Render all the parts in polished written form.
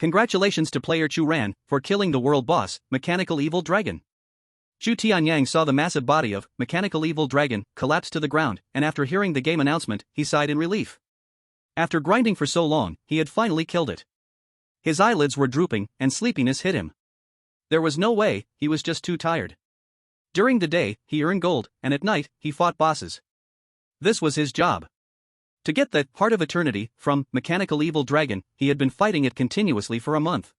Congratulations to player Chu Ran for killing the world boss, Mechanical Evil Dragon. Chu Tianyang saw the massive body of Mechanical Evil Dragon collapse to the ground, and after hearing the game announcement, he sighed in relief. After grinding for so long, he had finally killed it. His eyelids were drooping, and sleepiness hit him. There was no way, he was just too tired. During the day, he earned gold, and at night, he fought bosses. This was his job. To get the Heart of Eternity from Mechanical Evil Dragon, he had been fighting it continuously for a month.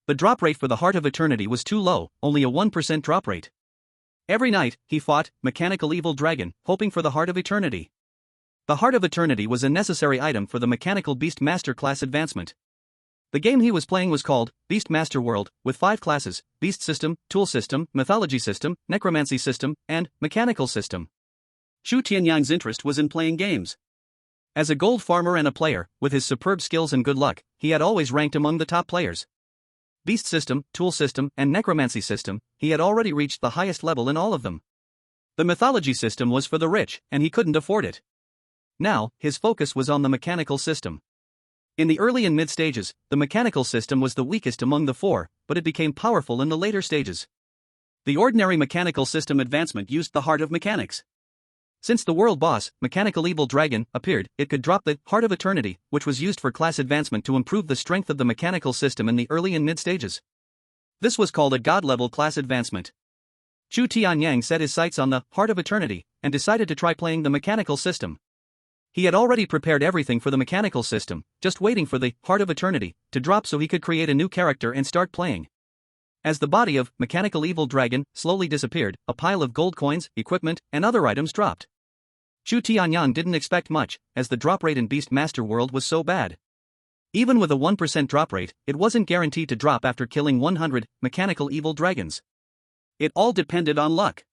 The drop rate for the Heart of Eternity was too low, only a 1% drop rate. Every night, he fought Mechanical Evil Dragon, hoping for the Heart of Eternity. The Heart of Eternity was a necessary item for the Mechanical Beast Master class advancement. The game he was playing was called Beast Master World, with 5 classes: Beast System, Tool System, Mythology System, Necromancy System, and Mechanical System. Chu Tianyang's interest was in playing games. As a gold farmer and a player, with his superb skills and good luck, he had always ranked among the top players. Beast System, Tool System, and Necromancy System, he had already reached the highest level in all of them. The Mythology System was for the rich, and he couldn't afford it. Now, his focus was on the Mechanical System. In the early and mid stages, the Mechanical System was the weakest among the 4, but it became powerful in the later stages. The ordinary Mechanical System advancement used the Heart of Mechanics. Since the world boss, Mechanical Evil Dragon, appeared, it could drop the Heart of Eternity, which was used for class advancement to improve the strength of the Mechanical System in the early and mid stages. This was called a God-level class advancement. Chu Tianyang set his sights on the Heart of Eternity, and decided to try playing the Mechanical System. He had already prepared everything for the Mechanical System, just waiting for the Heart of Eternity to drop so he could create a new character and start playing. As the body of Mechanical Evil Dragon slowly disappeared, a pile of gold coins, equipment, and other items dropped. Chu Tianyang didn't expect much, as the drop rate in Beast Master World was so bad. Even with a 1% drop rate, it wasn't guaranteed to drop after killing 100 Mechanical Evil Dragons. It all depended on luck.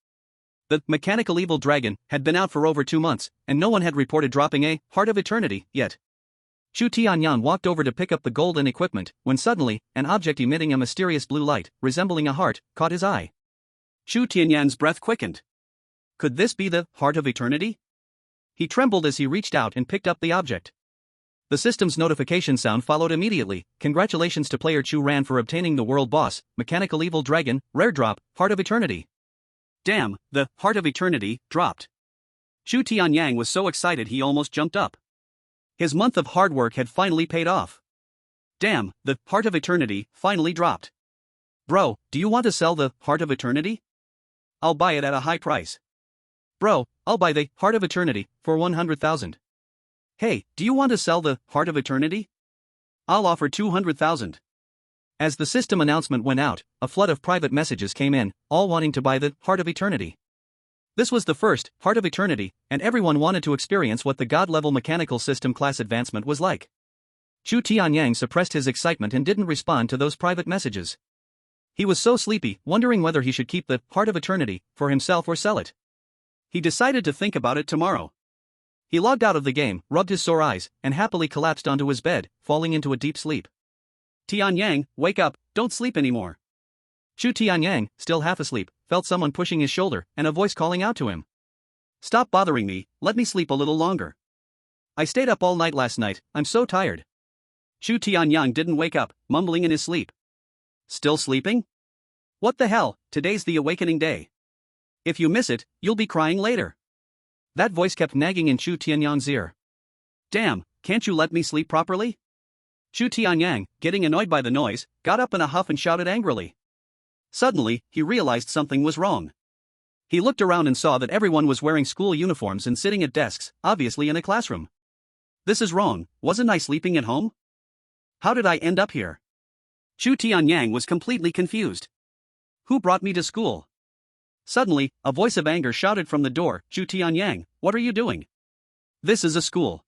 The Mechanical Evil Dragon had been out for over 2 months, and no one had reported dropping a Heart of Eternity yet. Chu Tianyang walked over to pick up the gold and equipment, when suddenly, an object emitting a mysterious blue light, resembling a heart, caught his eye. Chu Tianyang's breath quickened. Could this be the Heart of Eternity? He trembled as he reached out and picked up the object. The system's notification sound followed immediately. Congratulations to player Chu Ran for obtaining the world boss, Mechanical Evil Dragon, rare drop, Heart of Eternity. Damn, the Heart of Eternity dropped. Chu Tianyang was so excited he almost jumped up. His month of hard work had finally paid off. Damn, the Heart of Eternity finally dropped. Bro, do you want to sell the Heart of Eternity? I'll buy it at a high price. Bro, I'll buy the Heart of Eternity for 100,000. Hey, do you want to sell the Heart of Eternity? I'll offer 200,000. As the system announcement went out, a flood of private messages came in, all wanting to buy the Heart of Eternity. This was the first Heart of Eternity, and everyone wanted to experience what the God-level Mechanical System class advancement was like. Chu Tianyang suppressed his excitement and didn't respond to those private messages. He was so sleepy, wondering whether he should keep the Heart of Eternity for himself or sell it. He decided to think about it tomorrow. He logged out of the game, rubbed his sore eyes, and happily collapsed onto his bed, falling into a deep sleep. Tianyang, wake up, don't sleep anymore. Chu Tianyang, still half asleep, felt someone pushing his shoulder, and a voice calling out to him. Stop bothering me, let me sleep a little longer. I stayed up all night last night, I'm so tired. Chu Tianyang didn't wake up, mumbling in his sleep. Still sleeping? What the hell, today's the awakening day. If you miss it, you'll be crying later. That voice kept nagging in Chu Tianyang's ear. Damn, can't you let me sleep properly? Chu Tianyang, getting annoyed by the noise, got up in a huff and shouted angrily. Suddenly, he realized something was wrong. He looked around and saw that everyone was wearing school uniforms and sitting at desks, obviously in a classroom. This is wrong, wasn't I sleeping at home? How did I end up here? Chu Tianyang was completely confused. Who brought me to school? Suddenly, a voice of anger shouted from the door, Chu Tianyang, what are you doing? This is a school.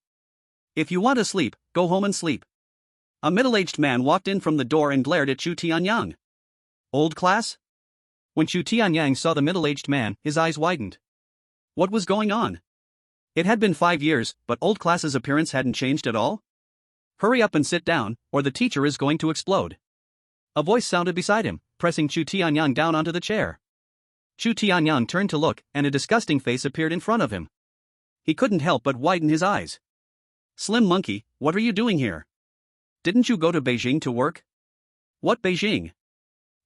If you want to sleep, go home and sleep. A middle-aged man walked in from the door and glared at Chu Tianyang. Old class? When Chu Tianyang saw the middle-aged man, his eyes widened. What was going on? It had been 5 years, but old class's appearance hadn't changed at all? Hurry up and sit down, or the teacher is going to explode. A voice sounded beside him, pressing Chu Tianyang down onto the chair. Chu Tianyang turned to look, and a disgusting face appeared in front of him. He couldn't help but widen his eyes. Slim monkey, what are you doing here? Didn't you go to Beijing to work? What Beijing?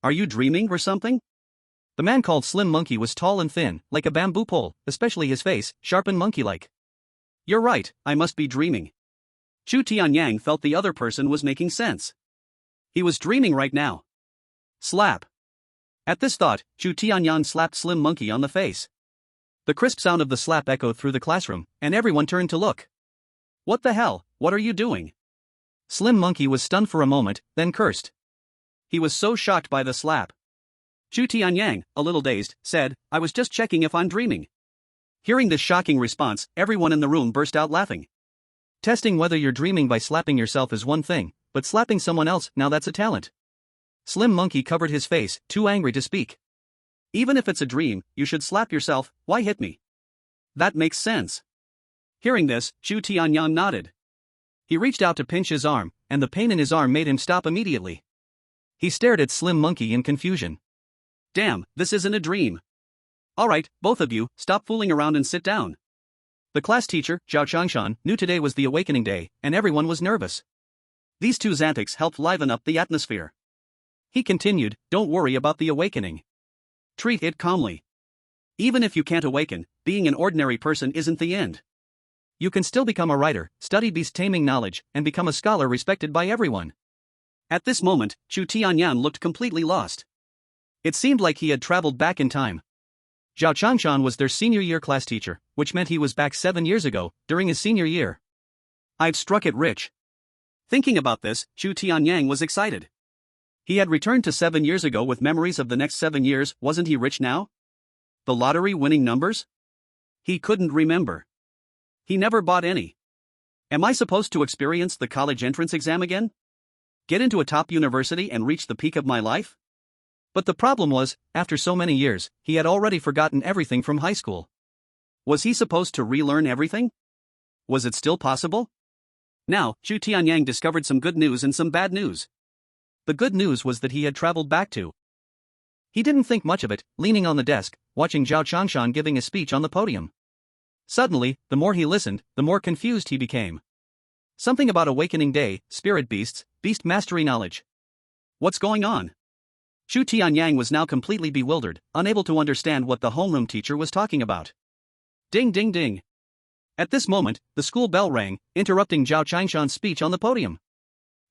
Are you dreaming or something? The man called Slim Monkey was tall and thin, like a bamboo pole, especially his face, sharp and monkey-like. You're right, I must be dreaming. Chu Tianyang felt the other person was making sense. He was dreaming right now. Slap. At this thought, Chu Tianyang slapped Slim Monkey on the face. The crisp sound of the slap echoed through the classroom, and everyone turned to look. What the hell, what are you doing? Slim Monkey was stunned for a moment, then cursed. He was so shocked by the slap. Chu Tianyang, a little dazed, said, I was just checking if I'm dreaming. Hearing this shocking response, everyone in the room burst out laughing. Testing whether you're dreaming by slapping yourself is one thing, but slapping someone else, now that's a talent. Slim Monkey covered his face, too angry to speak. Even if it's a dream, you should slap yourself, why hit me? That makes sense. Hearing this, Chu Tianyang nodded. He reached out to pinch his arm, and the pain in his arm made him stop immediately. He stared at Slim Monkey in confusion. Damn, this isn't a dream. Alright, both of you, stop fooling around and sit down. The class teacher, Zhao Changshan, knew today was the awakening day, and everyone was nervous. These two antics helped liven up the atmosphere. He continued, don't worry about the awakening. Treat it calmly. Even if you can't awaken, being an ordinary person isn't the end. You can still become a writer, study beast-taming knowledge, and become a scholar respected by everyone. At this moment, Chu Tianyang looked completely lost. It seemed like he had traveled back in time. Zhao Changshan was their senior year class teacher, which meant he was back 7 years ago, during his senior year. I've struck it rich. Thinking about this, Chu Tianyang was excited. He had returned to 7 years ago with memories of the next 7 years, wasn't he rich now? The lottery winning numbers? He couldn't remember. He never bought any. Am I supposed to experience the college entrance exam again? Get into a top university and reach the peak of my life? But the problem was, after so many years, he had already forgotten everything from high school. Was he supposed to relearn everything? Was it still possible? Now, Chu Tianyang discovered some good news and some bad news. The good news was that he had traveled back to. He didn't think much of it, leaning on the desk, watching Zhao Changshan giving a speech on the podium. Suddenly, the more he listened, the more confused he became. Something about awakening day, spirit beasts, beast mastery knowledge. What's going on? Chu Tianyang was now completely bewildered, unable to understand what the homeroom teacher was talking about. Ding ding ding. At this moment, the school bell rang, interrupting Zhao Changshan's speech on the podium.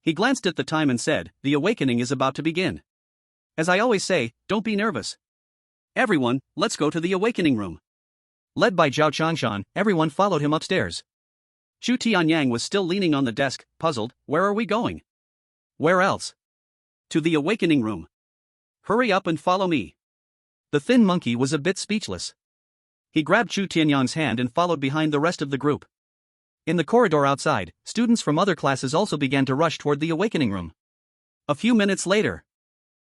He glanced at the time and said, the awakening is about to begin. As I always say, don't be nervous. Everyone, let's go to the awakening room. Led by Zhao Changshan, everyone followed him upstairs. Chu Tianyang was still leaning on the desk, puzzled, where are we going? Where else? To the awakening room. Hurry up and follow me. The thin monkey was a bit speechless. He grabbed Chu Tianyang's hand and followed behind the rest of the group. In the corridor outside, students from other classes also began to rush toward the awakening room. A few minutes later,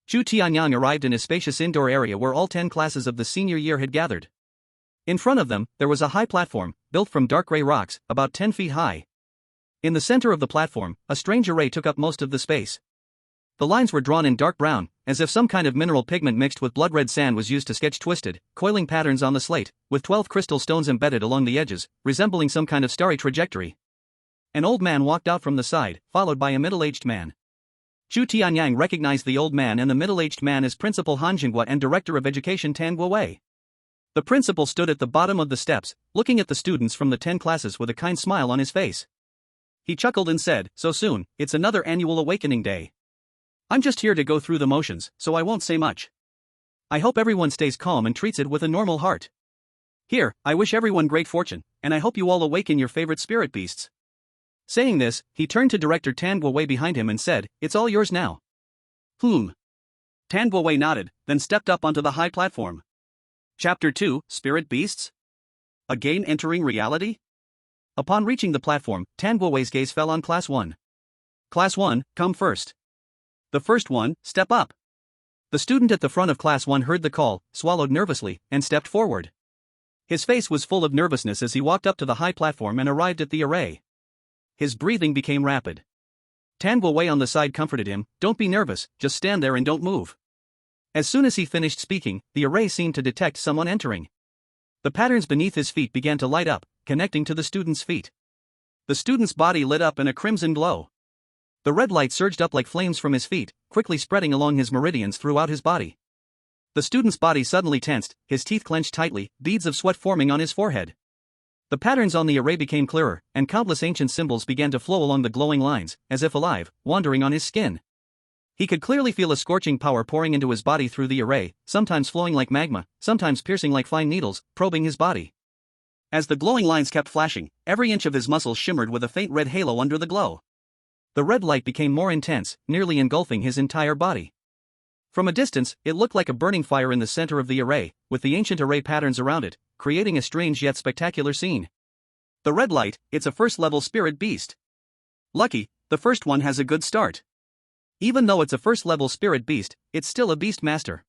Chu Tianyang arrived in a spacious indoor area where all 10 classes of the senior year had gathered. In front of them, there was a high platform, built from dark gray rocks, about 10 feet high. In the center of the platform, a strange array took up most of the space. The lines were drawn in dark brown, as if some kind of mineral pigment mixed with blood-red sand was used to sketch twisted, coiling patterns on the slate, with 12 crystal stones embedded along the edges, resembling some kind of starry trajectory. An old man walked out from the side, followed by a middle-aged man. Chu Tianyang recognized the old man and the middle-aged man as Principal Han Jinghua and Director of Education Tan Guowei. The principal stood at the bottom of the steps, looking at the students from the 10 classes with a kind smile on his face. He chuckled and said, so soon, it's another annual awakening day. I'm just here to go through the motions, so I won't say much. I hope everyone stays calm and treats it with a normal heart. Here, I wish everyone great fortune, and I hope you all awaken your favorite spirit beasts. Saying this, he turned to Director Tan Guowei behind him and said, it's all yours now. Tan Guowei nodded, then stepped up onto the high platform. Chapter 2, Spirit Beasts? A game entering reality? Upon reaching the platform, Tan Guowei's gaze fell on Class 1. Class 1, come first. The first one, step up. The student at the front of Class 1 heard the call, swallowed nervously, and stepped forward. His face was full of nervousness as he walked up to the high platform and arrived at the array. His breathing became rapid. Tan Guowei on the side comforted him, don't be nervous, just stand there and don't move. As soon as he finished speaking, the array seemed to detect someone entering. The patterns beneath his feet began to light up, connecting to the student's feet. The student's body lit up in a crimson glow. The red light surged up like flames from his feet, quickly spreading along his meridians throughout his body. The student's body suddenly tensed, his teeth clenched tightly, beads of sweat forming on his forehead. The patterns on the array became clearer, and countless ancient symbols began to flow along the glowing lines, as if alive, wandering on his skin. He could clearly feel a scorching power pouring into his body through the array, sometimes flowing like magma, sometimes piercing like fine needles, probing his body. As the glowing lines kept flashing, every inch of his muscles shimmered with a faint red halo under the glow. The red light became more intense, nearly engulfing his entire body. From a distance, it looked like a burning fire in the center of the array, with the ancient array patterns around it, creating a strange yet spectacular scene. The red light, it's a first-level spirit beast. Lucky, the first one has a good start. Even though it's a first-level spirit beast, it's still a beast master.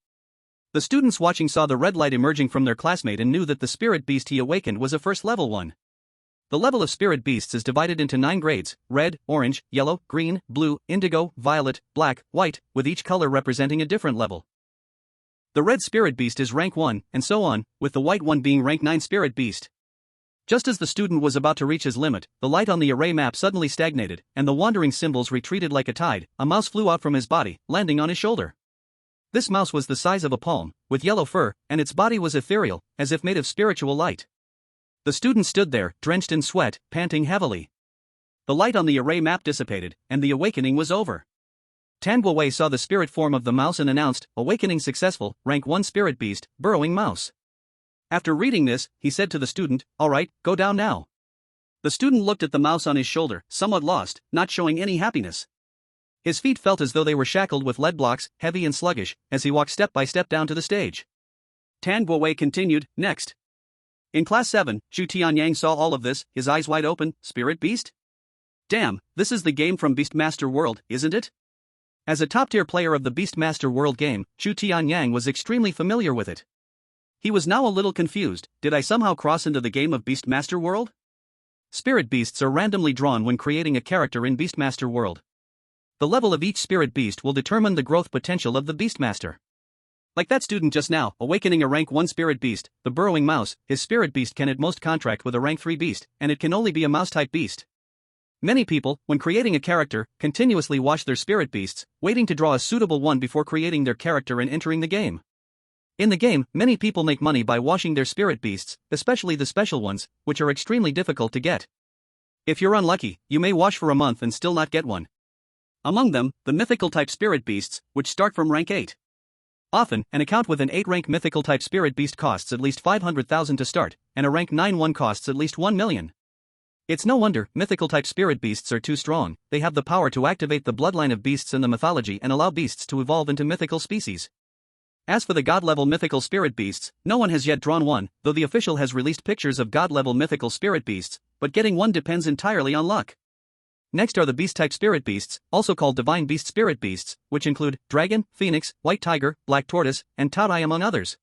The students watching saw the red light emerging from their classmate and knew that the spirit beast he awakened was a first-level one. The level of spirit beasts is divided into 9 grades: red, orange, yellow, green, blue, indigo, violet, black, white, with each color representing a different level. The red spirit beast is rank 1, and so on, with the white one being rank 9 spirit beast. Just as the student was about to reach his limit, the light on the array map suddenly stagnated, and the wandering symbols retreated like a tide. A mouse flew out from his body, landing on his shoulder. This mouse was the size of a palm, with yellow fur, and its body was ethereal, as if made of spiritual light. The student stood there, drenched in sweat, panting heavily. The light on the array map dissipated, and the awakening was over. Tan Guowei saw the spirit form of the mouse and announced, "Awakening successful, rank 1 spirit beast, burrowing mouse." After reading this, he said to the student, "All right, go down now." The student looked at the mouse on his shoulder, somewhat lost, not showing any happiness. His feet felt as though they were shackled with lead blocks, heavy and sluggish, as he walked step by step down to the stage. Tan Guowei continued, "Next." In Class 7, Chu Tianyang saw all of this, his eyes wide open. Spirit beast? Damn, this is the game from Beastmaster World, isn't it? As a top-tier player of the Beastmaster World game, Chu Tianyang was extremely familiar with it. He was now a little confused. Did I somehow cross into the game of Beastmaster World? Spirit beasts are randomly drawn when creating a character in Beastmaster World. The level of each spirit beast will determine the growth potential of the Beastmaster. Like that student just now, awakening a rank 1 spirit beast, the burrowing mouse, his spirit beast can at most contract with a rank 3 beast, and it can only be a mouse-type beast. Many people, when creating a character, continuously wash their spirit beasts, waiting to draw a suitable one before creating their character and entering the game. In the game, many people make money by washing their spirit beasts, especially the special ones, which are extremely difficult to get. If you're unlucky, you may wash for a month and still not get one. Among them, the mythical-type spirit beasts, which start from rank 8. Often, an account with an 8-rank mythical-type spirit beast costs at least 500,000 to start, and a rank 9 one costs at least 1 million. It's no wonder mythical-type spirit beasts are too strong. They have the power to activate the bloodline of beasts in the mythology and allow beasts to evolve into mythical species. As for the god-level mythical spirit beasts, no one has yet drawn one, though the official has released pictures of god-level mythical spirit beasts, but getting one depends entirely on luck. Next are the beast-type spirit beasts, also called divine beast spirit beasts, which include dragon, phoenix, white tiger, black tortoise, and taotai among others.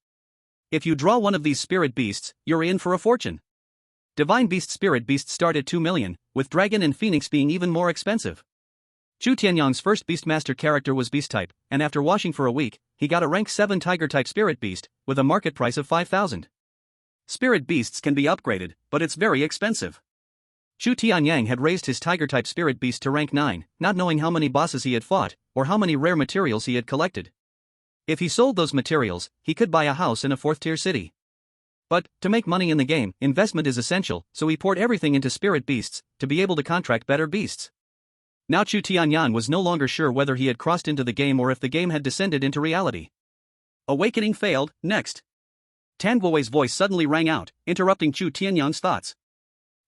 If you draw one of these spirit beasts, you're in for a fortune. Divine beast spirit beasts start at 2 million, with dragon and phoenix being even more expensive. Chu Tianyang's first Beastmaster character was Beast-type, and after washing for a week, he got a rank 7 Tiger-type Spirit Beast, with a market price of 5,000. Spirit Beasts can be upgraded, but it's very expensive. Chu Tianyang had raised his Tiger-type Spirit Beast to rank 9, not knowing how many bosses he had fought, or how many rare materials he had collected. If he sold those materials, he could buy a house in a 4th-tier city. But, to make money in the game, investment is essential, so he poured everything into Spirit Beasts, to be able to contract better beasts. Now Chu Tianyang was no longer sure whether he had crossed into the game or if the game had descended into reality. Awakening failed. Next. Tan Guowei's voice suddenly rang out, interrupting Chu Tianyang's thoughts.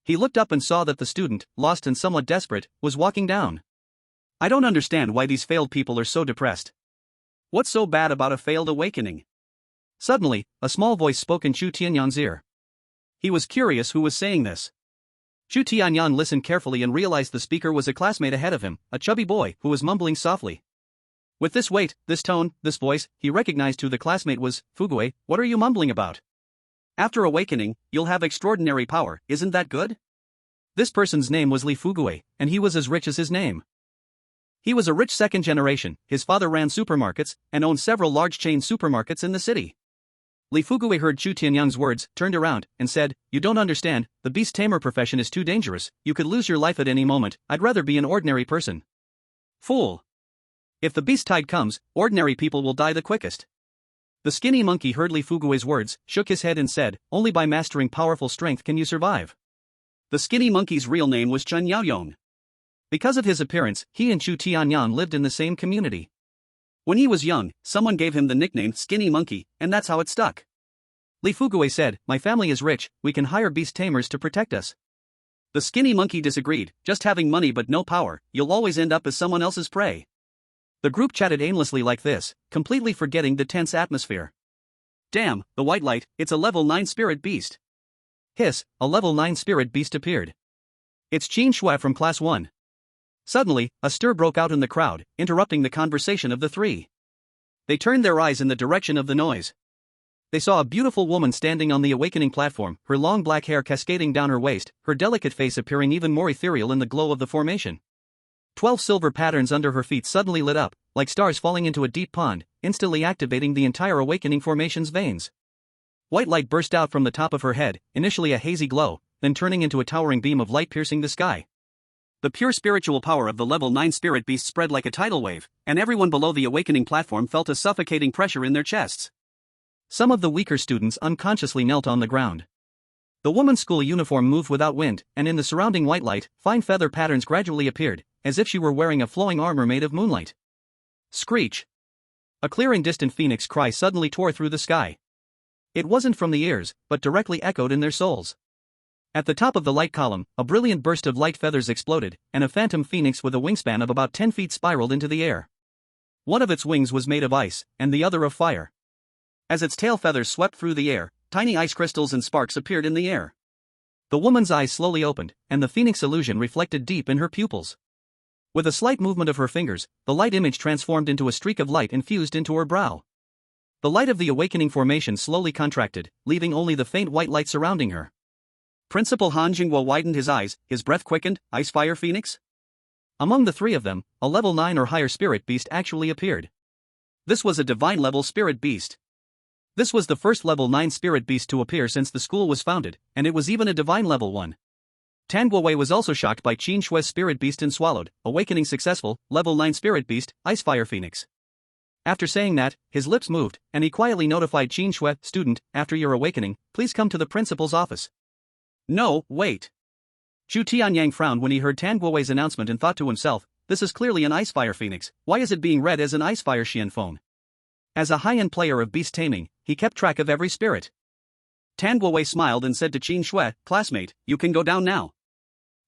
He looked up and saw that the student, lost and somewhat desperate, was walking down. I don't understand why these failed people are so depressed. What's so bad about a failed awakening? Suddenly, a small voice spoke in Chu Tianyang's ear. He was curious who was saying this. Chu Tianyang listened carefully and realized the speaker was a classmate ahead of him, a chubby boy who was mumbling softly. With this weight, this tone, this voice, he recognized who the classmate was. Fuguei, what are you mumbling about? After awakening, you'll have extraordinary power, isn't that good? This person's name was Li Fuguei, and he was as rich as his name. He was a rich second generation, his father ran supermarkets, and owned several large chain supermarkets in the city. Li Fuguei heard Chu Tianyang's words, turned around, and said, "You don't understand, the beast tamer profession is too dangerous, you could lose your life at any moment, I'd rather be an ordinary person." Fool! If the beast tide comes, ordinary people will die the quickest. The skinny monkey heard Li Fugui's words, shook his head and said, only by mastering powerful strength can you survive. The skinny monkey's real name was Chu Tianyang. Because of his appearance, he and Chu Tianyang lived in the same community. When he was young, someone gave him the nickname Skinny Monkey, and that's how it stuck. Li Fugui said, my family is rich, we can hire beast tamers to protect us. The skinny monkey disagreed, just having money but no power, you'll always end up as someone else's prey. The group chatted aimlessly like this, completely forgetting the tense atmosphere. Damn, the white light, it's a level 9 spirit beast. Hiss, a level 9 spirit beast appeared. It's Qin Shui from class 1. Suddenly, a stir broke out in the crowd, interrupting the conversation of the three. They turned their eyes in the direction of the noise. They saw a beautiful woman standing on the awakening platform, her long black hair cascading down her waist, her delicate face appearing even more ethereal in the glow of the formation. 12 silver patterns under her feet suddenly lit up, like stars falling into a deep pond, instantly activating the entire awakening formation's veins. White light burst out from the top of her head, initially a hazy glow, then turning into a towering beam of light piercing the sky. The pure spiritual power of the level 9 spirit beast spread like a tidal wave, and everyone below the awakening platform felt a suffocating pressure in their chests. Some of the weaker students unconsciously knelt on the ground. The woman's school uniform moved without wind, and in the surrounding white light, fine feather patterns gradually appeared, as if she were wearing a flowing armor made of moonlight. Screech! A clear and distant phoenix cry suddenly tore through the sky. It wasn't from the ears, but directly echoed in their souls. At the top of the light column, a brilliant burst of light feathers exploded, and a phantom phoenix with a wingspan of about 10 feet spiraled into the air. One of its wings was made of ice, and the other of fire. As its tail feathers swept through the air, tiny ice crystals and sparks appeared in the air. The woman's eyes slowly opened, and the phoenix illusion reflected deep in her pupils. With a slight movement of her fingers, the light image transformed into a streak of light infused into her brow. The light of the awakening formation slowly contracted, leaving only the faint white light surrounding her. Principal Han Jingguo widened his eyes, his breath quickened. Ice Fire Phoenix? Among the three of them, a level 9 or higher spirit beast actually appeared. This was a divine level spirit beast. This was the first level 9 spirit beast to appear since the school was founded, and it was even a divine level 1. Tan Guowei was also shocked by Qin Shui's spirit beast and swallowed, awakening successful, level 9 spirit beast, Ice Fire Phoenix. After saying that, his lips moved, and he quietly notified Qin Shui, student, after your awakening, please come to the principal's office. No, wait. Chu Tianyang frowned when he heard Tan Guowei's announcement and thought to himself, this is clearly an Ice Fire Phoenix, why is it being read as an Ice Fire Xianfeng? As a high-end player of beast-taming, he kept track of every spirit. Tan Guowei smiled and said to Qin Shui, classmate, you can go down now.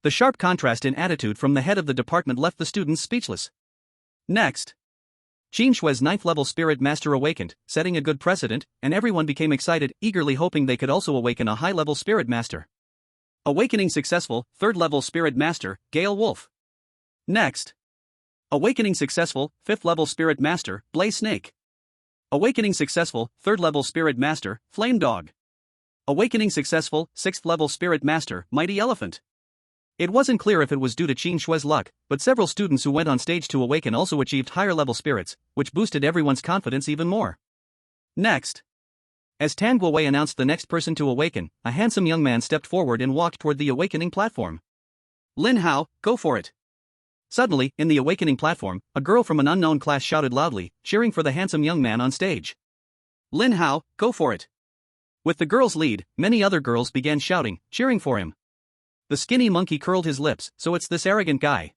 The sharp contrast in attitude from the head of the department left the students speechless. Next. Qin Shui's 9th level spirit master awakened, setting a good precedent, and everyone became excited, eagerly hoping they could also awaken a high-level spirit master. Awakening successful, 3rd level spirit master, Gale Wolf. Next. Awakening successful, 5th level spirit master, Blaze Snake. Awakening successful, 3rd level spirit master, Flame Dog. Awakening successful, 6th level spirit master, Mighty Elephant. It wasn't clear if it was due to Qin Shui's luck, but several students who went on stage to awaken also achieved higher level spirits, which boosted everyone's confidence even more. Next. As Tan Guowei announced the next person to awaken, a handsome young man stepped forward and walked toward the awakening platform. Lin Hao, go for it. Suddenly, in the awakening platform, a girl from an unknown class shouted loudly, cheering for the handsome young man on stage. Lin Hao, go for it. With the girl's lead, many other girls began shouting, cheering for him. The skinny monkey curled his lips, so it's this arrogant guy.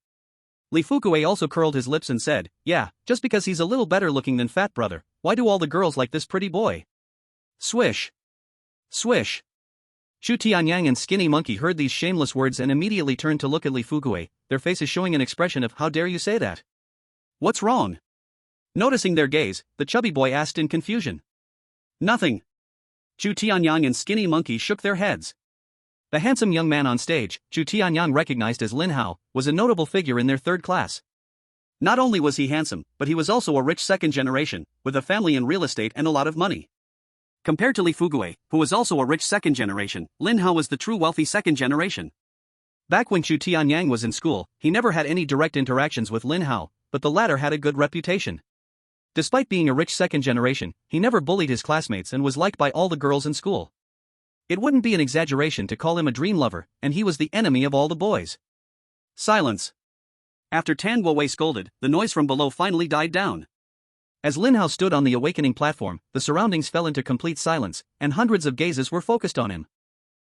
Li Fugui also curled his lips and said, yeah, just because he's a little better looking than Fat Brother, why do all the girls like this pretty boy? Swish. Swish. Chu Tianyang and Skinny Monkey heard these shameless words and immediately turned to look at Li Fugui, their faces showing an expression of how dare you say that? What's wrong? Noticing their gaze, the chubby boy asked in confusion. Nothing. Chu Tianyang and Skinny Monkey shook their heads. The handsome young man on stage, Chu Tianyang recognized as Lin Hao, was a notable figure in their 3rd class. Not only was he handsome, but he was also a rich 2nd generation, with a family in real estate and a lot of money. Compared to Li Fugui, who was also a rich 2nd generation, Lin Hao was the true wealthy 2nd generation. Back when Chu Tianyang was in school, he never had any direct interactions with Lin Hao, but the latter had a good reputation. Despite being a rich 2nd generation, he never bullied his classmates and was liked by all the girls in school. It wouldn't be an exaggeration to call him a dream lover, and he was the enemy of all the boys. Silence. After Tan Guowei scolded, the noise from below finally died down. As Lin Hao stood on the awakening platform, the surroundings fell into complete silence, and hundreds of gazes were focused on him.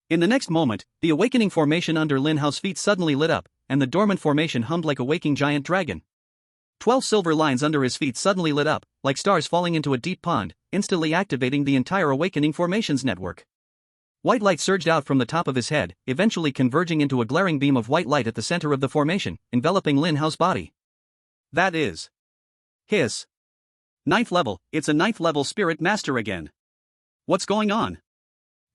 In the next moment, the awakening formation under Lin Hao's feet suddenly lit up, and the dormant formation hummed like a waking giant dragon. 12 silver lines under his feet suddenly lit up, like stars falling into a deep pond, instantly activating the entire awakening formations network. White light surged out from the top of his head, eventually converging into a glaring beam of white light at the center of the formation, enveloping Lin Hao's body. That is his 9th level. It's a 9th level spirit master again. What's going on?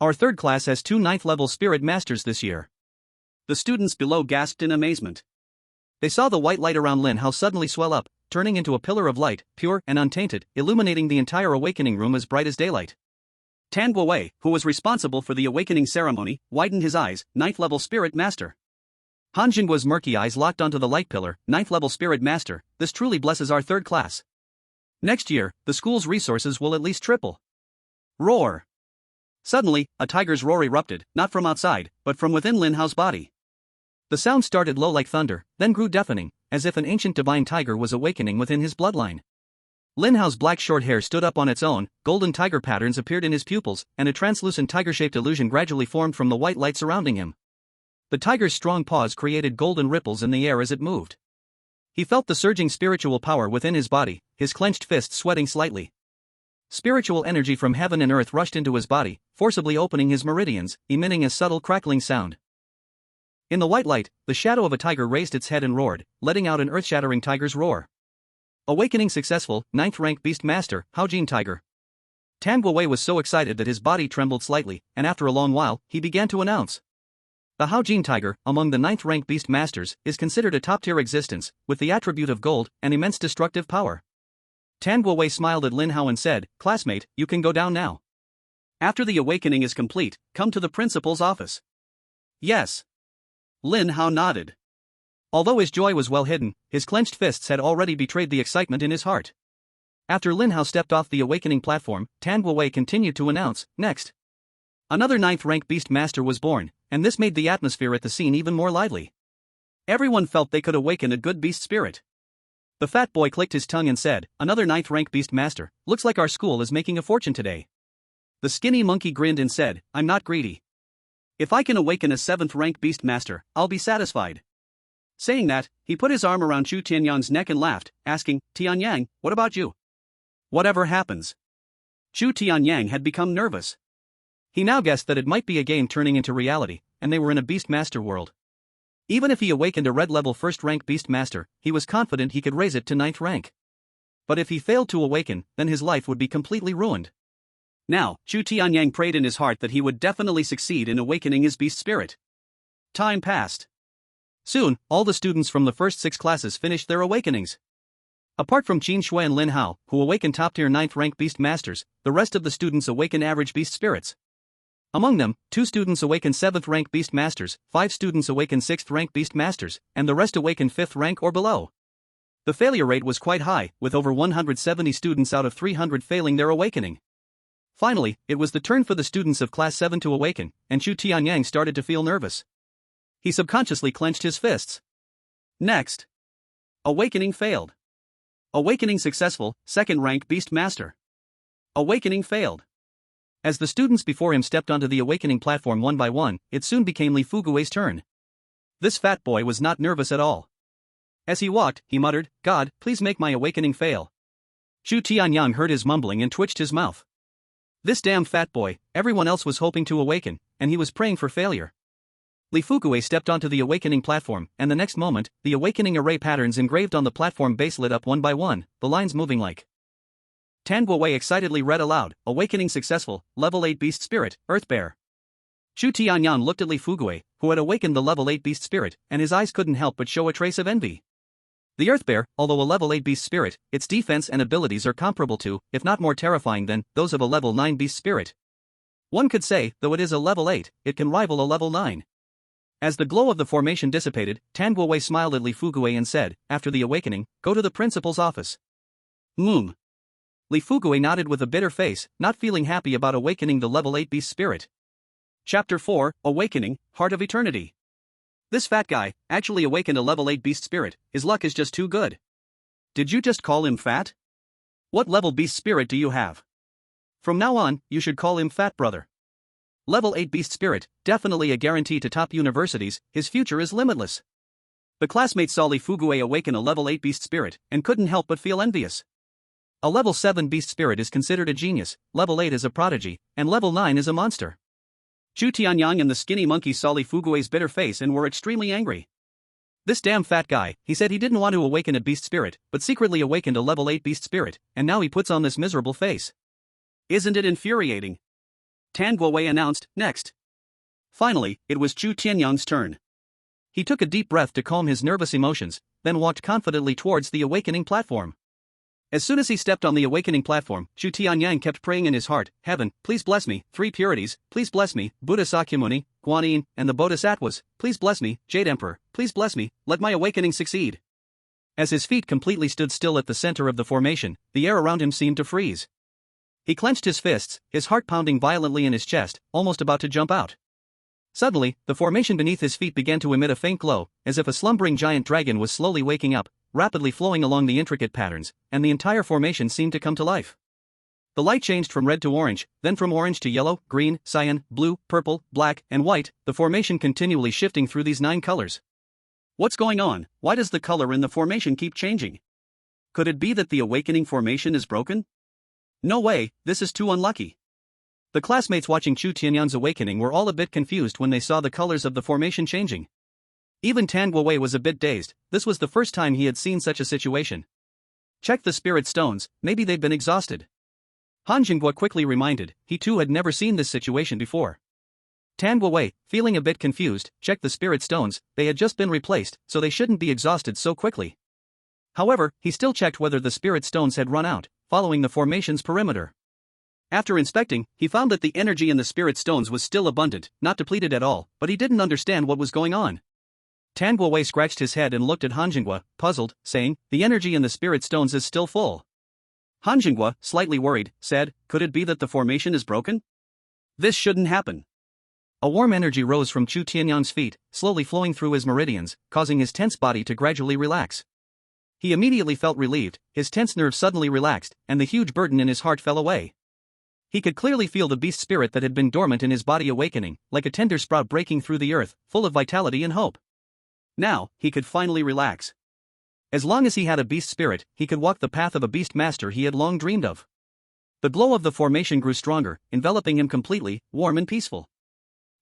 Our third class has 2 9th level spirit masters this year. The students below gasped in amazement. They saw the white light around Lin Hao suddenly swell up, turning into a pillar of light, pure and untainted, illuminating the entire awakening room as bright as daylight. Tan Guowei, who was responsible for the awakening ceremony, widened his eyes. 9th level spirit master. Han Jingguo's murky eyes locked onto the light pillar. 9th level spirit master. This truly blesses our third class. Next year, the school's resources will at least triple. Roar! Suddenly, a tiger's roar erupted, not from outside, but from within Lin Hao's body. The sound started low like thunder, then grew deafening, as if an ancient divine tiger was awakening within his bloodline. Lin Hao's black short hair stood up on its own, golden tiger patterns appeared in his pupils, and a translucent tiger-shaped illusion gradually formed from the white light surrounding him. The tiger's strong paws created golden ripples in the air as it moved. He felt the surging spiritual power within his body, his clenched fists sweating slightly. Spiritual energy from heaven and earth rushed into his body, forcibly opening his meridians, emitting a subtle crackling sound. In the white light, the shadow of a tiger raised its head and roared, letting out an earth-shattering tiger's roar. Awakening successful, 9th rank beast master, Haojin tiger. Tan Guowei was so excited that his body trembled slightly, and after a long while, he began to announce. The Haojin tiger, among the 9th rank beast masters, is considered a top-tier existence, with the attribute of gold and immense destructive power. Tan Guowei smiled at Lin Hao and said, "Classmate, you can go down now. After the awakening is complete, come to the principal's office." "Yes." Lin Hao nodded. Although his joy was well hidden, his clenched fists had already betrayed the excitement in his heart. After Lin Hao stepped off the awakening platform, Tan Guowei continued to announce, "Next." Another 9th rank beast master was born, and this made the atmosphere at the scene even more lively. Everyone felt they could awaken a good beast spirit. The fat boy clicked his tongue and said, "Another 9th rank beast master, looks like our school is making a fortune today." The skinny monkey grinned and said, "I'm not greedy. If I can awaken a 7th rank beast master, I'll be satisfied." Saying that, he put his arm around Chu Tianyang's neck and laughed, asking, "Tianyang, what about you?" "Whatever happens." Chu Tianyang had become nervous. He now guessed that it might be a game turning into reality, and they were in a beast master world. Even if he awakened a red level 1st rank beast master, he was confident he could raise it to 9th rank. But if he failed to awaken, then his life would be completely ruined. Now, Chu Tianyang prayed in his heart that he would definitely succeed in awakening his beast spirit. Time passed. Soon, all the students from the first 6 classes finished their awakenings. Apart from Qin Shui and Lin Hao, who awakened top-tier 9th rank beast masters, the rest of the students awakened average beast spirits. Among them, 2 students awakened 7th rank beast masters, 5 students awakened 6th rank beast masters, and the rest awakened 5th rank or below. The failure rate was quite high, with over 170 students out of 300 failing their awakening. Finally, it was the turn for the students of Class 7 to awaken, and Chu Tianyang started to feel nervous. He subconsciously clenched his fists. Next. Awakening failed. Awakening successful, 2nd rank beast master. Awakening failed. As the students before him stepped onto the awakening platform one by one, it soon became Li Fugui's turn. This fat boy was not nervous at all. As he walked, he muttered, "God, please make my awakening fail." Chu Tianyang heard his mumbling and twitched his mouth. This damn fat boy, everyone else was hoping to awaken, and he was praying for failure. Li Fugui stepped onto the awakening platform, and the next moment, the awakening array patterns engraved on the platform base lit up one by one, the lines moving like. Tan Guowei excitedly read aloud, "Awakening successful, level 8 beast spirit, Earth Bear." Chu Tianyang looked at Li Fugui, who had awakened the level 8 beast spirit, and his eyes couldn't help but show a trace of envy. The Earth Bear, although a level 8 beast spirit, its defense and abilities are comparable to, if not more terrifying than, those of a level 9 beast spirit. One could say, though it is a level 8, it can rival a level 9. As the glow of the formation dissipated, Tan Guowei smiled at Li Fugui and said, "After the awakening, go to the principal's office." Li Fugui nodded with a bitter face, not feeling happy about awakening the level 8 beast spirit. Chapter 4, Awakening, Heart of Eternity. This fat guy actually awakened a level 8 beast spirit. His luck is just too good. Did you just call him fat? What level beast spirit do you have? From now on, you should call him Fat Brother. Level 8 beast spirit, definitely a guarantee to top universities, his future is limitless. The classmate saw Li Fugui awaken a level 8 beast spirit and couldn't help but feel envious. A level 7 beast spirit is considered a genius, level 8 is a prodigy, and level 9 is a monster. Chu Tianyang and the skinny monkey saw Li Fugui's bitter face and were extremely angry. This damn fat guy, he said he didn't want to awaken a beast spirit, but secretly awakened a level 8 beast spirit, and now he puts on this miserable face. Isn't it infuriating? Tan Guowei announced, next. Finally, it was Chu Tianyang's turn. He took a deep breath to calm his nervous emotions, then walked confidently towards the awakening platform. As soon as he stepped on the awakening platform, Chu Tianyang kept praying in his heart, Heaven, please bless me, 3 purities, please bless me, Buddha Sakyamuni, Guanyin, and the Bodhisattvas, please bless me, Jade Emperor, please bless me, let my awakening succeed. As his feet completely stood still at the center of the formation, the air around him seemed to freeze. He clenched his fists, his heart pounding violently in his chest, almost about to jump out. Suddenly, the formation beneath his feet began to emit a faint glow, as if a slumbering giant dragon was slowly waking up, rapidly flowing along the intricate patterns, and the entire formation seemed to come to life. The light changed from red to orange, then from orange to yellow, green, cyan, blue, purple, black, and white, the formation continually shifting through these 9 colors. What's going on? Why does the color in the formation keep changing? Could it be that the awakening formation is broken? No way, this is too unlucky. The classmates watching Chu Tianyang's awakening were all a bit confused when they saw the colors of the formation changing. Even Tan Guowei was a bit dazed, this was the first time he had seen such a situation. Check the spirit stones, maybe they'd been exhausted. Han Jinghua quickly reminded, he too had never seen this situation before. Tan Guowei, feeling a bit confused, checked the spirit stones, they had just been replaced, so they shouldn't be exhausted so quickly. However, he still checked whether the spirit stones had run out, following the formation's perimeter. After inspecting, he found that the energy in the spirit stones was still abundant, not depleted at all, but he didn't understand what was going on. Tan Guowei scratched his head and looked at Han Jinghua, puzzled, saying, the energy in the spirit stones is still full. Han Jinghua, slightly worried, said, could it be that the formation is broken? This shouldn't happen. A warm energy rose from Chu Tianyang's feet, slowly flowing through his meridians, causing his tense body to gradually relax. He immediately felt relieved, his tense nerves suddenly relaxed, and the huge burden in his heart fell away. He could clearly feel the beast spirit that had been dormant in his body awakening, like a tender sprout breaking through the earth, full of vitality and hope. Now, he could finally relax. As long as he had a beast spirit, he could walk the path of a beast master he had long dreamed of. The glow of the formation grew stronger, enveloping him completely, warm and peaceful.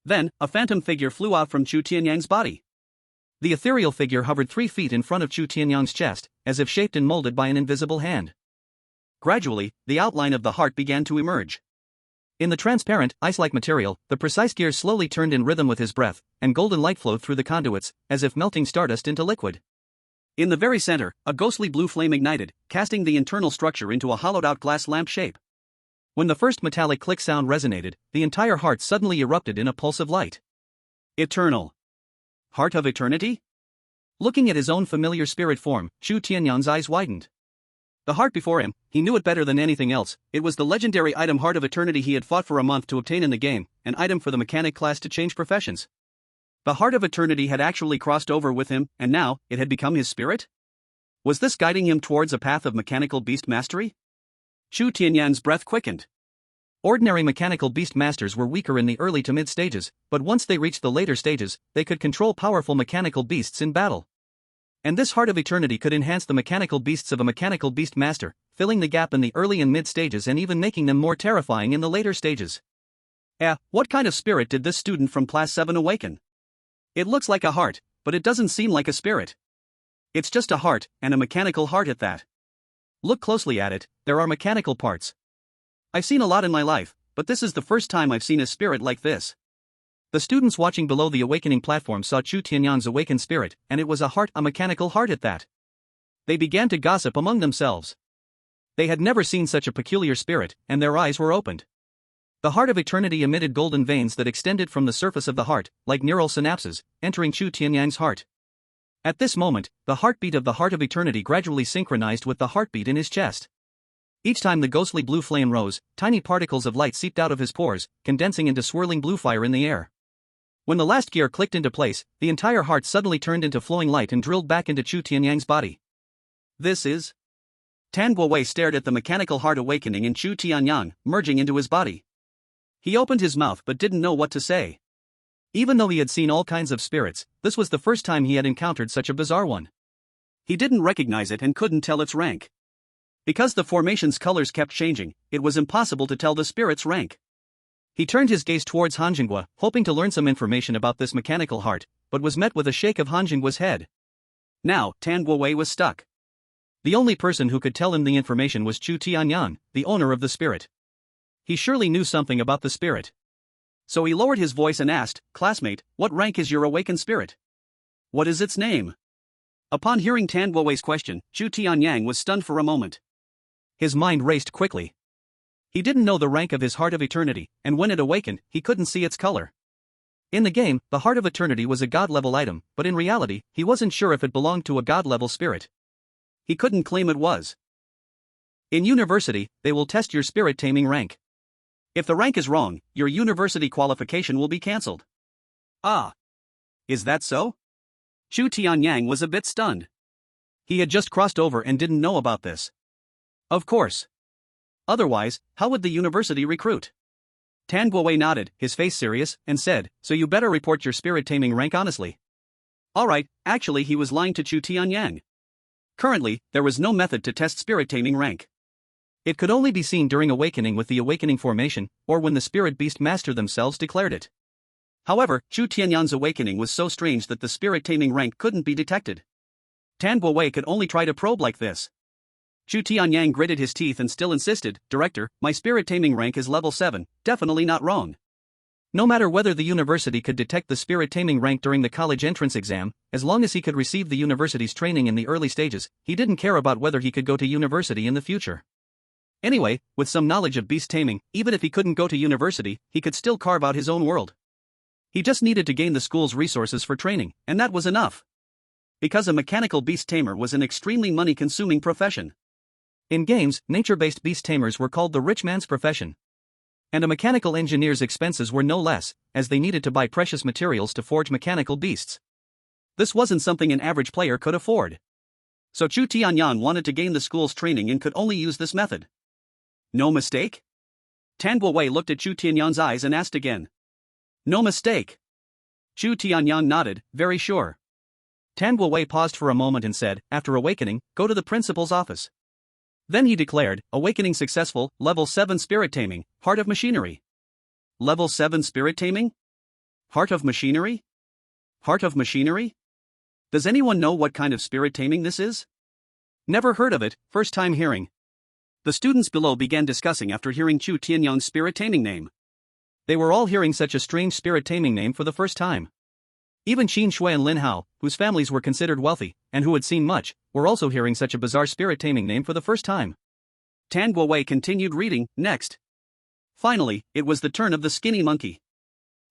Then, a phantom figure flew out from Chu Tianyang's body. The ethereal figure hovered 3 feet in front of Chu Tianyang's chest, as if shaped and molded by an invisible hand. Gradually, the outline of the heart began to emerge. In the transparent, ice-like material, the precise gears slowly turned in rhythm with his breath, and golden light flowed through the conduits, as if melting stardust into liquid. In the very center, a ghostly blue flame ignited, casting the internal structure into a hollowed-out glass lamp shape. When the first metallic click sound resonated, the entire heart suddenly erupted in a pulse of light. Eternal. Heart of Eternity? Looking at his own familiar spirit form, Chu Tianyang's eyes widened. The heart before him, he knew it better than anything else, it was the legendary item Heart of Eternity he had fought for a month to obtain in the game, an item for the mechanic class to change professions. The Heart of Eternity had actually crossed over with him, and now, it had become his spirit? Was this guiding him towards a path of mechanical beast mastery? Chu Tianyang's breath quickened. Ordinary mechanical beast masters were weaker in the early to mid stages, but once they reached the later stages, they could control powerful mechanical beasts in battle. And this Heart of Eternity could enhance the mechanical beasts of a mechanical beast master, filling the gap in the early and mid stages and even making them more terrifying in the later stages. What kind of spirit did this student from Class 7 awaken? It looks like a heart, but it doesn't seem like a spirit. It's just a heart, and a mechanical heart at that. Look closely at it, there are mechanical parts. I've seen a lot in my life, but this is the first time I've seen a spirit like this. The students watching below the awakening platform saw Chu Tianyang's awakened spirit, and it was a heart, a mechanical heart at that. They began to gossip among themselves. They had never seen such a peculiar spirit, and their eyes were opened. The Heart of Eternity emitted golden veins that extended from the surface of the heart, like neural synapses, entering Chu Tianyang's heart. At this moment, the heartbeat of the Heart of Eternity gradually synchronized with the heartbeat in his chest. Each time the ghostly blue flame rose, tiny particles of light seeped out of his pores, condensing into swirling blue fire in the air. When the last gear clicked into place, the entire heart suddenly turned into flowing light and drilled back into Chu Tianyang's body. This is... Tan Guowei stared at the mechanical heart awakening in Chu Tianyang, merging into his body. He opened his mouth but didn't know what to say. Even though he had seen all kinds of spirits, this was the first time he had encountered such a bizarre one. He didn't recognize it and couldn't tell its rank. Because the formation's colors kept changing, it was impossible to tell the spirit's rank. He turned his gaze towards Han Jingguo, hoping to learn some information about this mechanical heart, but was met with a shake of Han Jingguo's head. Now, Tan Guowei was stuck. The only person who could tell him the information was Chu Tianyang, the owner of the spirit. He surely knew something about the spirit. So he lowered his voice and asked, "Classmate, what rank is your awakened spirit? What is its name?" Upon hearing Tan Guowei's question, Chu Tianyang was stunned for a moment. His mind raced quickly. He didn't know the rank of his Heart of Eternity, and when it awakened, he couldn't see its color. In the game, the Heart of Eternity was a god-level item, but in reality, he wasn't sure if it belonged to a god-level spirit. He couldn't claim it was. In university, they will test your spirit-taming rank. If the rank is wrong, your university qualification will be cancelled. Ah. Is that so? Chu Tianyang was a bit stunned. He had just crossed over and didn't know about this. Of course. Otherwise, how would the university recruit? Tan Guowei nodded, his face serious, and said, "So you better report your spirit-taming rank honestly." Alright, actually he was lying to Chu Tianyang. Currently, there was no method to test spirit-taming rank. It could only be seen during awakening with the awakening formation, or when the spirit beast master themselves declared it. However, Chu Tianyang's awakening was so strange that the spirit-taming rank couldn't be detected. Tan Guowei could only try to probe like this. Chu Tianyang gritted his teeth and still insisted, "Director, my spirit-taming rank is level 7, definitely not wrong." No matter whether the university could detect the spirit-taming rank during the college entrance exam, as long as he could receive the university's training in the early stages, he didn't care about whether he could go to university in the future. Anyway, with some knowledge of beast-taming, even if he couldn't go to university, he could still carve out his own world. He just needed to gain the school's resources for training, and that was enough. Because a mechanical beast-tamer was an extremely money-consuming profession. In games, nature-based beast-tamers were called the rich man's profession. And a mechanical engineer's expenses were no less, as they needed to buy precious materials to forge mechanical beasts. This wasn't something an average player could afford. So Chu Tianyang wanted to gain the school's training and could only use this method. No mistake? Tan Guowei looked at Chu Tianyang's eyes and asked again. No mistake. Chu Tianyang nodded, very sure. Tan Guowei paused for a moment and said, "After awakening, go to the principal's office." Then he declared, "Awakening successful, level 7 spirit-taming, Heart of Machinery." Level 7 spirit-taming? Heart of Machinery? Heart of Machinery? Does anyone know what kind of spirit-taming this is? Never heard of it, first time hearing. The students below began discussing after hearing Chu Tianyang's spirit-taming name. They were all hearing such a strange spirit-taming name for the first time. Even Qin Shui and Lin Hao, whose families were considered wealthy, and who had seen much, were also hearing such a bizarre spirit-taming name for the first time. Tan Guowei continued reading, next. Finally, it was the turn of the skinny monkey.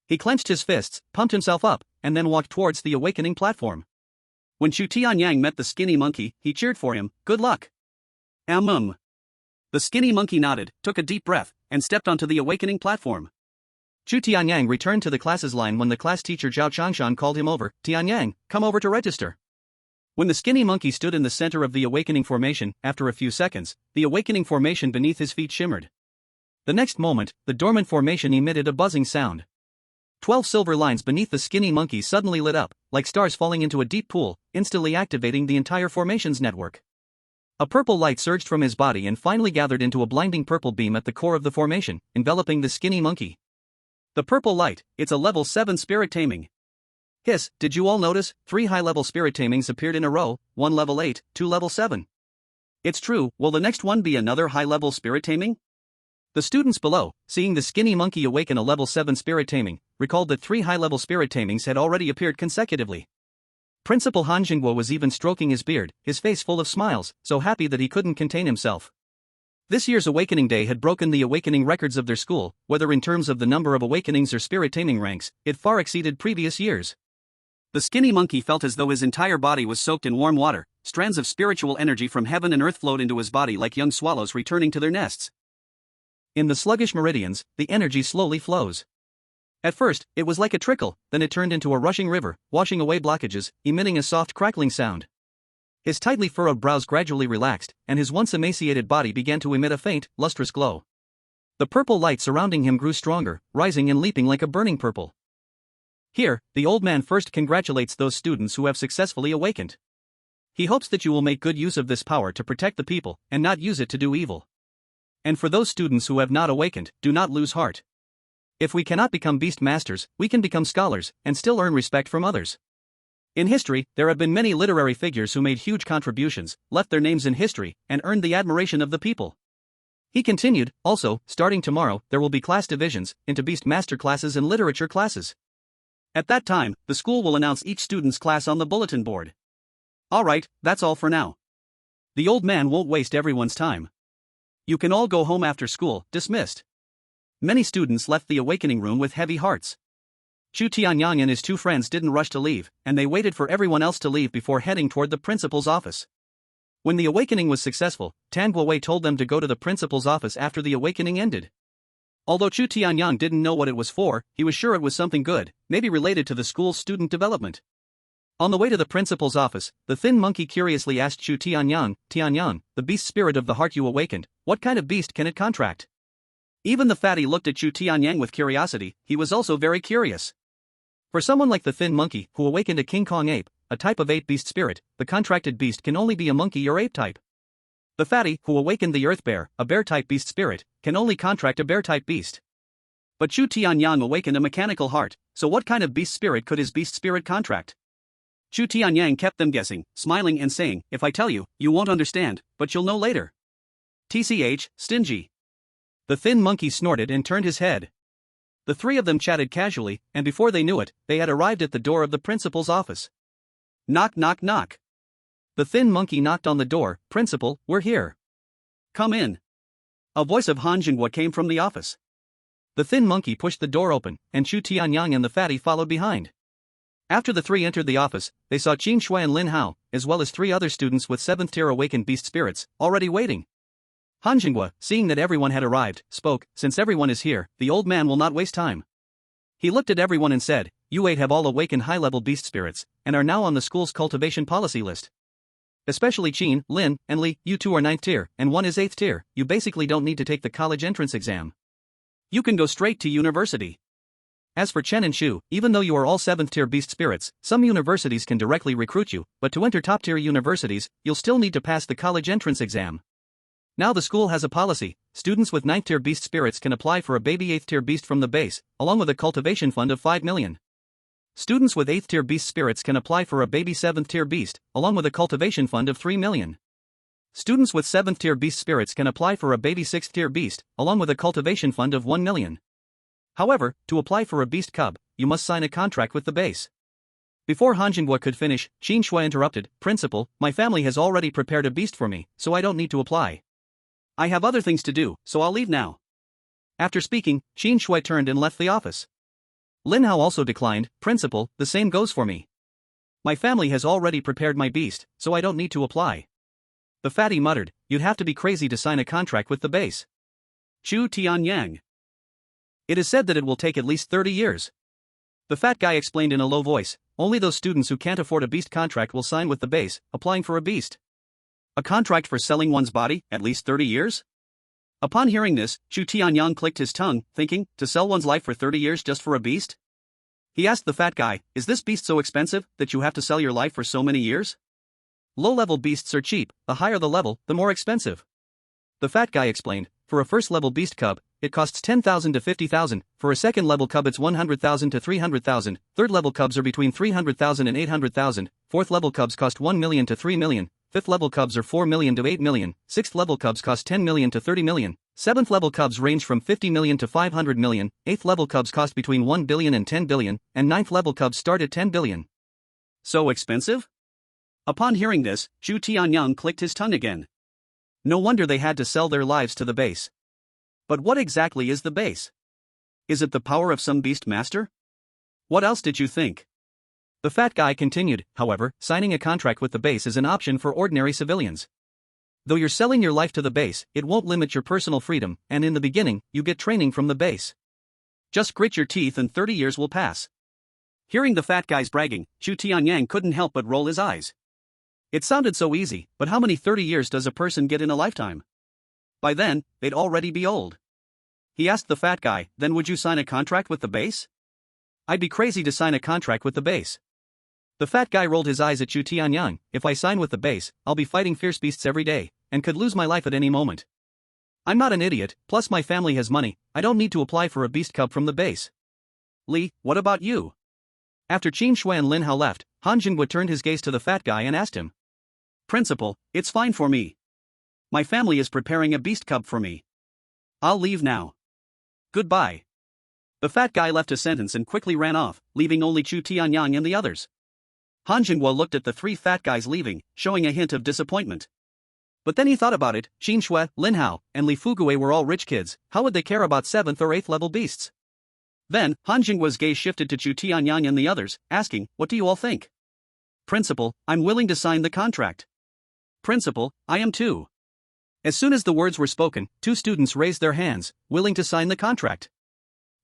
He clenched his fists, pumped himself up, and then walked towards the awakening platform. When Chu Tianyang met the skinny monkey, he cheered for him, "Good luck." The skinny monkey nodded, took a deep breath, and stepped onto the awakening platform. Chu Tianyang returned to the classes line when the class teacher Zhao Changshan called him over. "Tianyang, come over to register." When the skinny monkey stood in the center of the awakening formation, after a few seconds, the awakening formation beneath his feet shimmered. The next moment, the dormant formation emitted a buzzing sound. 12 silver lines beneath the skinny monkey suddenly lit up, like stars falling into a deep pool, instantly activating the entire formation's network. A purple light surged from his body and finally gathered into a blinding purple beam at the core of the formation, enveloping the skinny monkey. The purple light, it's a level 7 spirit-taming. Hiss, did you all notice? 3 high-level spirit-tamings appeared in a row, 1 level 8, 2 level 7. It's true, will the next one be another high-level spirit-taming? The students below, seeing the skinny monkey awaken a level 7 spirit-taming, recalled that 3 high-level spirit-tamings had already appeared consecutively. Principal Han Jingguo was even stroking his beard, his face full of smiles, so happy that he couldn't contain himself. This year's Awakening Day had broken the awakening records of their school, whether in terms of the number of awakenings or spirit-taming ranks, it far exceeded previous years. The skinny monkey felt as though his entire body was soaked in warm water, strands of spiritual energy from heaven and earth flowed into his body like young swallows returning to their nests. In the sluggish meridians, the energy slowly flows. At first, it was like a trickle, then it turned into a rushing river, washing away blockages, emitting a soft crackling sound. His tightly furrowed brows gradually relaxed, and his once emaciated body began to emit a faint, lustrous glow. The purple light surrounding him grew stronger, rising and leaping like a burning purple. Here, the old man first congratulates those students who have successfully awakened. He hopes that you will make good use of this power to protect the people, and not use it to do evil. And for those students who have not awakened, do not lose heart. If we cannot become beast masters, we can become scholars, and still earn respect from others. In history, there have been many literary figures who made huge contributions, left their names in history, and earned the admiration of the people. He continued, also, starting tomorrow, there will be class divisions, into beast master classes and literature classes. At that time, the school will announce each student's class on the bulletin board. Alright, that's all for now. The old man won't waste everyone's time. You can all go home after school, dismissed. Many students left the awakening room with heavy hearts. Chu Tianyang and his two friends didn't rush to leave, and they waited for everyone else to leave before heading toward the principal's office. When the awakening was successful, Tan Guowei told them to go to the principal's office after the awakening ended. Although Chu Tianyang didn't know what it was for, he was sure it was something good, maybe related to the school's student development. On the way to the principal's office, the thin monkey curiously asked Chu Tianyang, "Tianyang, the beast spirit of the heart you awakened, what kind of beast can it contract?" Even the fatty looked at Chu Tianyang with curiosity. He was also very curious. For someone like the thin monkey, who awakened a King Kong ape, a type of ape beast spirit, the contracted beast can only be a monkey or ape type. The fatty, who awakened the earth bear, a bear-type beast spirit, can only contract a bear-type beast. But Chu Tianyang awakened a mechanical heart, so what kind of beast spirit could his beast spirit contract? Chu Tianyang kept them guessing, smiling and saying, "If I tell you, you won't understand, but you'll know later." TCH, stingy. The thin monkey snorted and turned his head. The three of them chatted casually, and before they knew it, they had arrived at the door of the principal's office. Knock knock knock. The thin monkey knocked on the door. "Principal, we're here." "Come in." A voice of Han Jinghua came from the office. The thin monkey pushed the door open, and Chu Tianyang and the fatty followed behind. After the three entered the office, they saw Qin Shui and Lin Hao, as well as three other students with 7th-tier awakened beast spirits, already waiting. Han Jinghua, seeing that everyone had arrived, spoke, "Since everyone is here, the old man will not waste time." He looked at everyone and said, "You 8 have all awakened high-level beast spirits, and are now on the school's cultivation policy list. Especially Qin, Lin, and Li, you 2 are 9th tier, and 1 is 8th tier, you basically don't need to take the college entrance exam. You can go straight to university. As for Chen and Shu, even though you are all 7th-tier beast spirits, some universities can directly recruit you, but to enter top-tier universities, you'll still need to pass the college entrance exam. Now the school has a policy, students with 9th-tier beast spirits can apply for a baby 8th-tier beast from the base, along with a cultivation fund of 5 million. Students with 8th-tier beast spirits can apply for a baby 7th-tier beast, along with a cultivation fund of 3 million. Students with 7th-tier beast spirits can apply for a baby 6th-tier beast, along with a cultivation fund of 1 million. However, to apply for a beast cub, you must sign a contract with the base. Before Han Jinghua could finish, Qin Shui interrupted, "Principal, my family has already prepared a beast for me, so I don't need to apply. I have other things to do, so I'll leave now." After speaking, Qin Shui turned and left the office. Lin Hao also declined, "Principal, the same goes for me. My family has already prepared my beast, so I don't need to apply." The fatty muttered, "You'd have to be crazy to sign a contract with the base." Chu Tianyang. "It is said that it will take at least 30 years. The fat guy explained in a low voice, "Only those students who can't afford a beast contract will sign with the base, applying for a beast. A contract for selling one's body, at least 30 years? Upon hearing this, Chu Tianyang clicked his tongue, thinking, to sell one's life for 30 years just for a beast? He asked the fat guy, "Is this beast so expensive that you have to sell your life for so many years?" "Low-level beasts are cheap, the higher the level, the more expensive." The fat guy explained, "For a first-level beast cub, it costs 10,000 to 50,000, for a second-level cub it's 100,000 to 300,000, third-level cubs are between 300,000 and 800,000, fourth-level cubs cost 1 million to 3 million, fifth-level cubs are 4 million to 8 million, sixth-level cubs cost 10 million to 30 million, seventh-level cubs range from 50 million to 500 million, eighth-level cubs cost between 1 billion and 10 billion, and ninth-level cubs start at 10 billion. So expensive?" Upon hearing this, Chu Tianyang clicked his tongue again. No wonder they had to sell their lives to the base. But what exactly is the base? Is it the power of some beast master? What else did you think? The fat guy continued, "However, signing a contract with the base is an option for ordinary civilians. Though you're selling your life to the base, it won't limit your personal freedom, and in the beginning, you get training from the base. Just grit your teeth and 30 years will pass. Hearing the fat guy's bragging, Chu Tianyang couldn't help but roll his eyes. It sounded so easy, but how many 30 years does a person get in a lifetime? By then, they'd already be old. He asked the fat guy, then would you sign a contract with the base? I'd be crazy to sign a contract with the base. The fat guy rolled his eyes at Chu Tianyang. If I sign with the base, I'll be fighting fierce beasts every day, and could lose my life at any moment. I'm not an idiot, plus my family has money, I don't need to apply for a beast cub from the base. Li, what about you? After Qin Shui and Lin Hao left, Han Jinghua turned his gaze to the fat guy and asked him. Principal, it's fine for me. My family is preparing a beast cub for me. I'll leave now. Goodbye. The fat guy left a sentence and quickly ran off, leaving only Chu Tianyang and the others. Han Jinghua looked at the three fat guys leaving, showing a hint of disappointment. But then he thought about it. Qin Shui, Lin Hao, and Li Fuguei were all rich kids, how would they care about 7th or 8th level beasts? Then, Han Jinghua's gaze shifted to Chu Tianyang and the others, asking, what do you all think? Principal, I'm willing to sign the contract. Principal, I am too. As soon as the words were spoken, 2 students raised their hands, willing to sign the contract.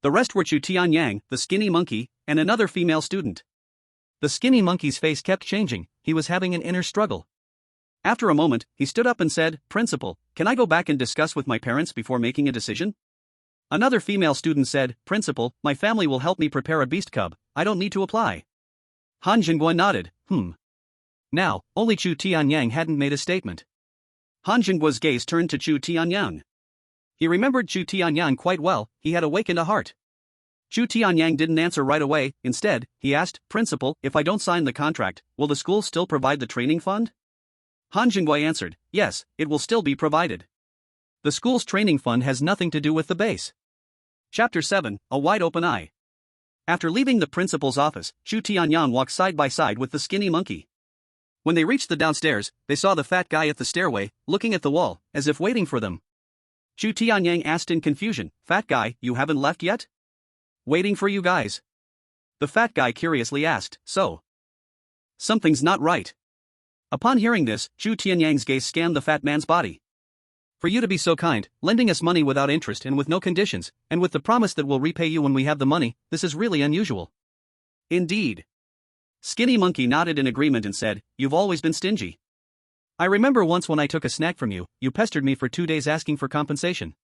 The rest were Chu Tianyang, the skinny monkey, and another female student. The skinny monkey's face kept changing, he was having an inner struggle. After a moment, he stood up and said, Principal, can I go back and discuss with my parents before making a decision? Another female student said, Principal, my family will help me prepare a beast cub, I don't need to apply. Han Jinghua nodded, Now, only Chu Tianyang hadn't made a statement. Han Jinghua's gaze turned to Chu Tianyang. He remembered Chu Tianyang quite well, he had awakened a heart. Chu Tianyang didn't answer right away, instead, he asked, Principal, if I don't sign the contract, will the school still provide the training fund? Han Jinghua answered, yes, it will still be provided. The school's training fund has nothing to do with the base. Chapter 7, A Wide Open Eye. After leaving the principal's office, Chu Tianyang walked side by side with the skinny monkey. When they reached the downstairs, they saw the fat guy at the stairway, looking at the wall, as if waiting for them. Chu Tianyang asked in confusion, Fat guy, you haven't left yet? Waiting for you guys. The fat guy curiously asked, so? Something's not right. Upon hearing this, Chu Tianyang's gaze scanned the fat man's body. For you to be so kind, lending us money without interest and with no conditions, and with the promise that we'll repay you when we have the money, this is really unusual. Indeed. Skinny Monkey nodded in agreement and said, you've always been stingy. I remember once when I took a snack from you, you pestered me for 2 days asking for compensation.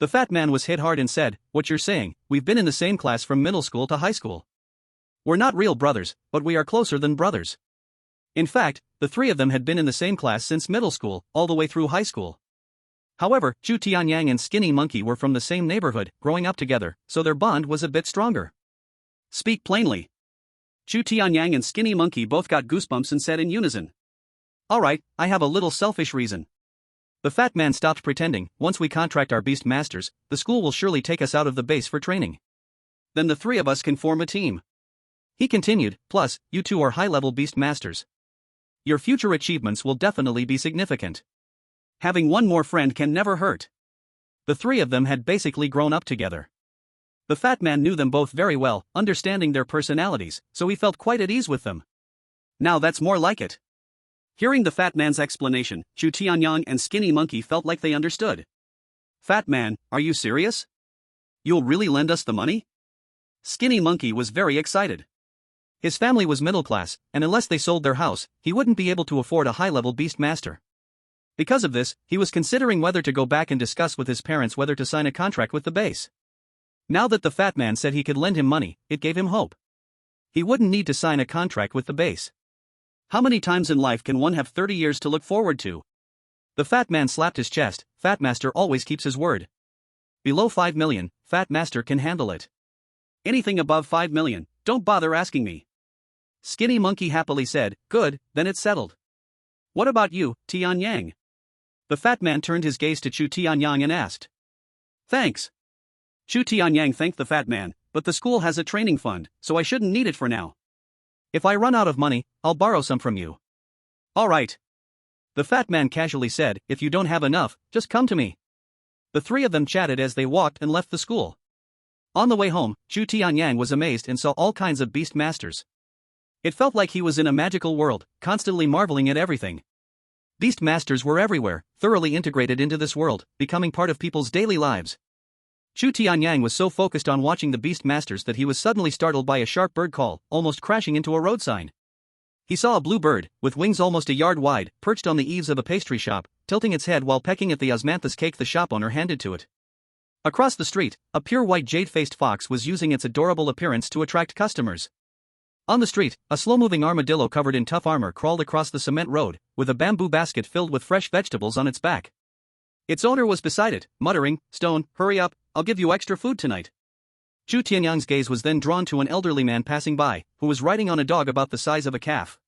The fat man was hit hard and said, what you're saying, we've been in the same class from middle school to high school. We're not real brothers, but we are closer than brothers. In fact, the 3 of them had been in the same class since middle school, all the way through high school. However, Chu Tianyang and Skinny Monkey were from the same neighborhood, growing up together, so their bond was a bit stronger. Speak plainly. Chu Tianyang and Skinny Monkey both got goosebumps and said in unison. Alright, I have a little selfish reason. The fat man stopped pretending. Once we contract our beast masters, the school will surely take us out of the base for training. Then the 3 of us can form a team. He continued, plus, you 2 are high-level beast masters. Your future achievements will definitely be significant. Having one more friend can never hurt. The 3 of them had basically grown up together. The fat man knew them both very well, understanding their personalities, so he felt quite at ease with them. Now that's more like it. Hearing the fat man's explanation, Chu Tianyang and Skinny Monkey felt like they understood. Fat man, are you serious? You'll really lend us the money? Skinny Monkey was very excited. His family was middle class, and unless they sold their house, he wouldn't be able to afford a high-level beast master. Because of this, he was considering whether to go back and discuss with his parents whether to sign a contract with the base. Now that the fat man said he could lend him money, it gave him hope. He wouldn't need to sign a contract with the base. How many times in life can one have 30 years to look forward to? The fat man slapped his chest. Fat Master always keeps his word. Below 5 million, Fat Master can handle it. Anything above 5 million, don't bother asking me. Skinny Monkey happily said, good, then it's settled. What about you, Tianyang? The fat man turned his gaze to Chu Tianyang and asked. Thanks. Chu Tianyang thanked the fat man, but the school has a training fund, so I shouldn't need it for now. If I run out of money, I'll borrow some from you. All right. The fat man casually said, if you don't have enough, just come to me. The 3 of them chatted as they walked and left the school. On the way home, Chu Tianyang was amazed and saw all kinds of beast masters. It felt like he was in a magical world, constantly marveling at everything. Beast masters were everywhere, thoroughly integrated into this world, becoming part of people's daily lives. Chu Tianyang was so focused on watching the beast masters that he was suddenly startled by a sharp bird call, almost crashing into a road sign. He saw a blue bird, with wings almost a yard wide, perched on the eaves of a pastry shop, tilting its head while pecking at the osmanthus cake the shop owner handed to it. Across the street, a pure white jade-faced fox was using its adorable appearance to attract customers. On the street, a slow-moving armadillo covered in tough armor crawled across the cement road, with a bamboo basket filled with fresh vegetables on its back. Its owner was beside it, muttering, "Stone, hurry up, I'll give you extra food tonight." Chu Tianyang's gaze was then drawn to an elderly man passing by, who was riding on a dog about the size of a calf.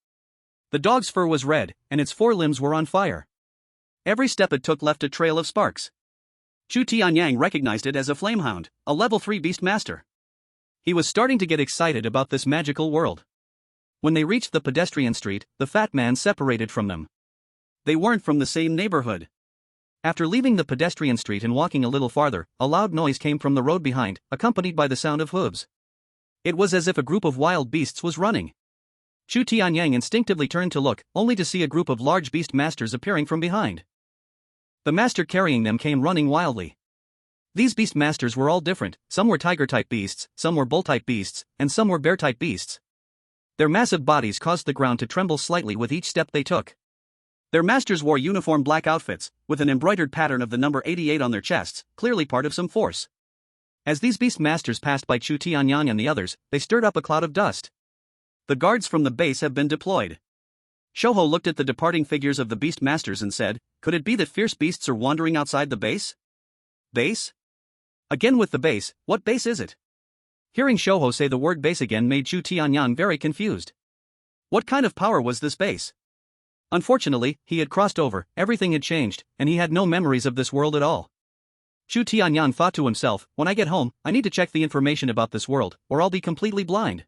The dog's fur was red, and its forelimbs were on fire. Every step it took left a trail of sparks. Chu Tianyang recognized it as a flamehound, a level 3 beast master. He was starting to get excited about this magical world. When they reached the pedestrian street, the fat man separated from them. They weren't from the same neighborhood. After leaving the pedestrian street and walking a little farther, a loud noise came from the road behind, accompanied by the sound of hooves. It was as if a group of wild beasts was running. Chu Tianyang instinctively turned to look, only to see a group of large beast masters appearing from behind. The master carrying them came running wildly. These beast masters were all different, some were tiger-type beasts, some were bull-type beasts, and some were bear-type beasts. Their massive bodies caused the ground to tremble slightly with each step they took. Their masters wore uniform black outfits, with an embroidered pattern of the number 88 on their chests, clearly part of some force. As these beast masters passed by Chu Tianyang and the others, they stirred up a cloud of dust. The guards from the base have been deployed. Shoho looked at the departing figures of the beast masters and said, "Could it be that fierce beasts are wandering outside the base?" Base? Again with the base, what base is it? Hearing Shoho say the word base again made Chu Tianyang very confused. What kind of power was this base? Unfortunately, he had crossed over, everything had changed, and he had no memories of this world at all. Chu Tianyang thought to himself, when I get home, I need to check the information about this world, or I'll be completely blind.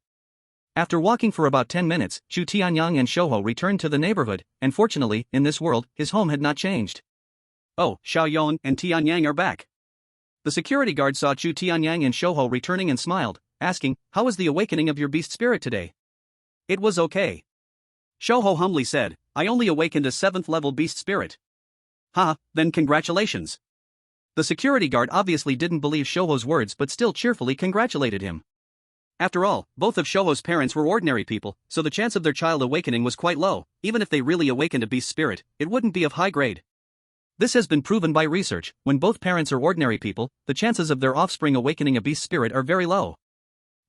After walking for about 10 minutes, Chu Tianyang and Shoho returned to the neighborhood, and fortunately, in this world, his home had not changed. Oh, Xiaoyong and Tianyang are back. The security guard saw Chu Tianyang and Shoho returning and smiled, asking, "How was the awakening of your beast spirit today?" "It was okay." Shoho humbly said, "I only awakened a 7th level beast spirit." "Ha, then congratulations." The security guard obviously didn't believe Shoho's words but still cheerfully congratulated him. After all, both of Shoho's parents were ordinary people, so the chance of their child awakening was quite low. Even if they really awakened a beast spirit, it wouldn't be of high grade. This has been proven by research. When both parents are ordinary people, the chances of their offspring awakening a beast spirit are very low.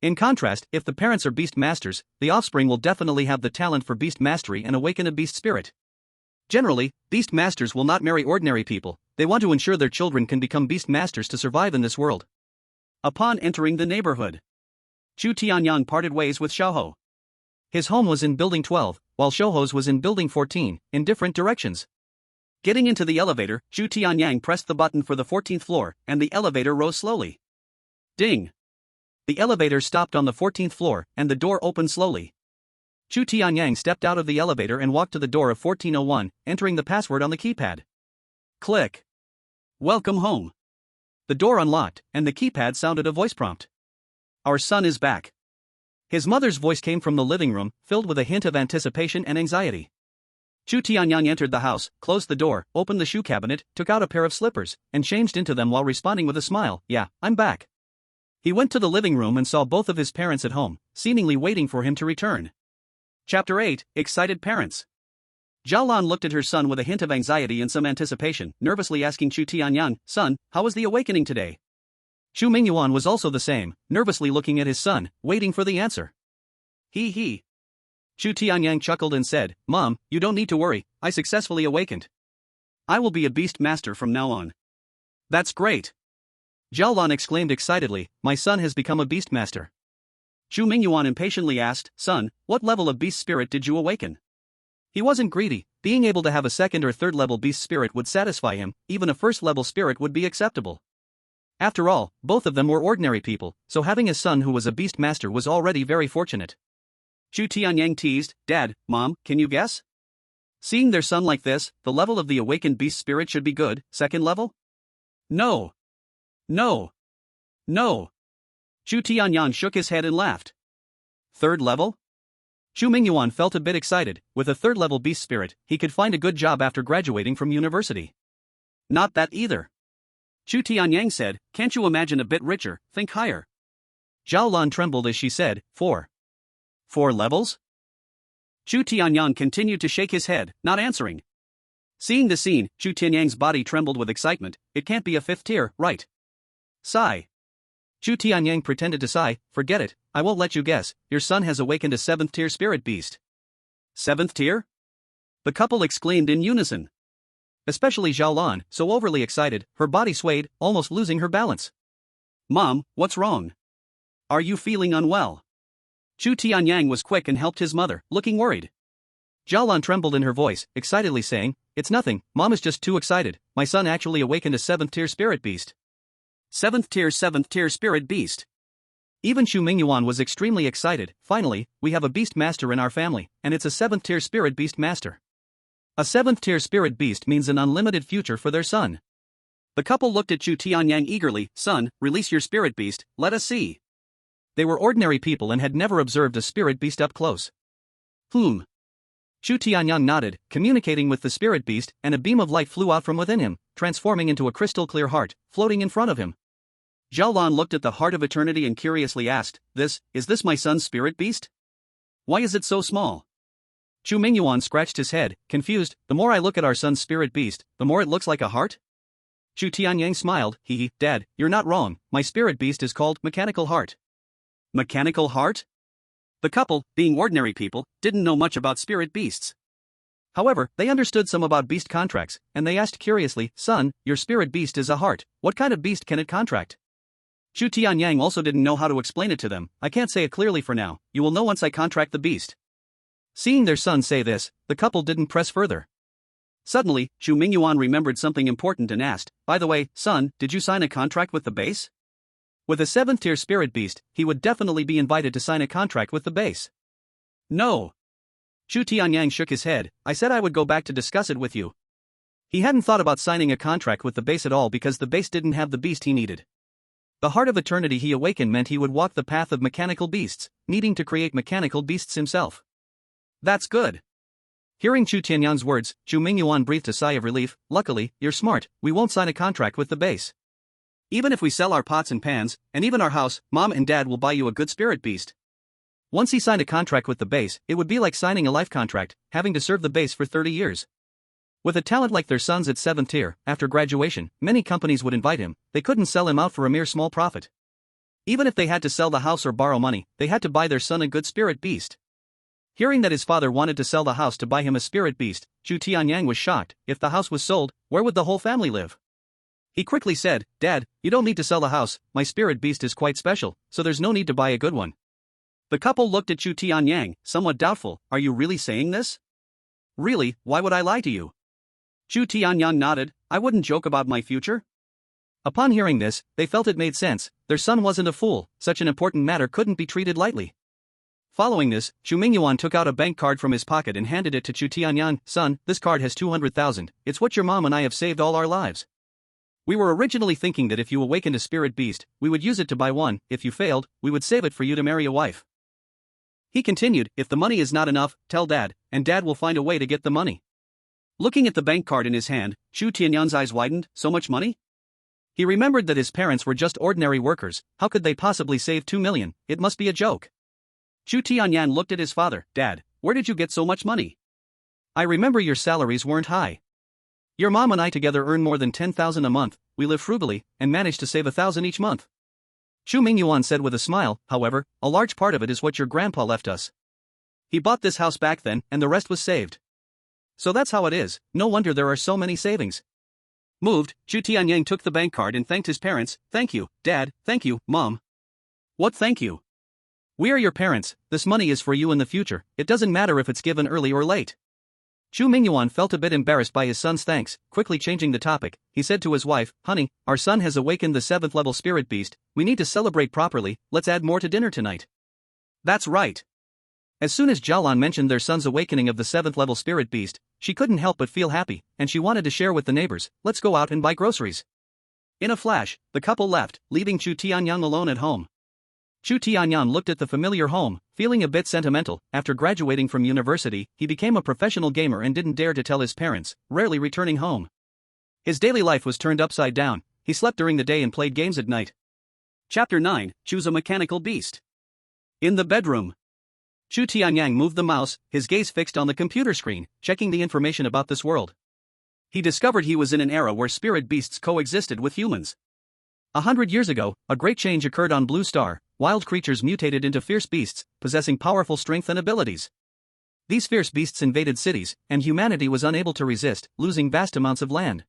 In contrast, if the parents are beast masters, the offspring will definitely have the talent for beast mastery and awaken a beast spirit. Generally, beast masters will not marry ordinary people. They want to ensure their children can become beast masters to survive in this world. Upon entering the neighborhood, Chu Tianyang parted ways with Shoho. His home was in Building 12, while Shoho's was in Building 14, in different directions. Getting into the elevator, Chu Tianyang pressed the button for the 14th floor, and the elevator rose slowly. Ding! The elevator stopped on the 14th floor, and the door opened slowly. Chu Tianyang stepped out of the elevator and walked to the door of 1401, entering the password on the keypad. Click. Welcome home. The door unlocked, and the keypad sounded a voice prompt. Our son is back. His mother's voice came from the living room, filled with a hint of anticipation and anxiety. Chu Tianyang entered the house, closed the door, opened the shoe cabinet, took out a pair of slippers, and changed into them while responding with a smile, "Yeah, I'm back." He went to the living room and saw both of his parents at home, seemingly waiting for him to return. Chapter 8, Excited Parents. Jialan looked at her son with a hint of anxiety and some anticipation, nervously asking Chu Tianyang, "Son, how was the awakening today?" Chu Mingyuan was also the same, nervously looking at his son, waiting for the answer. He. Chu Tianyang chuckled and said, "Mom, you don't need to worry, I successfully awakened. I will be a beast master from now on." "That's great." Jialan exclaimed excitedly, "My son has become a beast master." Chu Mingyuan impatiently asked, "Son, what level of beast spirit did you awaken?" He wasn't greedy. Being able to have a 2nd or 3rd level beast spirit would satisfy him, even a 1st level spirit would be acceptable. After all, both of them were ordinary people, so having a son who was a beast master was already very fortunate. Chu Tianyang teased, "Dad, Mom, can you guess?" Seeing their son like this, the level of the awakened beast spirit should be good, 2nd level? No. Chu Tianyang shook his head and laughed. 3rd level? Chu Mingyuan felt a bit excited. With a 3rd level beast spirit, he could find a good job after graduating from university. Not that either. Chu Tianyang said, can't you imagine a bit richer, think higher. Zhao Lan trembled as she said, 4 levels? Chu Tianyang continued to shake his head, not answering. Seeing the scene, Chu Tianyang's body trembled with excitement. It can't be a 5th tier, right? Sigh. Chu Tianyang pretended to sigh, forget it, I won't let you guess, your son has awakened a 7th tier spirit beast. 7th tier? The couple exclaimed in unison. Especially Zhao Lan, so overly excited, her body swayed, almost losing her balance. Mom, what's wrong? Are you feeling unwell? Chu Tianyang was quick and helped his mother, looking worried. Zhao Lan trembled in her voice, excitedly saying, it's nothing, Mom is just too excited, my son actually awakened a 7th tier spirit beast. 7th tier spirit beast. Even Chu Mingyuan was extremely excited. Finally, we have a beast master in our family, and it's a 7th tier spirit beast master. A 7th tier spirit beast means an unlimited future for their son. The couple looked at Chu Tianyang eagerly, son, release your spirit beast, let us see. They were ordinary people and had never observed a spirit beast up close. Chu Tianyang nodded, communicating with the spirit beast, and a beam of light flew out from within him, transforming into a crystal clear heart, floating in front of him. Zhao Lan looked at the heart of eternity and curiously asked, is this my son's spirit beast? Why is it so small? Chu Mingyuan scratched his head, confused, the more I look at our son's spirit beast, the more it looks like a heart? Chu Tianyang smiled, Dad, you're not wrong, my spirit beast is called Mechanical Heart. Mechanical Heart? The couple, being ordinary people, didn't know much about spirit beasts. However, they understood some about beast contracts, and they asked curiously, son, your spirit beast is a heart, what kind of beast can it contract? Chu Tianyang also didn't know how to explain it to them, I can't say it clearly for now, you will know once I contract the beast. Seeing their son say this, the couple didn't press further. Suddenly, Chu Mingyuan remembered something important and asked, by the way, son, did you sign a contract with the base? With a 7th tier spirit beast, he would definitely be invited to sign a contract with the base. No. Chu Tianyang shook his head, I said I would go back to discuss it with you. He hadn't thought about signing a contract with the base at all because the base didn't have the beast he needed. The heart of eternity he awakened meant he would walk the path of mechanical beasts, needing to create mechanical beasts himself. That's good. Hearing Chu Tianyang's words, Chu Mingyuan breathed a sigh of relief, luckily, you're smart, we won't sign a contract with the base. Even if we sell our pots and pans, and even our house, Mom and Dad will buy you a good spirit beast. Once he signed a contract with the base, it would be like signing a life contract, having to serve the base for 30 years. With a talent like their son's at 7th tier, after graduation, many companies would invite him, they couldn't sell him out for a mere small profit. Even if they had to sell the house or borrow money, they had to buy their son a good spirit beast. Hearing that his father wanted to sell the house to buy him a spirit beast, Chu Tianyang was shocked. If the house was sold, where would the whole family live? He quickly said, Dad, you don't need to sell the house, my spirit beast is quite special, so there's no need to buy a good one. The couple looked at Chu Tianyang, somewhat doubtful, are you really saying this? Really, why would I lie to you? Chu Tianyang nodded, I wouldn't joke about my future. Upon hearing this, they felt it made sense, their son wasn't a fool, such an important matter couldn't be treated lightly. Following this, Chu Mingyuan took out a bank card from his pocket and handed it to Chu Tianyang, son, this card has 200,000, it's what your mom and I have saved all our lives. We were originally thinking that if you awakened a spirit beast, we would use it to buy one, if you failed, we would save it for you to marry a wife. He continued, if the money is not enough, tell Dad, and Dad will find a way to get the money. Looking at the bank card in his hand, Chu Tianyang's eyes widened, so much money? He remembered that his parents were just ordinary workers, how could they possibly save 2 million, it must be a joke. Chu Tianyang looked at his father, Dad, where did you get so much money? I remember your salaries weren't high. Your mom and I together earn more than 10,000 a month, we live frugally, and manage to save 1,000 each month. Chu Mingyuan said with a smile, however, a large part of it is what your grandpa left us. He bought this house back then, and the rest was saved. So that's how it is, no wonder there are so many savings. Moved, Chu Tianyang took the bank card and thanked his parents, thank you, Dad, thank you, Mom. What thank you? We are your parents, this money is for you in the future, it doesn't matter if it's given early or late. Chu Mingyuan felt a bit embarrassed by his son's thanks, quickly changing the topic, he said to his wife, honey, our son has awakened the 7th level spirit beast, we need to celebrate properly, let's add more to dinner tonight. That's right. As soon as Zhao Lan mentioned their son's awakening of the 7th level spirit beast, she couldn't help but feel happy, and she wanted to share with the neighbors, let's go out and buy groceries. In a flash, the couple left, leaving Chu Tianyang alone at home. Chu Tianyang looked at the familiar home, feeling a bit sentimental. After graduating from university, he became a professional gamer and didn't dare to tell his parents, rarely returning home. His daily life was turned upside down, he slept during the day and played games at night. Chapter 9, Choose a Mechanical Beast. In the bedroom. Chu Tianyang moved the mouse, his gaze fixed on the computer screen, checking the information about this world. He discovered he was in an era where spirit beasts coexisted with humans. 100 years ago, a great change occurred on Blue Star. Wild creatures mutated into fierce beasts, possessing powerful strength and abilities. These fierce beasts invaded cities, and humanity was unable to resist, losing vast amounts of land.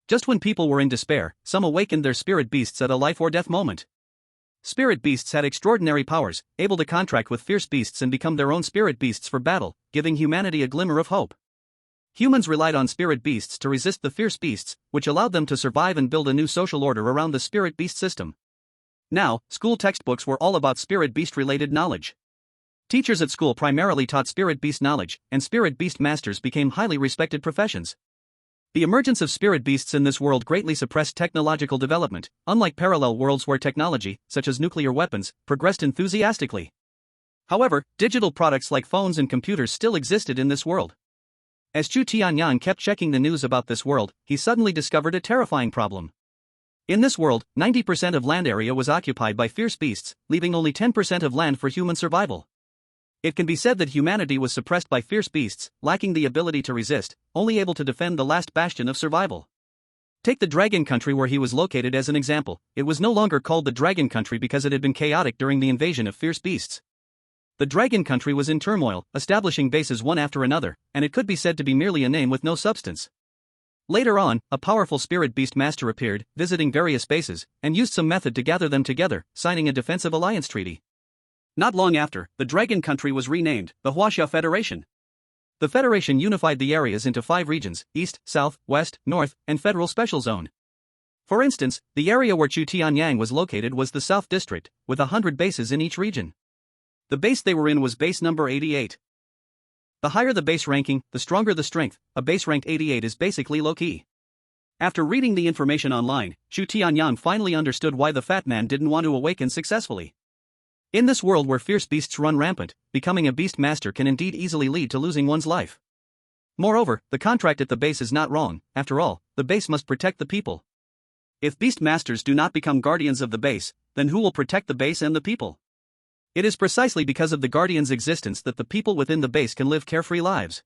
Just when people were in despair, some awakened their spirit beasts at a life or death moment. Spirit beasts had extraordinary powers, able to contract with fierce beasts and become their own spirit beasts for battle, giving humanity a glimmer of hope. Humans relied on spirit beasts to resist the fierce beasts, which allowed them to survive and build a new social order around the spirit beast system. Now, school textbooks were all about spirit beast-related knowledge. Teachers at school primarily taught spirit beast knowledge, and spirit beast masters became highly respected professions. The emergence of spirit beasts in this world greatly suppressed technological development, unlike parallel worlds where technology, such as nuclear weapons, progressed enthusiastically. However, digital products like phones and computers still existed in this world. As Chu Tianyang kept checking the news about this world, he suddenly discovered a terrifying problem. In this world, 90% of land area was occupied by fierce beasts, leaving only 10% of land for human survival. It can be said that humanity was suppressed by fierce beasts, lacking the ability to resist, only able to defend the last bastion of survival. Take the Dragon Country where he was located as an example. It was no longer called the Dragon Country because it had been chaotic during the invasion of fierce beasts. The Dragon Country was in turmoil, establishing bases one after another, and it could be said to be merely a name with no substance. Later on, a powerful spirit beast master appeared, visiting various bases, and used some method to gather them together, signing a defensive alliance treaty. Not long after, the Dragon Country was renamed the Huaxia Federation. The Federation unified the areas into 5 regions: East, South, West, North, and Federal Special Zone. For instance, the area where Chu Tianyang was located was the South District, with 100 bases in each region. The base they were in was base number 88. The higher the base ranking, the stronger the strength. A base ranked 88 is basically low-key. After reading the information online, Chu Tianyang finally understood why the fat man didn't want to awaken successfully. In this world where fierce beasts run rampant, becoming a beast master can indeed easily lead to losing one's life. Moreover, the contract at the base is not wrong. After all, the base must protect the people. If beast masters do not become guardians of the base, then who will protect the base and the people? It is precisely because of the guardian's existence that the people within the base can live carefree lives.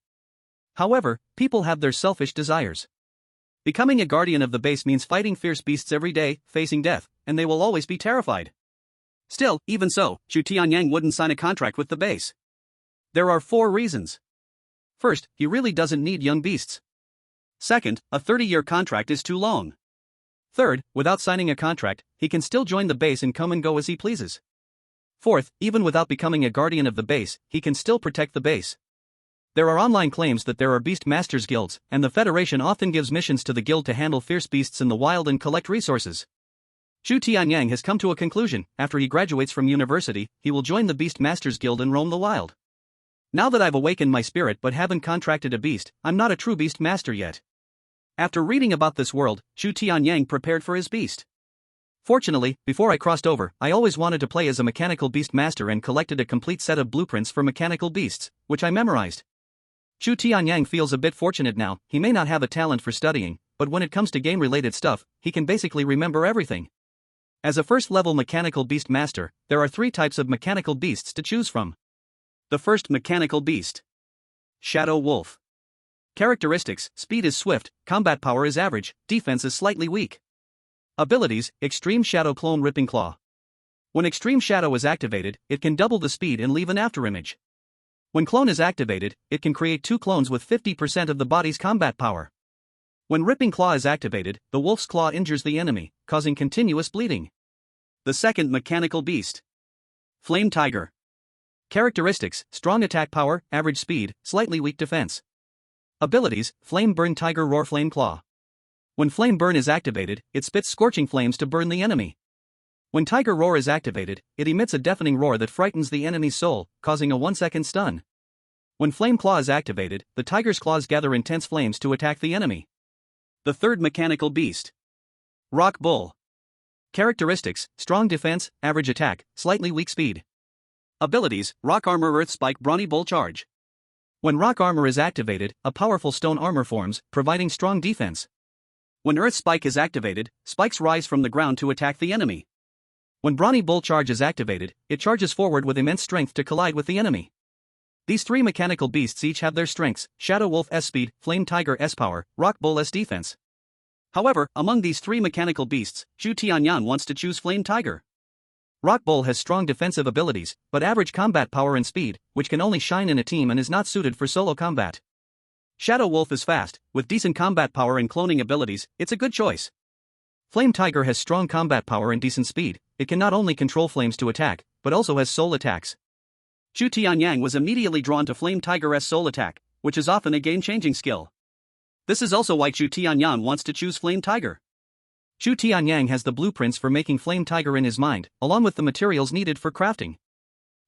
However, people have their selfish desires. Becoming a guardian of the base means fighting fierce beasts every day, facing death, and they will always be terrified. Still, even so, Chu Tianyang wouldn't sign a contract with the base. There are 4 reasons. First, he really doesn't need young beasts. Second, a 30-year contract is too long. Third, without signing a contract, he can still join the base and come and go as he pleases. Fourth, even without becoming a guardian of the base, he can still protect the base. There are online claims that there are beast masters guilds, and the Federation often gives missions to the guild to handle fierce beasts in the wild and collect resources. Chu Tianyang has come to a conclusion. After he graduates from university, he will join the Beast Masters Guild and roam the wild. Now that I've awakened my spirit but haven't contracted a beast, I'm not a true beast master yet. After reading about this world, Chu Tianyang prepared for his beast. Fortunately, before I crossed over, I always wanted to play as a mechanical beast master and collected a complete set of blueprints for mechanical beasts, which I memorized. Chu Tianyang feels a bit fortunate now. He may not have a talent for studying, but when it comes to game-related stuff, he can basically remember everything. As a first-level mechanical beast master, there are 3 types of mechanical beasts to choose from. The first mechanical beast. Shadow Wolf. Characteristics: speed is swift, combat power is average, defense is slightly weak. Abilities: Extreme Shadow Clone Ripping Claw. When Extreme Shadow is activated, it can double the speed and leave an afterimage. When Clone is activated, it can create 2 clones with 50% of the body's combat power. When Ripping Claw is activated, the Wolf's Claw injures the enemy, causing continuous bleeding. The second mechanical beast. Flame Tiger. Characteristics: strong attack power, average speed, slightly weak defense. Abilities: Flame Burn Tiger Roar Flame Claw. When Flame Burn is activated, it spits scorching flames to burn the enemy. When Tiger Roar is activated, it emits a deafening roar that frightens the enemy's soul, causing a 1-second stun. When Flame Claw is activated, the tiger's claws gather intense flames to attack the enemy. The third mechanical beast. Rock Bull. Characteristics: strong defense, average attack, slightly weak speed. Abilities: Rock Armor Earth Spike Brawny Bull Charge. When Rock Armor is activated, a powerful stone armor forms, providing strong defense. When Earth Spike is activated, spikes rise from the ground to attack the enemy. When Brawny Bull Charge is activated, it charges forward with immense strength to collide with the enemy. These three mechanical beasts each have their strengths: Shadow Wolf S speed, Flame Tiger S power, Rock Bull S defense. However, among these three mechanical beasts, Chu Tianyang wants to choose Flame Tiger. Rock Bull has strong defensive abilities, but average combat power and speed, which can only shine in a team and is not suited for solo combat. Shadow Wolf is fast, with decent combat power and cloning abilities. It's a good choice. Flame Tiger has strong combat power and decent speed. It can not only control flames to attack, but also has soul attacks. Chu Tianyang was immediately drawn to Flame Tiger's soul attack, which is often a game-changing skill. This is also why Chu Tianyang wants to choose Flame Tiger. Chu Tianyang has the blueprints for making Flame Tiger in his mind, along with the materials needed for crafting.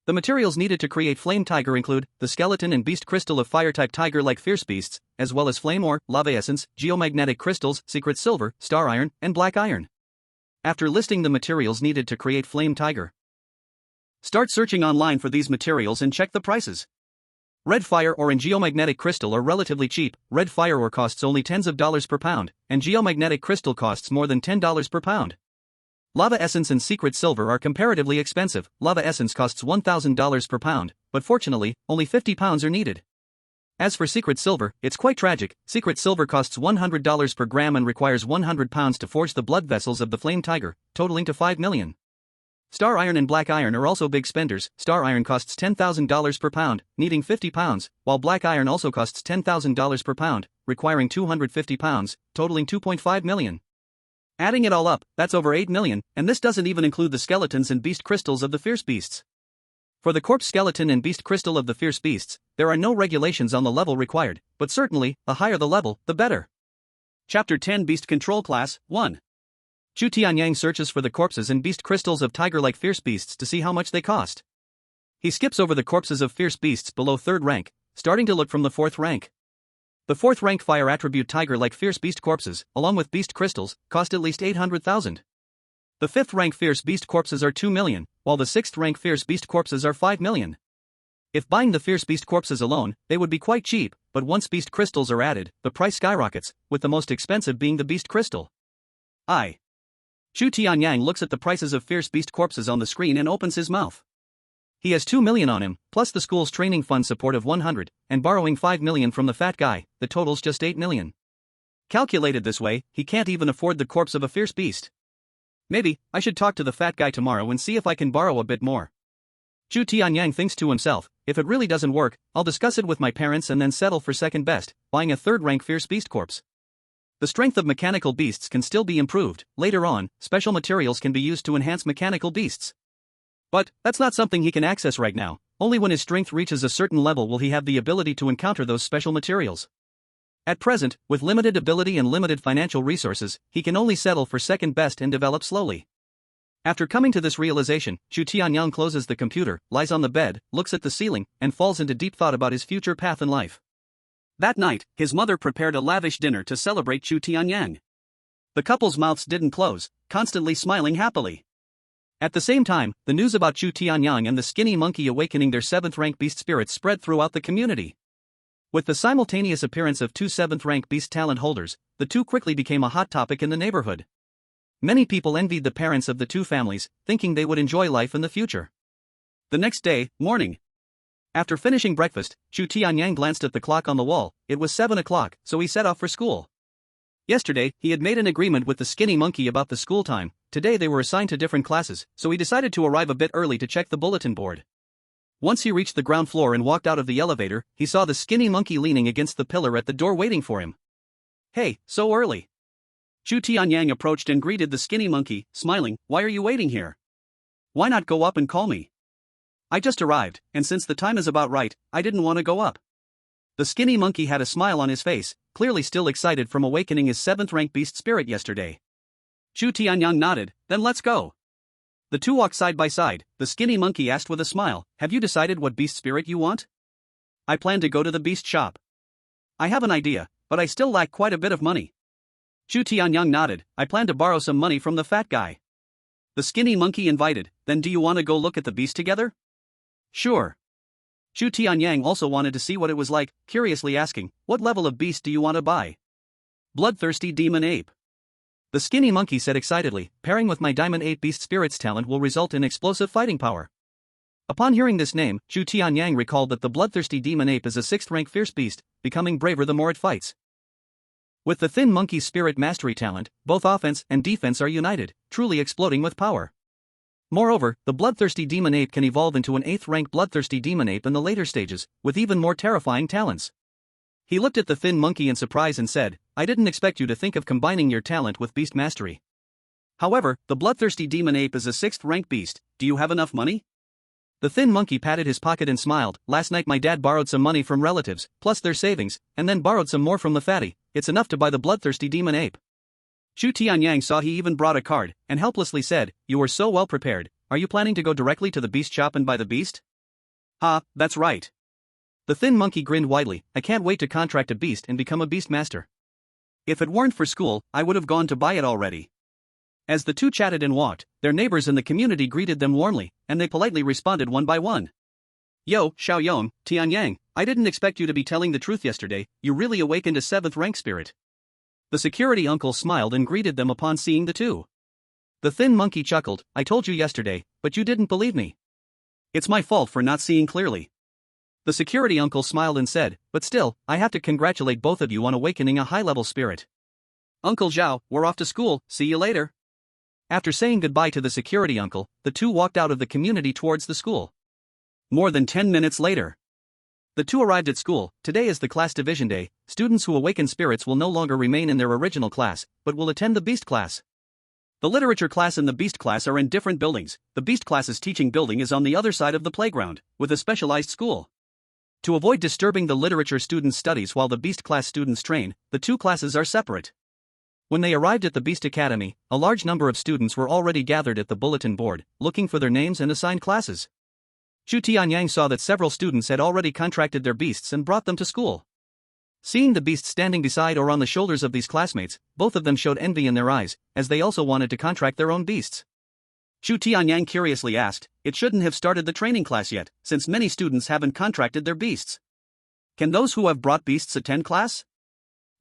The materials needed to create Flame Tiger include the skeleton and beast crystal of fire-type tiger-like fierce beasts, as well as flame ore, lava essence, geomagnetic crystals, secret silver, star iron, and black iron. After listing the materials needed to create Flame Tiger, start searching online for these materials and check the prices. Red fire ore and geomagnetic crystal are relatively cheap. Red fire ore costs only tens of dollars per pound, and geomagnetic crystal costs more than $10 per pound. Lava essence and secret silver are comparatively expensive. Lava essence costs $1,000 per pound, but fortunately, only 50 pounds are needed. As for secret silver, it's quite tragic. Secret silver costs $100 per gram and requires 100 pounds to forge the blood vessels of the Flame Tiger, totaling to 5 million. Star iron and black iron are also big spenders. Star iron costs $10,000 per pound, needing 50 pounds, while black iron also costs $10,000 per pound, requiring 250 pounds, totaling 2.5 million. Adding it all up, that's over 8 million, and this doesn't even include the skeletons and beast crystals of the fierce beasts. For the corpse skeleton and beast crystal of the fierce beasts, there are no regulations on the level required, but certainly, the higher the level, the better. Chapter 10 Beast Control Class 1. Chu Tianyang searches for the corpses and beast crystals of tiger-like fierce beasts to see how much they cost. He skips over the corpses of fierce beasts below 3rd rank, starting to look from the 4th rank. The 4th rank fire attribute tiger-like fierce beast corpses, along with beast crystals, cost at least 800,000. The 5th rank fierce beast corpses are 2 million, while the 6th rank fierce beast corpses are 5 million. If buying the fierce beast corpses alone, they would be quite cheap, but once beast crystals are added, the price skyrockets, with the most expensive being the beast crystal. Chu Tianyang looks at the prices of fierce beast corpses on the screen and opens his mouth. He has 2 million on him, plus the school's training fund support of 100, and borrowing 5 million from the fat guy. The total's just 8 million. Calculated this way, he can't even afford the corpse of a fierce beast. Maybe I should talk to the fat guy tomorrow and see if I can borrow a bit more. Chu Tianyang thinks to himself, if it really doesn't work, I'll discuss it with my parents and then settle for second best, buying a 3rd rank fierce beast corpse. The strength of mechanical beasts can still be improved. Later on, special materials can be used to enhance mechanical beasts. But that's not something he can access right now. Only when his strength reaches a certain level will he have the ability to encounter those special materials. At present, with limited ability and limited financial resources, he can only settle for second best and develop slowly. After coming to this realization, Chu Tianyang closes the computer, lies on the bed, looks at the ceiling, and falls into deep thought about his future path in life. That night, his mother prepared a lavish dinner to celebrate Chu Tianyang. The couple's mouths didn't close, constantly smiling happily. At the same time, the news about Chu Tianyang and the skinny monkey awakening their 7th rank beast spirits spread throughout the community. With the simultaneous appearance of 2 7th rank beast talent holders, the two quickly became a hot topic in the neighborhood. Many people envied the parents of the two families, thinking they would enjoy life in the future. The next day, morning. After finishing breakfast, Chu Tianyang glanced at the clock on the wall. It was 7 o'clock, so he set off for school. Yesterday, he had made an agreement with the skinny monkey about the school time. Today they were assigned to different classes, so he decided to arrive a bit early to check the bulletin board. Once he reached the ground floor and walked out of the elevator, he saw the skinny monkey leaning against the pillar at the door waiting for him. Hey, so early. Chu Tianyang approached and greeted the skinny monkey, smiling. Why are you waiting here? Why not go up and call me? I just arrived, and since the time is about right, I didn't want to go up. The skinny monkey had a smile on his face, clearly still excited from awakening his 7th rank beast spirit yesterday. Chu Tianyang nodded, then let's go. The two walked side by side. The skinny monkey asked with a smile, have you decided what beast spirit you want? I plan to go to the beast shop. I have an idea, but I still lack quite a bit of money. Chu Tianyang nodded, I plan to borrow some money from the fat guy. The skinny monkey invited, then do you want to go look at the beast together? Sure. Chu Tianyang also wanted to see what it was like, curiously asking, what level of beast do you want to buy? Bloodthirsty demon ape. The skinny monkey said excitedly, pairing with my Diamond 8 Beast Spirit's talent will result in explosive fighting power. Upon hearing this name, Chu Tianyang recalled that the bloodthirsty demon ape is a 6th-rank fierce beast, becoming braver the more it fights. With the thin monkey's spirit mastery talent, both offense and defense are united, truly exploding with power. Moreover, the bloodthirsty demon ape can evolve into an 8th-rank bloodthirsty demon ape in the later stages, with even more terrifying talents. He looked at the thin monkey in surprise and said, I didn't expect you to think of combining your talent with beast mastery. However, the bloodthirsty demon ape is a 6th-rank beast. Do you have enough money? The thin monkey patted his pocket and smiled. Last night my dad borrowed some money from relatives, plus their savings, and then borrowed some more from the fatty. It's enough to buy the bloodthirsty demon ape. Chu Tianyang saw he even brought a card, and helplessly said, You were so well prepared. Are you planning to go directly to the beast shop and buy the beast? That's right. The thin monkey grinned widely. I can't wait to contract a beast and become a beast master. If it weren't for school, I would have gone to buy it already. As the two chatted and walked, their neighbors in the community greeted them warmly, and they politely responded one by one. Yo, Xiaoyong, Tianyang, I didn't expect you to be telling the truth yesterday. You really awakened a 7th-rank spirit. The security uncle smiled and greeted them upon seeing the two. The thin monkey chuckled, I told you yesterday, but you didn't believe me. It's my fault for not seeing clearly. The security uncle smiled and said, but still, I have to congratulate both of you on awakening a high-level spirit. Uncle Zhao, we're off to school, see you later. After saying goodbye to the security uncle, the two walked out of the community towards the school. More than 10 minutes later, the two arrived at school. Today is the class division day. Students who awaken spirits will no longer remain in their original class, but will attend the beast class. The literature class and the beast class are in different buildings. The beast class's teaching building is on the other side of the playground, with a specialized school. To avoid disturbing the literature students' studies while the beast class students train, the two classes are separate. When they arrived at the Beast Academy, a large number of students were already gathered at the bulletin board, looking for their names and assigned classes. Chu Tianyang saw that several students had already contracted their beasts and brought them to school. Seeing the beasts standing beside or on the shoulders of these classmates, both of them showed envy in their eyes, as they also wanted to contract their own beasts. Chu Tianyang curiously asked, it shouldn't have started the training class yet, since many students haven't contracted their beasts. Can those who have brought beasts attend class?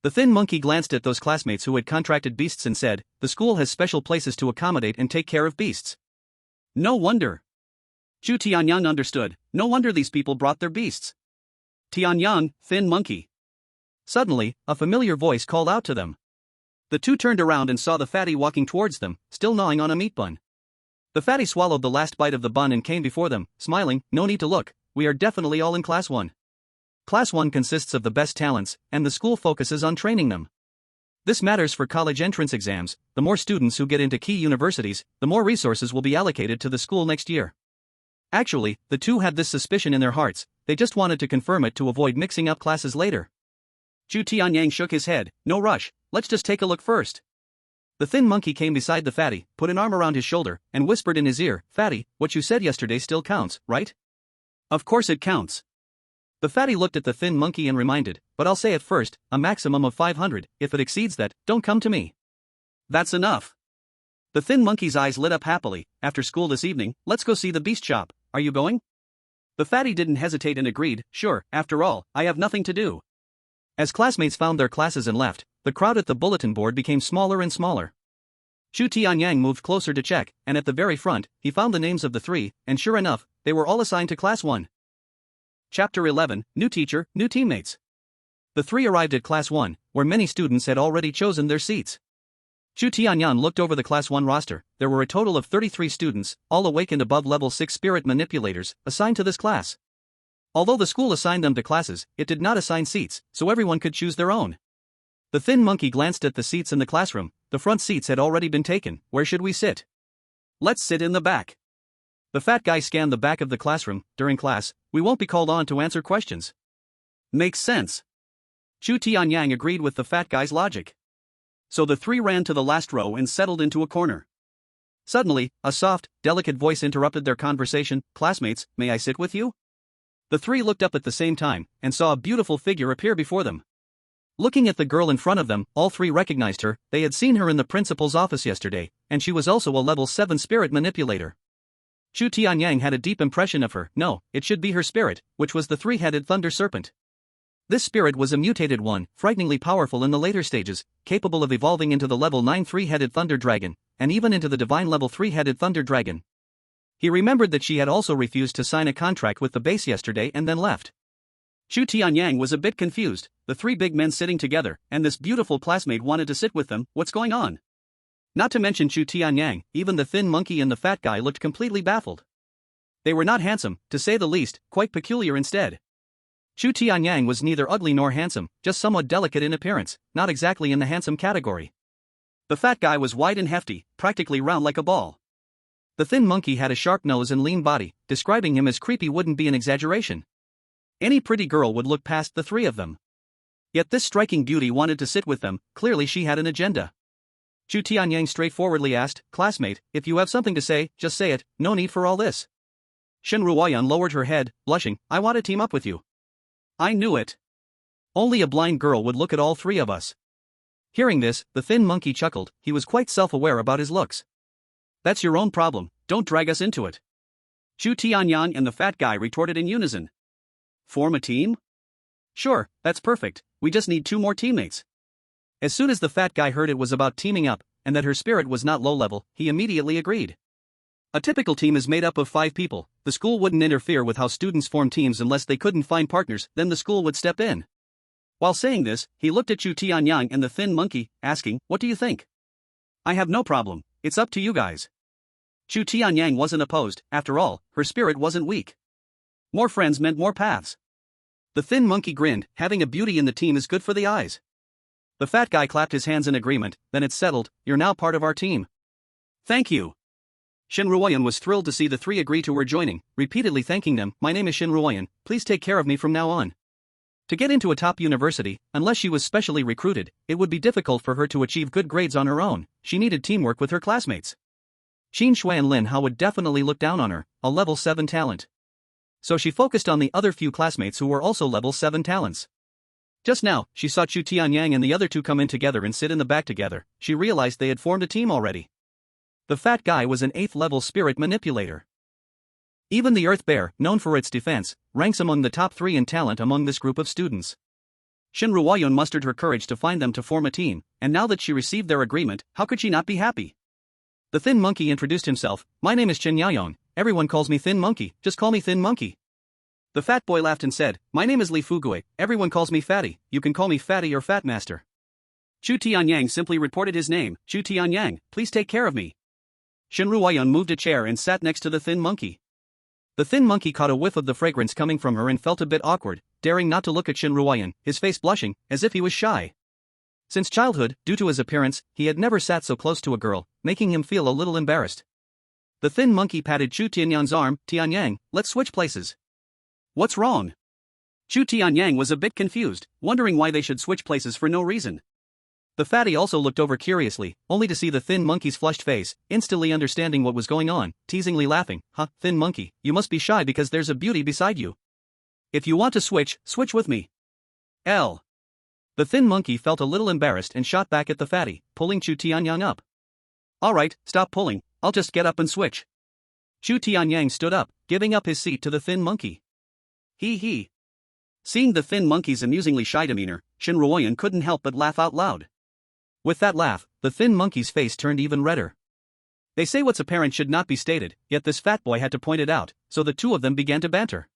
The thin monkey glanced at those classmates who had contracted beasts and said, the school has special places to accommodate and take care of beasts. No wonder. Chu Tianyang understood, no wonder these people brought their beasts. Tianyang, thin monkey. Suddenly, a familiar voice called out to them. The two turned around and saw the fatty walking towards them, still gnawing on a meat bun. The fatty swallowed the last bite of the bun and came before them, smiling, no need to look, we are definitely all in Class 1. Class 1 consists of the best talents, and the school focuses on training them. This matters for college entrance exams. The more students who get into key universities, the more resources will be allocated to the school next year. Actually, the two had this suspicion in their hearts, they just wanted to confirm it to avoid mixing up classes later. Chu Tianyang shook his head, no rush, let's just take a look first. The thin monkey came beside the fatty, put an arm around his shoulder, and whispered in his ear, Fatty, what you said yesterday still counts, right? Of course it counts. The fatty looked at the thin monkey and reminded, but I'll say it first, a maximum of 500, if it exceeds that, don't come to me. That's enough. The thin monkey's eyes lit up happily, after school this evening, let's go see the beast shop, are you going? The fatty didn't hesitate and agreed, sure, after all, I have nothing to do. As classmates found their classes and left, the crowd at the bulletin board became smaller and smaller. Chu Tianyang moved closer to check, and at the very front, he found the names of the three, and sure enough, they were all assigned to Class 1. Chapter 11, New Teacher, New Teammates. The three arrived at Class 1, where many students had already chosen their seats. Chu Tianyang looked over the Class 1 roster. There were a total of 33 students, all awakened above level 6 spirit manipulators, assigned to this class. Although the school assigned them to classes, it did not assign seats, so everyone could choose their own. The thin monkey glanced at the seats in the classroom. The front seats had already been taken. Where should we sit? Let's sit in the back. The fat guy scanned the back of the classroom. During class, we won't be called on to answer questions. Makes sense. Chu Tianyang agreed with the fat guy's logic. So the three ran to the last row and settled into a corner. Suddenly, a soft, delicate voice interrupted their conversation. Classmates, may I sit with you? The three looked up at the same time, and saw a beautiful figure appear before them. Looking at the girl in front of them, all three recognized her. They had seen her in the principal's office yesterday, and she was also a level 7 spirit manipulator. Chu Tianyang had a deep impression of her. No, it should be her spirit, which was the three-headed thunder serpent. This spirit was a mutated one, frighteningly powerful in the later stages, capable of evolving into the level 9 three-headed thunder dragon, and even into the divine level 3-headed thunder dragon. He remembered that she had also refused to sign a contract with the base yesterday and then left. Chu Tianyang was a bit confused, the three big men sitting together, and this beautiful classmate wanted to sit with them. What's going on? Not to mention Chu Tianyang, even the thin monkey and the fat guy looked completely baffled. They were not handsome, to say the least, quite peculiar instead. Chu Tianyang was neither ugly nor handsome, just somewhat delicate in appearance, not exactly in the handsome category. The fat guy was wide and hefty, practically round like a ball. The thin monkey had a sharp nose and lean body, describing him as creepy wouldn't be an exaggeration. Any pretty girl would look past the three of them. Yet this striking beauty wanted to sit with them, clearly she had an agenda. Chu Tianyang straightforwardly asked, "Classmate, if you have something to say, just say it, no need for all this." Shen Ruoyan lowered her head, blushing, "I want to team up with you." "I knew it. Only a blind girl would look at all three of us." Hearing this, the thin monkey chuckled. He was quite self-aware about his looks. "That's your own problem, don't drag us into it." Chu Tianyang and the fat guy retorted in unison. "Form a team?" "Sure, that's perfect, we just need 2 more teammates." As soon as the fat guy heard it was about teaming up, and that her spirit was not low level, he immediately agreed. A typical team is made up of 5 people, the school wouldn't interfere with how students form teams unless they couldn't find partners, then the school would step in. While saying this, he looked at Chu Tianyang and the thin monkey, asking, "What do you think?" "I have no problem, it's up to you guys." Chu Tianyang wasn't opposed, after all, her spirit wasn't weak. More friends meant more paths. The thin monkey grinned, having a beauty in the team is good for the eyes. The fat guy clapped his hands in agreement, "Then it's settled, you're now part of our team." "Thank you." Shen Ruoyan was thrilled to see the three agree to her joining, repeatedly thanking them, "My name is Shen Ruoyan, please take care of me from now on." To get into a top university, unless she was specially recruited, it would be difficult for her to achieve good grades on her own, she needed teamwork with her classmates. Qin Shui and Lin Hao would definitely look down on her, a level 7 talent. So she focused on the other few classmates who were also level 7 talents. Just now, she saw Chu Tianyang and the other two come in together and sit in the back together. She realized they had formed a team already. The fat guy was an 8th level spirit manipulator. Even the Earth Bear, known for its defense, ranks among the top 3 in talent among this group of students. Shen Ruoyan mustered her courage to find them to form a team, and now that she received their agreement, how could she not be happy? The thin monkey introduced himself, "My name is Chen Yaoyong, everyone calls me Thin Monkey, just call me Thin Monkey." The fat boy laughed and said, "My name is Li Fugui, everyone calls me Fatty, you can call me Fatty or Fat Master." Chu Tianyang simply reported his name, "Chu Tianyang, please take care of me." Shen Ruoyan moved a chair and sat next to the thin monkey. The thin monkey caught a whiff of the fragrance coming from her and felt a bit awkward, daring not to look at Shen Ruoyan, his face blushing, as if he was shy. Since childhood, due to his appearance, he had never sat so close to a girl, making him feel a little embarrassed. The thin monkey patted Chu Tianyang's arm, "Tianyang, let's switch places." "What's wrong?" Chu Tianyang was a bit confused, wondering why they should switch places for no reason. The fatty also looked over curiously, only to see the thin monkey's flushed face, instantly understanding what was going on, teasingly laughing, "Huh, thin monkey, you must be shy because there's a beauty beside you. If you want to switch, switch with me." L. The thin monkey felt a little embarrassed and shot back at the fatty, pulling Chu Tianyang up. "Alright, stop pulling, I'll just get up and switch." Chu Tianyang stood up, giving up his seat to the thin monkey. He. Seeing the thin monkey's amusingly shy demeanor, Shen Ruoyan couldn't help but laugh out loud. With that laugh, the thin monkey's face turned even redder. They say what's apparent should not be stated, yet this fat boy had to point it out, so the two of them began to banter.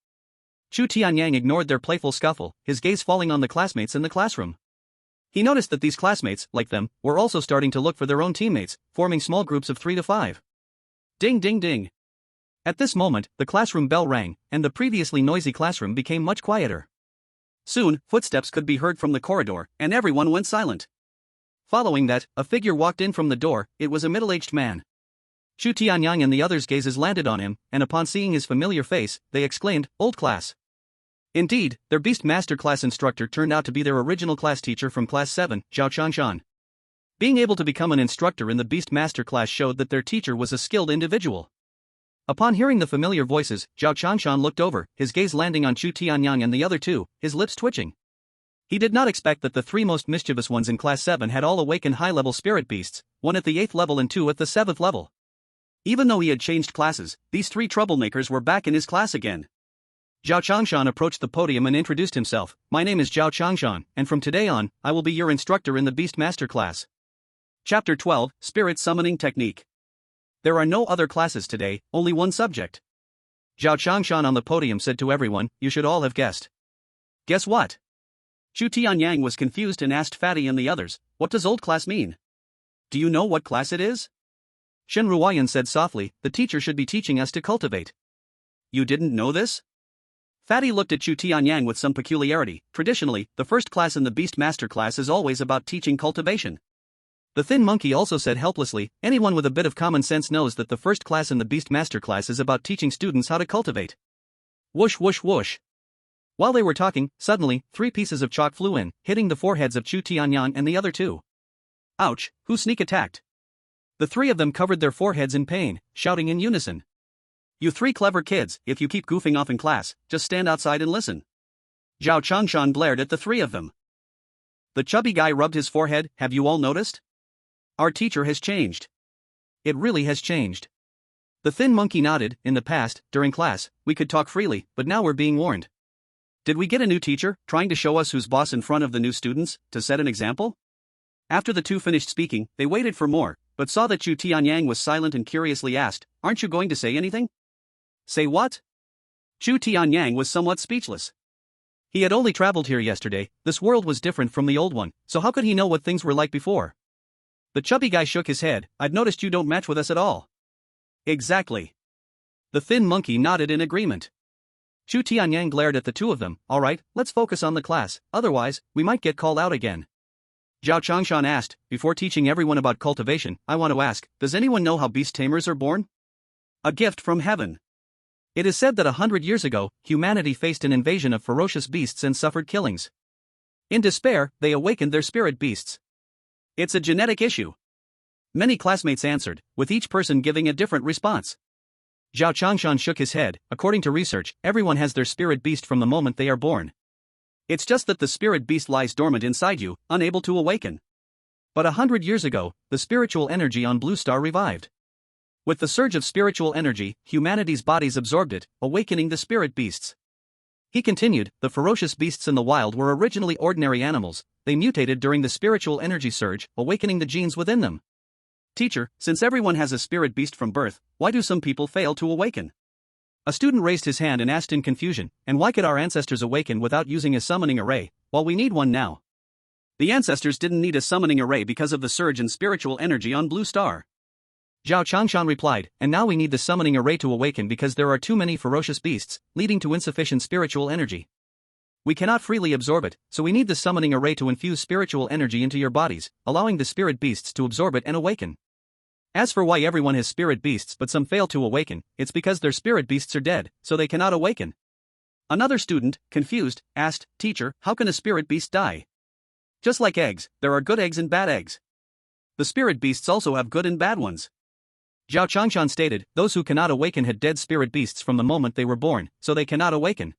Chu Tianyang ignored their playful scuffle, his gaze falling on the classmates in the classroom. He noticed that these classmates, like them, were also starting to look for their own teammates, forming small groups of 3 to 5. Ding ding ding. At this moment, the classroom bell rang, and the previously noisy classroom became much quieter. Soon, footsteps could be heard from the corridor, and everyone went silent. Following that, a figure walked in from the door. It was a middle-aged man. Chu Tianyang and the others' gazes landed on him, and upon seeing his familiar face, they exclaimed, "Old class." Indeed, their Beast Master class instructor turned out to be their original class teacher from class 7, Zhao Chanshan. Being able to become an instructor in the Beast Master class showed that their teacher was a skilled individual. Upon hearing the familiar voices, Zhao Chanshan looked over, his gaze landing on Chu Tianyang and the other two, his lips twitching. He did not expect that the 3 most mischievous ones in class 7 had all awakened high-level spirit beasts, 1 at the 8th level and 2 at the 7th level. Even though he had changed classes, these 3 troublemakers were back in his class again. Zhao Changshan approached the podium and introduced himself. My name is Zhao Changshan, and from today on, I will be your instructor in the Beast Master class. Chapter 12, Spirit Summoning Technique. There are no other classes today, only one subject. Zhao Changshan on the podium said to everyone, you should all have guessed. Guess what? Chu Tianyang was confused and asked Fatty and the others, what does old class mean? Do you know what class it is? Shen Ruoyan said softly, the teacher should be teaching us to cultivate. You didn't know this? Fatty looked at Chu Tianyang with some peculiarity. Traditionally, the first class in the Beast Master class is always about teaching cultivation. The thin monkey also said helplessly, anyone with a bit of common sense knows that the first class in the Beast Master class is about teaching students how to cultivate. Whoosh whoosh whoosh. While they were talking, suddenly, 3 pieces of chalk flew in, hitting the foreheads of Chu Tianyang and the other 2. Ouch, who sneak attacked? The 3 of them covered their foreheads in pain, shouting in unison. You 3 clever kids, if you keep goofing off in class, just stand outside and listen. Zhao Changshan glared at the 3 of them. The chubby guy rubbed his forehead, have you all noticed? Our teacher has changed. It really has changed. The thin monkey nodded, in the past, during class, we could talk freely, but now we're being warned. Did we get a new teacher, trying to show us who's boss in front of the new students, to set an example? After the 2 finished speaking, they waited for more, but saw that Chu Tianyang was silent and curiously asked, aren't you going to say anything? Say what? Chu Tianyang was somewhat speechless. He had only traveled here yesterday, this world was different from the old one, so how could he know what things were like before? The chubby guy shook his head, I've noticed you don't match with us at all. Exactly. The thin monkey nodded in agreement. Chu Tianyang glared at the 2 of them, alright, let's focus on the class, otherwise, we might get called out again. Zhao Changshan asked, before teaching everyone about cultivation, I want to ask, does anyone know how beast-tamers are born? A gift from heaven. It is said that 100 years ago, humanity faced an invasion of ferocious beasts and suffered killings. In despair, they awakened their spirit beasts. It's a genetic issue. Many classmates answered, with each person giving a different response. Zhao Changshan shook his head, according to research, everyone has their spirit beast from the moment they are born. It's just that the spirit beast lies dormant inside you, unable to awaken. But 100 years ago, the spiritual energy on Blue Star revived. With the surge of spiritual energy, humanity's bodies absorbed it, awakening the spirit beasts. He continued, the ferocious beasts in the wild were originally ordinary animals, they mutated during the spiritual energy surge, awakening the genes within them. Teacher, since everyone has a spirit beast from birth, why do some people fail to awaken? A student raised his hand and asked in confusion, and why could our ancestors awaken without using a summoning array, while we need one now? The ancestors didn't need a summoning array because of the surge in spiritual energy on Blue Star. Zhao Changshan replied, and now we need the summoning array to awaken because there are too many ferocious beasts, leading to insufficient spiritual energy. We cannot freely absorb it, so we need the summoning array to infuse spiritual energy into your bodies, allowing the spirit beasts to absorb it and awaken. As for why everyone has spirit beasts but some fail to awaken, it's because their spirit beasts are dead, so they cannot awaken. Another student, confused, asked, Teacher, how can a spirit beast die? Just like eggs, there are good eggs and bad eggs. The spirit beasts also have good and bad ones. Zhao Changshan stated, those who cannot awaken had dead spirit beasts from the moment they were born, so they cannot awaken.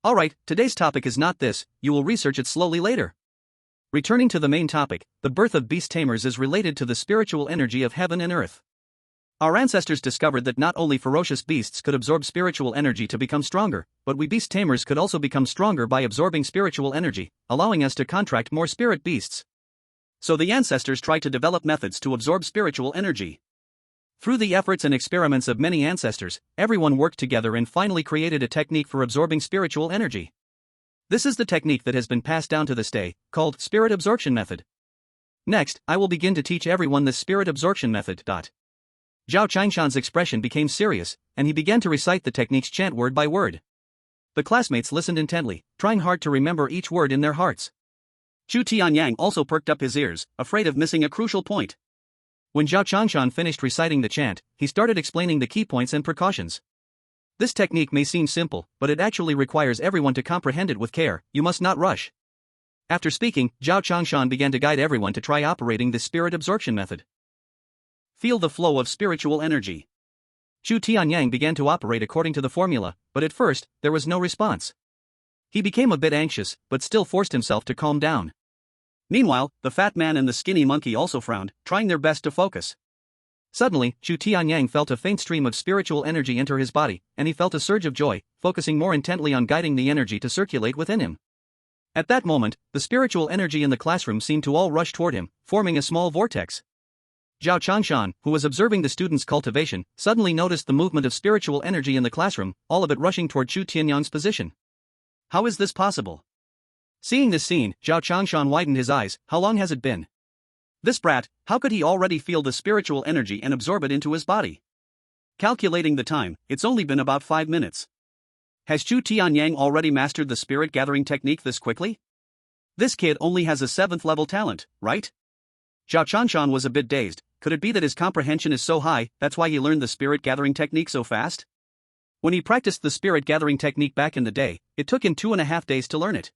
Alright, today's topic is not this, you will research it slowly later. Returning to the main topic, the birth of beast-tamers is related to the spiritual energy of heaven and earth. Our ancestors discovered that not only ferocious beasts could absorb spiritual energy to become stronger, but we beast-tamers could also become stronger by absorbing spiritual energy, allowing us to contract more spirit beasts. So the ancestors tried to develop methods to absorb spiritual energy. Through the efforts and experiments of many ancestors, everyone worked together and finally created a technique for absorbing spiritual energy. This is the technique that has been passed down to this day, called spirit absorption method. Next, I will begin to teach everyone this spirit absorption method. Zhao Changshan's expression became serious, and he began to recite the technique's chant word by word. The classmates listened intently, trying hard to remember each word in their hearts. Chu Tianyang also perked up his ears, afraid of missing a crucial point. When Zhao Changshan finished reciting the chant, he started explaining the key points and precautions. This technique may seem simple, but it actually requires everyone to comprehend it with care, you must not rush. After speaking, Zhao Changshan began to guide everyone to try operating this spirit absorption method. Feel the flow of spiritual energy. Chu Tianyang began to operate according to the formula, but at first, there was no response. He became a bit anxious, but still forced himself to calm down. Meanwhile, the fat man and the skinny monkey also frowned, trying their best to focus. Suddenly, Chu Tianyang felt a faint stream of spiritual energy enter his body, and he felt a surge of joy, focusing more intently on guiding the energy to circulate within him. At that moment, the spiritual energy in the classroom seemed to all rush toward him, forming a small vortex. Zhao Changshan, who was observing the students' cultivation, suddenly noticed the movement of spiritual energy in the classroom, all of it rushing toward Chu Tianyang's position. How is this possible? Seeing this scene, Zhao Changshan widened his eyes. How long has it been? This brat, how could he already feel the spiritual energy and absorb it into his body? Calculating the time, it's only been about 5 minutes. Has Chu Tianyang already mastered the spirit gathering technique this quickly? This kid only has a 7th level talent, right? Zhao Changshan was a bit dazed. Could it be that his comprehension is so high, that's why he learned the spirit gathering technique so fast? When he practiced the spirit gathering technique back in the day, it took him 2.5 days to learn it.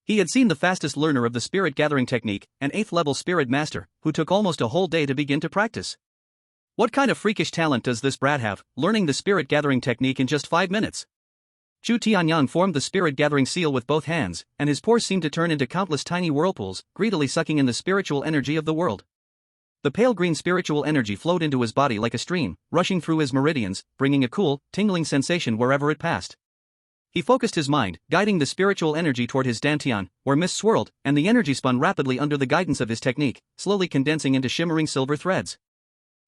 He had seen the fastest learner of the spirit gathering technique, an 8th level spirit master, who took almost a whole day to begin to practice. What kind of freakish talent does this brat have, learning the spirit gathering technique in just 5 minutes? Chu Tianyang formed the spirit gathering seal with both hands, and his pores seemed to turn into countless tiny whirlpools, greedily sucking in the spiritual energy of the world. The pale green spiritual energy flowed into his body like a stream, rushing through his meridians, bringing a cool, tingling sensation wherever it passed. He focused his mind, guiding the spiritual energy toward his dantian, where mist swirled, and the energy spun rapidly under the guidance of his technique, slowly condensing into shimmering silver threads.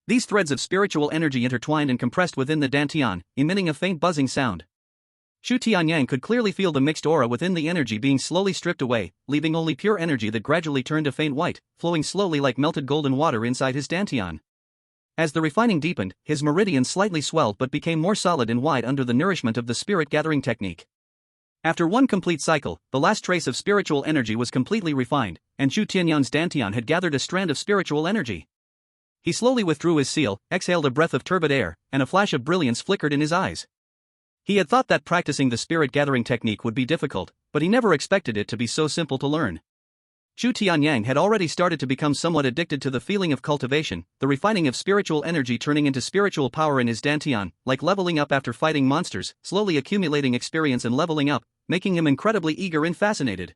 These threads of spiritual energy intertwined and compressed within the dantian, emitting a faint buzzing sound. Chu Tianyang could clearly feel the mixed aura within the energy being slowly stripped away, leaving only pure energy that gradually turned a faint white, flowing slowly like melted golden water inside his dantian. As the refining deepened, his meridians slightly swelled but became more solid and wide under the nourishment of the spirit gathering technique. After one complete cycle, the last trace of spiritual energy was completely refined, and Chu Tianyang's dantian had gathered a strand of spiritual energy. He slowly withdrew his seal, exhaled a breath of turbid air, and a flash of brilliance flickered in his eyes. He had thought that practicing the spirit gathering technique would be difficult, but he never expected it to be so simple to learn. Chu Tianyang had already started to become somewhat addicted to the feeling of cultivation, the refining of spiritual energy turning into spiritual power in his dantian, like leveling up after fighting monsters, slowly accumulating experience and leveling up, making him incredibly eager and fascinated.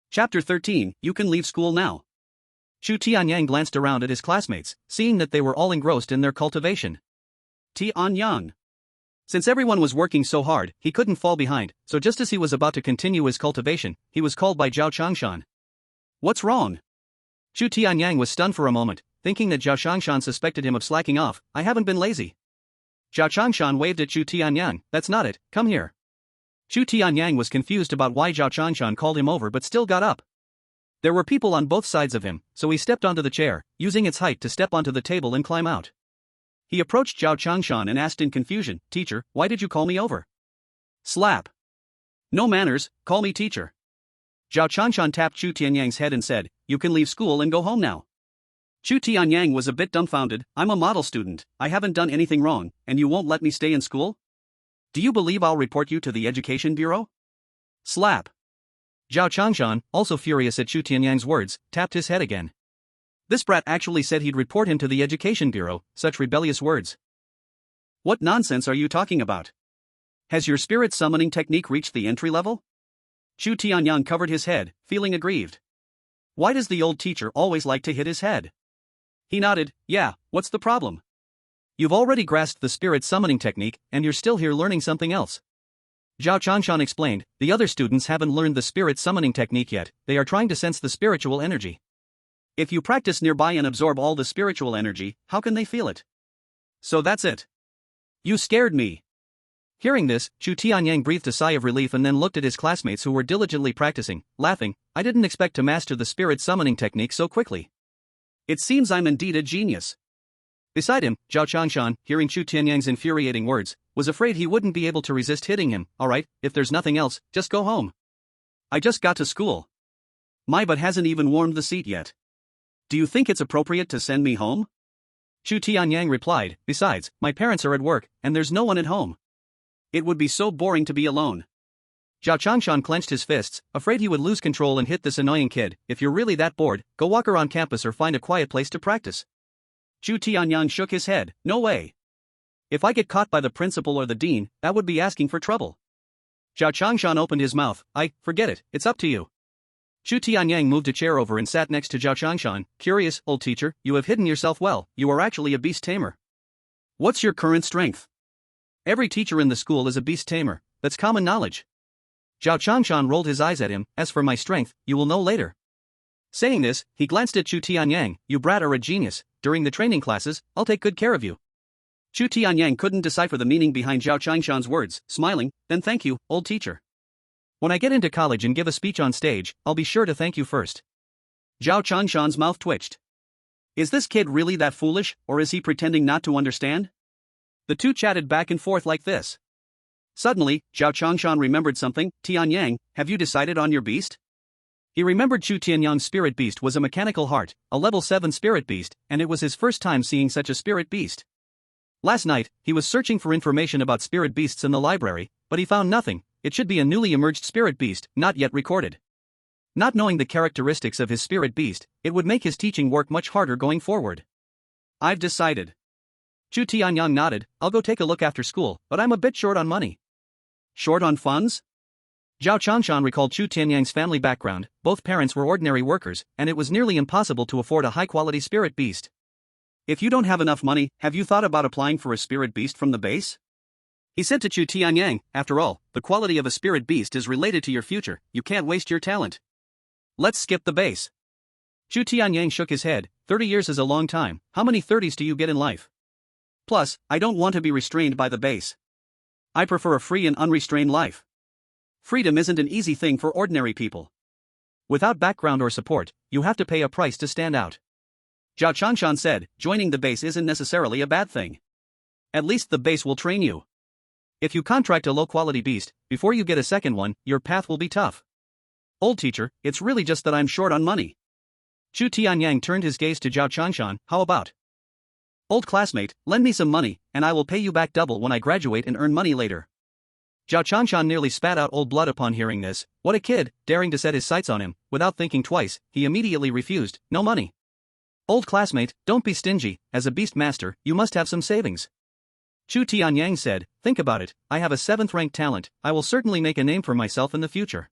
Chapter 13, You Can Leave School Now. Chu Tianyang glanced around at his classmates, seeing that they were all engrossed in their cultivation. Tianyang. Since everyone was working so hard, he couldn't fall behind, so just as he was about to continue his cultivation, he was called by Zhao Changshan. What's wrong? Chu Tianyang was stunned for a moment, thinking that Zhao Changshan suspected him of slacking off. I haven't been lazy. Zhao Changshan waved at Chu Tianyang. That's not it, come here. Chu Tianyang was confused about why Zhao Changshan called him over but still got up. There were people on both sides of him, so he stepped onto the chair, using its height to step onto the table and climb out. He approached Zhao Changshan and asked in confusion, Teacher, why did you call me over? Slap. No manners, call me teacher. Zhao Changshan tapped Chu Tianyang's head and said, You can leave school and go home now. Chu Tianyang was a bit dumbfounded. I'm a model student, I haven't done anything wrong, and you won't let me stay in school? Do you believe I'll report you to the Education Bureau? Slap. Zhao Changshan, also furious at Chu Tianyang's words, tapped his head again. This brat actually said he'd report him to the Education Bureau, such rebellious words. What nonsense are you talking about? Has your spirit summoning technique reached the entry level? Chu Tianyang covered his head, feeling aggrieved. Why does the old teacher always like to hit his head? He nodded, yeah, what's the problem? You've already grasped the spirit summoning technique, and you're still here learning something else. Zhao Changshan explained, the other students haven't learned the spirit summoning technique yet, they are trying to sense the spiritual energy. If you practice nearby and absorb all the spiritual energy, how can they feel it? So that's it. You scared me. Hearing this, Chu Tianyang breathed a sigh of relief and then looked at his classmates who were diligently practicing, laughing. I didn't expect to master the spirit summoning technique so quickly. It seems I'm indeed a genius. Beside him, Zhao Changshan, hearing Chu Tianyang's infuriating words, was afraid he wouldn't be able to resist hitting him. Alright, if there's nothing else, just go home. I just got to school. My butt hasn't even warmed the seat yet. Do you think it's appropriate to send me home? Chu Tianyang replied, besides, my parents are at work, and there's no one at home. It would be so boring to be alone. Zhao Changshan clenched his fists, afraid he would lose control and hit this annoying kid. If you're really that bored, go walk around campus or find a quiet place to practice. Chu Tianyang shook his head, no way. If I get caught by the principal or the dean, that would be asking for trouble. Zhao Changshan opened his mouth, forget it, it's up to you. Chu Tianyang moved a chair over and sat next to Zhao Changshan. Curious, old teacher, you have hidden yourself well, you are actually a beast tamer. What's your current strength? Every teacher in the school is a beast tamer, that's common knowledge. Zhao Changshan rolled his eyes at him. As for my strength, you will know later. Saying this, he glanced at Chu Tianyang. You brat are a genius. During the training classes, I'll take good care of you. Chu Tianyang couldn't decipher the meaning behind Zhao Changshan's words, smiling. Then thank you, old teacher. When I get into college and give a speech on stage, I'll be sure to thank you first. Zhao Changshan's mouth twitched. Is this kid really that foolish, or is he pretending not to understand? The two chatted back and forth like this. Suddenly, Zhao Changshan remembered something. Tianyang, have you decided on your beast? He remembered Chu Tianyang's spirit beast was a mechanical heart, a level 7 spirit beast, and it was his first time seeing such a spirit beast. Last night, he was searching for information about spirit beasts in the library, but he found nothing. It should be a newly emerged spirit beast, not yet recorded. Not knowing the characteristics of his spirit beast, it would make his teaching work much harder going forward. I've decided. Chu Tianyang nodded. I'll go take a look after school, but I'm a bit short on money. Short on funds? Zhao Changshan recalled Chu Tianyang's family background. Both parents were ordinary workers, and it was nearly impossible to afford a high-quality spirit beast. If you don't have enough money, have you thought about applying for a spirit beast from the base? He said to Chu Tianyang, after all, the quality of a spirit beast is related to your future, you can't waste your talent. Let's skip the base. Chu Tianyang shook his head. 30 years is a long time. How many 30s do you get in life? Plus, I don't want to be restrained by the base. I prefer a free and unrestrained life. Freedom isn't an easy thing for ordinary people. Without background or support, you have to pay a price to stand out. Zhao Changshan said, joining the base isn't necessarily a bad thing. At least the base will train you. If you contract a low-quality beast, before you get a second one, your path will be tough. Old teacher, it's really just that I'm short on money. Chu Tianyang turned his gaze to Zhao Changshan. How about? Old classmate, lend me some money, and I will pay you back double when I graduate and earn money later. Zhao Changshan nearly spat out old blood upon hearing this. What a kid, daring to set his sights on him. Without thinking twice, he immediately refused. No money. Old classmate, don't be stingy. As a beast master, you must have some savings. Chu Tianyang said, think about it, I have a 7th-ranked talent, I will certainly make a name for myself in the future.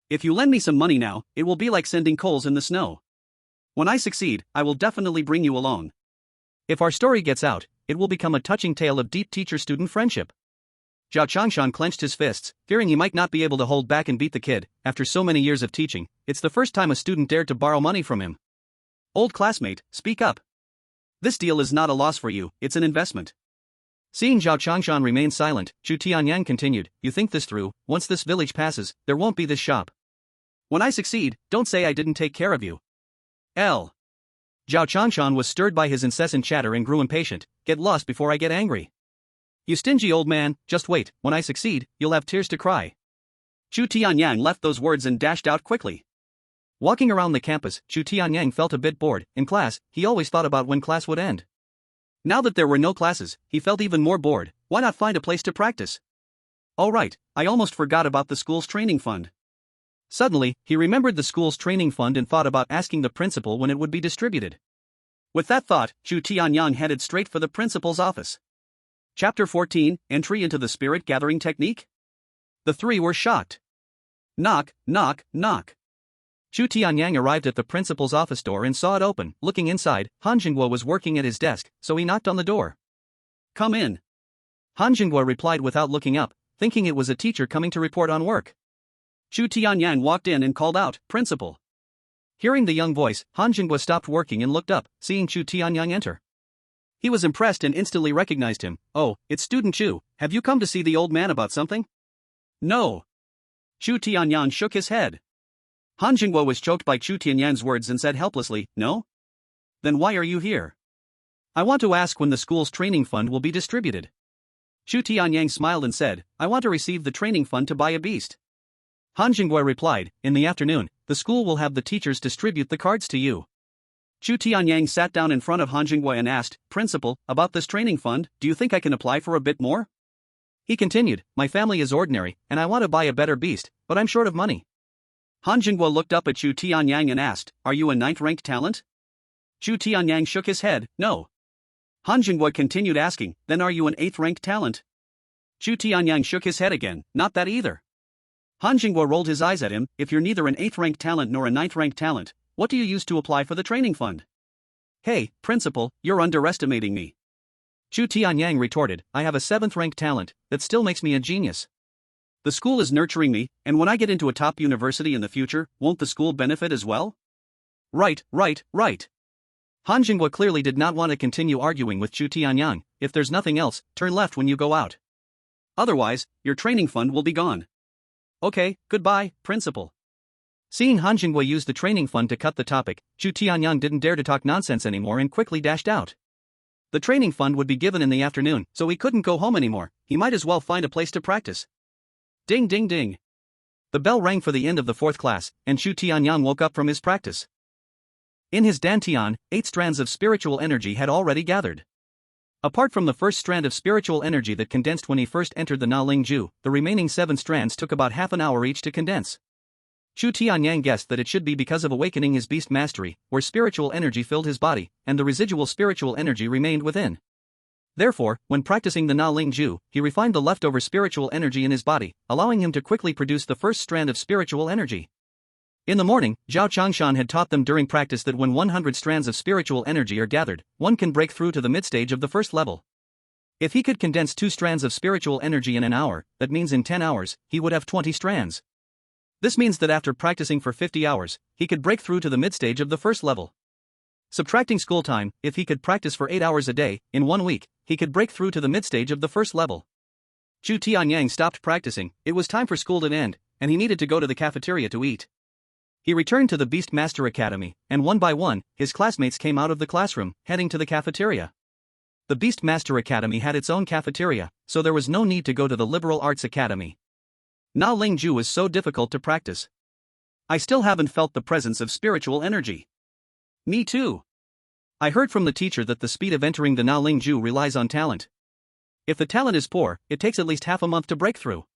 If you lend me some money now, it will be like sending coals in the snow. When I succeed, I will definitely bring you along. If our story gets out, it will become a touching tale of deep teacher-student friendship. Zhao Changshan clenched his fists, fearing he might not be able to hold back and beat the kid. After so many years of teaching, it's the first time a student dared to borrow money from him. Old classmate, speak up. This deal is not a loss for you, it's an investment. Seeing Zhao Changshan remain silent, Chu Tianyang continued, you think this through, once this village passes, there won't be this shop. When I succeed, don't say I didn't take care of you. Zhao Changshan was stirred by his incessant chatter and grew impatient. Get lost before I get angry. You stingy old man, just wait, when I succeed, you'll have tears to cry. Chu Tianyang left those words and dashed out quickly. Walking around the campus, Chu Tianyang felt a bit bored. In class, he always thought about when class would end. Now that there were no classes, he felt even more bored. Why not find a place to practice? All right, I almost forgot about the school's training fund. Suddenly, he remembered the school's training fund and thought about asking the principal when it would be distributed. With that thought, Chu Tianyang headed straight for the principal's office. Chapter 14, Entry into the Spirit Gathering Technique? The three were shocked. Knock, knock, knock. Chu Tianyang arrived at the principal's office door and saw it open. Looking inside, Han Jingguo was working at his desk, so he knocked on the door. Come in. Han Jingguo replied without looking up, thinking it was a teacher coming to report on work. Chu Tianyang walked in and called out, Principal. Hearing the young voice, Han Jingguo stopped working and looked up, seeing Chu Tianyang enter. He was impressed and instantly recognized him. Oh, it's student Chu, have you come to see the old man about something? No. Chu Tianyang shook his head. Han Jingguo was choked by Chu Tianyang's words and said helplessly, no? Then why are you here? I want to ask when the school's training fund will be distributed. Chu Tianyang smiled and said, I want to receive the training fund to buy a beast. Han Jingguo replied, in the afternoon, the school will have the teachers distribute the cards to you. Chu Tianyang sat down in front of Han Jingguo and asked, Principal, about this training fund, do you think I can apply for a bit more? He continued, my family is ordinary, and I want to buy a better beast, but I'm short of money. Han Jingguo looked up at Chu Tianyang and asked, are you a 9th-ranked talent? Chu Tianyang shook his head, no. Han Jingguo continued asking, then are you an 8th-ranked talent? Chu Tianyang shook his head again, not that either. Han Jinghua rolled his eyes at him. If you're neither an 8th-ranked talent nor a 9th-ranked talent, what do you use to apply for the training fund? Hey, principal, you're underestimating me. Chu Tianyang retorted, I have a 7th-ranked talent, that still makes me a genius. The school is nurturing me, and when I get into a top university in the future, won't the school benefit as well? Right. Han Jinghua clearly did not want to continue arguing with Chu Tianyang. If there's nothing else, turn left when you go out. Otherwise, your training fund will be gone. Okay, goodbye, principal. Seeing Han Jinghua use the training fund to cut the topic, Chu Tianyang didn't dare to talk nonsense anymore and quickly dashed out. The training fund would be given in the afternoon, so he couldn't go home anymore. He might as well find a place to practice. Ding ding ding. The bell rang for the end of the 4th class, and Chu Tianyang woke up from his practice. In his dantian, 8 strands of spiritual energy had already gathered. Apart from the first strand of spiritual energy that condensed when he first entered the Na Ling Ju, the remaining 7 strands took about half an hour each to condense. Chu Tianyang guessed that it should be because of awakening his beast mastery, where spiritual energy filled his body, and the residual spiritual energy remained within. Therefore, when practicing the Na Ling Ju, he refined the leftover spiritual energy in his body, allowing him to quickly produce the first strand of spiritual energy. In the morning, Zhao Changshan had taught them during practice that when 100 strands of spiritual energy are gathered, one can break through to the mid-stage of the first level. If he could condense 2 strands of spiritual energy in an hour, that means in 10 hours, he would have 20 strands. This means that after practicing for 50 hours, he could break through to the mid-stage of the first level. Subtracting school time, if he could practice for 8 hours a day, in 1 week, he could break through to the mid-stage of the first level. Chu Tianyang stopped practicing. It was time for school to end, and he needed to go to the cafeteria to eat. He returned to the Beast Master Academy, and one by one, his classmates came out of the classroom, heading to the cafeteria. The Beast Master Academy had its own cafeteria, so there was no need to go to the Liberal Arts Academy. Na Ling Ju was so difficult to practice. I still haven't felt the presence of spiritual energy. Me too. I heard from the teacher that the speed of entering the Na Ling Ju relies on talent. If the talent is poor, it takes at least half a month to break through.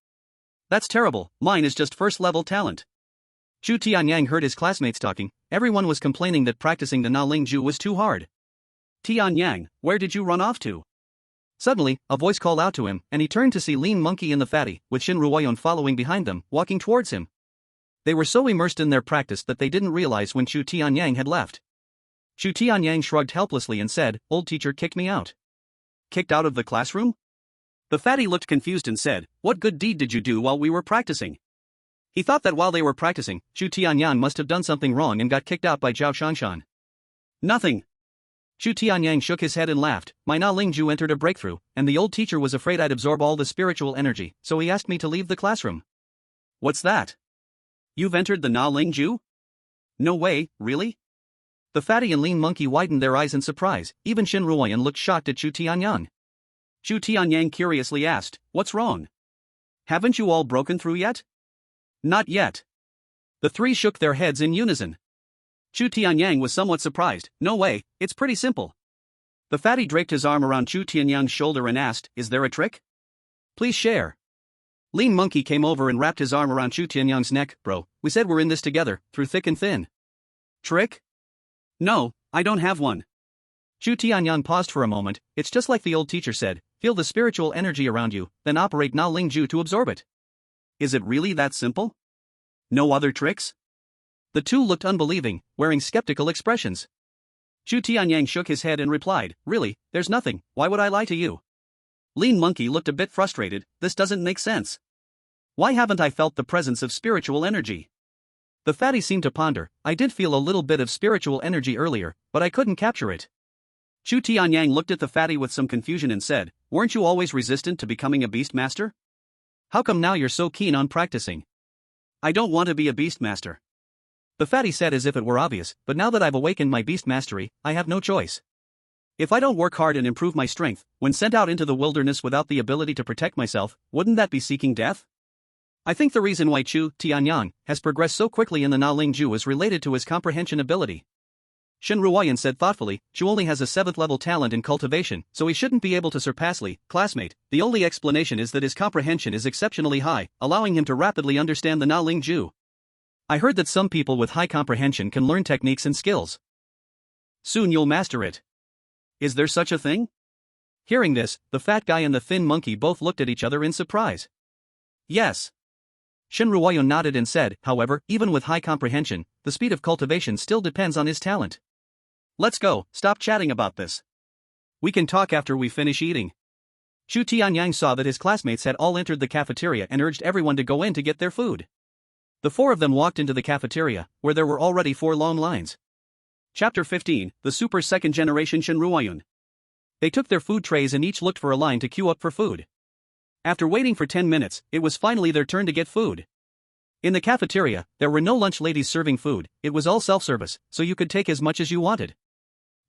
That's terrible, mine is just first-level talent. Chu Tianyang heard his classmates talking. Everyone was complaining that practicing the Na Ling Ju was too hard. Tianyang, where did you run off to? Suddenly, a voice called out to him, and he turned to see Lean Monkey and the Fatty, with Shin Ruoyun following behind them, walking towards him. They were so immersed in their practice that they didn't realize when Chu Tianyang had left. Chu Tianyang shrugged helplessly and said, Old teacher kicked me out. Kicked out of the classroom? The Fatty looked confused and said, What good deed did you do while we were practicing? He thought that while they were practicing, Chu Tianyang must have done something wrong and got kicked out by Zhao Changshan. Nothing. Chu Tianyang shook his head and laughed. My Na Ling Ju entered a breakthrough, and the old teacher was afraid I'd absorb all the spiritual energy, so he asked me to leave the classroom. What's that? You've entered the Na Ling Ju? No way, really? The Fatty and Lean Monkey widened their eyes in surprise. Even Shin Ruoyun looked shocked at Chu Tianyang. Chu Tianyang curiously asked, What's wrong? Haven't you all broken through yet? Not yet. The 3 shook their heads in unison. Chu Tianyang was somewhat surprised. No way, it's pretty simple. The Fatty draped his arm around Chu Tianyang's shoulder and asked, Is there a trick? Please share. Lean Monkey came over and wrapped his arm around Chu Tianyang's neck. Bro, we said we're in this together, through thick and thin. Trick? No, I don't have one. Chu Tianyang paused for a moment. It's just like the old teacher said, feel the spiritual energy around you, then operate Na Ling Ju to absorb it. Is it really that simple? No other tricks? The 2 looked unbelieving, wearing skeptical expressions. Chu Tianyang shook his head and replied, Really, there's nothing, why would I lie to you? Lean Monkey looked a bit frustrated. This doesn't make sense. Why haven't I felt the presence of spiritual energy? The Fatty seemed to ponder. I did feel a little bit of spiritual energy earlier, but I couldn't capture it. Chu Tianyang looked at the Fatty with some confusion and said, Weren't you always resistant to becoming a beast master? How come now you're so keen on practicing? I don't want to be a beast master. The Fatty said as if it were obvious, but now that I've awakened my beast mastery, I have no choice. If I don't work hard and improve my strength, when sent out into the wilderness without the ability to protect myself, wouldn't that be seeking death? I think the reason why Chu Tianyang has progressed so quickly in the Na Ling Ju is related to his comprehension ability. Shin Ruoyun said thoughtfully, Chu only has a 7th level talent in cultivation, so he shouldn't be able to surpass Li, classmate. The only explanation is that his comprehension is exceptionally high, allowing him to rapidly understand the Na Ling Ju. I heard that some people with high comprehension can learn techniques and skills. Soon you'll master it. Is there such a thing? Hearing this, the fat guy and the thin monkey both looked at each other in surprise. Yes. Shin Ruoyun nodded and said, however, even with high comprehension, the speed of cultivation still depends on his talent. Let's go, stop chatting about this. We can talk after we finish eating. Chu Tianyang saw that his classmates had all entered the cafeteria and urged everyone to go in to get their food. The four of them walked into the cafeteria, where there were already 4 long lines. Chapter 15, The Super Second Generation Shin Ruoyun. They took their food trays and each looked for a line to queue up for food. After waiting for 10 minutes, it was finally their turn to get food. In the cafeteria, there were no lunch ladies serving food, it was all self-service, so you could take as much as you wanted.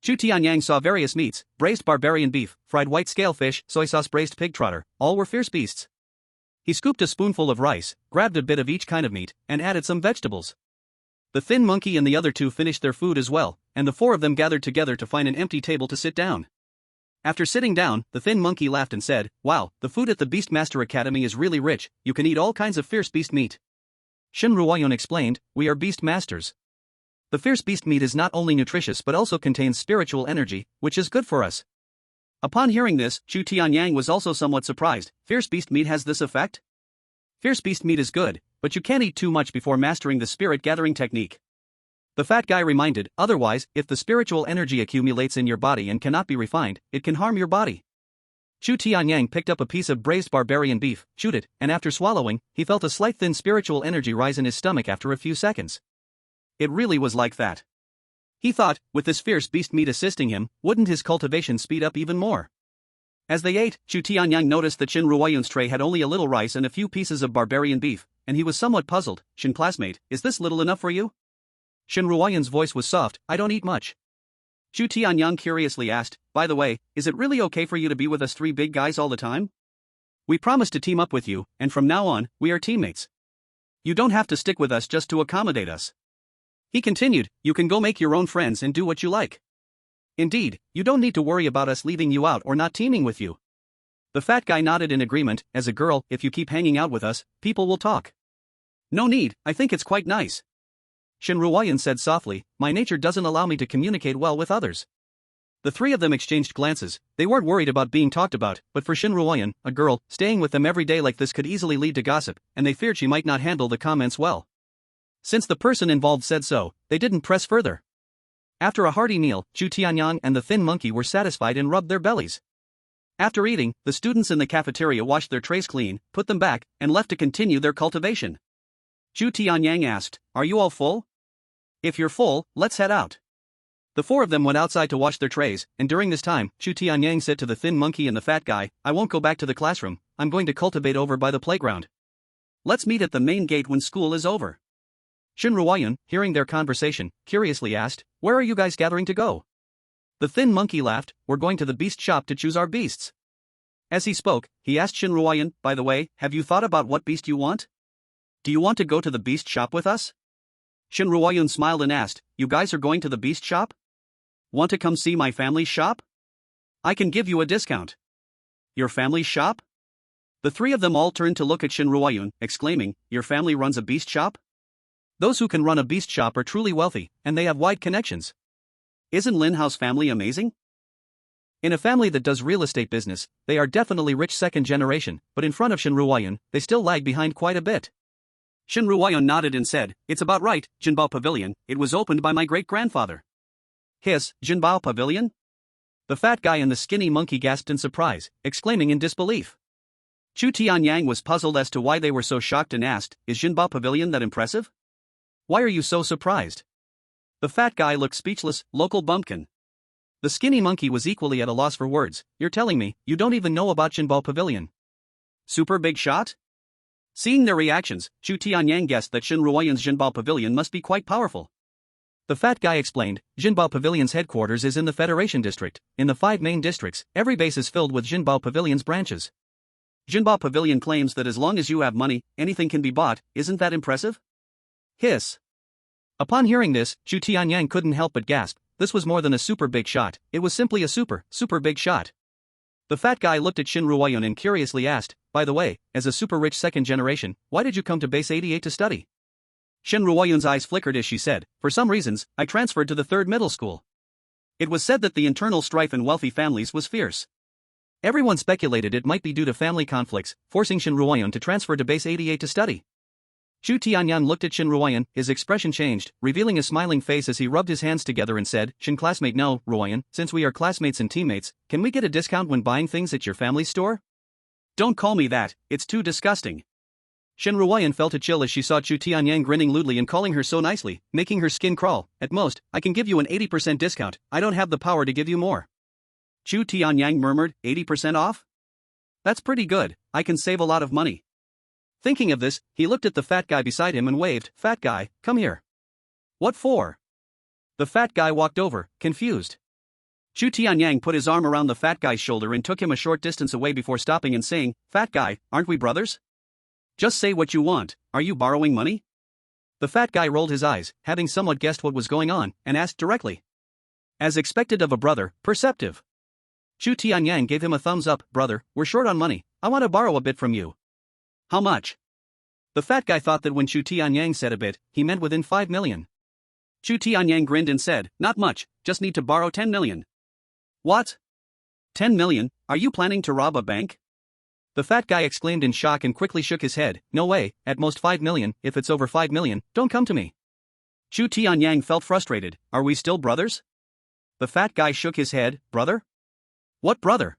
Chu Tianyang saw various meats, braised barbarian beef, fried white scale fish, soy sauce braised pig trotter, all were fierce beasts. He scooped a spoonful of rice, grabbed a bit of each kind of meat, and added some vegetables. The thin monkey and the other 2 finished their food as well, and the 4 of them gathered together to find an empty table to sit down. After sitting down, the thin monkey laughed and said, "Wow, the food at the Beastmaster Academy is really rich, you can eat all kinds of fierce beast meat." Shin Ruoyun explained, "We are beast masters. The fierce beast meat is not only nutritious but also contains spiritual energy, which is good for us." Upon hearing this, Chu Tianyang was also somewhat surprised. Fierce beast meat has this effect? Fierce beast meat is good, but you can't eat too much before mastering the spirit gathering technique. The fat guy reminded, otherwise, if the spiritual energy accumulates in your body and cannot be refined, it can harm your body. Chu Tianyang picked up a piece of braised barbarian beef, chewed it, and after swallowing, he felt a slight thin spiritual energy rise in his stomach after a few seconds. It really was like that. He thought, with this fierce beast meat assisting him, wouldn't his cultivation speed up even more? As they ate, Chu Tianyang noticed that Shin Ruoyun's tray had only a little rice and a few pieces of barbarian beef, and he was somewhat puzzled. "Shin classmate, is this little enough for you?" Shin Ruoyun's voice was soft, "I don't eat much." Chu Tianyang curiously asked, "By the way, is it really okay for you to be with us 3 big guys all the time? We promised to team up with you, and from now on, we are teammates. You don't have to stick with us just to accommodate us." He continued, "You can go make your own friends and do what you like. Indeed, you don't need to worry about us leaving you out or not teaming with you." The fat guy nodded in agreement. "As a girl, if you keep hanging out with us, people will talk." "No need, I think it's quite nice." Shin Ruoyun said softly, "My nature doesn't allow me to communicate well with others." The 3 of them exchanged glances. They weren't worried about being talked about, but for Shin Ruoyun, a girl, staying with them every day like this could easily lead to gossip, and they feared she might not handle the comments well. Since the person involved said so, they didn't press further. After a hearty meal, Chu Tianyang and the thin monkey were satisfied and rubbed their bellies. After eating, the students in the cafeteria washed their trays clean, put them back, and left to continue their cultivation. Chu Tianyang asked, "Are you all full? If you're full, let's head out." The 4 of them went outside to wash their trays, and during this time, Chu Tianyang said to the thin monkey and the fat guy, "I won't go back to the classroom, I'm going to cultivate over by the playground. Let's meet at the main gate when school is over." Shin Ruoyun, hearing their conversation, curiously asked, "Where are you guys gathering to go?" The thin monkey laughed, "We're going to the beast shop to choose our beasts." As he spoke, he asked Shin Ruoyun, "By the way, have you thought about what beast you want? Do you want to go to the beast shop with us?" Shin Ruoyun smiled and asked, "You guys are going to the beast shop? Want to come see my family's shop? I can give you a discount." "Your family's shop?" The 3 of them all turned to look at Shin Ruoyun, exclaiming, "Your family runs a beast shop? Those who can run a beast shop are truly wealthy, and they have wide connections. Isn't Lin Hao's family amazing?" In a family that does real estate business, they are definitely rich second generation, but in front of Shin Ruoyun, they still lag behind quite a bit. Shin Ruoyun nodded and said, "It's about right, Jinbao Pavilion, it was opened by my great-grandfather." "His, Jinbao Pavilion?" The fat guy and the skinny monkey gasped in surprise, exclaiming in disbelief. Chu Tianyang was puzzled as to why they were so shocked and asked, "Is Jinbao Pavilion that impressive? Why are you so surprised?" The fat guy looked speechless, local bumpkin. The skinny monkey was equally at a loss for words. "You're telling me, you don't even know about Jinbao Pavilion? Super big shot?" Seeing their reactions, Chu Tianyang guessed that Shin Ruoyun's Jinbao Pavilion must be quite powerful. The fat guy explained, Jinbao Pavilion's headquarters is in the Federation District. In the 5 main districts, every base is filled with Jinbao Pavilion's branches. Jinbao Pavilion claims that as long as you have money, anything can be bought. Isn't that impressive? Hiss. Upon hearing this, Chu Tianyang couldn't help but gasp. This was more than a super big shot, it was simply a super big shot. The fat guy looked at Shin Ruoyun and curiously asked, "By the way, as a super rich second generation, why did you come to base 88 to study?" Shin Ruoyun's eyes flickered as she said, "For some reasons, I transferred to the 3rd middle school." It was said that the internal strife in wealthy families was fierce. Everyone speculated it might be due to family conflicts, forcing Shin Ruoyun to transfer to base 88 to study. Chu Tianyang looked at Shen Ruoyan, his expression changed, revealing a smiling face as he rubbed his hands together and said, Shen classmate, no, Ruoyan, since we are classmates and teammates, can we get a discount when buying things at your family's store? Don't call me that, it's too disgusting. Shen Ruoyan felt a chill as she saw Chu Tianyang grinning lewdly and calling her so nicely, making her skin crawl. At most, I can give you an 80% discount, I don't have the power to give you more. Chu Tianyang murmured, 80% off? That's pretty good, I can save a lot of money. Thinking of this, he looked at the fat guy beside him and waved, Fat guy, come here. What for? The fat guy walked over, confused. Chu Tianyang put his arm around the fat guy's shoulder and took him a short distance away before stopping and saying, Fat guy, aren't we brothers? Just say what you want, are you borrowing money? The fat guy rolled his eyes, having somewhat guessed what was going on, and asked directly. As expected of a brother, perceptive. Chu Tianyang gave him a thumbs up, brother, we're short on money, I want to borrow a bit from you. How much? The fat guy thought that when Chu Tianyang said a bit, he meant within 5 million. Chu Tianyang grinned and said, not much, just need to borrow 10 million. What? 10 million, are you planning to rob a bank? The fat guy exclaimed in shock and quickly shook his head, no way, at most 5 million, if it's over 5 million, don't come to me. Chu Tianyang felt frustrated, are we still brothers? The fat guy shook his head, brother? What brother?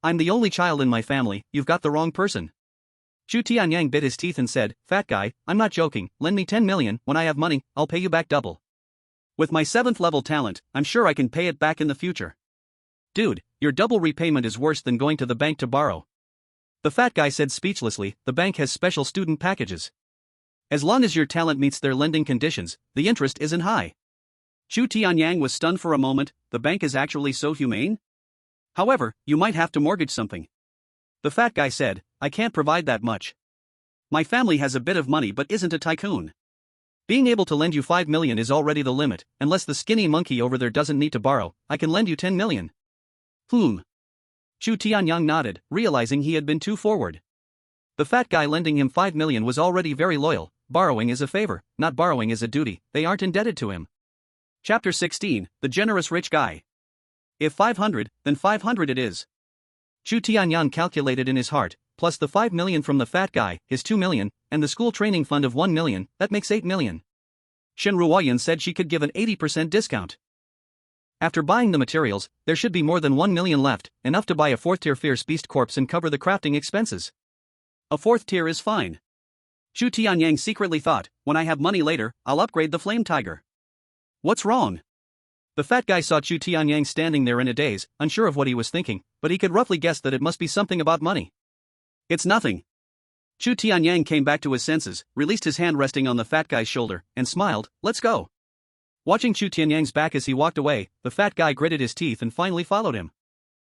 I'm the only child in my family, you've got the wrong person. Chu Tianyang bit his teeth and said, Fat guy, I'm not joking, lend me 10 million, when I have money, I'll pay you back double. With my 7th level talent, I'm sure I can pay it back in the future. Dude, your double repayment is worse than going to the bank to borrow. The fat guy said speechlessly, the bank has special student packages. As long as your talent meets their lending conditions, the interest isn't high. Chu Tianyang was stunned for a moment, the bank is actually so humane? However, you might have to mortgage something. The fat guy said, I can't provide that much. My family has a bit of money but isn't a tycoon. Being able to lend you 5 million is already the limit, unless the skinny monkey over there doesn't need to borrow, I can lend you 10 million. Chu Tianyang nodded, realizing he had been too forward. The fat guy lending him 5 million was already very loyal, borrowing is a favor, not borrowing is a duty, they aren't indebted to him. Chapter 16, The Generous Rich Guy. If 500, then 500 it is. Chu Tianyang calculated in his heart, plus the 5 million from the fat guy, his 2 million, and the school training fund of 1 million, that makes 8 million. Shen Ruoyan said she could give an 80% discount. After buying the materials, there should be more than 1 million left, enough to buy a 4th-tier fierce beast corpse and cover the crafting expenses. A 4th tier is fine. Chu Tianyang secretly thought, when I have money later, I'll upgrade the flame tiger. What's wrong? The fat guy saw Chu Tianyang standing there in a daze, unsure of what he was thinking, but he could roughly guess that it must be something about money. It's nothing. Chu Tianyang came back to his senses, released his hand resting on the fat guy's shoulder, and smiled, let's go. Watching Chu Tianyang's back as he walked away, the fat guy gritted his teeth and finally followed him.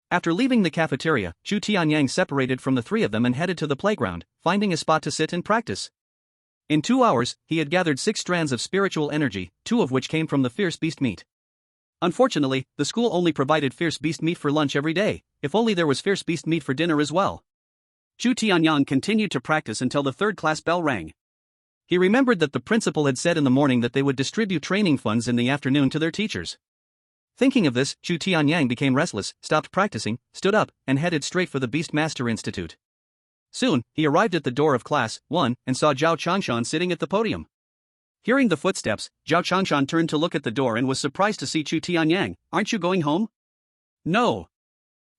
After leaving the cafeteria, Chu Tianyang separated from the 3 of them and headed to the playground, finding a spot to sit and practice. In 2 hours, he had gathered 6 strands of spiritual energy, 2 of which came from the fierce beast meat. Unfortunately, the school only provided fierce beast meat for lunch every day, if only there was fierce beast meat for dinner as well. Chu Tianyang continued to practice until the 3rd class bell rang. He remembered that the principal had said in the morning that they would distribute training funds in the afternoon to their teachers. Thinking of this, Chu Tianyang became restless, stopped practicing, stood up, and headed straight for the Beastmaster Institute. Soon, he arrived at the door of Class 1 and saw Zhao Changshan sitting at the podium. Hearing the footsteps, Zhao Changshan turned to look at the door and was surprised to see Chu Tianyang. Aren't you going home? No.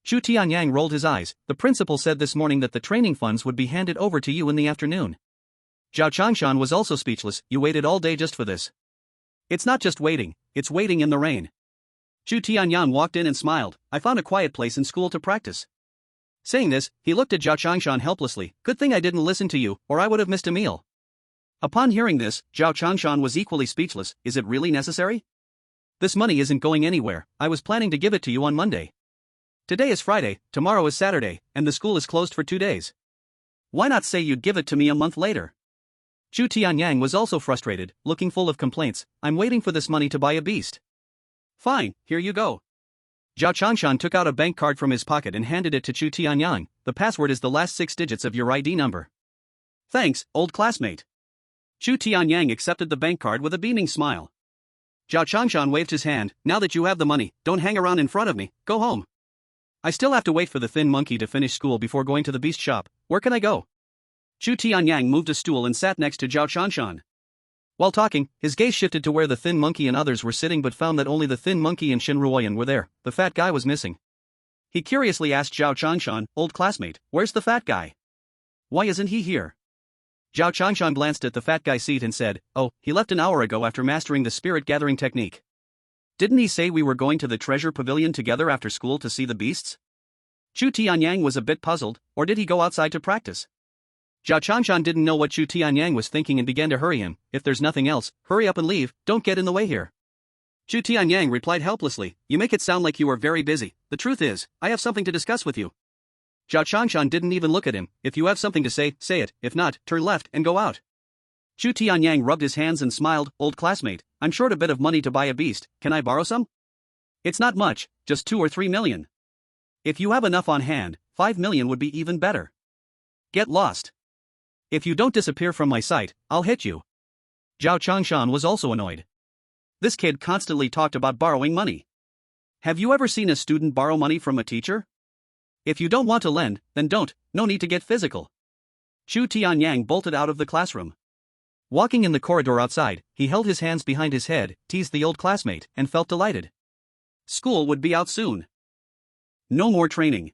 Chu Tianyang rolled his eyes. The principal said this morning that the training funds would be handed over to you in the afternoon. Zhao Changshan was also speechless. You waited all day just for this. It's not just waiting, it's waiting in the rain. Chu Tianyang walked in and smiled. I found a quiet place in school to practice. Saying this, he looked at Zhao Changshan helplessly. Good thing I didn't listen to you, or I would have missed a meal. Upon hearing this, Zhao Changshan was equally speechless. Is it really necessary? This money isn't going anywhere, I was planning to give it to you on Monday. Today is Friday, tomorrow is Saturday, and the school is closed for 2 days. Why not say you'd give it to me a month later? Chu Tianyang was also frustrated, looking full of complaints. I'm waiting for this money to buy a beast. Fine, here you go. Zhao Changshan took out a bank card from his pocket and handed it to Chu Tianyang. The password is the last 6 digits of your ID number. Thanks, old classmate. Chu Tianyang accepted the bank card with a beaming smile. Zhao Changshan waved his hand. Now that you have the money, don't hang around in front of me, go home. I still have to wait for the thin monkey to finish school before going to the beast shop. Where can I go? Chu Tianyang moved a stool and sat next to Zhao Chanshan. While talking, his gaze shifted to where the thin monkey and others were sitting but found that only the thin monkey and Shin Ruoyan were there. The fat guy was missing. He curiously asked Zhao Chanshan, old classmate, where's the fat guy? Why isn't he here? Zhao Chanshan glanced at the fat guy's seat and said, oh, he left an hour ago after mastering the spirit-gathering technique. Didn't he say we were going to the treasure pavilion together after school to see the beasts? Chu Tianyang was a bit puzzled, or did he go outside to practice? Zhao Chanshan didn't know what Chu Tianyang was thinking and began to hurry him. If there's nothing else, hurry up and leave, don't get in the way here. Chu Tianyang replied helplessly, you make it sound like you are very busy. The truth is, I have something to discuss with you. Zhao Chanshan didn't even look at him. If you have something to say, say it. If not, turn left and go out. Chu Tianyang rubbed his hands and smiled, old classmate, I'm short a bit of money to buy a beast, can I borrow some? It's not much, just 2 or 3 million. If you have enough on hand, 5 million would be even better. Get lost. If you don't disappear from my sight, I'll hit you. Zhao Chanshan was also annoyed. This kid constantly talked about borrowing money. Have you ever seen a student borrow money from a teacher? If you don't want to lend, then don't, no need to get physical. Chu Tianyang bolted out of the classroom. Walking in the corridor outside, he held his hands behind his head, teased the old classmate, and felt delighted. School would be out soon. No more training.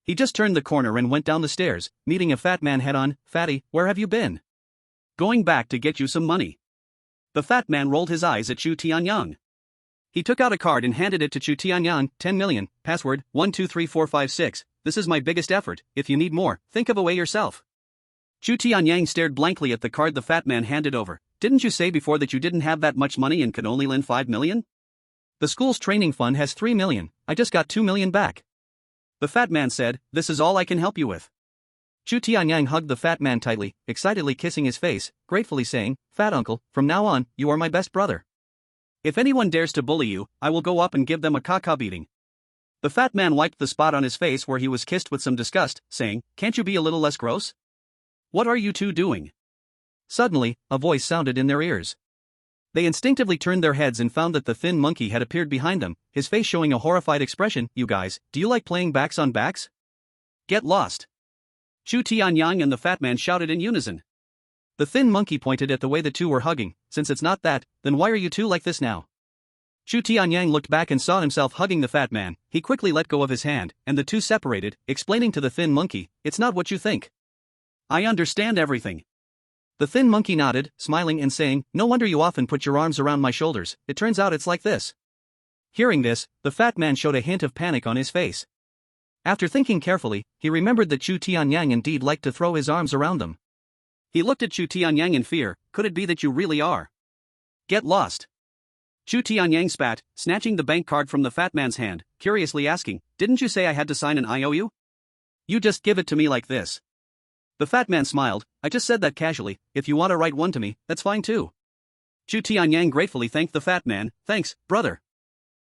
He just turned the corner and went down the stairs, meeting a fat man head-on. Fatty, where have you been? Going back to get you some money. The fat man rolled his eyes at Chu Tianyang. He took out a card and handed it to Chu Tianyang, 10 million, password, 123456, this is my biggest effort, if you need more, think of a way yourself. Chu Tianyang stared blankly at the card the fat man handed over. Didn't you say before that you didn't have that much money and could only lend 5 million? The school's training fund has 3 million, I just got 2 million back. The fat man said, this is all I can help you with. Chu Tianyang hugged the fat man tightly, excitedly kissing his face, gratefully saying, fat uncle, from now on, you are my best brother. If anyone dares to bully you, I will go up and give them a caca beating. The fat man wiped the spot on his face where he was kissed with some disgust, saying, can't you be a little less gross? What are you two doing? Suddenly, a voice sounded in their ears. They instinctively turned their heads and found that the thin monkey had appeared behind them, his face showing a horrified expression. You guys, do you like playing backs on backs? Get lost. Chu Tianyang and the fat man shouted in unison. The thin monkey pointed at the way the two were hugging. Since it's not that, then why are you two like this now? Chu Tianyang looked back and saw himself hugging the fat man. He quickly let go of his hand, and the two separated, explaining to the thin monkey, it's not what you think. I understand everything. The thin monkey nodded, smiling and saying, no wonder you often put your arms around my shoulders, it turns out it's like this. Hearing this, the fat man showed a hint of panic on his face. After thinking carefully, he remembered that Chu Tianyang indeed liked to throw his arms around them. He looked at Chu Tianyang in fear, could it be that you really are? Get lost. Chu Tianyang spat, snatching the bank card from the fat man's hand, curiously asking, didn't you say I had to sign an IOU? You just give it to me like this. The fat man smiled, I just said that casually, if you want to write one to me, that's fine too. Chu Tianyang gratefully thanked the fat man, thanks, brother.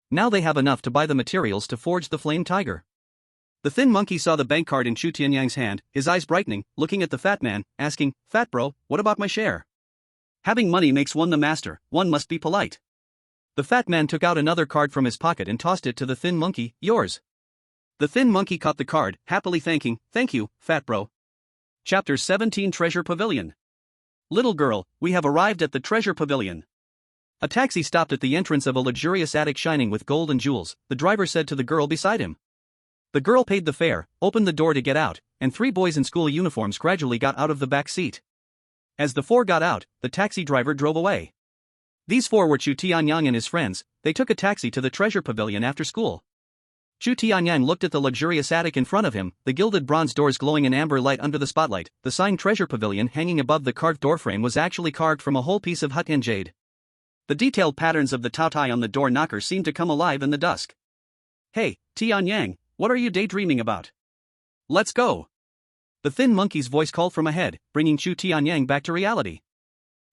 Now they have enough to buy the materials to forge the flame tiger. The thin monkey saw the bank card in Chu Tianyang's hand, his eyes brightening, looking at the fat man, asking, fat bro, what about my share? Having money makes one the master, one must be polite. The fat man took out another card from his pocket and tossed it to the thin monkey, yours. The thin monkey caught the card, happily thanking, thank you, fat bro. Chapter 17 Treasure Pavilion. Little girl, we have arrived at the treasure pavilion. A taxi stopped at the entrance of a luxurious attic shining with gold and jewels, the driver said to the girl beside him. The girl paid the fare, opened the door to get out, and 3 boys in school uniforms gradually got out of the back seat. As the 4 got out, the taxi driver drove away. These 4 were Chu Tianyang and his friends. They took a taxi to the treasure pavilion after school. Chu Tianyang looked at the luxurious attic in front of him, the gilded bronze doors glowing in amber light under the spotlight. The sign treasure pavilion hanging above the carved doorframe was actually carved from a whole piece of Hutian jade. The detailed patterns of the tautai on the door knocker seemed to come alive in the dusk. Hey, Tianyang, what are you daydreaming about? Let's go. The thin monkey's voice called from ahead, bringing Chu Tianyang back to reality.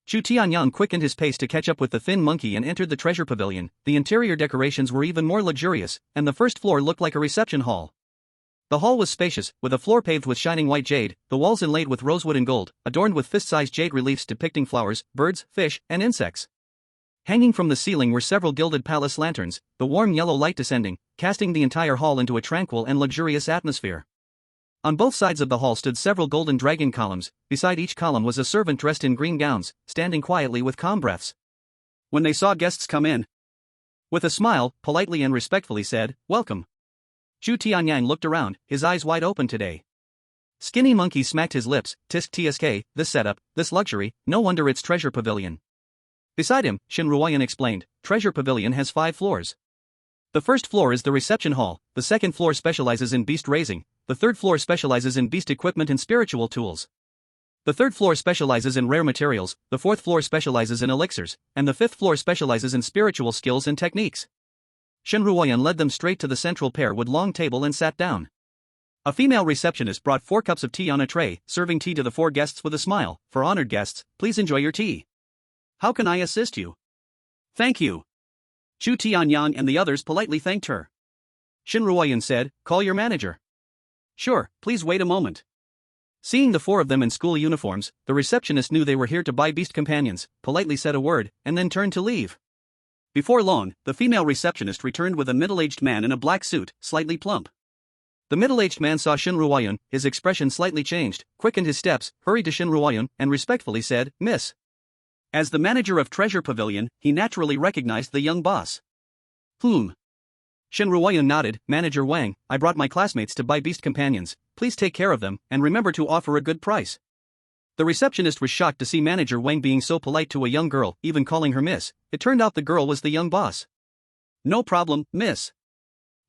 Chu Tianyang quickened his pace to catch up with the thin monkey and entered the treasure pavilion. The interior decorations were even more luxurious, and the first floor looked like a reception hall. The hall was spacious, with a floor paved with shining white jade, the walls inlaid with rosewood and gold, adorned with fist-sized jade reliefs depicting flowers, birds, fish, and insects. Hanging from the ceiling were several gilded palace lanterns, the warm yellow light descending, casting the entire hall into a tranquil and luxurious atmosphere. On both sides of the hall stood several golden dragon columns, beside each column was a servant dressed in green gowns, standing quietly with calm breaths. When they saw guests come in, with a smile, politely and respectfully said, "Welcome." Chu Tianyang looked around, his eyes wide open today. Skinny Monkey smacked his lips, tsk, this setup, this luxury, no wonder it's Treasure Pavilion. Beside him, Shin Ruoyan explained, Treasure Pavilion has 5 floors. The first floor is the reception hall, the second floor specializes in beast raising, the third floor specializes in beast equipment and spiritual tools. The third floor specializes in rare materials, the fourth floor specializes in elixirs, and the fifth floor specializes in spiritual skills and techniques. Shin Ruoyan led them straight to the central pair-wood long table and sat down. A female receptionist brought 4 cups of tea on a tray, serving tea to the 4 guests with a smile. For honored guests, please enjoy your tea. How can I assist you? Thank you. Chu Tianyang and the others politely thanked her. Shin Ruoyan said, call your manager. Sure, please wait a moment. Seeing the 4 of them in school uniforms, the receptionist knew they were here to buy beast companions, politely said a word, and then turned to leave. Before long, the female receptionist returned with a middle-aged man in a black suit, slightly plump. The middle-aged man saw Shin Ruoyan, his expression slightly changed, quickened his steps, hurried to Shin Ruoyan, and respectfully said, Miss. As the manager of Treasure Pavilion, he naturally recognized the young boss. Shin Ruoyan nodded, Manager Wang, I brought my classmates to buy beast companions, please take care of them, and remember to offer a good price. The receptionist was shocked to see Manager Wang being so polite to a young girl, even calling her Miss. It turned out the girl was the young boss. No problem, Miss.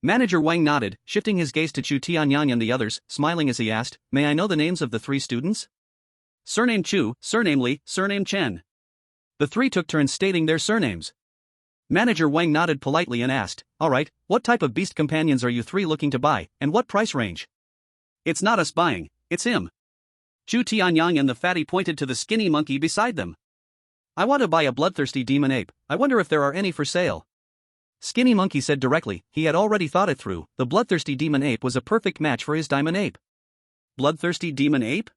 Manager Wang nodded, shifting his gaze to Chu Tianyang and the others, smiling as he asked, May I know the names of the 3 students? Surname Chu, surname Li, surname Chen. The 3 took turns stating their surnames. Manager Wang nodded politely and asked, Alright, what type of beast companions are you 3 looking to buy, and what price range? It's not us buying, it's him. Chu Tianyang and the fatty pointed to the skinny monkey beside them. I want to buy a bloodthirsty demon ape, I wonder if there are any for sale. Skinny Monkey said directly, he had already thought it through, the bloodthirsty demon ape was a perfect match for his diamond ape. Bloodthirsty demon ape?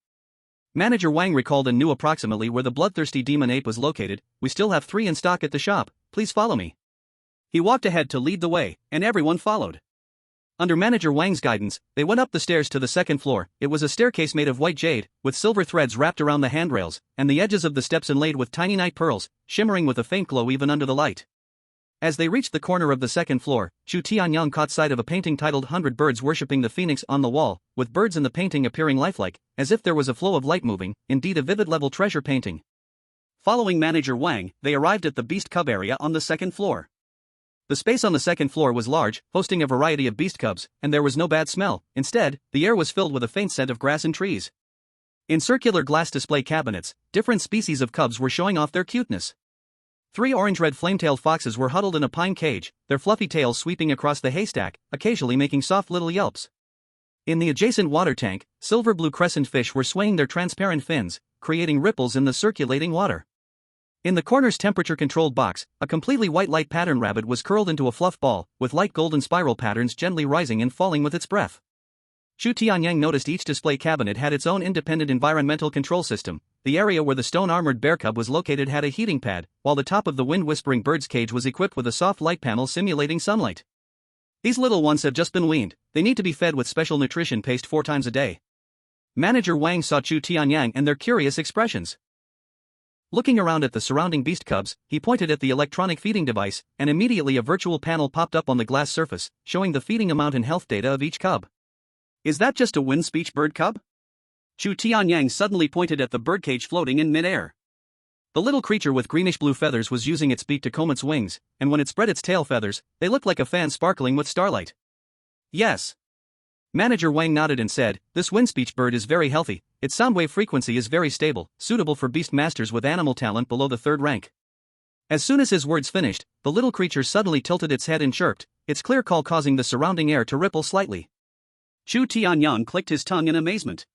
Manager Wang recalled and knew approximately where the bloodthirsty demon ape was located. We still have 3 in stock at the shop, please follow me. He walked ahead to lead the way, and everyone followed. Under Manager Wang's guidance, they went up the stairs to the 2nd floor. It was a staircase made of white jade, with silver threads wrapped around the handrails, and the edges of the steps inlaid with tiny night pearls, shimmering with a faint glow even under the light. As they reached the corner of the 2nd floor, Chu Tianyang caught sight of a painting titled 100 Birds Worshipping the Phoenix on the wall, with birds in the painting appearing lifelike, as if there was a flow of light moving, indeed a vivid level treasure painting. Following Manager Wang, they arrived at the beast cub area on the 2nd floor. The space on the 2nd floor was large, hosting a variety of beast cubs, and there was no bad smell. Instead, the air was filled with a faint scent of grass and trees. In circular glass display cabinets, different species of cubs were showing off their cuteness. 3 orange-red flame-tailed foxes were huddled in a pine cage, their fluffy tails sweeping across the haystack, occasionally making soft little yelps. In the adjacent water tank, silver-blue crescent fish were swaying their transparent fins, creating ripples in the circulating water. In the corner's temperature-controlled box, a completely white light pattern rabbit was curled into a fluff ball, with light golden spiral patterns gently rising and falling with its breath. Chu Tianyang noticed each display cabinet had its own independent environmental control system. The area where the stone-armored bear cub was located had a heating pad, while the top of the wind-whispering bird's cage was equipped with a soft light panel simulating sunlight. These little ones have just been weaned, they need to be fed with special nutrition paste 4 times a day. Manager Wang saw Chu Tianyang and their curious expressions. Looking around at the surrounding beast cubs, he pointed at the electronic feeding device, and immediately a virtual panel popped up on the glass surface, showing the feeding amount and health data of each cub. Is that just a wind speech bird cub? Chu Tianyang suddenly pointed at the birdcage floating in midair. The little creature with greenish-blue feathers was using its beak to comb its wings, and when it spread its tail feathers, they looked like a fan sparkling with starlight. Yes. Manager Wang nodded and said, this wind speech bird is very healthy, its sound wave frequency is very stable, suitable for beast masters with animal talent below the 3rd rank. As soon as his words finished, the little creature suddenly tilted its head and chirped, its clear call causing the surrounding air to ripple slightly. Chu Tianyang clicked his tongue in amazement.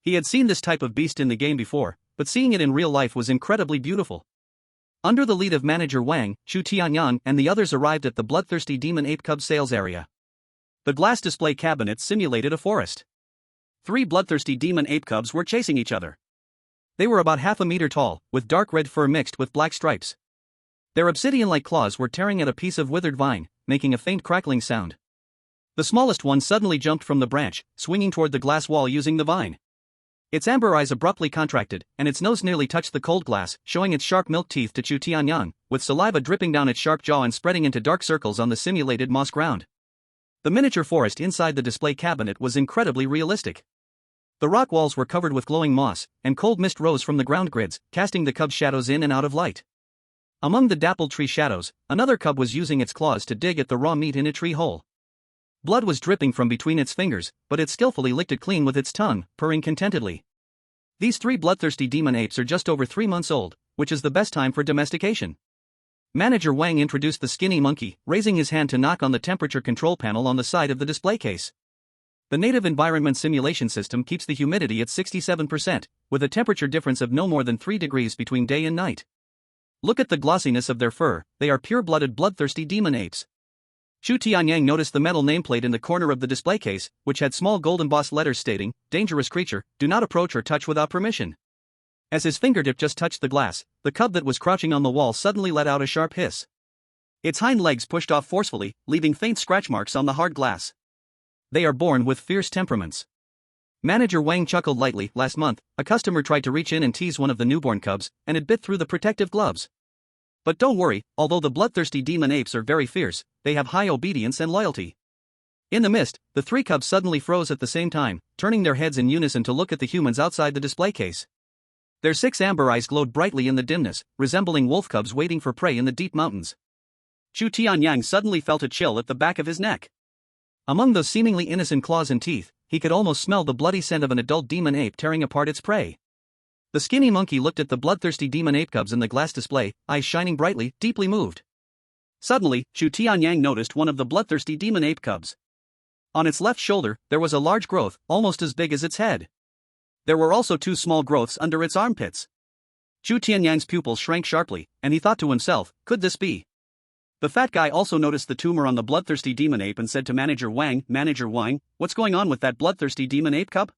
He had seen this type of beast in the game before, but seeing it in real life was incredibly beautiful. Under the lead of Manager Wang, Chu Tianyang and the others arrived at the bloodthirsty demon ape cub sales area. The glass display cabinet simulated a forest. 3 bloodthirsty demon ape cubs were chasing each other. They were about half a meter tall, with dark red fur mixed with black stripes. Their obsidian-like claws were tearing at a piece of withered vine, making a faint crackling sound. The smallest one suddenly jumped from the branch, swinging toward the glass wall using the vine. Its amber eyes abruptly contracted, and its nose nearly touched the cold glass, showing its sharp milk teeth to Chu Tianyang, with saliva dripping down its sharp jaw and spreading into dark circles on the simulated moss ground. The miniature forest inside the display cabinet was incredibly realistic. The rock walls were covered with glowing moss, and cold mist rose from the ground grids, casting the cub's shadows in and out of light. Among the dappled tree shadows, another cub was using its claws to dig at the raw meat in a tree hole. Blood was dripping from between its fingers, but it skillfully licked it clean with its tongue, purring contentedly. These three bloodthirsty demon apes are just over 3 months old, which is the best time for domestication. Manager Wang introduced the skinny monkey, raising his hand to knock on the temperature control panel on the side of the display case. The native environment simulation system keeps the humidity at 67%, with a temperature difference of no more than 3 degrees between day and night. Look at the glossiness of their fur, they are pure-blooded bloodthirsty demon apes. Chu Tianyang noticed the metal nameplate in the corner of the display case, which had small gold embossed letters stating, "Dangerous creature, do not approach or touch without permission." As his fingertip just touched the glass, the cub that was crouching on the wall suddenly let out a sharp hiss. Its hind legs pushed off forcefully, leaving faint scratch marks on the hard glass. They are born with fierce temperaments. Manager Wang chuckled lightly. Last month, a customer tried to reach in and tease one of the newborn cubs, and it bit through the protective gloves. But don't worry, although the bloodthirsty demon apes are very fierce, they have high obedience and loyalty. In the mist, the 3 cubs suddenly froze at the same time, turning their heads in unison to look at the humans outside the display case. Their 6 amber eyes glowed brightly in the dimness, resembling wolf cubs waiting for prey in the deep mountains. Chu Tianyang suddenly felt a chill at the back of his neck. Among those seemingly innocent claws and teeth, he could almost smell the bloody scent of an adult demon ape tearing apart its prey. The skinny monkey looked at the bloodthirsty demon ape cubs in the glass display, eyes shining brightly, deeply moved. Suddenly, Chu Tianyang noticed one of the bloodthirsty demon ape cubs. On its left shoulder, there was a large growth, almost as big as its head. There were also 2 small growths under its armpits. Chu Tianyang's pupils shrank sharply, and he thought to himself, could this be? The fat guy also noticed the tumor on the bloodthirsty demon ape and said to Manager Wang, "Manager Wang, what's going on with that bloodthirsty demon ape cub?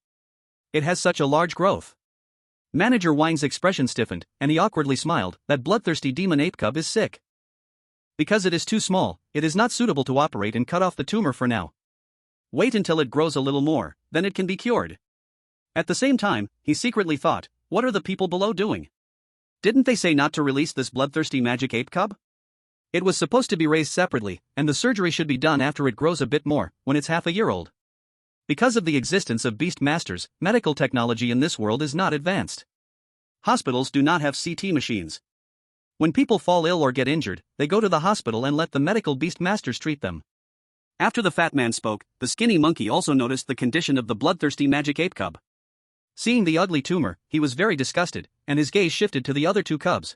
It has such a large growth." Manager Wang's expression stiffened, and he awkwardly smiled. "That bloodthirsty demon ape cub is sick. Because it is too small, it is not suitable to operate and cut off the tumor for now. Wait until it grows a little more, then it can be cured." At the same time, he secretly thought, what are the people below doing? Didn't they say not to release this bloodthirsty magic ape cub? It was supposed to be raised separately, and the surgery should be done after it grows a bit more, when it's half a year old. Because of the existence of beast masters, medical technology in this world is not advanced. Hospitals do not have CT machines. When people fall ill or get injured, they go to the hospital and let the medical beast masters treat them. After the fat man spoke, the skinny monkey also noticed the condition of the bloodthirsty magic ape cub. Seeing the ugly tumor, he was very disgusted, and his gaze shifted to the other 2 cubs.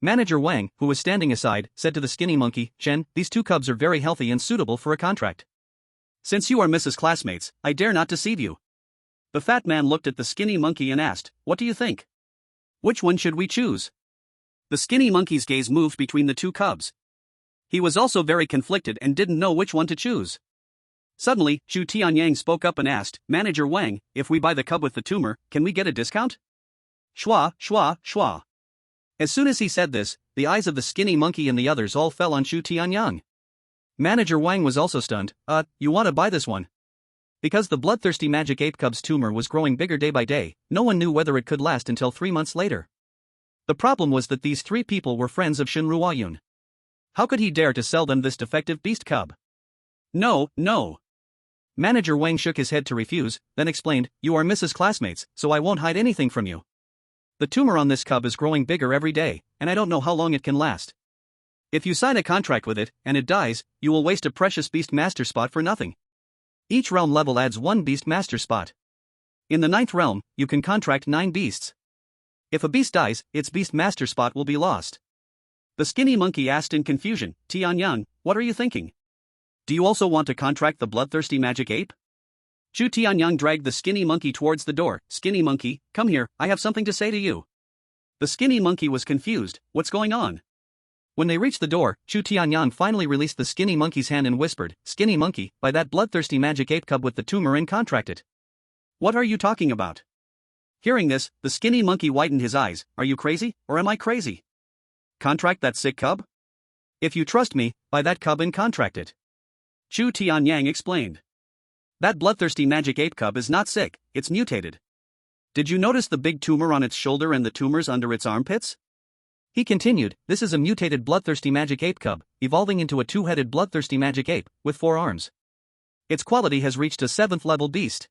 Manager Wang, who was standing aside, said to the skinny monkey, "Chen, these 2 cubs are very healthy and suitable for a contract. Since you are Mrs. Classmates, I dare not deceive you." The fat man looked at the skinny monkey and asked, "What do you think? Which one should we choose?" The skinny monkey's gaze moved between the 2 cubs. He was also very conflicted and didn't know which one to choose. Suddenly, Chu Tianyang spoke up and asked, "Manager Wang, if we buy the cub with the tumor, can we get a discount?" Shwa, shwa, shwa. As soon as he said this, the eyes of the skinny monkey and the others all fell on Chu Tianyang. Manager Wang was also stunned. You want to buy this one?" Because the bloodthirsty magic ape cub's tumor was growing bigger day by day, no one knew whether it could last until 3 months later. The problem was that these 3 people were friends of Shin Ruoyun. How could he dare to sell them this defective beast cub? No, no. Manager Wang shook his head to refuse, then explained, "You are Mrs. Classmates, so I won't hide anything from you. The tumor on this cub is growing bigger every day, and I don't know how long it can last. If you sign a contract with it, and it dies, you will waste a precious beast master spot for nothing. Each realm level adds 1 beast master spot. In the 9th realm, you can contract 9 beasts. If a beast dies, its beast master spot will be lost." The skinny monkey asked in confusion, "Tianyang, what are you thinking? Do you also want to contract the bloodthirsty magic ape?" Chu Tianyang dragged the skinny monkey towards the door. "Skinny monkey, come here, I have something to say to you." The skinny monkey was confused. What's going on? When they reached the door, Chu Tianyang finally released the skinny monkey's hand and whispered, "Skinny monkey, buy that bloodthirsty magic ape cub with the tumor and contract it." "What are you talking about?" Hearing this, the skinny monkey widened his eyes. "Are you crazy, or am I crazy? Contract that sick cub? If you trust me, buy that cub and contract it." Chu Tianyang explained. That bloodthirsty magic ape cub is not sick, it's mutated. Did you notice the big tumor on its shoulder and the tumors under its armpits? He continued, this is a mutated bloodthirsty magic ape cub, evolving into a two-headed bloodthirsty magic ape, with 4 arms. Its quality has reached a 7th level beast.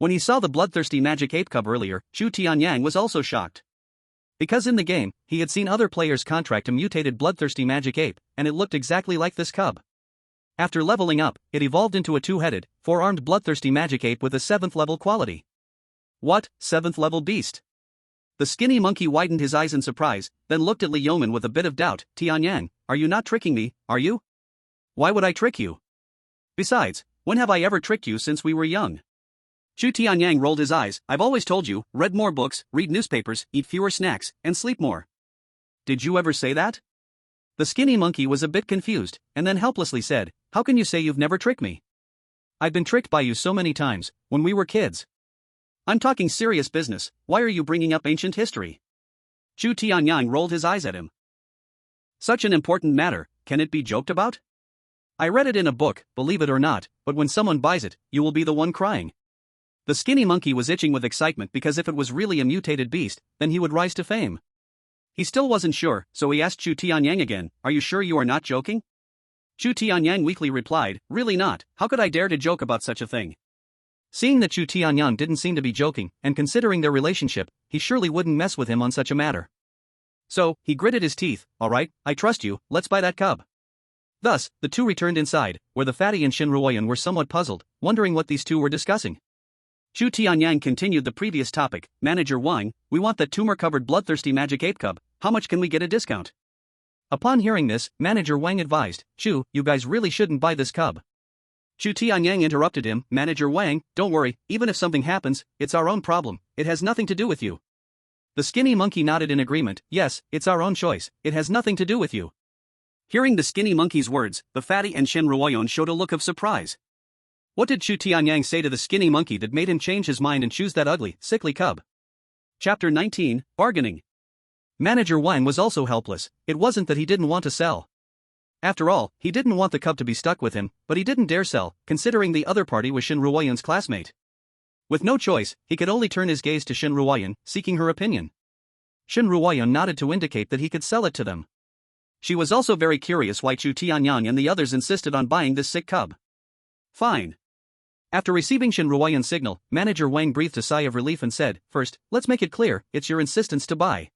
When he saw the bloodthirsty magic ape cub earlier, Chu Tianyang was also shocked. Because in the game, he had seen other players contract a mutated bloodthirsty magic ape, and it looked exactly like this cub. After leveling up, it evolved into a 2-headed, 4-armed bloodthirsty magic ape with a 7th level quality. What, 7th level beast? The skinny monkey widened his eyes in surprise, then looked at Leoman with a bit of doubt. Tianyang, are you not tricking me, are you? Why would I trick you? Besides, when have I ever tricked you since we were young? Chu Tianyang rolled his eyes. I've always told you, read more books, read newspapers, eat fewer snacks, and sleep more. Did you ever say that? The skinny monkey was a bit confused, and then helplessly said, how can you say you've never tricked me? I've been tricked by you so many times, when we were kids. I'm talking serious business, why are you bringing up ancient history? Chu Tianyang rolled his eyes at him. Such an important matter, can it be joked about? I read it in a book, believe it or not, but when someone buys it, you will be the one crying. The skinny monkey was itching with excitement because if it was really a mutated beast, then he would rise to fame. He still wasn't sure, so he asked Chu Tianyang again, are you sure you are not joking? Chu Tianyang weakly replied, really not, how could I dare to joke about such a thing? Seeing that Chu Tianyang didn't seem to be joking, and considering their relationship, he surely wouldn't mess with him on such a matter. So, he gritted his teeth, alright, I trust you, let's buy that cub. Thus, the two returned inside, where the fatty and Shinruoyan were somewhat puzzled, wondering what these two were discussing. Chu Tianyang continued the previous topic, Manager Wang, we want that tumor-covered bloodthirsty magic ape cub, how much can we get a discount? Upon hearing this, Manager Wang advised, Chu, you guys really shouldn't buy this cub. Chu Tianyang interrupted him, Manager Wang, don't worry, even if something happens, it's our own problem, it has nothing to do with you. The skinny monkey nodded in agreement, yes, it's our own choice, it has nothing to do with you. Hearing the skinny monkey's words, the fatty and Shinruoyan showed a look of surprise. What did Chu Tianyang say to the skinny monkey that made him change his mind and choose that ugly, sickly cub? Chapter 19, Bargaining. Manager Wang was also helpless, it wasn't that he didn't want to sell. After all, he didn't want the cub to be stuck with him, but he didn't dare sell, considering the other party was Shinruoyan's classmate. With no choice, he could only turn his gaze to Shinruoyan, seeking her opinion. Shinruoyan nodded to indicate that he could sell it to them. She was also very curious why Chu Tianyang and the others insisted on buying this sick cub. Fine. After receiving Shinruoyan's signal, Manager Wang breathed a sigh of relief and said, first, let's make it clear, it's your insistence to buy.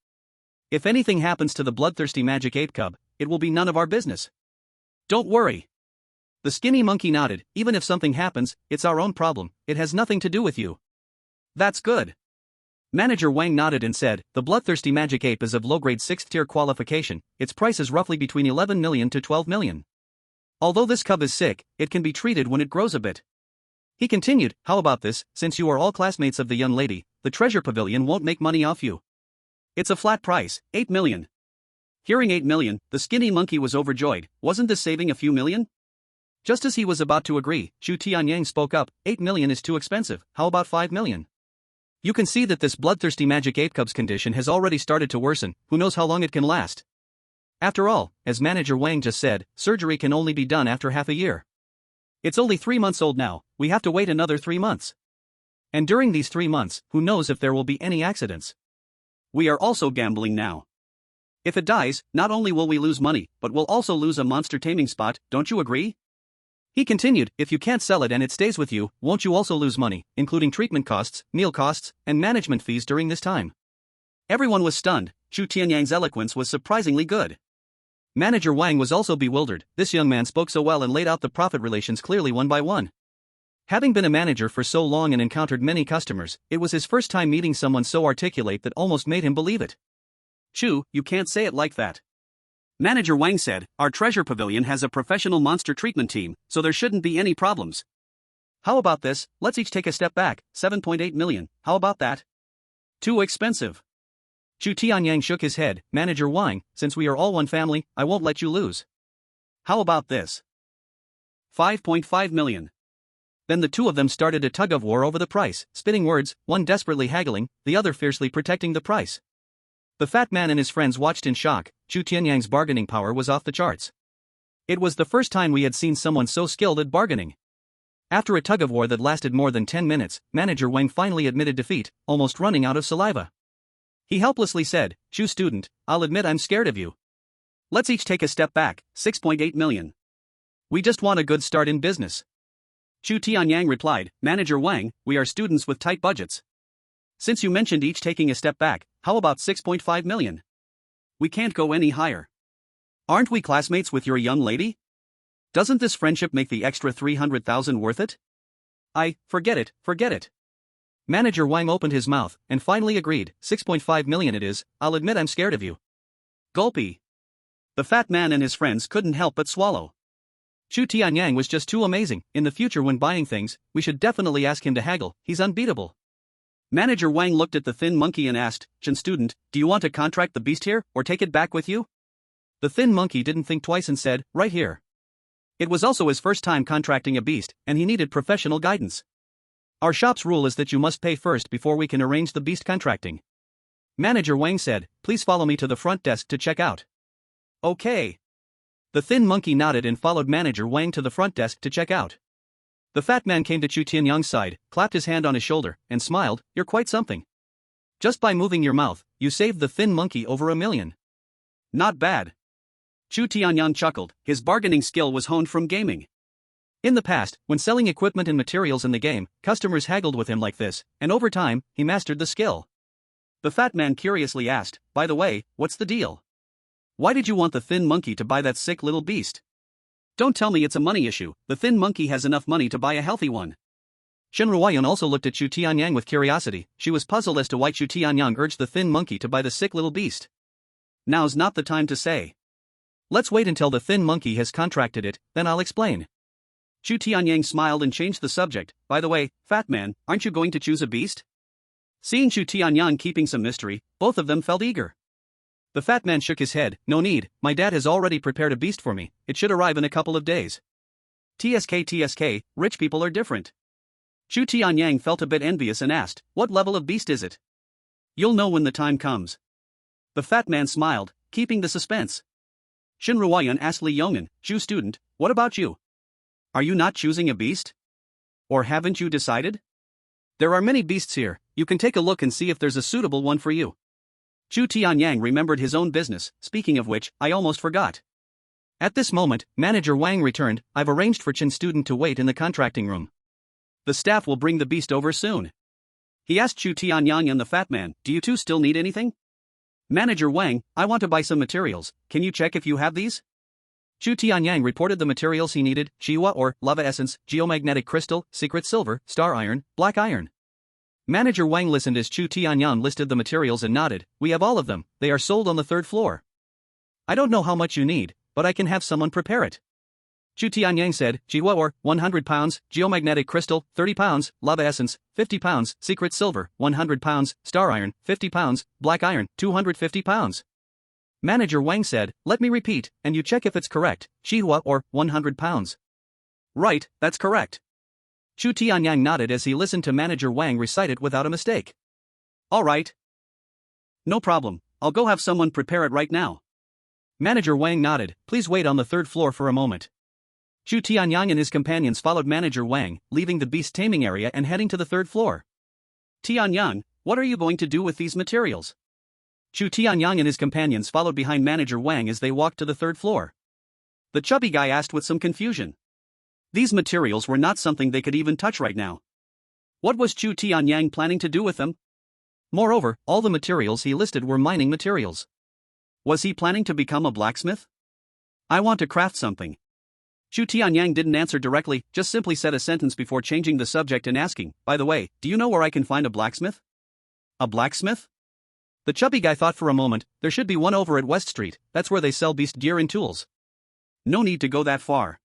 If anything happens to the bloodthirsty magic ape cub, it will be none of our business. Don't worry. The skinny monkey nodded, even if something happens, it's our own problem, it has nothing to do with you. That's good. Manager Wang nodded and said, the bloodthirsty magic ape is of low-grade 6th tier qualification, its price is roughly between 11 million to 12 million. Although this cub is sick, it can be treated when it grows a bit. He continued, how about this, since you are all classmates of the young lady, the treasure pavilion won't make money off you. It's a flat price, 8 million. Hearing 8 million, the skinny monkey was overjoyed, wasn't this saving a few million? Just as he was about to agree, Chu Tianyang spoke up, 8 million is too expensive, how about 5 million? You can see that this bloodthirsty magic ape cub's condition has already started to worsen, who knows how long it can last. After all, as Manager Wang just said, surgery can only be done after half a year. It's only 3 months old now, we have to wait another 3 months. And during these 3 months, who knows if there will be any accidents. We are also gambling now. If it dies, not only will we lose money, but we'll also lose a monster taming spot, don't you agree? He continued, if you can't sell it and it stays with you, won't you also lose money, including treatment costs, meal costs, and management fees during this time? Everyone was stunned, Chu Tianyang's eloquence was surprisingly good. Manager Wang was also bewildered, this young man spoke so well and laid out the profit relations clearly one by one. Having been a manager for so long and encountered many customers, it was his first time meeting someone so articulate that almost made him believe it. Chu, you can't say it like that. Manager Wang said, our treasure pavilion has a professional monster treatment team, so there shouldn't be any problems. How about this, let's each take a step back, 7.8 million, how about that? Too expensive. Chu Tianyang shook his head, Manager Wang, since we are all one family, I won't let you lose. How about this? 5.5 million. Then the two of them started a tug-of-war over the price, spitting words, one desperately haggling, the other fiercely protecting the price. The fat man and his friends watched in shock, Chu Tianyang's bargaining power was off the charts. It was the first time we had seen someone so skilled at bargaining. After a tug-of-war that lasted more than 10 minutes, Manager Wang finally admitted defeat, almost running out of saliva. He helplessly said, "Chu student, I'll admit I'm scared of you. Let's each take a step back, 6.8 million. We just want a good start in business." Chu Tianyang replied, "Manager Wang, we are students with tight budgets. Since you mentioned each taking a step back, how about 6.5 million? We can't go any higher. Aren't we classmates with your young lady? Doesn't this friendship make the extra 300,000 worth it?" Forget it. Manager Wang opened his mouth and finally agreed, 6.5 million it is, I'll admit I'm scared of you. Gulpy. The fat man and his friends couldn't help but swallow. Chu Tianyang was just too amazing. In the future when buying things, we should definitely ask him to haggle, he's unbeatable. Manager Wang looked at the thin monkey and asked, "Chen student, do you want to contract the beast here, or take it back with you?" The thin monkey didn't think twice and said, "Right here." It was also his first time contracting a beast, and he needed professional guidance. "Our shop's rule is that you must pay first before we can arrange the beast contracting." Manager Wang said, "Please follow me to the front desk to check out." "Okay." The thin monkey nodded and followed Manager Wang to the front desk to check out. The fat man came to Chu Tianyang's side, clapped his hand on his shoulder, and smiled, "You're quite something. Just by moving your mouth, you saved the thin monkey over 1 million. Not bad." Chu Tianyang chuckled, his bargaining skill was honed from gaming. In the past, when selling equipment and materials in the game, customers haggled with him like this, and over time, he mastered the skill. The fat man curiously asked, "By the way, what's the deal? Why did you want the thin monkey to buy that sick little beast? Don't tell me it's a money issue, the thin monkey has enough money to buy a healthy one." Shen Ruoyan also looked at Chu Tianyang with curiosity. She was puzzled as to why Chu Tianyang urged the thin monkey to buy the sick little beast. "Now's not the time to say. Let's wait until the thin monkey has contracted it, then I'll explain." Chu Tianyang smiled and changed the subject. "By the way, fat man, aren't you going to choose a beast?" Seeing Chu Tianyang keeping some mystery, both of them felt eager. The fat man shook his head. "No need, my dad has already prepared a beast for me, it should arrive in a couple of days." TSK, rich people are different. Chu Tianyang felt a bit envious and asked, "What level of beast is it?" "You'll know when the time comes." The fat man smiled, keeping the suspense. Shin Ruoyan asked Li Yong'an, "Chu student, what about you? Are you not choosing a beast? Or haven't you decided? There are many beasts here, you can take a look and see if there's a suitable one for you." Chu Tianyang remembered his own business, speaking of which, I almost forgot. At this moment, Manager Wang returned. "I've arranged for Chen student to wait in the contracting room. The staff will bring the beast over soon." He asked Chu Tianyang and the fat man, "Do you two still need anything?" "Manager Wang, I want to buy some materials, can you check if you have these?" Chu Tianyang reported the materials he needed: Chiwa or lava essence, geomagnetic crystal, secret silver, star iron, black iron. Manager Wang listened as Chu Tianyang listed the materials and nodded. "We have all of them, they are sold on the 3rd floor. I don't know how much you need, but I can have someone prepare it." Chu Tianyang said, "Chiwa ore, 100 pounds, geomagnetic crystal, 30 pounds, lava essence, 50 pounds, secret silver, 100 pounds, star iron, 50 pounds, black iron, 250 pounds. Manager Wang said, "Let me repeat, and you check if it's correct. Chiwa ore, 100 pounds. "Right, that's correct." Chu Tianyang nodded as he listened to Manager Wang recite it without a mistake. "All right. No problem, I'll go have someone prepare it right now." Manager Wang nodded. "Please wait on the 3rd floor for a moment." Chu Tianyang and his companions followed Manager Wang, leaving the beast-taming area and heading to the 3rd floor. "Tianyang, what are you going to do with these materials?" Chu Tianyang and his companions followed behind Manager Wang as they walked to the 3rd floor. The chubby guy asked with some confusion. These materials were not something they could even touch right now. What was Chu Tianyang planning to do with them? Moreover, all the materials he listed were mining materials. Was he planning to become a blacksmith? "I want to craft something." Chu Tianyang didn't answer directly, just simply said a sentence before changing the subject and asking, "By the way, do you know where I can find a blacksmith?" "A blacksmith?" The chubby guy thought for a moment. "There should be one over at West Street, that's where they sell beast gear and tools." "No need to go that far.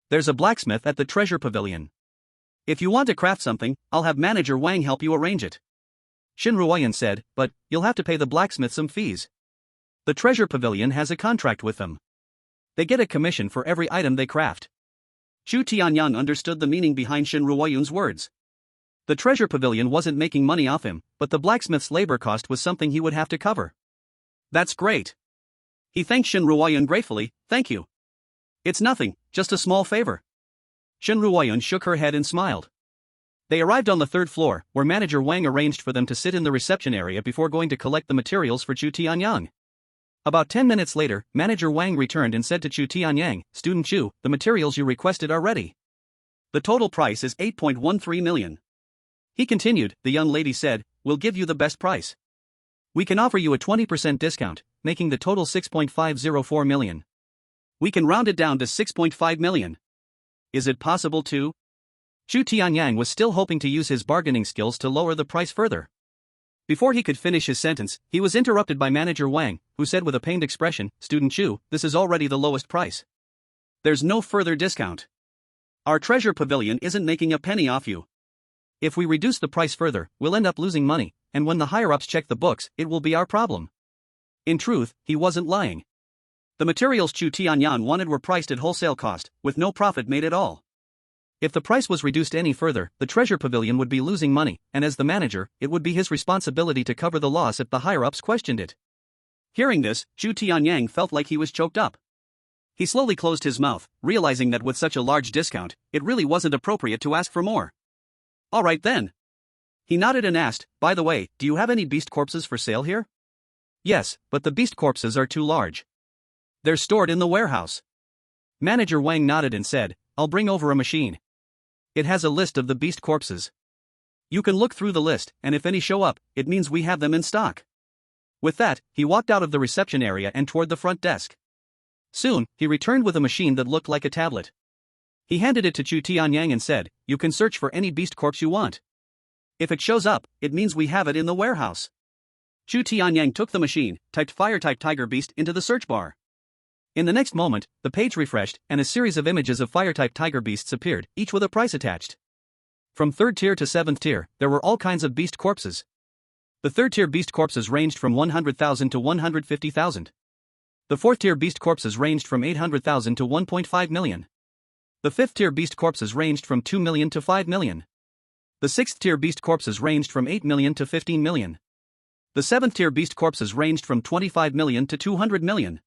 There's a blacksmith at the treasure pavilion. If you want to craft something, I'll have Manager Wang help you arrange it." Shin Ruoyan said, "But you'll have to pay the blacksmith some fees. The treasure pavilion has a contract with them. They get a commission for every item they craft." Chu Tianyang understood the meaning behind Shin Ruoyan's words. The treasure pavilion wasn't making money off him, but the blacksmith's labor cost was something he would have to cover. "That's great." He thanked Shin Ruoyan gratefully. "Thank you." It's nothing, just a small favor. Shen Ruoyan shook her head and smiled. They arrived on the third floor, where Manager Wang arranged for them to sit in the reception area before going to collect the materials for Chu Tianyang. About 10 minutes later, Manager Wang returned and said to Chu Tianyang, "Student Chu, the materials you requested are ready. The total price is 8.13 million. He continued, the young lady said, "We'll give you the best price. We can offer you a 20% discount, making the total 6.504 million. We can round it down to 6.5 million. Is it possible to?" Chu Tianyang was still hoping to use his bargaining skills to lower the price further. Before he could finish his sentence, he was interrupted by Manager Wang, who said with a pained expression, "Student Chu, this is already the lowest price. There's no further discount. Our treasure pavilion isn't making a penny off you. If we reduce the price further, we'll end up losing money, and when the higher-ups check the books, it will be our problem." In truth, he wasn't lying. The materials Chu Tianyang wanted were priced at wholesale cost, with no profit made at all. If the price was reduced any further, the treasure pavilion would be losing money, and as the manager, it would be his responsibility to cover the loss if the higher-ups questioned it. Hearing this, Chu Tianyang felt like he was choked up. He slowly closed his mouth, realizing that with such a large discount, it really wasn't appropriate to ask for more. "All right then." He nodded and asked, "By the way, do you have any beast corpses for sale here?" "Yes, but the beast corpses are too large. They're stored in the warehouse." Manager Wang nodded and said, "I'll bring over a machine. It has a list of the beast corpses. You can look through the list, and if any show up, it means we have them in stock." With that, he walked out of the reception area and toward the front desk. Soon, he returned with a machine that looked like a tablet. He handed it to Chu Tianyang and said, "You can search for any beast corpse you want. If it shows up, it means we have it in the warehouse." Chu Tianyang took the machine, typed fire-type tiger beast into the search bar. In the next moment, the page refreshed, and a series of images of fire-type tiger beasts appeared, each with a price attached. From 3rd tier to 7th tier, there were all kinds of beast corpses. The 3rd tier beast corpses ranged from 100,000 to 150,000. The 4th tier beast corpses ranged from 800,000 to 1.5 million. The 5th tier beast corpses ranged from 2 million to 5 million. The 6th tier beast corpses ranged from 8 million to 15 million. The 7th tier beast corpses ranged from 25 million to 200 million.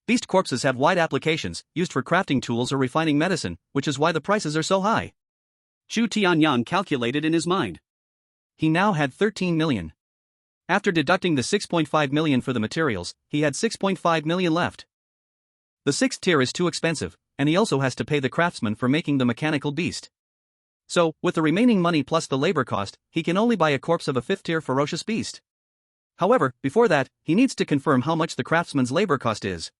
Beast corpses have wide applications, used for crafting tools or refining medicine, which is why the prices are so high. Chu Tianyang calculated in his mind. He now had 13 million. After deducting the 6.5 million for the materials, he had 6.5 million left. The 6th tier is too expensive, and he also has to pay the craftsman for making the mechanical beast. So, with the remaining money plus the labor cost, he can only buy a corpse of a 5th tier ferocious beast. However, before that, he needs to confirm how much the craftsman's labor cost is.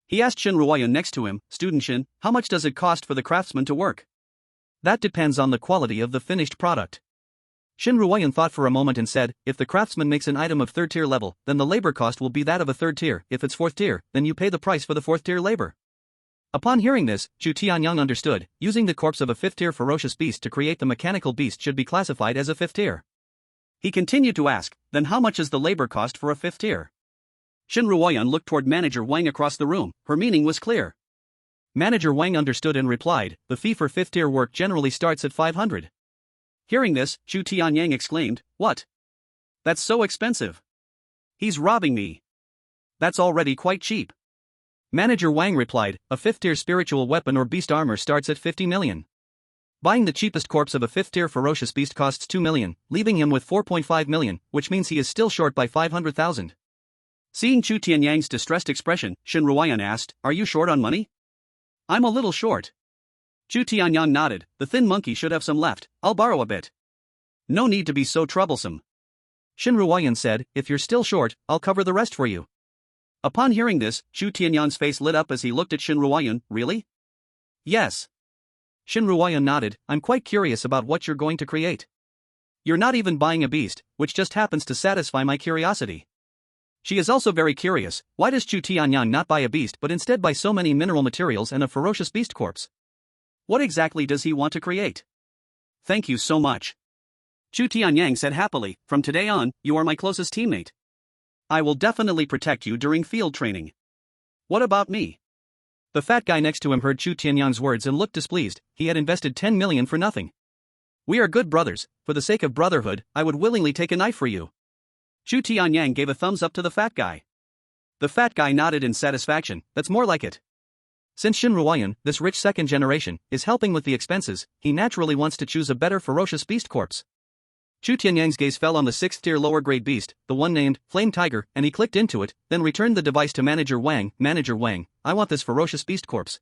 He asked Shen Ruoyan next to him, "Student Shen, how much does it cost for the craftsman to work?" "That depends on the quality of the finished product." Shen Ruoyan thought for a moment and said, "If the craftsman makes an item of 3rd tier level, then the labor cost will be that of a 3rd tier. If it's 4th tier, then you pay the price for the 4th tier labor." Upon hearing this, Chu Tianyang understood, using the corpse of a 5th tier ferocious beast to create the mechanical beast should be classified as a 5th tier. He continued to ask, "Then how much is the labor cost for a 5th tier?" Shen Ruoyan looked toward Manager Wang across the room. Her meaning was clear. Manager Wang understood and replied, "The fee for 5th tier work generally starts at 500. Hearing this, Chu Tianyang exclaimed, "What? That's so expensive. He's robbing me. That's already quite cheap." Manager Wang replied, "A 5th tier spiritual weapon or beast armor starts at 50 million. Buying the cheapest corpse of a 5th tier ferocious beast costs 2 million, leaving him with 4.5 million, which means he is still short by 500,000. Seeing Chu Tianyang's distressed expression, Shen Ruoyan asked, "Are you short on money?" "I'm a little short." Chu Tianyang nodded, "The thin monkey should have some left, I'll borrow a bit." "No need to be so troublesome." Shen Ruoyan said, "If you're still short, I'll cover the rest for you." Upon hearing this, Chu Tianyang's face lit up as he looked at Shen Ruoyan. "Really?" "Yes." Shen Ruoyan nodded, "I'm quite curious about what you're going to create. You're not even buying a beast, which just happens to satisfy my curiosity." She is also very curious, why does Chu Tianyang not buy a beast but instead buy so many mineral materials and a ferocious beast corpse? What exactly does he want to create? "Thank you so much." Chu Tianyang said happily, "From today on, you are my closest teammate. I will definitely protect you during field training." "What about me?" The fat guy next to him heard Chu Tianyang's words and looked displeased. He had invested 10 million for nothing. "We are good brothers. For the sake of brotherhood, I would willingly take a knife for you." Chu Tianyang gave a thumbs up to the fat guy. The fat guy nodded in satisfaction. "That's more like it." Since Shin Ruoyan, this rich second generation, is helping with the expenses, he naturally wants to choose a better ferocious beast corpse. Chu Tianyang's gaze fell on the 6th tier lower grade beast, the one named Flame Tiger, and he clicked into it, then returned the device to Manager Wang. Manager Wang, I want this ferocious beast corpse.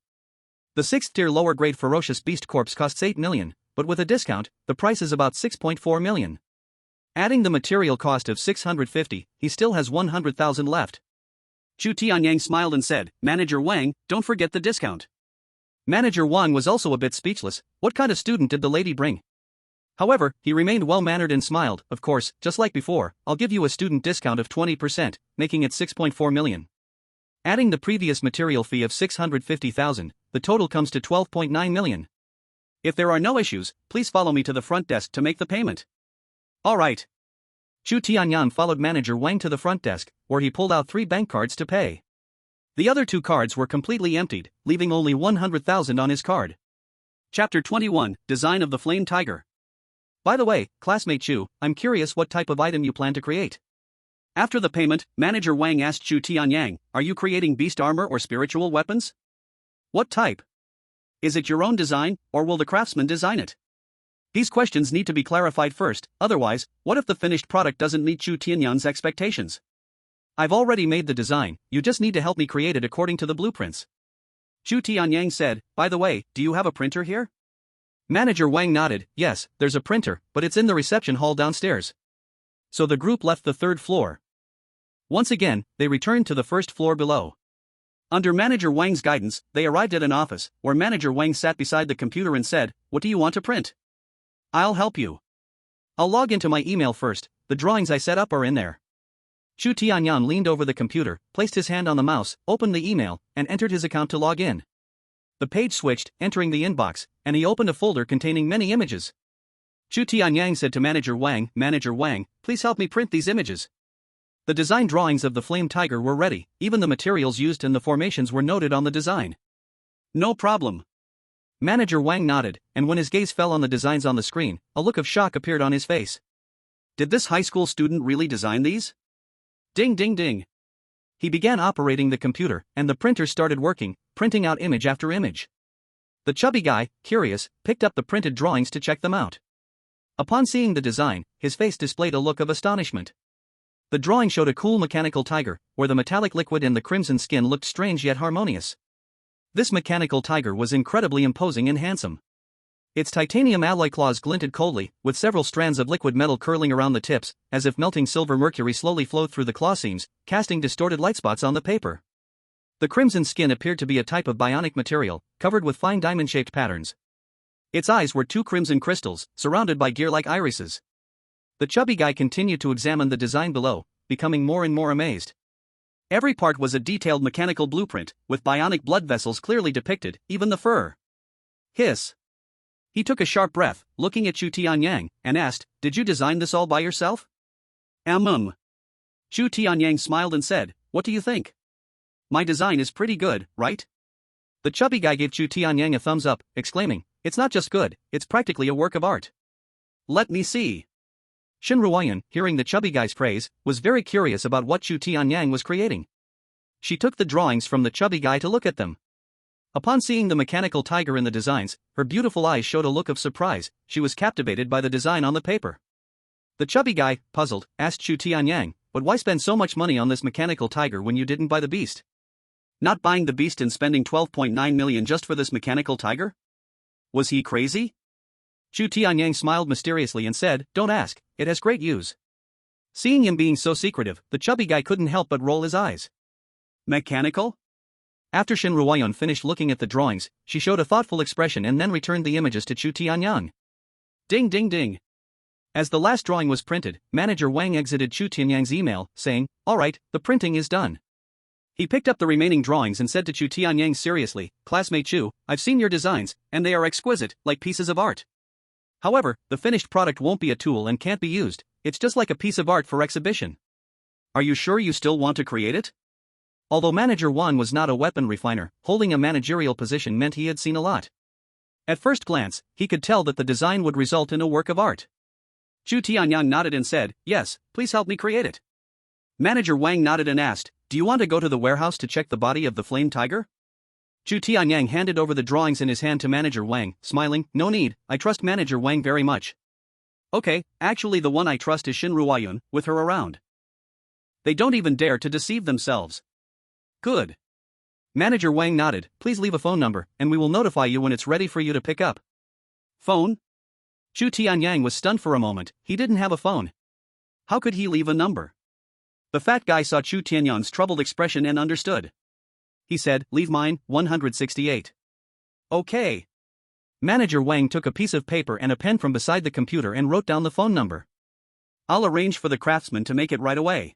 The 6th tier lower grade ferocious beast corpse costs 8 million, but with a discount, the price is about 6.4 million. Adding the material cost of 650, he still has 100,000 left. Chu Tianyang smiled and said, Manager Wang, don't forget the discount. Manager Wang was also a bit speechless. What kind of student did the lady bring? However, he remained well-mannered and smiled. Of course, just like before, I'll give you a student discount of 20%, making it 6.4 million. Adding the previous material fee of 650,000, the total comes to 12.9 million. If there are no issues, please follow me to the front desk to make the payment. Alright. Chu Tianyang followed Manager Wang to the front desk, where he pulled out 3 bank cards to pay. The other 2 cards were completely emptied, leaving only 100,000 on his card. Chapter 21, Design of the Flame Tiger. By the way, classmate Chu, I'm curious what type of item you plan to create. After the payment, Manager Wang asked Chu Tianyang, are you creating beast armor or spiritual weapons? What type? Is it your own design, or will the craftsman design it? These questions need to be clarified first, otherwise, what if the finished product doesn't meet Chu Tianyang's expectations? I've already made the design, you just need to help me create it according to the blueprints. Chu Tianyang said, by the way, do you have a printer here? Manager Wang nodded, yes, there's a printer, but it's in the reception hall downstairs. So the group left the 3rd floor. Once again, they returned to the 1st floor below. Under Manager Wang's guidance, they arrived at an office, where Manager Wang sat beside the computer and said, what do you want to print? I'll help you. I'll log into my email first, the drawings I set up are in there. Chu Tianyang leaned over the computer, placed his hand on the mouse, opened the email, and entered his account to log in. The page switched, entering the inbox, and he opened a folder containing many images. Chu Tianyang said to Manager Wang, please help me print these images. The design drawings of the Flame Tiger were ready, even the materials used and the formations were noted on the design. No problem. Manager Wang nodded, and when his gaze fell on the designs on the screen, a look of shock appeared on his face. Did this high school student really design these? Ding ding ding. He began operating the computer, and the printer started working, printing out image after image. The chubby guy, curious, picked up the printed drawings to check them out. Upon seeing the design, his face displayed a look of astonishment. The drawing showed a cool mechanical tiger, where the metallic liquid and the crimson skin looked strange yet harmonious. This mechanical tiger was incredibly imposing and handsome. Its titanium alloy claws glinted coldly, with several strands of liquid metal curling around the tips, as if melting silver mercury slowly flowed through the claw seams, casting distorted light spots on the paper. The crimson skin appeared to be a type of bionic material, covered with fine diamond-shaped patterns. Its eyes were 2 crimson crystals, surrounded by gear-like irises. The chubby guy continued to examine the design below, becoming more and more amazed. Every part was a detailed mechanical blueprint, with bionic blood vessels clearly depicted, even the fur. Hiss. He took a sharp breath, looking at Chu Tianyang, and asked, did you design this all by yourself? Chu Tianyang smiled and said, what do you think? My design is pretty good, right? The chubby guy gave Chu Tianyang a thumbs up, exclaiming, it's not just good, it's practically a work of art. Let me see. Shin Ruoyan, hearing the chubby guy's praise, was very curious about what Chu Tianyang was creating. She took the drawings from the chubby guy to look at them. Upon seeing the mechanical tiger in the designs, her beautiful eyes showed a look of surprise. She was captivated by the design on the paper. The chubby guy, puzzled, asked Chu Tianyang, but why spend so much money on this mechanical tiger when you didn't buy the beast? Not buying the beast and spending 12.9 million just for this mechanical tiger? Was he crazy? Chu Tianyang smiled mysteriously and said, don't ask, it has great use. Seeing him being so secretive, the chubby guy couldn't help but roll his eyes. Mechanical? After Shin Ruoyan finished looking at the drawings, she showed a thoughtful expression and then returned the images to Chu Tianyang. Ding ding ding. As the last drawing was printed, Manager Wang exited Chu Tianyang's email, saying, alright, the printing is done. He picked up the remaining drawings and said to Chu Tianyang seriously, classmate Chu, I've seen your designs, and they are exquisite, like pieces of art. However, the finished product won't be a tool and can't be used, it's just like a piece of art for exhibition. Are you sure you still want to create it? Although Manager Wan was not a weapon refiner, holding a managerial position meant he had seen a lot. At first glance, he could tell that the design would result in a work of art. Chu Tianyang nodded and said, yes, please help me create it. Manager Wang nodded and asked, do you want to go to the warehouse to check the body of the flame tiger? Chu Tianyang handed over the drawings in his hand to Manager Wang, smiling, "No need, I trust Manager Wang very much." "Okay, actually the one I trust is Shin Ruoyun, with her around. They don't even dare to deceive themselves." "Good." Manager Wang nodded, "Please leave a phone number, and we will notify you when it's ready for you to pick up." "Phone?" Chu Tianyang was stunned for a moment. He didn't have a phone. How could he leave a number? The fat guy saw Chu Tianyang's troubled expression and understood. He said, "Leave mine, 168. "Okay." Manager Wang took a piece of paper and a pen from beside the computer and wrote down the phone number. "I'll arrange for the craftsman to make it right away."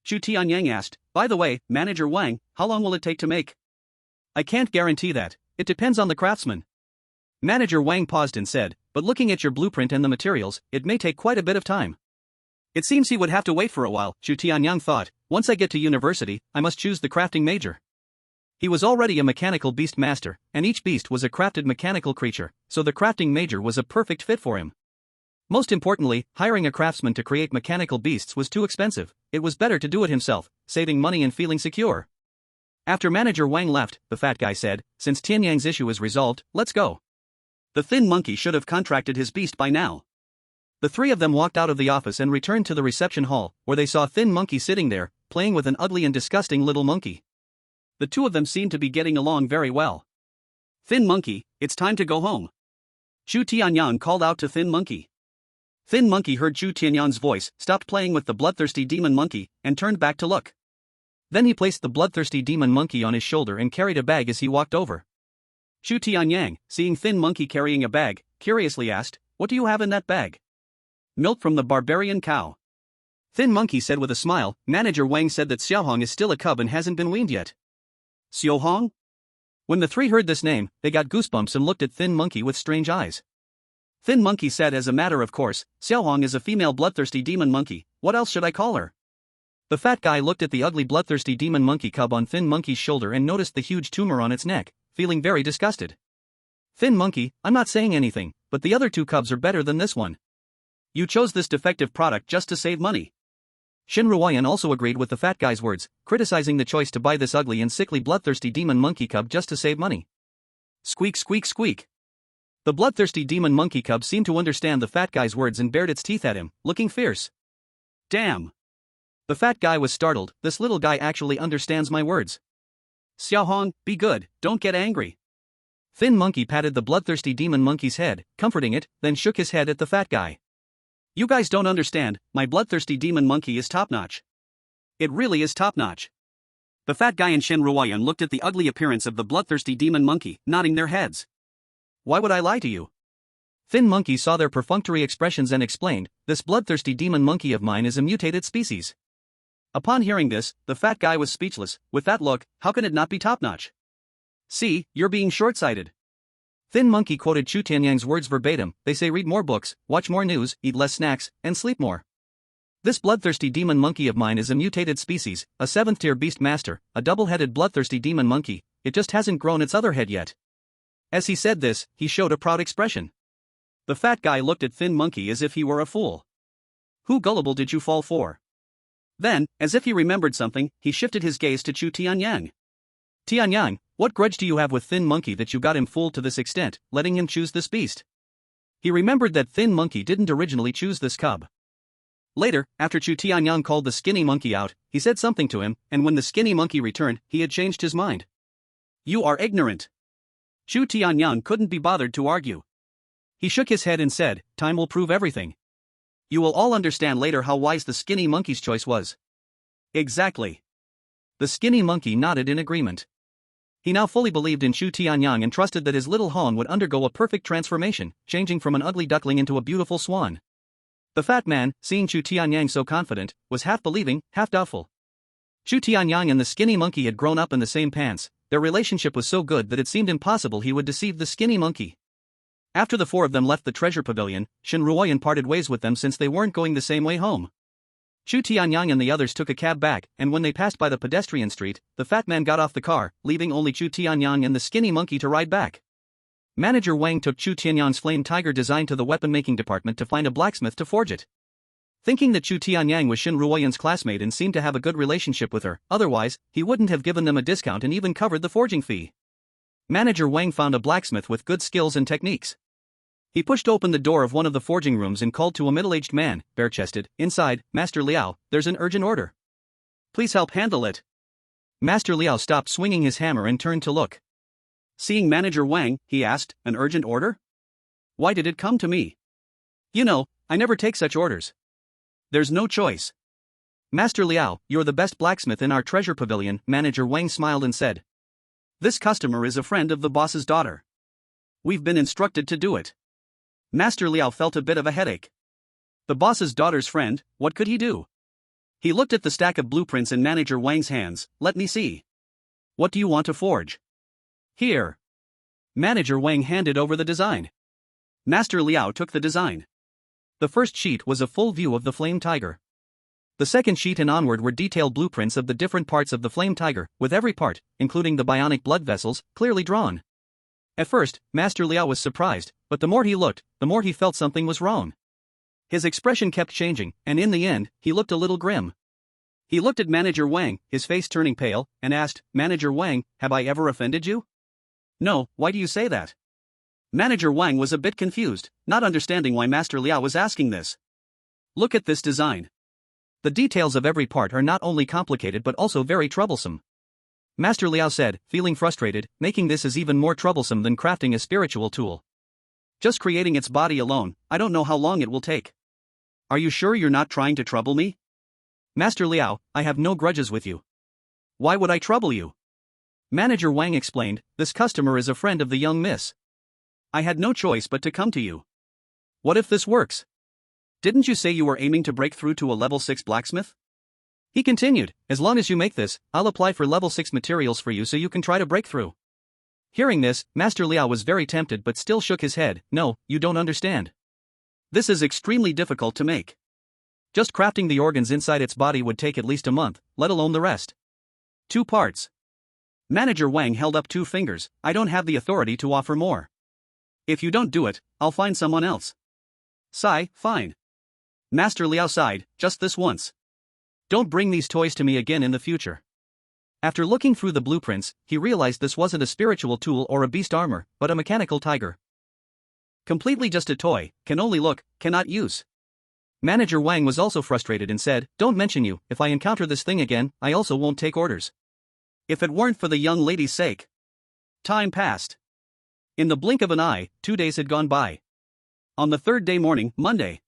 Chu Tianyang asked, "By the way, Manager Wang, how long will it take to make?" "I can't guarantee that, it depends on the craftsman." Manager Wang paused and said, "But looking at your blueprint and the materials, it may take quite a bit of time." It seems he would have to wait for a while, Chu Tianyang thought. Once I get to university, I must choose the crafting major. He was already a mechanical beast master, and each beast was a crafted mechanical creature, so the crafting major was a perfect fit for him. Most importantly, hiring a craftsman to create mechanical beasts was too expensive. It was better to do it himself, saving money and feeling secure. After Manager Wang left, the fat guy said, "Since Tianyang's issue is resolved, let's go." The thin monkey should have contracted his beast by now. The three of them walked out of the office and returned to the reception hall, where they saw Thin Monkey sitting there, playing with an ugly and disgusting little monkey. The two of them seemed to be getting along very well. "Thin Monkey, it's time to go home." Chu Tianyang called out to Thin Monkey. Thin Monkey heard Chu Tianyang's voice, stopped playing with the bloodthirsty demon monkey, and turned back to look. Then he placed the bloodthirsty demon monkey on his shoulder and carried a bag as he walked over. Chu Tianyang, seeing Thin Monkey carrying a bag, curiously asked, "What do you have in that bag?" "Milk from the barbarian cow." Thin Monkey said with a smile. Manager Wang said that Xiaohong is still a cub and hasn't been weaned yet. Xiaohong? When the three heard this name, they got goosebumps and looked at Thin Monkey with strange eyes. Thin Monkey said as a matter of course, "Xiaohong is a female bloodthirsty demon monkey, what else should I call her?" The fat guy looked at the ugly bloodthirsty demon monkey cub on Thin Monkey's shoulder and noticed the huge tumor on its neck, feeling very disgusted. "Thin Monkey, I'm not saying anything, but the other two cubs are better than this one. You chose this defective product just to save money." Shin Ruoyan also agreed with the fat guy's words, criticizing the choice to buy this ugly and sickly bloodthirsty demon monkey cub just to save money. Squeak squeak squeak. The bloodthirsty demon monkey cub seemed to understand the fat guy's words and bared its teeth at him, looking fierce. "Damn!" The fat guy was startled. "This little guy actually understands my words." "Xiaohong, be good, don't get angry." Thin Monkey patted the bloodthirsty demon monkey's head, comforting it, then shook his head at the fat guy. "You guys don't understand, my bloodthirsty demon monkey is top-notch. It really is top-notch." The fat guy and Shin Ruoyan looked at the ugly appearance of the bloodthirsty demon monkey, nodding their heads. "Why would I lie to you?" Thin Monkey saw their perfunctory expressions and explained, "This bloodthirsty demon monkey of mine is a mutated species." Upon hearing this, the fat guy was speechless. With that look, how can it not be top-notch? "See, you're being short-sighted." Thin Monkey quoted Chu Tianyang's words verbatim. They say read more books, watch more news, eat less snacks, and sleep more. This bloodthirsty demon monkey of mine is a mutated species, a 7th-tier beast master, a double-headed bloodthirsty demon monkey, it just hasn't grown its other head yet. As he said this, he showed a proud expression. The fat guy looked at Thin Monkey as if he were a fool. "Who gullible did you fall for?" Then, as if he remembered something, he shifted his gaze to Chu Tianyang. "Tianyang, what grudge do you have with Thin Monkey that you got him fooled to this extent, letting him choose this beast?" He remembered that Thin Monkey didn't originally choose this cub. Later, after Chu Tianyang called the skinny monkey out, he said something to him, and when the skinny monkey returned, he had changed his mind. "You are ignorant." Chu Tianyang couldn't be bothered to argue. He shook his head and said, "Time will prove everything. You will all understand later how wise the skinny monkey's choice was." "Exactly." The skinny monkey nodded in agreement. He now fully believed in Chu Tianyang and trusted that his little Hong would undergo a perfect transformation, changing from an ugly duckling into a beautiful swan. The fat man, seeing Chu Tianyang so confident, was half believing, half doubtful. Chu Tianyang and the skinny monkey had grown up in the same pants. Their relationship was so good that it seemed impossible he would deceive the skinny monkey. After the four of them left the treasure pavilion, Shin Ruoyan parted ways with them since they weren't going the same way home. Chu Tianyang and the others took a cab back, and when they passed by the pedestrian street, the fat man got off the car, leaving only Chu Tianyang and the skinny monkey to ride back. Manager Wang took Chu Tianyang's flame tiger design to the weapon-making department to find a blacksmith to forge it. Thinking that Chu Tianyang was Shin Ruoyan's classmate and seemed to have a good relationship with her, otherwise, he wouldn't have given them a discount and even covered the forging fee. Manager Wang found a blacksmith with good skills and techniques. He pushed open the door of one of the forging rooms and called to a middle-aged man, bare-chested. Inside, Master Liao, there's an urgent order. Please help handle it. Master Liao stopped swinging his hammer and turned to look. Seeing Manager Wang, he asked, an urgent order? Why did it come to me? You know, I never take such orders. There's no choice. Master Liao, you're the best blacksmith in our treasure pavilion. Manager Wang smiled and said. This customer is a friend of the boss's daughter. We've been instructed to do it. Master Liao felt a bit of a headache. The boss's daughter's friend, what could he do? He looked at the stack of blueprints in Manager Wang's hands. Let me see. What do you want to forge? Here. Manager Wang handed over the design. Master Liao took the design. The first sheet was a full view of the flame tiger. The second sheet and onward were detailed blueprints of the different parts of the flame tiger, with every part, including the bionic blood vessels, clearly drawn. At first, Master Liao was surprised, but the more he looked, the more he felt something was wrong. His expression kept changing, and in the end, he looked a little grim. He looked at Manager Wang, his face turning pale, and asked, Manager Wang, have I ever offended you? No, why do you say that? Manager Wang was a bit confused, not understanding why Master Liao was asking this. Look at this design. The details of every part are not only complicated but also very troublesome. Master Liao said, feeling frustrated, making this is even more troublesome than crafting a spiritual tool. Just creating its body alone, I don't know how long it will take. Are you sure you're not trying to trouble me? Master Liao, I have no grudges with you. Why would I trouble you? Manager Wang explained, this customer is a friend of the young miss. I had no choice but to come to you. What if this works? Didn't you say you were aiming to break through to a level 6 blacksmith? He continued, as long as you make this, I'll apply for level 6 materials for you so you can try to break through. Hearing this, Master Liao was very tempted but still shook his head. No, you don't understand. This is extremely difficult to make. Just crafting the organs inside its body would take at least a month, let alone the rest. 2 parts. Manager Wang held up 2 fingers. I don't have the authority to offer more. If you don't do it, I'll find someone else. Sigh, fine. Master Liao sighed, just this once. Don't bring these toys to me again in the future. After looking through the blueprints, he realized this wasn't a spiritual tool or a beast armor, but a mechanical tiger. Completely just a toy, can only look, cannot use. Manager Wang was also frustrated and said, don't mention you, if I encounter this thing again, I also won't take orders. If it weren't for the young lady's sake. Time passed. In the blink of an eye, 2 days had gone by. On the 3rd day morning, Monday,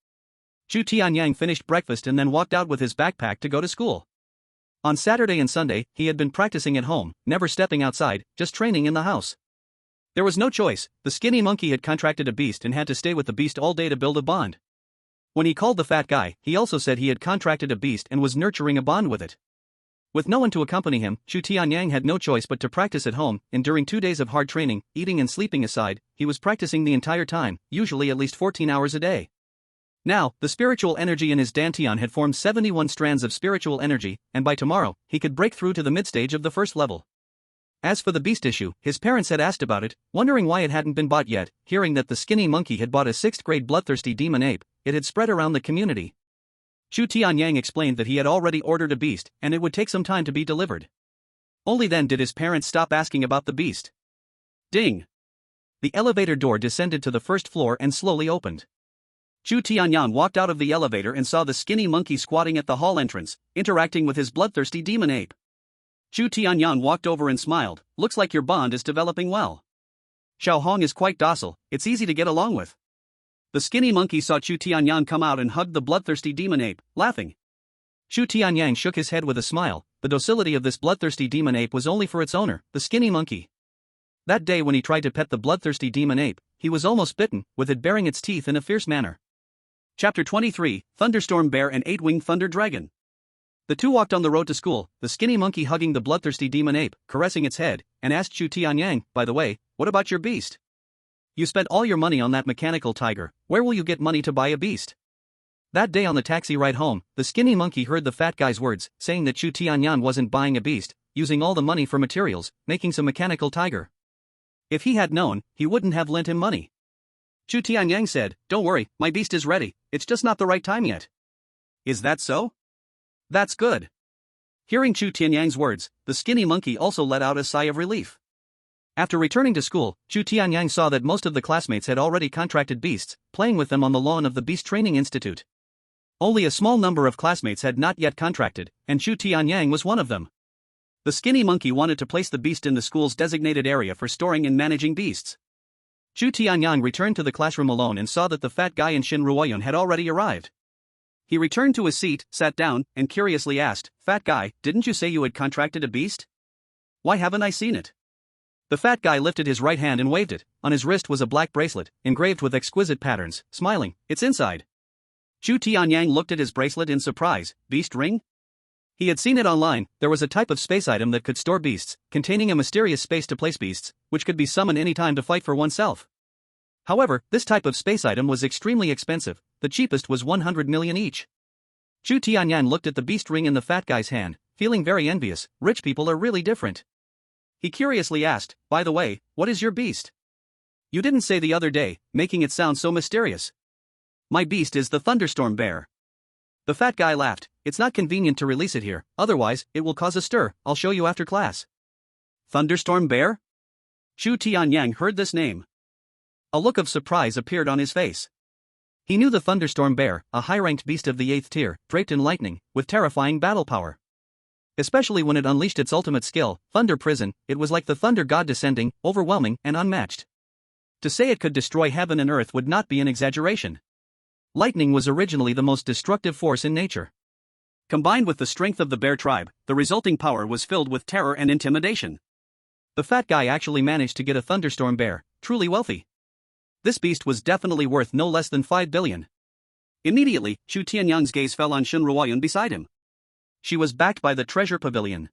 Chu Tianyang finished breakfast and then walked out with his backpack to go to school. On Saturday and Sunday, he had been practicing at home, never stepping outside, just training in the house. There was no choice, the skinny monkey had contracted a beast and had to stay with the beast all day to build a bond. When he called the fat guy, he also said he had contracted a beast and was nurturing a bond with it. With no one to accompany him, Chu Tianyang had no choice but to practice at home, and during 2 days of hard training, eating and sleeping aside, he was practicing the entire time, usually at least 14 hours a day. Now, the spiritual energy in his dantian had formed 71 strands of spiritual energy, and by tomorrow, he could break through to the mid-stage of the first level. As for the beast issue, his parents had asked about it, wondering why it hadn't been bought yet. Hearing that the skinny monkey had bought a 6th-grade bloodthirsty demon ape, it had spread around the community. Chu Tianyang explained that he had already ordered a beast, and it would take some time to be delivered. Only then did his parents stop asking about the beast. Ding! The elevator door descended to the first floor and slowly opened. Chu Tianyang walked out of the elevator and saw the skinny monkey squatting at the hall entrance, interacting with his bloodthirsty demon ape. Chu Tianyang walked over and smiled. Looks like your bond is developing well. Xiao Hong is quite docile, it's easy to get along with. The skinny monkey saw Chu Tianyang come out and hugged the bloodthirsty demon ape, laughing. Chu Tianyang shook his head with a smile. The docility of this bloodthirsty demon ape was only for its owner, the skinny monkey. That day when he tried to pet the bloodthirsty demon ape, he was almost bitten, with it baring its teeth in a fierce manner. Chapter 23, Thunderstorm Bear and 8-Winged Thunder Dragon. The two walked on the road to school, the skinny monkey hugging the bloodthirsty demon ape, caressing its head, and asked Chu Tianyang, by the way, what about your beast? You spent all your money on that mechanical tiger, where will you get money to buy a beast? That day on the taxi ride home, the skinny monkey heard the fat guy's words, saying that Chu Tianyang wasn't buying a beast, using all the money for materials, making some mechanical tiger. If he had known, he wouldn't have lent him money. Chu Tianyang said, don't worry, my beast is ready, it's just not the right time yet. Is that so? That's good. Hearing Chu Tianyang's words, the skinny monkey also let out a sigh of relief. After returning to school, Chu Tianyang saw that most of the classmates had already contracted beasts, playing with them on the lawn of the Beast Training Institute. Only a small number of classmates had not yet contracted, and Chu Tianyang was one of them. The skinny monkey wanted to place the beast in the school's designated area for storing and managing beasts. Chu Tianyang returned to the classroom alone and saw that the fat guy and Shin Ruoyun had already arrived. He returned to his seat, sat down, and curiously asked, "Fat guy, didn't you say you had contracted a beast? Why haven't I seen it?" The fat guy lifted his right hand and waved it. On his wrist was a black bracelet, engraved with exquisite patterns. Smiling, "It's inside." Chu Tianyang looked at his bracelet in surprise. Beast ring? He had seen it online. There was a type of space item that could store beasts, containing a mysterious space to place beasts, which could be summoned any time to fight for oneself. However, this type of space item was extremely expensive. The cheapest was 100 million each. Chu Tianyang looked at the beast ring in the fat guy's hand, feeling very envious. Rich people are really different. He curiously asked, "By the way, what is your beast? You didn't say the other day, making it sound so mysterious." "My beast is the thunderstorm bear." The fat guy laughed. "It's not convenient to release it here, otherwise, it will cause a stir. I'll show you after class." Thunderstorm bear? Chu Tianyang heard this name. A look of surprise appeared on his face. He knew the thunderstorm bear, a high-ranked beast of the 8th tier, draped in lightning, with terrifying battle power. Especially when it unleashed its ultimate skill, Thunder Prison, it was like the thunder god descending, overwhelming and unmatched. To say it could destroy heaven and earth would not be an exaggeration. Lightning was originally the most destructive force in nature. Combined with the strength of the bear tribe, the resulting power was filled with terror and intimidation. The fat guy actually managed to get a thunderstorm bear, truly wealthy. This beast was definitely worth no less than 5 billion. Immediately, Chu Tianyang's gaze fell on Shin Ruoyun beside him. She was backed by the treasure pavilion.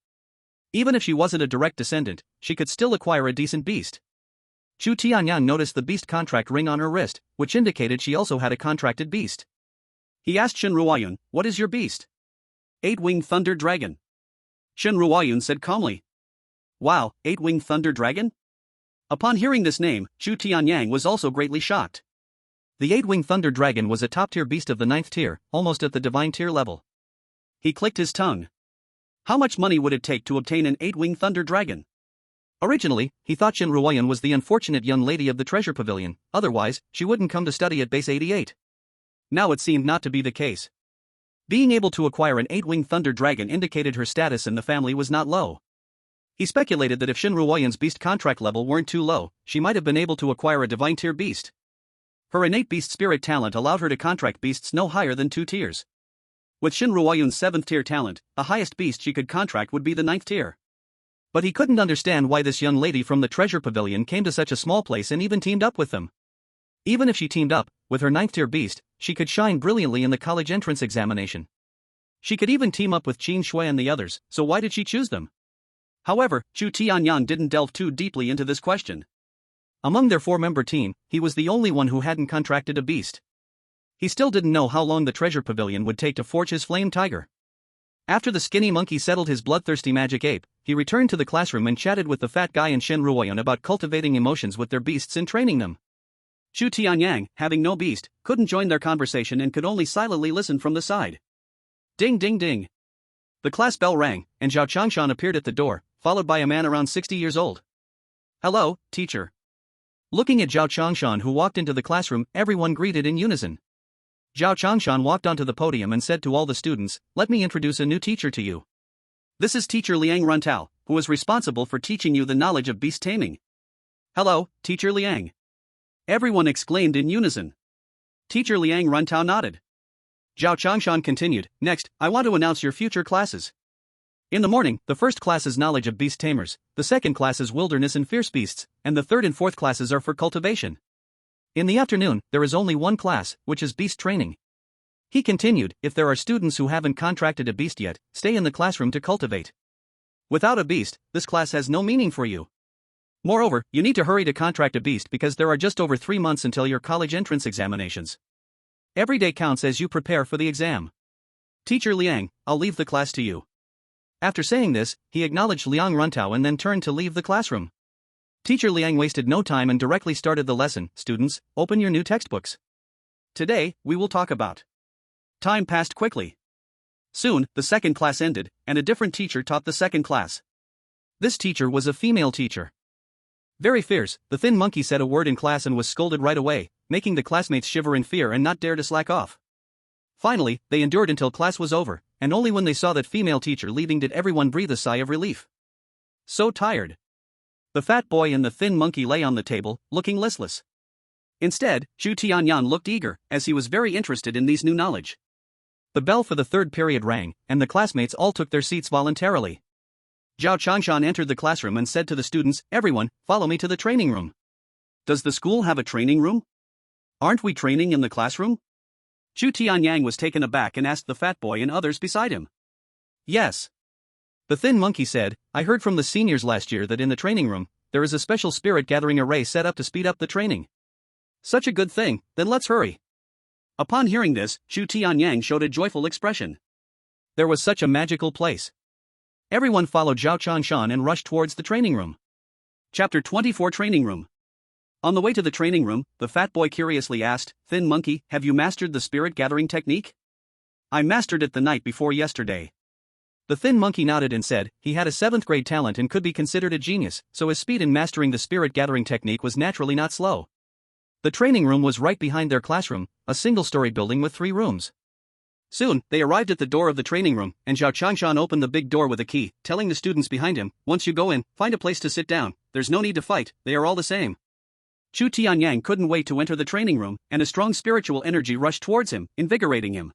Even if she wasn't a direct descendant, she could still acquire a decent beast. Chu Tianyang noticed the beast contract ring on her wrist, which indicated she also had a contracted beast. He asked Shin Ruoyun, "What is your beast?" "Eight-winged thunder dragon." Shin Ruoyun said calmly. "Wow, eight-winged thunder dragon?" Upon hearing this name, Chu Tianyang was also greatly shocked. The eight-winged thunder dragon was a top-tier beast of the 9th tier, almost at the divine tier level. He clicked his tongue. How much money would it take to obtain an eight-winged thunder dragon? Originally, he thought Shin Ruoyun was the unfortunate young lady of the treasure pavilion, otherwise, she wouldn't come to study at base 88. Now it seemed not to be the case. Being able to acquire an eight-winged thunder dragon indicated her status in the family was not low. He speculated that if Shin Ruoyun's beast contract level weren't too low, she might have been able to acquire a divine tier beast. Her innate beast spirit talent allowed her to contract beasts no higher than 2 tiers. With Shin Ruoyun's 7th tier talent, the highest beast she could contract would be the 9th tier. But he couldn't understand why this young lady from the treasure pavilion came to such a small place and even teamed up with them. Even if she teamed up, with her 9th tier beast, she could shine brilliantly in the college entrance examination. She could even team up with Qin Shui and the others, so why did she choose them? However, Chu Tianyang didn't delve too deeply into this question. Among their 4-member team, he was the only one who hadn't contracted a beast. He still didn't know how long the treasure pavilion would take to forge his flame tiger. After the skinny monkey settled his bloodthirsty magic ape, he returned to the classroom and chatted with the fat guy and Shin Ruoyun about cultivating emotions with their beasts and training them. Chu Tianyang, having no beast, couldn't join their conversation and could only silently listen from the side. Ding ding ding. The class bell rang, and Zhao Changshan appeared at the door, followed by a man around 60 years old. "Hello, teacher." Looking at Zhao Changshan who walked into the classroom, everyone greeted in unison. Zhao Changshan walked onto the podium and said to all the students, "Let me introduce a new teacher to you. This is Teacher Liang Runtao, who is responsible for teaching you the knowledge of beast-taming." "Hello, Teacher Liang." Everyone exclaimed in unison. Teacher Liang Runtao nodded. Zhao Changshan continued, "Next, I want to announce your future classes. In the morning, the first class is knowledge of beast tamers, the second class is wilderness and fierce beasts, and the third and fourth classes are for cultivation. In the afternoon, there is only one class, which is beast training." He continued, "If there are students who haven't contracted a beast yet, stay in the classroom to cultivate. Without a beast, this class has no meaning for you. Moreover, you need to hurry to contract a beast because there are just over 3 months until your college entrance examinations. Every day counts as you prepare for the exam. Teacher Liang, I'll leave the class to you." After saying this, he acknowledged Liang Runtao and then turned to leave the classroom. Teacher Liang wasted no time and directly started the lesson. "Students, open your new textbooks. Today, we will talk about." Time passed quickly. Soon, the second class ended, and a different teacher taught the second class. This teacher was a female teacher. Very fierce, the thin monkey said a word in class and was scolded right away, making the classmates shiver in fear and not dare to slack off. Finally, they endured until class was over, and only when they saw that female teacher leaving did everyone breathe a sigh of relief. So tired. The fat boy and the thin monkey lay on the table, looking listless. Instead, Chu Tianyang looked eager, as he was very interested in these new knowledge. The bell for the third period rang, and the classmates all took their seats voluntarily. Zhao Changshan entered the classroom and said to the students, "Everyone, follow me to the training room." "Does the school have a training room? Aren't we training in the classroom?" Chu Tianyang was taken aback and asked the fat boy and others beside him. "Yes." The thin monkey said, "I heard from the seniors last year that in the training room, there is a special spirit gathering array set up to speed up the training." "Such a good thing, then let's hurry." Upon hearing this, Chu Tianyang showed a joyful expression. There was such a magical place. Everyone followed Zhao Changshan and rushed towards the training room. Chapter 24 Training Room. On the way to the training room, the fat boy curiously asked, "Thin monkey, have you mastered the spirit gathering technique?" "I mastered it the night before yesterday." The thin monkey nodded and said he had a 7th grade talent and could be considered a genius, so his speed in mastering the spirit gathering technique was naturally not slow. The training room was right behind their classroom, a single-story building with 3 rooms. Soon, they arrived at the door of the training room, and Zhao Changshan opened the big door with a key, telling the students behind him, "Once you go in, find a place to sit down, there's no need to fight, they are all the same." Chu Tianyang couldn't wait to enter the training room, and a strong spiritual energy rushed towards him, invigorating him.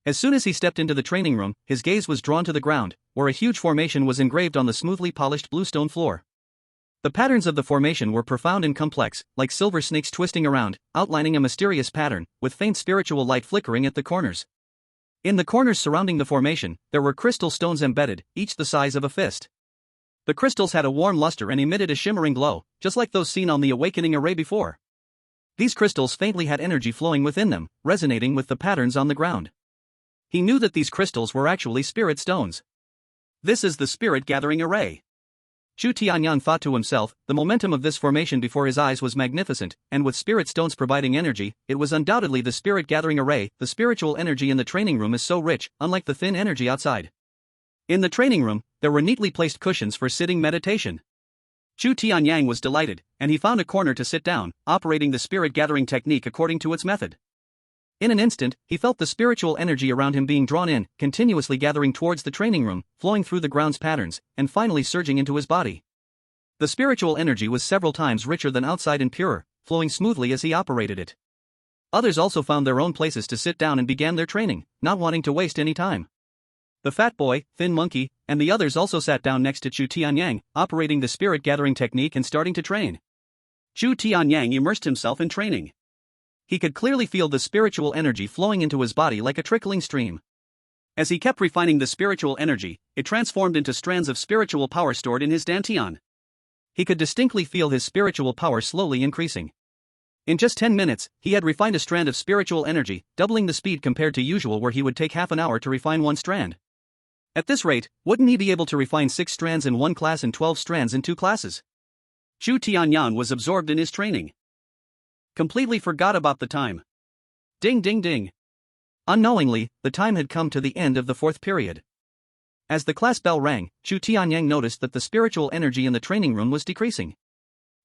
As soon as he stepped into the training room, his gaze was drawn to the ground, where a huge formation was engraved on the smoothly polished bluestone floor. The patterns of the formation were profound and complex, like silver snakes twisting around, outlining a mysterious pattern, with faint spiritual light flickering at the corners. In the corners surrounding the formation, there were crystal stones embedded, each the size of a fist. The crystals had a warm luster and emitted a shimmering glow, just like those seen on the awakening array before. These crystals faintly had energy flowing within them, resonating with the patterns on the ground. He knew that these crystals were actually spirit stones. This is the spirit gathering array. Chu Tianyang thought to himself, the momentum of this formation before his eyes was magnificent, and with spirit stones providing energy, it was undoubtedly the spirit gathering array. The spiritual energy in the training room is so rich, unlike the thin energy outside. In the training room, there were neatly placed cushions for sitting meditation. Chu Tianyang was delighted, and he found a corner to sit down, operating the spirit gathering technique according to its method. In an instant, he felt the spiritual energy around him being drawn in, continuously gathering towards the training room, flowing through the ground's patterns, and finally surging into his body. The spiritual energy was several times richer than outside and purer, flowing smoothly as he operated it. Others also found their own places to sit down and began their training, not wanting to waste any time. The fat boy, thin monkey, and the others also sat down next to Chu Tianyang, operating the spirit gathering technique and starting to train. Chu Tianyang immersed himself in training. He could clearly feel the spiritual energy flowing into his body like a trickling stream. As he kept refining the spiritual energy, it transformed into strands of spiritual power stored in his dantian. He could distinctly feel his spiritual power slowly increasing. In just 10 minutes, he had refined a strand of spiritual energy, doubling the speed compared to usual where he would take half an hour to refine one strand. At this rate, wouldn't he be able to refine 6 strands in one class and 12 strands in 2 classes? Chu Tianyang was absorbed in his training. Completely forgot about the time. Ding ding ding. Unknowingly, the time had come to the end of the 4th period. As the class bell rang, Chu Tianyang noticed that the spiritual energy in the training room was decreasing.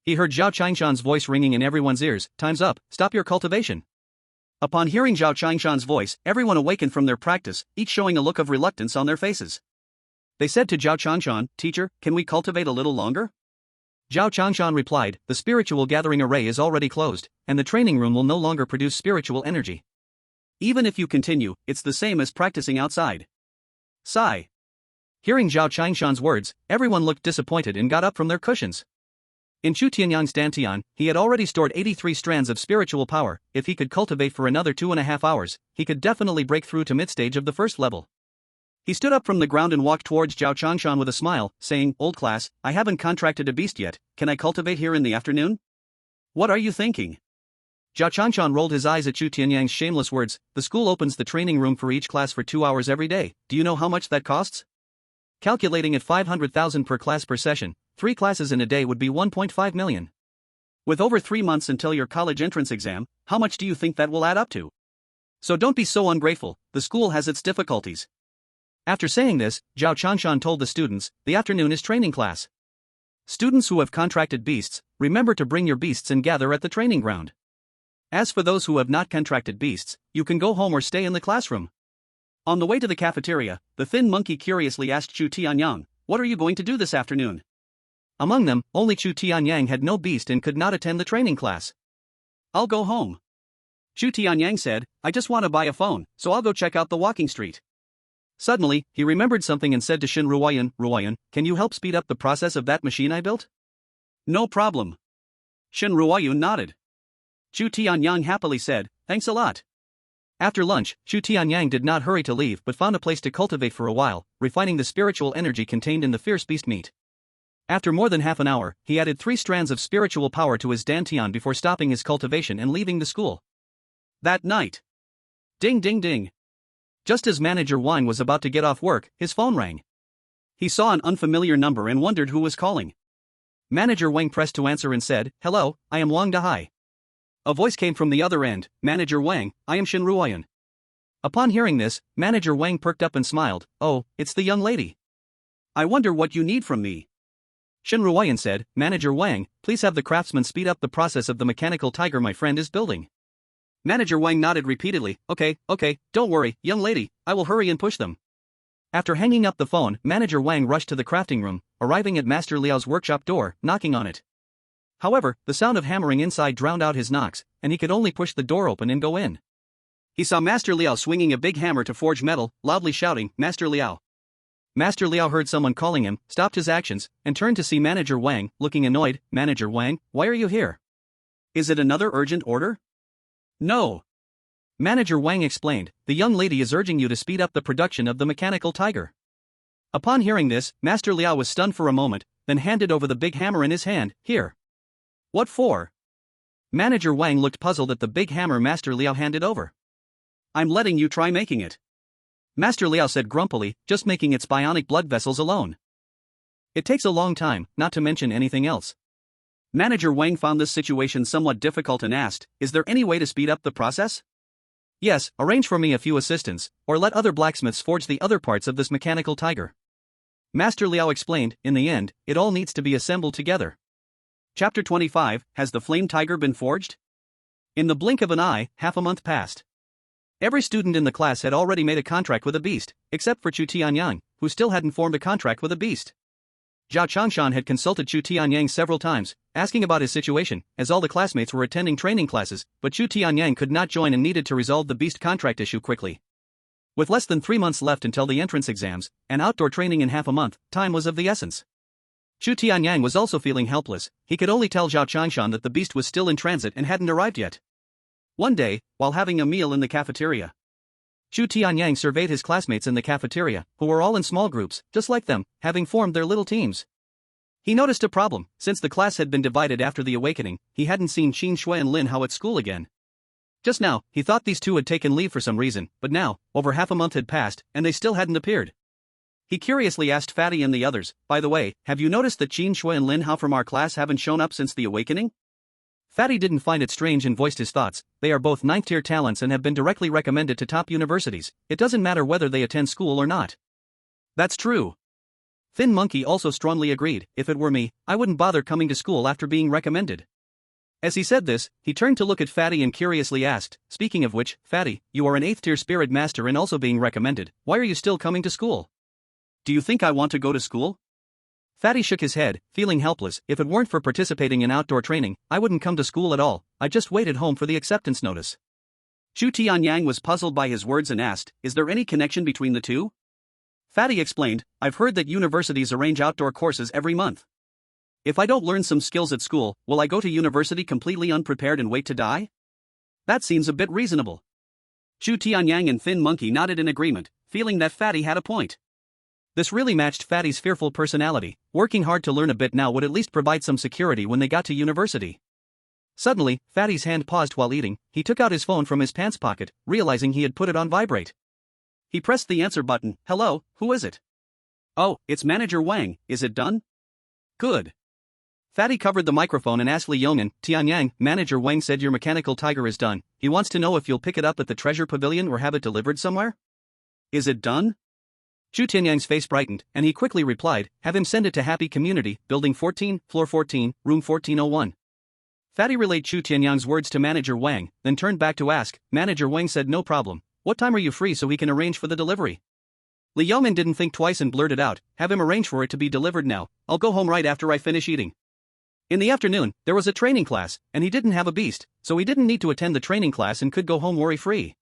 He heard Zhao Changshan's voice ringing in everyone's ears, "Time's up, stop your cultivation." Upon hearing Zhao Changshan's voice, everyone awakened from their practice, each showing a look of reluctance on their faces. They said to Zhao Changshan, "Teacher, can we cultivate a little longer?" Zhao Changshan replied, "The spiritual gathering array is already closed, and the training room will no longer produce spiritual energy. Even if you continue, it's the same as practicing outside." Sigh. Hearing Zhao Changshan's words, everyone looked disappointed and got up from their cushions. In Chu Tianyang's dantian, he had already stored 83 strands of spiritual power. If he could cultivate for another 2.5 hours, he could definitely break through to mid-stage of the 1st level. He stood up from the ground and walked towards Zhao Changshan with a smile, saying, "Old class, I haven't contracted a beast yet, can I cultivate here in the afternoon?" "What are you thinking?" Zhao Changshan rolled his eyes at Chu Tianyang's shameless words. "The school opens the training room for each class for 2 hours every day. Do you know how much that costs?" Calculating at 500,000 per class per session, 3 classes in a day would be 1.5 million. With over 3 months until your college entrance exam, how much do you think that will add up to? So don't be so ungrateful, the school has its difficulties. After saying this, Zhao Changshan told the students, "The afternoon is training class. Students who have contracted beasts, remember to bring your beasts and gather at the training ground. As for those who have not contracted beasts, you can go home or stay in the classroom. On the way to the cafeteria, the thin monkey curiously asked Chu Tianyang, "What are you going to do this afternoon?" Among them, only Chu Tianyang had no beast and could not attend the training class. "I'll go home." Chu Tianyang said, "I just want to buy a phone, so I'll go check out the walking street." Suddenly, he remembered something and said to Shin Ruoyan, "Ruoyan, can you help speed up the process of that machine I built?" "No problem." Shin Ruoyan nodded. Chu Tianyang happily said, "Thanks a lot." After lunch, Chu Tianyang did not hurry to leave but found a place to cultivate for a while, refining the spiritual energy contained in the fierce beast meat. After more than half an hour, he added 3 strands of spiritual power to his dantian before stopping his cultivation and leaving the school. That night. Ding ding ding. Just as Manager Wang was about to get off work, his phone rang. He saw an unfamiliar number and wondered who was calling. Manager Wang pressed to answer and said, "Hello, I am Wang Dahai." A voice came from the other end, "Manager Wang, I am Shin Ruoyan." Upon hearing this, Manager Wang perked up and smiled, "Oh, it's the young lady. I wonder what you need from me." Shin Ruoyan said, "Manager Wang, please have the craftsman speed up the process of the mechanical tiger my friend is building." Manager Wang nodded repeatedly, Okay, don't worry, young lady, I will hurry and push them." After hanging up the phone, Manager Wang rushed to the crafting room, arriving at Master Liao's workshop door, knocking on it. However, the sound of hammering inside drowned out his knocks, and he could only push the door open and go in. He saw Master Liao swinging a big hammer to forge metal, loudly shouting, "Master Liao." Master Liao heard someone calling him, stopped his actions, and turned to see Manager Wang, looking annoyed. "Manager Wang, why are you here? Is it another urgent order?" "No." Manager Wang explained, "The young lady is urging you to speed up the production of the mechanical tiger." Upon hearing this, Master Liao was stunned for a moment, then handed over the big hammer in his hand. "Here." "What for?" Manager Wang looked puzzled at the big hammer Master Liao handed over. "I'm letting you try making it." Master Liao said grumpily, "Just making its bionic blood vessels alone. It takes a long time, not to mention anything else." Manager Wang found this situation somewhat difficult and asked, "Is there any way to speed up the process?" "Yes, arrange for me a few assistants, or let other blacksmiths forge the other parts of this mechanical tiger." Master Liao explained, "In the end, it all needs to be assembled together." Chapter 25, Has the Flame Tiger Been Forged? In the blink of an eye, half a month passed. Every student in the class had already made a contract with a beast, except for Chu Tianyang, who still hadn't formed a contract with a beast. Zhao Changshan had consulted Chu Tianyang several times, asking about his situation, as all the classmates were attending training classes, but Chu Tianyang could not join and needed to resolve the beast contract issue quickly. With less than 3 months left until the entrance exams, and outdoor training in half a month, time was of the essence. Chu Tianyang was also feeling helpless. He could only tell Zhao Changshan that the beast was still in transit and hadn't arrived yet. One day, while having a meal in the cafeteria, Chu Tianyang surveyed his classmates in the cafeteria, who were all in small groups, just like them, having formed their little teams. He noticed a problem. Since the class had been divided after the awakening, he hadn't seen Qin Shui and Lin Hao at school again. Just now, he thought these two had taken leave for some reason, but now, over half a month had passed, and they still hadn't appeared. He curiously asked Fatty and the others, "By the way, have you noticed that Qin Shui and Lin Hao from our class haven't shown up since the awakening?" Fatty didn't find it strange and voiced his thoughts. They are both 9th-tier talents and have been directly recommended to top universities. It doesn't matter whether they attend school or not. That's true. Thin Monkey also strongly agreed. If it were me, I wouldn't bother coming to school after being recommended. As he said this, he turned to look at Fatty and curiously asked, "Speaking of which, Fatty, you are an 8th-tier spirit master and also being recommended. Why are you still coming to school? Do you think I want to go to school?" Fatty shook his head, feeling helpless. "If it weren't for participating in outdoor training, I wouldn't come to school at all. I just waited home for the acceptance notice." Chu Tianyang was puzzled by his words and asked, "Is there any connection between the two?" Fatty explained, "I've heard that universities arrange outdoor courses every month. If I don't learn some skills at school, will I go to university completely unprepared and wait to die? That seems a bit reasonable." Chu Tianyang and Thin Monkey nodded in agreement, feeling that Fatty had a point. This really matched Fatty's fearful personality. Working hard to learn a bit now would at least provide some security when they got to university. Suddenly, Fatty's hand paused while eating. He took out his phone from his pants pocket, realizing he had put it on vibrate. He pressed the answer button. "Hello, who is it?" "Oh, it's Manager Wang. Is it done?" "Good." Fatty covered the microphone and asked Li Yong'an, "Tianyang, Manager Wang said your mechanical tiger is done. He wants to know if you'll pick it up at the treasure pavilion or have it delivered somewhere." "Is it done?" Chu Tianyang's face brightened, and he quickly replied, have him send it to Happy Community, Building 14, Floor 14, Room 1401. Fatty relayed Chu Tianyang's words to Manager Wang, then turned back to ask. Manager Wang said no problem. What time are you free so he can arrange for the delivery? Li Yaomin didn't think twice and blurted out, have him arrange for it to be delivered now, I'll go home right after I finish eating. In the afternoon, there was a training class, and he didn't have a beast, so he didn't need to attend the training class and could go home worry-free.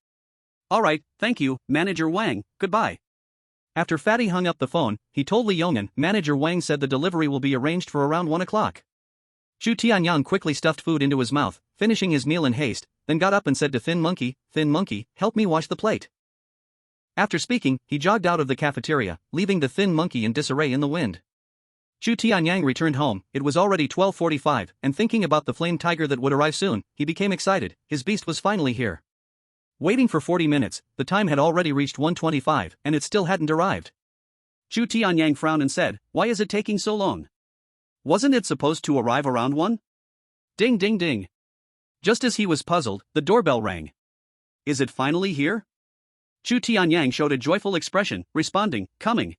Alright, thank you, Manager Wang, goodbye. After Fatty hung up the phone, he told Li Yaomin. Manager Wang said the delivery will be arranged for around 1 o'clock. Chu Tianyang quickly stuffed food into his mouth, finishing his meal in haste, then got up and said to Thin Monkey, help me wash the plate. After speaking, he jogged out of the cafeteria, leaving the Thin Monkey in disarray in the wind. Chu Tianyang returned home. It was already 12:45, and thinking about the flame tiger that would arrive soon, he became excited. His beast was finally here. Waiting for 40 minutes, the time had already reached 1:25, and it still hadn't arrived. Chu Tianyang frowned and said, why is it taking so long? Wasn't it supposed to arrive around 1? Ding ding ding. Just as he was puzzled, the doorbell rang. Is it finally here? Chu Tianyang showed a joyful expression, responding, coming.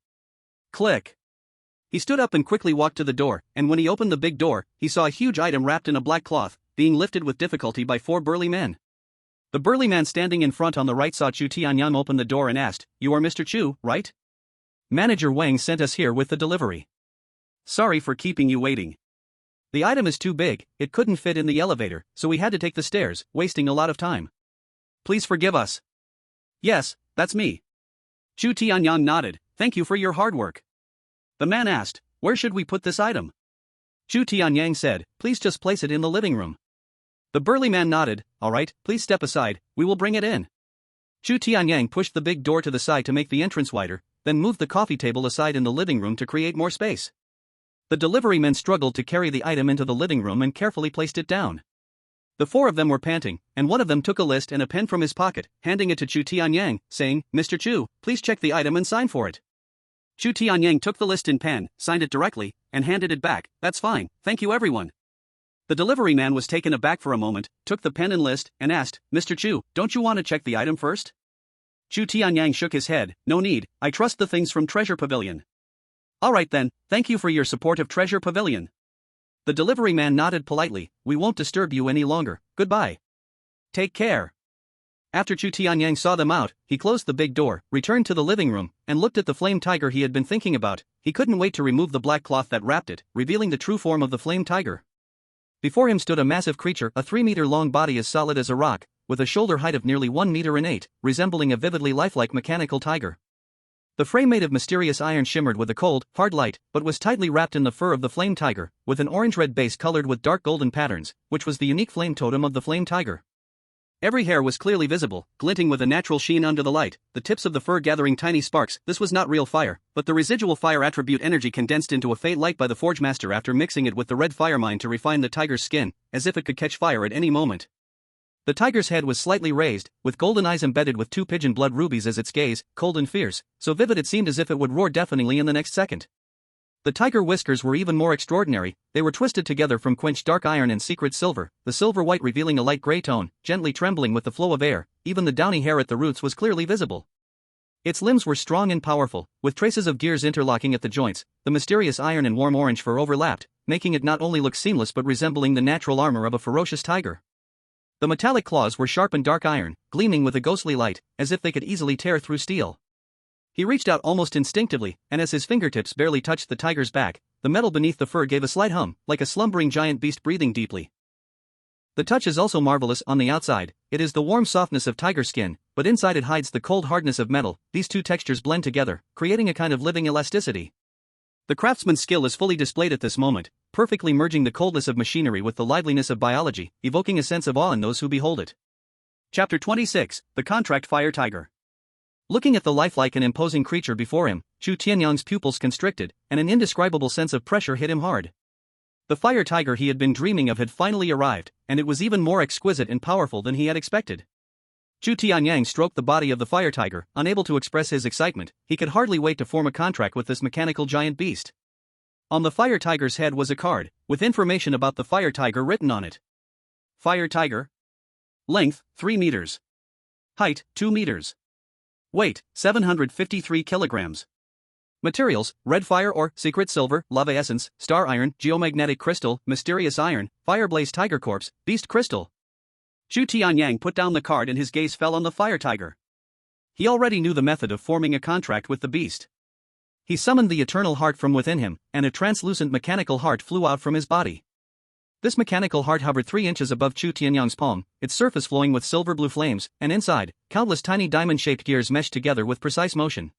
Click. He stood up and quickly walked to the door, and when he opened the big door, he saw a huge item wrapped in a black cloth, being lifted with difficulty by 4 burly men. The burly man standing in front on the right saw Chu Tianyang open the door and asked, you are Mr. Chu, right? Manager Wang sent us here with the delivery. Sorry for keeping you waiting. The item is too big, it couldn't fit in the elevator, so we had to take the stairs, wasting a lot of time. Please forgive us. Yes, that's me. Chu Tianyang nodded, thank you for your hard work. The man asked, where should we put this item? Chu Tianyang said, please just place it in the living room. The burly man nodded, alright, please step aside, we will bring it in. Chu Tianyang pushed the big door to the side to make the entrance wider, then moved the coffee table aside in the living room to create more space. The delivery men struggled to carry the item into the living room and carefully placed it down. The 4 of them were panting, and one of them took a list and a pen from his pocket, handing it to Chu Tianyang, saying, Mr. Chu, please check the item and sign for it. Chu Tianyang took the list in pen, signed it directly, and handed it back. That's fine, thank you everyone. The delivery man was taken aback for a moment, took the pen and list, and asked, Mr. Chu, don't you want to check the item first? Chu Tianyang shook his head, no need, I trust the things from Treasure Pavilion. Alright then, thank you for your support of Treasure Pavilion. The delivery man nodded politely, we won't disturb you any longer, goodbye. Take care. After Chu Tianyang saw them out, he closed the big door, returned to the living room, and looked at the flame tiger he had been thinking about. He couldn't wait to remove the black cloth that wrapped it, revealing the true form of the flame tiger. Before him stood a massive creature, a 3-meter-long body as solid as a rock, with a shoulder height of nearly 1 meter and 8, resembling a vividly lifelike mechanical tiger. The frame made of mysterious iron shimmered with a cold, hard light, but was tightly wrapped in the fur of the flame tiger, with an orange-red base colored with dark golden patterns, which was the unique flame totem of the flame tiger. Every hair was clearly visible, glinting with a natural sheen under the light, the tips of the fur gathering tiny sparks. This was not real fire, but the residual fire attribute energy condensed into a faint light by the Forge Master after mixing it with the red fire mine to refine the tiger's skin, as if it could catch fire at any moment. The tiger's head was slightly raised, with golden eyes embedded with 2 pigeon blood rubies as its gaze, cold and fierce, so vivid it seemed as if it would roar deafeningly in the next second. The tiger whiskers were even more extraordinary, they were twisted together from quenched dark iron and secret silver, the silver white revealing a light gray tone, gently trembling with the flow of air. Even the downy hair at the roots was clearly visible. Its limbs were strong and powerful, with traces of gears interlocking at the joints. The mysterious iron and warm orange fur overlapped, making it not only look seamless but resembling the natural armor of a ferocious tiger. The metallic claws were sharp and dark iron, gleaming with a ghostly light, as if they could easily tear through steel. He reached out almost instinctively, and as his fingertips barely touched the tiger's back, the metal beneath the fur gave a slight hum, like a slumbering giant beast breathing deeply. The touch is also marvelous on the outside. It is the warm softness of tiger skin, but inside it hides the cold hardness of metal. These two textures blend together, creating a kind of living elasticity. The craftsman's skill is fully displayed at this moment, perfectly merging the coldness of machinery with the liveliness of biology, evoking a sense of awe in those who behold it. Chapter 26, The Contract Fire Tiger. Looking at the lifelike and imposing creature before him, Chu Tianyang's pupils constricted, and an indescribable sense of pressure hit him hard. The fire tiger he had been dreaming of had finally arrived, and it was even more exquisite and powerful than he had expected. Chu Tianyang stroked the body of the fire tiger, unable to express his excitement. He could hardly wait to form a contract with this mechanical giant beast. On the fire tiger's head was a card, with information about the fire tiger written on it. Fire tiger. Length, 3 meters. Height, 2 meters. Weight, 753 kilograms. Materials: red fire ore, secret silver, lava essence, star iron, geomagnetic crystal, mysterious iron, fireblaze tiger corpse, beast crystal. Chu Tianyang put down the card and his gaze fell on the fire tiger. He already knew the method of forming a contract with the beast. He summoned the eternal heart from within him, and a translucent mechanical heart flew out from his body. This mechanical heart hovered 3 inches above Chu Tianyang's palm, its surface flowing with silver-blue flames, and inside, countless tiny diamond-shaped gears meshed together with precise motion.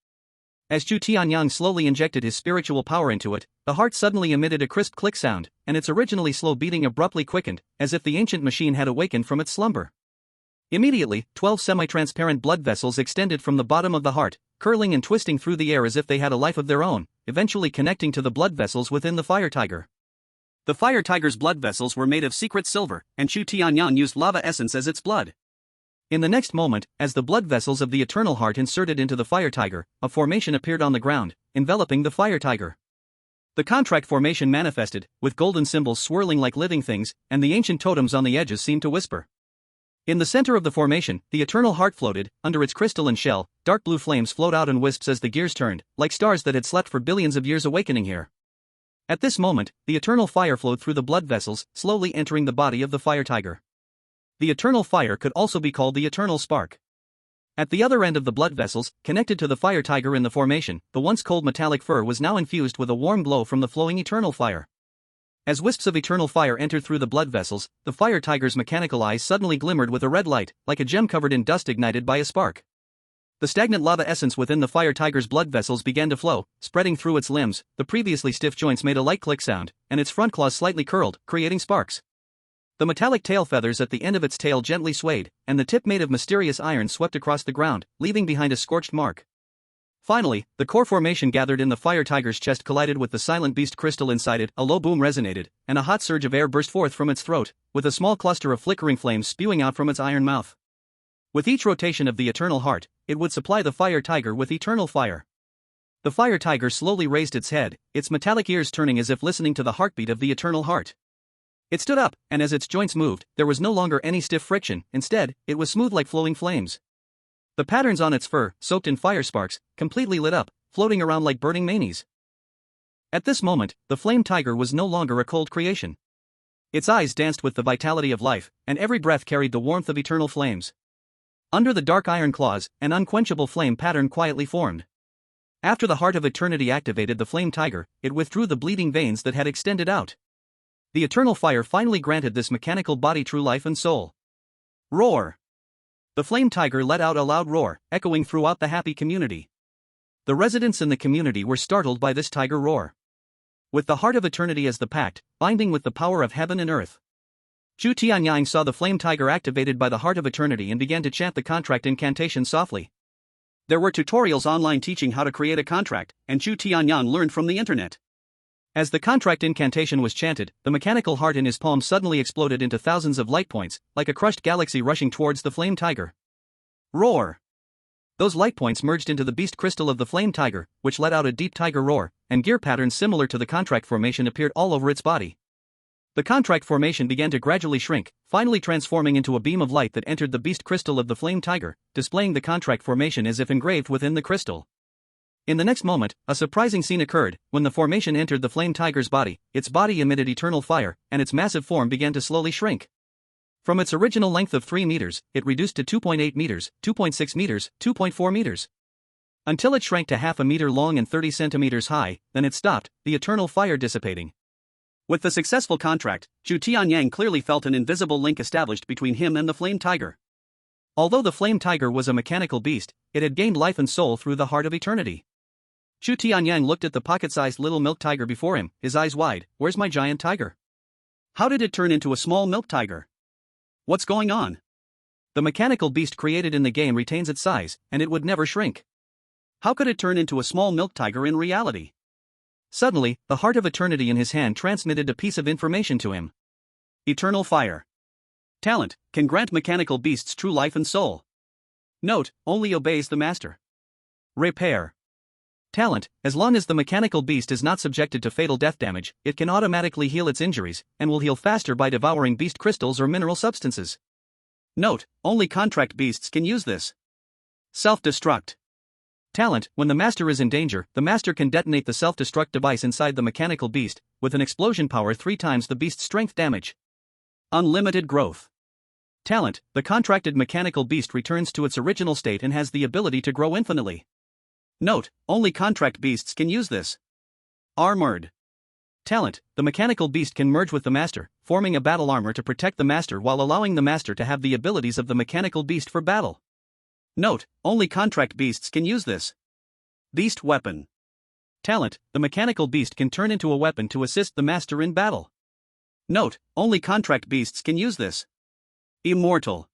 As Chu Tianyang slowly injected his spiritual power into it, the heart suddenly emitted a crisp click sound, and its originally slow beating abruptly quickened, as if the ancient machine had awakened from its slumber. Immediately, 12 semi-transparent blood vessels extended from the bottom of the heart, curling and twisting through the air as if they had a life of their own, eventually connecting to the blood vessels within the fire tiger. The fire tiger's blood vessels were made of secret silver, and Chu Tianyang used lava essence as its blood. In the next moment, as the blood vessels of the eternal heart inserted into the fire tiger, a formation appeared on the ground, enveloping the fire tiger. The contract formation manifested, with golden symbols swirling like living things, and the ancient totems on the edges seemed to whisper. In the center of the formation, the eternal heart floated. Under its crystalline shell, dark blue flames flowed out in wisps as the gears turned, like stars that had slept for billions of years awakening here. At this moment, the eternal fire flowed through the blood vessels, slowly entering the body of the fire tiger. The eternal fire could also be called the eternal spark. At the other end of the blood vessels, connected to the fire tiger in the formation, the once cold metallic fur was now infused with a warm glow from the flowing eternal fire. As wisps of eternal fire entered through the blood vessels, the fire tiger's mechanical eyes suddenly glimmered with a red light, like a gem covered in dust ignited by a spark. The stagnant lava essence within the fire tiger's blood vessels began to flow, spreading through its limbs. The previously stiff joints made a light click sound, and its front claws slightly curled, creating sparks. The metallic tail feathers at the end of its tail gently swayed, and the tip made of mysterious iron swept across the ground, leaving behind a scorched mark. Finally, the core formation gathered in the fire tiger's chest collided with the silent beast crystal inside it. A low boom resonated, and a hot surge of air burst forth from its throat, with a small cluster of flickering flames spewing out from its iron mouth. With each rotation of the eternal heart, it would supply the fire tiger with eternal fire. The fire tiger slowly raised its head, its metallic ears turning as if listening to the heartbeat of the eternal heart. It stood up, and as its joints moved, there was no longer any stiff friction. Instead, it was smooth like flowing flames. The patterns on its fur, soaked in fire sparks, completely lit up, floating around like burning manes. At this moment, the flame tiger was no longer a cold creation. Its eyes danced with the vitality of life, and every breath carried the warmth of eternal flames. Under the dark iron claws, an unquenchable flame pattern quietly formed. After the heart of eternity activated the flame tiger, it withdrew the bleeding veins that had extended out. The eternal fire finally granted this mechanical body true life and soul. Roar! The flame tiger let out a loud roar, echoing throughout the happy community. The residents in the community were startled by this tiger roar. With the heart of eternity as the pact, binding with the power of heaven and earth, Chu Tianyang saw the flame tiger activated by the heart of eternity and began to chant the contract incantation softly. There were tutorials online teaching how to create a contract, and Chu Tianyang learned from the internet. As the contract incantation was chanted, the mechanical heart in his palm suddenly exploded into thousands of light points, like a crushed galaxy rushing towards the flame tiger. Roar! Those light points merged into the beast crystal of the flame tiger, which let out a deep tiger roar, and gear patterns similar to the contract formation appeared all over its body. The contract formation began to gradually shrink, finally transforming into a beam of light that entered the beast crystal of the flame tiger, displaying the contract formation as if engraved within the crystal. In the next moment, a surprising scene occurred. When the formation entered the flame tiger's body, its body emitted eternal fire, and its massive form began to slowly shrink. From its original length of 3 meters, it reduced to 2.8 meters, 2.6 meters, 2.4 meters. Until it shrank to half a meter long and 30 centimeters high, then it stopped, the eternal fire dissipating. With the successful contract, Chu Tianyang clearly felt an invisible link established between him and the flame tiger. Although the flame tiger was a mechanical beast, it had gained life and soul through the heart of eternity. Chu Tianyang looked at the pocket-sized little milk tiger before him, his eyes wide. Where's my giant tiger? How did it turn into a small milk tiger? What's going on? The mechanical beast created in the game retains its size, and it would never shrink. How could it turn into a small milk tiger in reality? Suddenly, the heart of eternity in his hand transmitted a piece of information to him. Eternal fire. Talent, can grant mechanical beasts true life and soul. Note, only obeys the master. Repair. Talent, as long as the mechanical beast is not subjected to fatal death damage, it can automatically heal its injuries, and will heal faster by devouring beast crystals or mineral substances. Note, only contract beasts can use this. Self-destruct. Talent: when the master is in danger, the master can detonate the self-destruct device inside the mechanical beast, with an explosion power 3 times the beast's strength damage. Unlimited growth. Talent: the contracted mechanical beast returns to its original state and has the ability to grow infinitely. Note: only contract beasts can use this. Armored. Talent: the mechanical beast can merge with the master, forming a battle armor to protect the master while allowing the master to have the abilities of the mechanical beast for battle. Note: only contract beasts can use this. Beast weapon. Talent: the mechanical beast can turn into a weapon to assist the master in battle. Note: only contract beasts can use this. Immortal.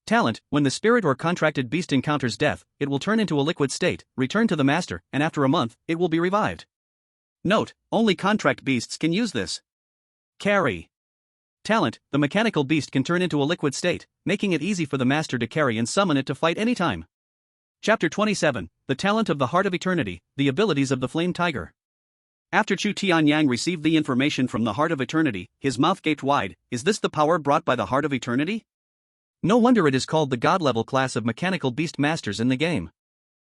Talent: when the spirit or contracted beast encounters death, it will turn into a liquid state, return to the master, and after a month, it will be revived. Note: only contract beasts can use this. Carry. Talent: the mechanical beast can turn into a liquid state, making it easy for the master to carry and summon it to fight anytime. Chapter 27, The Talent of the Heart of Eternity, The Abilities of the Flame Tiger. After Chu Tianyang received the information from the Heart of Eternity, his mouth gaped wide. Is this the power brought by the Heart of Eternity? No wonder it is called the God-level class of mechanical beast masters in the game.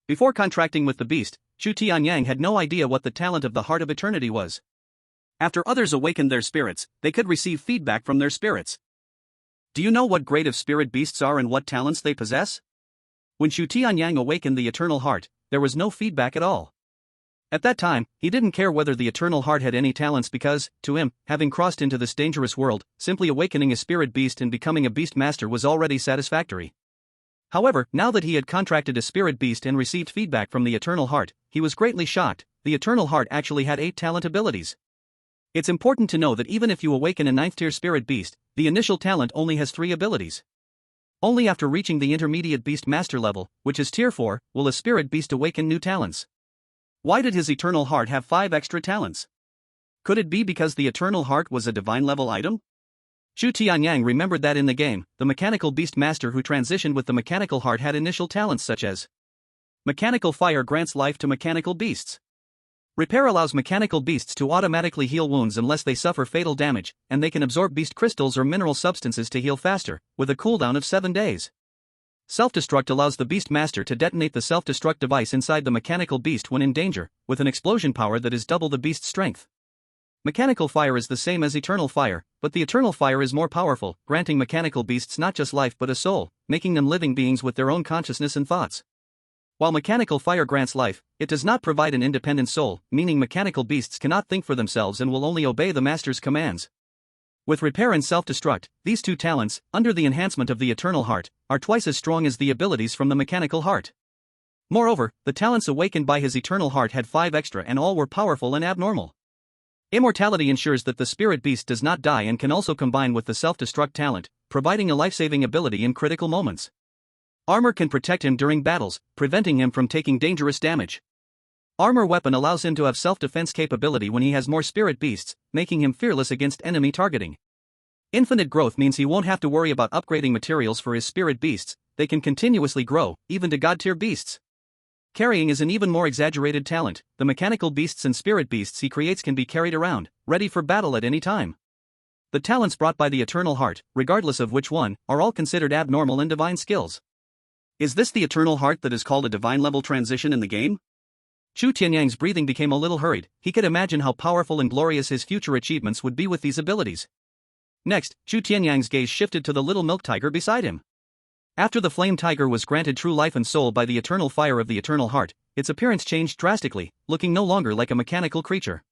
Before contracting with the beast, Chu Tianyang had no idea what the talent of the Heart of Eternity was. After others awakened their spirits, they could receive feedback from their spirits. Do you know what grade of spirit beasts are and what talents they possess? When Chu Tianyang awakened the Eternal Heart, there was no feedback at all. At that time, he didn't care whether the Eternal Heart had any talents because, to him, having crossed into this dangerous world, simply awakening a spirit beast and becoming a beast master was already satisfactory. However, now that he had contracted a spirit beast and received feedback from the Eternal Heart, he was greatly shocked. The Eternal Heart actually had 8 talent abilities. It's important to know that even if you awaken a 9th tier spirit beast, the initial talent only has 3 abilities. Only after reaching the intermediate beast master level, which is tier 4, will a spirit beast awaken new talents. Why did his Eternal Heart have 5 extra talents? Could it be because the Eternal Heart was a divine level item? Chu Tianyang remembered that in the game, the mechanical beast master who transitioned with the mechanical heart had initial talents such as Mechanical Fire grants life to mechanical beasts. Repair allows mechanical beasts to automatically heal wounds unless they suffer fatal damage, and they can absorb beast crystals or mineral substances to heal faster, with a cooldown of 7 days. Self-destruct allows the beast master to detonate the self-destruct device inside the mechanical beast when in danger, with an explosion power that is double the beast's strength. Mechanical Fire is the same as Eternal Fire, but the Eternal Fire is more powerful, granting mechanical beasts not just life but a soul, making them living beings with their own consciousness and thoughts. While Mechanical Fire grants life, it does not provide an independent soul, meaning mechanical beasts cannot think for themselves and will only obey the master's commands. With Repair and Self-Destruct, these 2 talents, under the enhancement of the Eternal Heart, are twice as strong as the abilities from the Mechanical Heart. Moreover, the talents awakened by his Eternal Heart had 5 extra and all were powerful and abnormal. Immortality ensures that the spirit beast does not die and can also combine with the self-destruct talent, providing a life-saving ability in critical moments. Armor can protect him during battles, preventing him from taking dangerous damage. Armor weapon allows him to have self-defense capability when he has more spirit beasts, making him fearless against enemy targeting. Infinite growth means he won't have to worry about upgrading materials for his spirit beasts, they can continuously grow, even to god-tier beasts. Carrying is an even more exaggerated talent. The mechanical beasts and spirit beasts he creates can be carried around, ready for battle at any time. The talents brought by the Eternal Heart, regardless of which one, are all considered abnormal and divine skills. Is this the Eternal Heart that is called a divine level transition in the game? Chu Tianyang's breathing became a little hurried. He could imagine how powerful and glorious his future achievements would be with these abilities. Next, Chu Tianyang's gaze shifted to the little milk tiger beside him. After the flame tiger was granted true life and soul by the eternal fire of the Eternal Heart, its appearance changed drastically, looking no longer like a mechanical creature.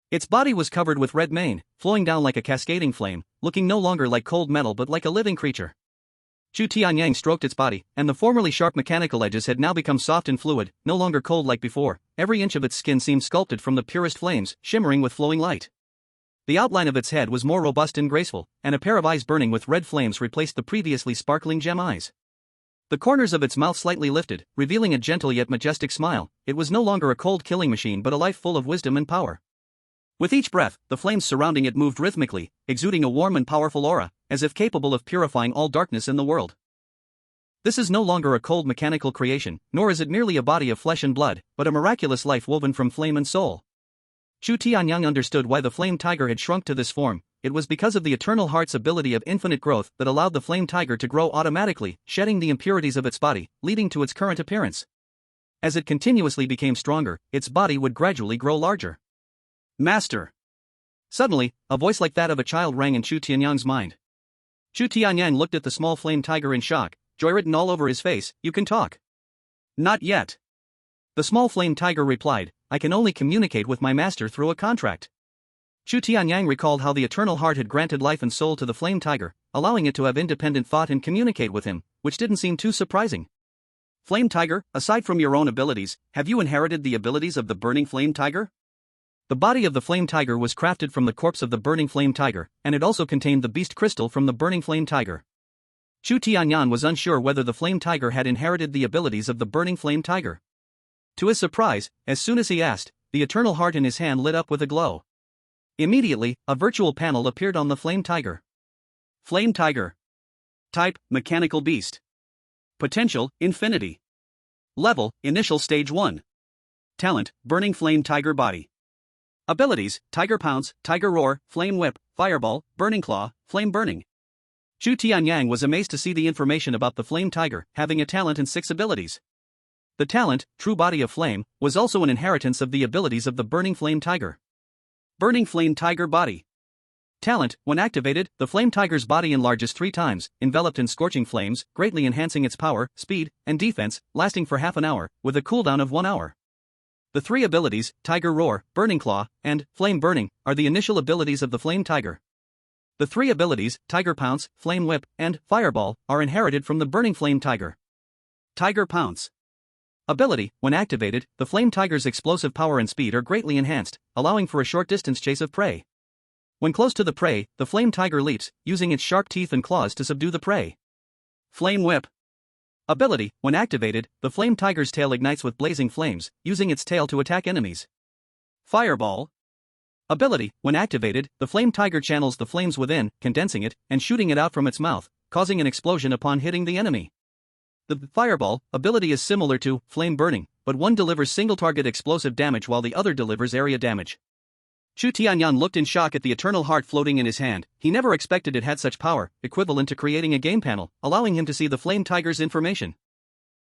Its body was covered with red mane, flowing down like a cascading flame, looking no longer like cold metal but like a living creature. Chu Tianyang stroked its body, and the formerly sharp mechanical edges had now become soft and fluid, no longer cold like before. Every inch of its skin seemed sculpted from the purest flames, shimmering with flowing light. The outline of its head was more robust and graceful, and a pair of eyes burning with red flames replaced the previously sparkling gem eyes. The corners of its mouth slightly lifted, revealing a gentle yet majestic smile. It was no longer a cold killing machine but a life full of wisdom and power. With each breath, the flames surrounding it moved rhythmically, exuding a warm and powerful aura, as if capable of purifying all darkness in the world. This is no longer a cold mechanical creation, nor is it merely a body of flesh and blood, but a miraculous life woven from flame and soul. Chu Tianyang understood why the flame tiger had shrunk to this form. It was because of the Eternal Heart's ability of infinite growth that allowed the flame tiger to grow automatically, shedding the impurities of its body, leading to its current appearance. As it continuously became stronger, its body would gradually grow larger. Master! Suddenly, a voice like that of a child rang in Chu Tianyang's mind. Chu Tianyang looked at the small flame tiger in shock, joy written all over his face. You can talk. Not yet. The small flame tiger replied, I can only communicate with my master through a contract. Chu Tianyang recalled how the Eternal Heart had granted life and soul to the flame tiger, allowing it to have independent thought and communicate with him, which didn't seem too surprising. Flame tiger, aside from your own abilities, have you inherited the abilities of the burning flame tiger? The body of the flame tiger was crafted from the corpse of the burning flame tiger, and it also contained the beast crystal from the burning flame tiger. Chu Tianyang was unsure whether the flame tiger had inherited the abilities of the burning flame tiger. To his surprise, as soon as he asked, the Eternal Heart in his hand lit up with a glow. Immediately, a virtual panel appeared on the flame tiger. Flame tiger. Type, mechanical beast. Potential, infinity. Level, initial stage 1. Talent, burning flame tiger body. Abilities, Tiger Pounce, Tiger Roar, Flame Whip, Fireball, Burning Claw, Flame Burning. Chu Tianyang was amazed to see the information about the flame tiger having a talent and 6 abilities. The talent, True Body of Flame, was also an inheritance of the abilities of the burning flame tiger. Burning flame tiger body. Talent, when activated, the flame tiger's body enlarges 3 times, enveloped in scorching flames, greatly enhancing its power, speed, and defense, lasting for half an hour, with a cooldown of 1 hour. The 3 abilities, Tiger Roar, Burning Claw, and Flame Burning, are the initial abilities of the flame tiger. The 3 abilities, Tiger Pounce, Flame Whip, and Fireball, are inherited from the burning flame tiger. Tiger Pounce. Ability, when activated, the flame tiger's explosive power and speed are greatly enhanced, allowing for a short distance chase of prey. When close to the prey, the flame tiger leaps, using its sharp teeth and claws to subdue the prey. Flame Whip. Ability, when activated, the flame tiger's tail ignites with blazing flames, using its tail to attack enemies. Fireball. Ability, when activated, the flame tiger channels the flames within, condensing it, and shooting it out from its mouth, causing an explosion upon hitting the enemy. The Fireball ability is similar to Flame Burning, but one delivers single-target explosive damage while the other delivers area damage. Chu Tianyang looked in shock at the Eternal Heart floating in his hand. He never expected it had such power, equivalent to creating a game panel, allowing him to see the flame tiger's information.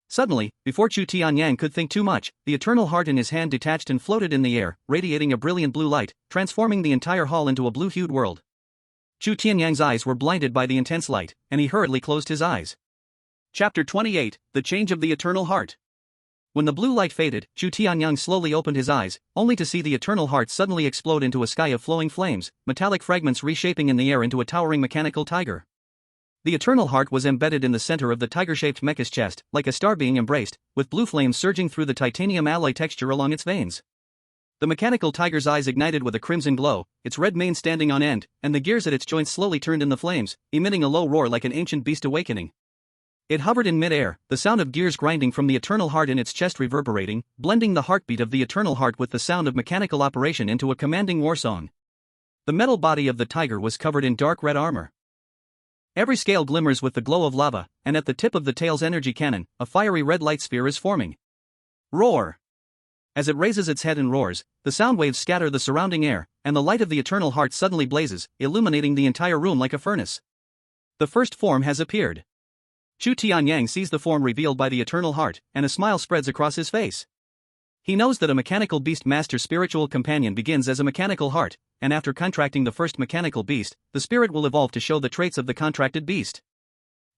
Suddenly, before Chu Tianyang could think too much, the Eternal Heart in his hand detached and floated in the air, radiating a brilliant blue light, transforming the entire hall into a blue-hued world. Chu Tianyang's eyes were blinded by the intense light, and he hurriedly closed his eyes. Chapter 28, The Change of the Eternal Heart. When the blue light faded, Chu Tianyang slowly opened his eyes, only to see the Eternal Heart suddenly explode into a sky of flowing flames, metallic fragments reshaping in the air into a towering mechanical tiger. The Eternal Heart was embedded in the center of the tiger-shaped mecha's chest, like a star being embraced, with blue flames surging through the titanium alloy texture along its veins. The mechanical tiger's eyes ignited with a crimson glow, its red mane standing on end, and the gears at its joints slowly turned in the flames, emitting a low roar like an ancient beast awakening. It hovered in mid-air, the sound of gears grinding from the Eternal Heart in its chest reverberating, blending the heartbeat of the Eternal Heart with the sound of mechanical operation into a commanding war song. The metal body of the tiger was covered in dark red armor. Every scale glimmers with the glow of lava, and at the tip of the tail's energy cannon, a fiery red light sphere is forming. Roar! As it raises its head and roars, the sound waves scatter the surrounding air, and the light of the Eternal Heart suddenly blazes, illuminating the entire room like a furnace. The first form has appeared. Chu Tianyang sees the form revealed by the Eternal Heart, and a smile spreads across his face. He knows that a mechanical beast master's spiritual companion begins as a mechanical heart, and after contracting the first mechanical beast, the spirit will evolve to show the traits of the contracted beast.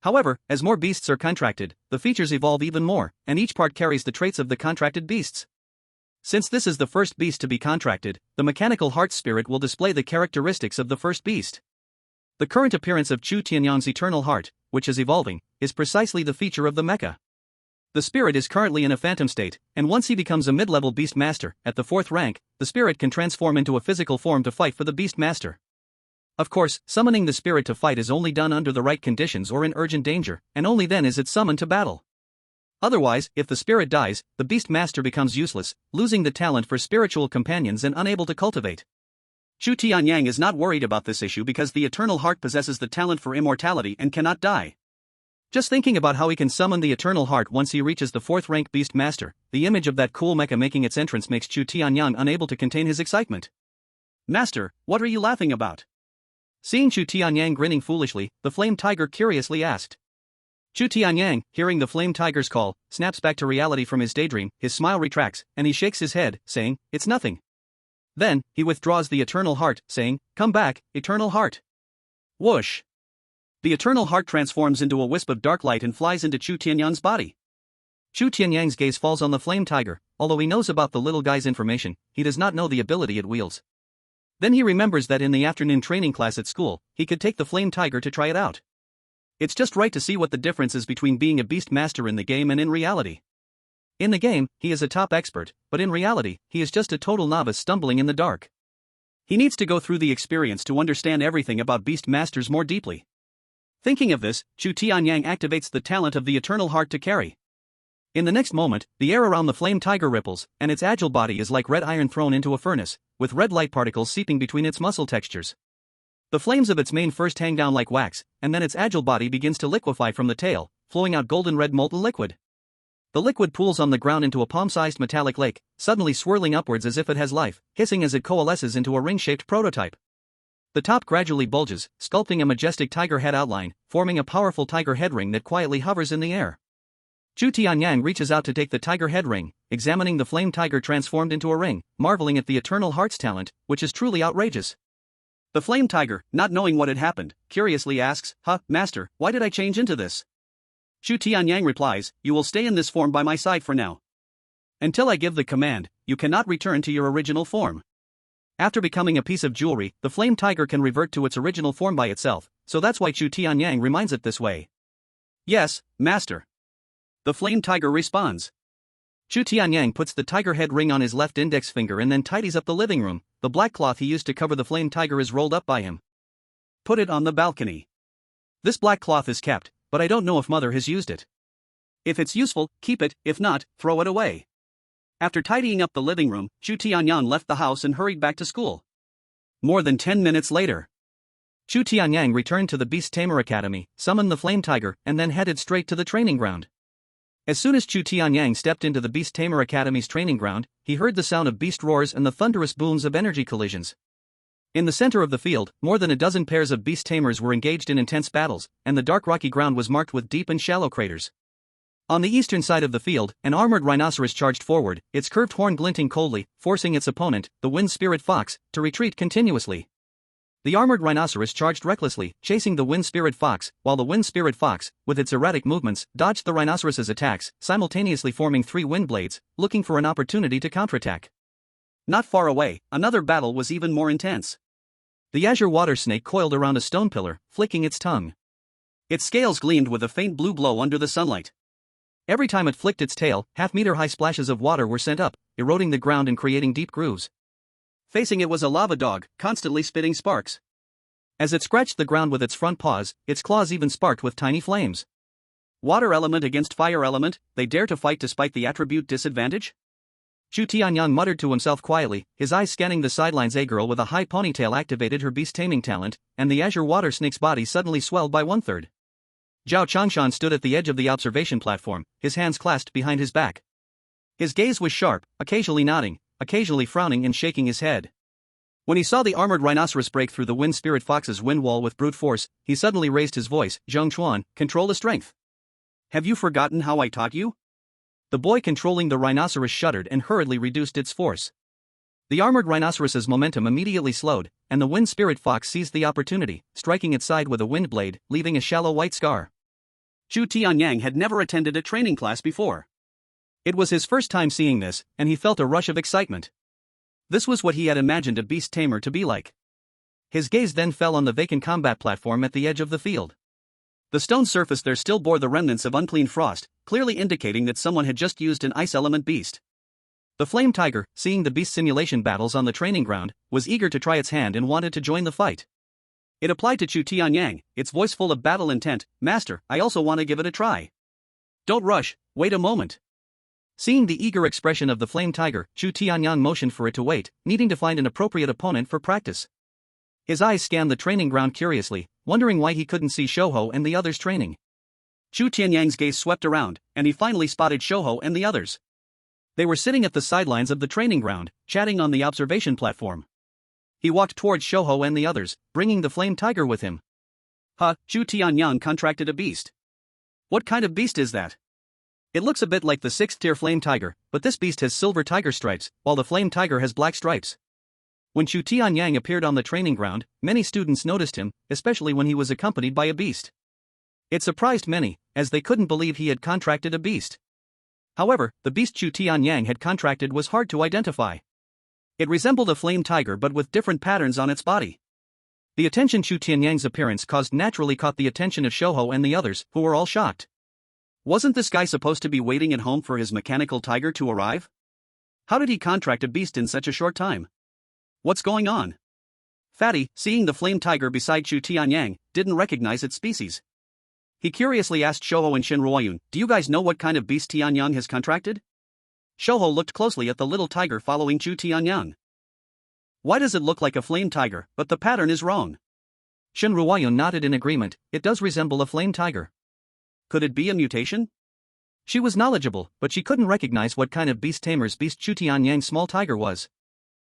However, as more beasts are contracted, the features evolve even more, and each part carries the traits of the contracted beasts. Since this is the first beast to be contracted, the mechanical heart spirit will display the characteristics of the first beast. The current appearance of Chu Tianyang's Eternal Heart, which is evolving, is precisely the feature of the mecha. The spirit is currently in a phantom state, and once he becomes a mid-level beast master, at the 4th rank, the spirit can transform into a physical form to fight for the beast master. Of course, summoning the spirit to fight is only done under the right conditions or in urgent danger, and only then is it summoned to battle. Otherwise, if the spirit dies, the beast master becomes useless, losing the talent for spiritual companions and unable to cultivate. Chu Tianyang is not worried about this issue because the Eternal Heart possesses the talent for immortality and cannot die. Just thinking about how he can summon the Eternal Heart once he reaches the 4th rank Beast Master, the image of that cool mecha making its entrance makes Chu Tianyang unable to contain his excitement. Master, what are you laughing about? Seeing Chu Tianyang grinning foolishly, the flame tiger curiously asked. Chu Tianyang, hearing the flame tiger's call, snaps back to reality from his daydream, his smile retracts, and he shakes his head, saying, "It's nothing." Then, he withdraws the eternal heart, saying, "Come back, eternal heart." Whoosh! The eternal heart transforms into a wisp of dark light and flies into Chu Tianyang's body. Chu Tianyang's gaze falls on the flame tiger. Although he knows about the little guy's information, he does not know the ability it wields. Then he remembers that in the afternoon training class at school, he could take the flame tiger to try it out. It's just right to see what the difference is between being a beast master in the game and in reality. In the game, he is a top expert, but in reality, he is just a total novice stumbling in the dark. He needs to go through the experience to understand everything about beast masters more deeply. Thinking of this, Chu Tianyang activates the talent of the eternal heart to carry. In the next moment, the air around the flame tiger ripples, and its agile body is like red iron thrown into a furnace, with red light particles seeping between its muscle textures. The flames of its mane first hang down like wax, and then its agile body begins to liquefy from the tail, flowing out golden red molten liquid. The liquid pools on the ground into a palm-sized metallic lake, suddenly swirling upwards as if it has life, hissing as it coalesces into a ring-shaped prototype. The top gradually bulges, sculpting a majestic tiger head outline, forming a powerful tiger head ring that quietly hovers in the air. Chu Tianyang reaches out to take the tiger head ring, examining the flame tiger transformed into a ring, marveling at the eternal heart's talent, which is truly outrageous. The flame tiger, not knowing what had happened, curiously asks, Master, why did I change into this?" Chu Tianyang replies, "You will stay in this form by my side for now. Until I give the command, you cannot return to your original form." After becoming a piece of jewelry, the flame tiger can revert to its original form by itself, so that's why Chu Tianyang reminds it this way. "Yes, Master." The flame tiger responds. Chu Tianyang puts the tiger head ring on his left index finger and then tidies up the living room. The black cloth he used to cover the flame tiger is rolled up by him. "Put it on the balcony. This black cloth is kept, but I don't know if Mother has used it. If it's useful, keep it, if not, throw it away." After tidying up the living room, Chu Tianyang left the house and hurried back to school. More than 10 minutes later, Chu Tianyang returned to the beast-tamer academy, summoned the flame tiger, and then headed straight to the training ground. As soon as Chu Tianyang stepped into the beast-tamer academy's training ground, he heard the sound of beast roars and the thunderous booms of energy collisions. In the center of the field, more than a dozen pairs of beast-tamers were engaged in intense battles, and the dark rocky ground was marked with deep and shallow craters. On the eastern side of the field, an armored rhinoceros charged forward, its curved horn glinting coldly, forcing its opponent, the wind spirit fox, to retreat continuously. The armored rhinoceros charged recklessly, chasing the wind spirit fox, while the wind spirit fox, with its erratic movements, dodged the rhinoceros's attacks, simultaneously forming 3 wind blades, looking for an opportunity to counterattack. Not far away, another battle was even more intense. The azure water snake coiled around a stone pillar, flicking its tongue. Its scales gleamed with a faint blue glow under the sunlight. Every time it flicked its tail, half-meter-high splashes of water were sent up, eroding the ground and creating deep grooves. Facing it was a lava dog, constantly spitting sparks. As it scratched the ground with its front paws, its claws even sparked with tiny flames. Water element against fire element, they dare to fight despite the attribute disadvantage? Chu Tianyang muttered to himself quietly, his eyes scanning the sidelines. A girl with a high ponytail activated her beast-taming talent, and the azure water snake's body suddenly swelled by 1/3. Zhao Changshan stood at the edge of the observation platform, his hands clasped behind his back. His gaze was sharp, occasionally nodding, occasionally frowning and shaking his head. When he saw the armored rhinoceros break through the wind spirit fox's wind wall with brute force, he suddenly raised his voice, "Zheng Chuan, control the strength. Have you forgotten how I taught you?" The boy controlling the rhinoceros shuddered and hurriedly reduced its force. The armored rhinoceros's momentum immediately slowed, and the wind spirit fox seized the opportunity, striking its side with a wind blade, leaving a shallow white scar. Chu Tianyang had never attended a training class before. It was his first time seeing this, and he felt a rush of excitement. This was what he had imagined a beast tamer to be like. His gaze then fell on the vacant combat platform at the edge of the field. The stone surface there still bore the remnants of unclean frost, clearly indicating that someone had just used an ice element beast. The flame tiger, seeing the beast simulation battles on the training ground, was eager to try its hand and wanted to join the fight. It applied to Chu Tianyang, its voice full of battle intent, "Master, I also want to give it a try." "Don't rush, wait a moment." Seeing the eager expression of the flame tiger, Chu Tianyang motioned for it to wait, needing to find an appropriate opponent for practice. His eyes scanned the training ground curiously, wondering why he couldn't see Shouho and the others training. Chu Tianyang's gaze swept around, and he finally spotted Shouho and the others. They were sitting at the sidelines of the training ground, chatting on the observation platform. He walked towards Shouho and the others, bringing the flame tiger with him. Chu Tianyang contracted a beast. What kind of beast is that? It looks a bit like the 6th tier flame tiger, but this beast has silver tiger stripes, while the flame tiger has black stripes. When Chu Tianyang appeared on the training ground, many students noticed him, especially when he was accompanied by a beast. It surprised many, as they couldn't believe he had contracted a beast. However, the beast Chu Tianyang had contracted was hard to identify. It resembled a flame tiger but with different patterns on its body. The attention Chu Tianyang's appearance caused naturally caught the attention of Shouho and the others, who were all shocked. Wasn't this guy supposed to be waiting at home for his mechanical tiger to arrive? How did he contract a beast in such a short time? What's going on? Fatty, seeing the flame tiger beside Chu Tianyang, didn't recognize its species. He curiously asked Shouho and Shinruoyun, "Do you guys know what kind of beast Tianyang has contracted?" Shouho looked closely at the little tiger following Chu Tianyang. "Why does it look like a flame tiger, but the pattern is wrong?" Shinruoyun nodded in agreement. It does resemble a flame tiger. Could it be a mutation? She was knowledgeable, but she couldn't recognize what kind of beast Tamers beast Chu Tianyang's small tiger was.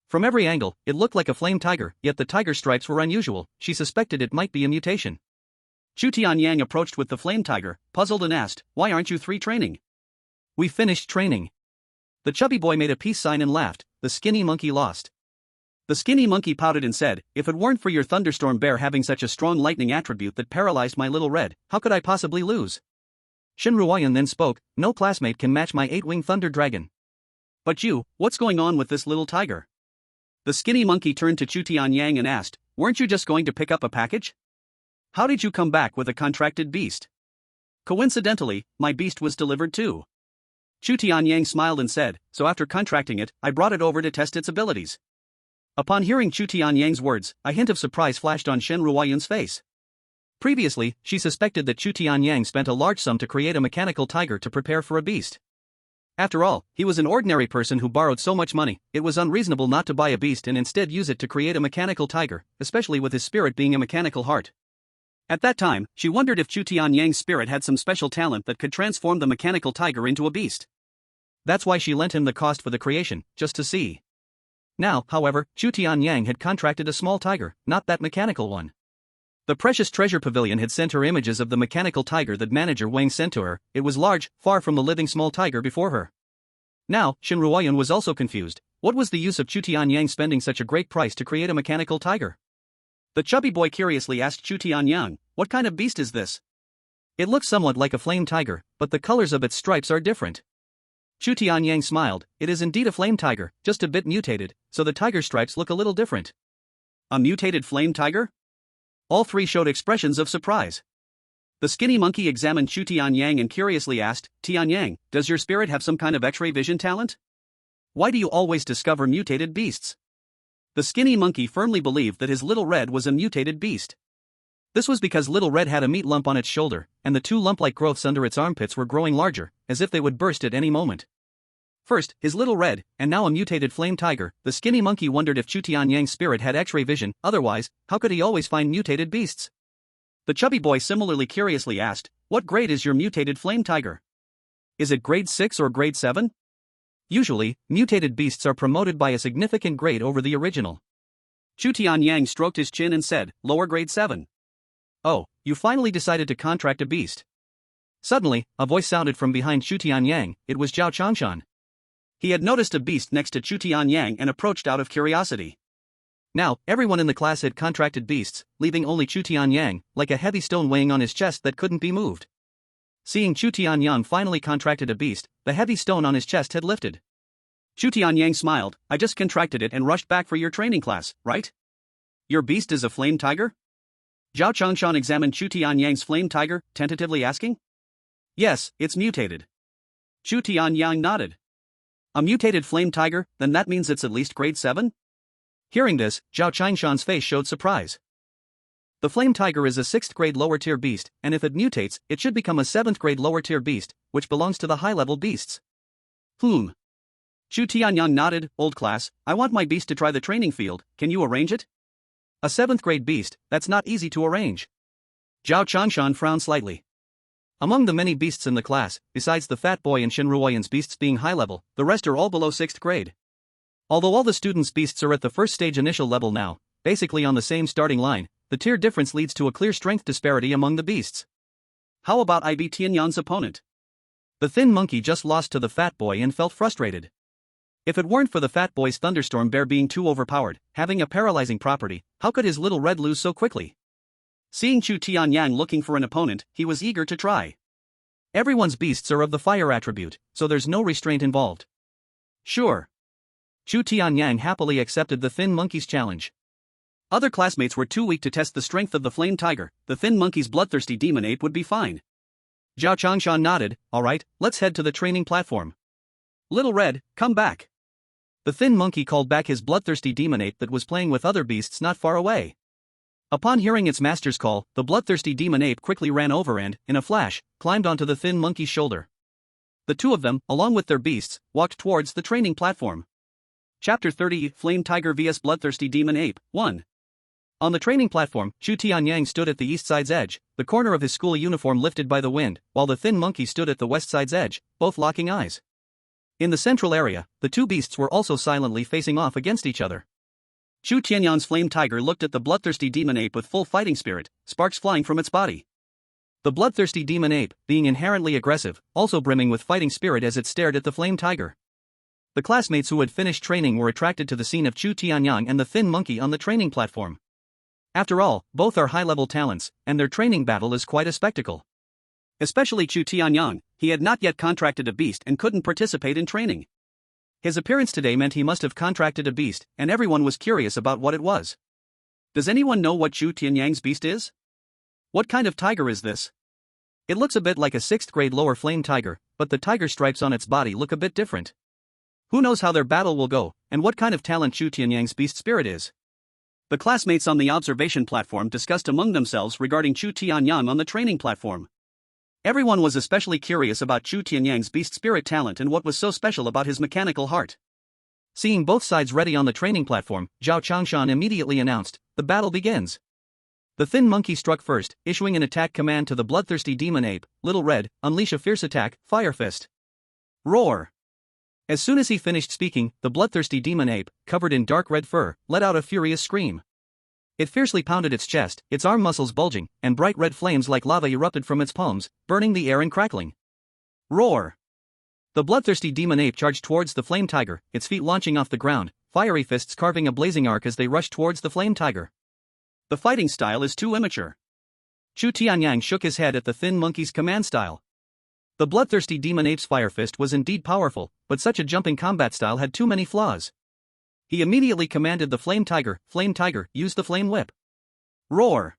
From every angle, it looked like a flame tiger, yet the tiger stripes were unusual. She suspected it might be a mutation. Chu Tianyang approached with the flame tiger, puzzled and asked, "Why aren't you three training?" "We finished training." The chubby boy made a peace sign and laughed. The skinny monkey lost. The skinny monkey pouted and said, "If it weren't for your thunderstorm bear having such a strong lightning attribute that paralyzed my little red, how could I possibly lose?" Shinruoyun then spoke, "No classmate can match my 8-winged thunder dragon." "But you, what's going on with this little tiger?" The skinny monkey turned to Chu Tianyang and asked, "Weren't you just going to pick up a package? How did you come back with a contracted beast?" "Coincidentally, my beast was delivered too." Chu Tianyang smiled and said, "So after contracting it, I brought it over to test its abilities." Upon hearing Chu Tianyang's words, a hint of surprise flashed on Shinruoyun's face. Previously, she suspected that Chu Tianyang spent a large sum to create a mechanical tiger to prepare for a beast. After all, he was an ordinary person who borrowed so much money. It was unreasonable not to buy a beast and instead use it to create a mechanical tiger, especially with his spirit being a mechanical heart. At that time, she wondered if Chu Tianyang's spirit had some special talent that could transform the mechanical tiger into a beast. That's why she lent him the cost for the creation, just to see. Now, however, Chu Tianyang had contracted a small tiger, not that mechanical one. The Precious Treasure Pavilion had sent her images of the mechanical tiger that manager Wang sent to her. It was large, far from the living small tiger before her. Now, Shinruoyun was also confused. What was the use of Chu Tianyang spending such a great price to create a mechanical tiger? The chubby boy curiously asked Chu Tianyang, "What kind of beast is this?" "It looks somewhat like a flame tiger, but the colors of its stripes are different." Chu Tianyang smiled. "It is indeed a flame tiger, just a bit mutated, so the tiger stripes look a little different." "A mutated flame tiger?" All three showed expressions of surprise. The skinny monkey examined Chu Tianyang and curiously asked, "Tianyang, does your spirit have some kind of X-ray vision talent? Why do you always discover mutated beasts?" The skinny monkey firmly believed that his little red was a mutated beast. This was because little red had a meat lump on its shoulder, and the two lump-like growths under its armpits were growing larger, as if they would burst at any moment. First, his little red, and now a mutated flame tiger. The skinny monkey wondered if Chu Tianyang's spirit had X-ray vision. Otherwise, how could he always find mutated beasts? The chubby boy similarly curiously asked, "What grade is your mutated flame tiger? Is it grade 6 or grade 7? Usually, mutated beasts are promoted by a significant grade over the original." Chu Tianyang stroked his chin and said, "Lower grade 7. "Oh, you finally decided to contract a beast." Suddenly, a voice sounded from behind Chu Tianyang. It was Zhao Changshan. He had noticed a beast next to Chu Tianyang and approached out of curiosity. Now, everyone in the class had contracted beasts, leaving only Chu Tianyang, like a heavy stone weighing on his chest that couldn't be moved. Seeing Chu Tianyang finally contracted a beast, the heavy stone on his chest had lifted. Chu Tianyang smiled, "I just contracted it and rushed back for your training class, right? Your beast is a flame tiger?" Zhao Changshan examined Chu Tianyang's flame tiger, tentatively asking. "Yes, it's mutated." Chu Tianyang nodded. "A mutated flame tiger, then that means it's at least grade 7? Hearing this, Zhao Changshan's face showed surprise. The flame tiger is a 6th grade lower tier beast, and if it mutates, it should become a 7th grade lower tier beast, which belongs to the high level beasts. Chu Tianyang nodded. "Old class, I want my beast to try the training field, can you arrange it?" "A 7th grade beast, that's not easy to arrange." Zhao Changshan frowned slightly. Among the many beasts in the class, besides the fat boy and Shinruoyun's beasts being high level, the rest are all below 6th grade. Although all the students' beasts are at the first stage initial level now, basically on the same starting line, the tier difference leads to a clear strength disparity among the beasts. How about Chu Tianyang's opponent? The thin monkey just lost to the fat boy and felt frustrated. If it weren't for the fat boy's thunderstorm bear being too overpowered, having a paralyzing property, how could his little red lose so quickly? Seeing Chu Tianyang looking for an opponent, he was eager to try. Everyone's beasts are of the fire attribute, so there's no restraint involved. Sure. Chu Tianyang happily accepted the thin monkey's challenge. Other classmates were too weak to test the strength of the flame tiger. The thin monkey's bloodthirsty demon ape would be fine. Zhao Changshan nodded. Alright, let's head to the training platform. Little Red, come back. The thin monkey called back his bloodthirsty demon ape that was playing with other beasts not far away. Upon hearing its master's call, the bloodthirsty demon ape quickly ran over and, in a flash, climbed onto the thin monkey's shoulder. The two of them, along with their beasts, walked towards the training platform. Chapter 30: Flame Tiger vs Bloodthirsty Demon Ape 1. On the training platform, Chu Tianyang stood at the east side's edge, the corner of his school uniform lifted by the wind, while the thin monkey stood at the west side's edge, both locking eyes. In the central area, the two beasts were also silently facing off against each other. Chu Tianyang's flame tiger looked at the bloodthirsty demon ape with full fighting spirit, sparks flying from its body. The bloodthirsty demon ape, being inherently aggressive, also brimming with fighting spirit as it stared at the flame tiger. The classmates who had finished training were attracted to the scene of Chu Tianyang and the thin monkey on the training platform. After all, both are high-level talents, and their training battle is quite a spectacle. Especially Chu Tianyang, he had not yet contracted a beast and couldn't participate in training. His appearance today meant he must have contracted a beast, and everyone was curious about what it was. Does anyone know what Chu Tianyang's beast is? What kind of tiger is this? It looks a bit like a 6th grade lower flame tiger, but the tiger stripes on its body look a bit different. Who knows how their battle will go, and what kind of talent Chu Tianyang's beast spirit is? The classmates on the observation platform discussed among themselves regarding Chu Tianyang on the training platform. Everyone was especially curious about Chu Tianyang's beast spirit talent and what was so special about his mechanical heart. Seeing both sides ready on the training platform, Zhao Changshan immediately announced, "The battle begins." The thin monkey struck first, issuing an attack command to the bloodthirsty demon ape, Little Red, unleash a fierce attack, Fire Fist. Roar! As soon as he finished speaking, the bloodthirsty demon ape, covered in dark red fur, let out a furious scream. It fiercely pounded its chest, its arm muscles bulging, and bright red flames like lava erupted from its palms, burning the air and crackling. Roar! The bloodthirsty demon ape charged towards the flame tiger, its feet launching off the ground, fiery fists carving a blazing arc as they rushed towards the flame tiger. The fighting style is too immature. Chu Tianyang shook his head at the thin monkey's command style. The bloodthirsty demon ape's fire fist was indeed powerful, but such a jumping combat style had too many flaws. He immediately commanded the flame tiger, use the flame whip. Roar!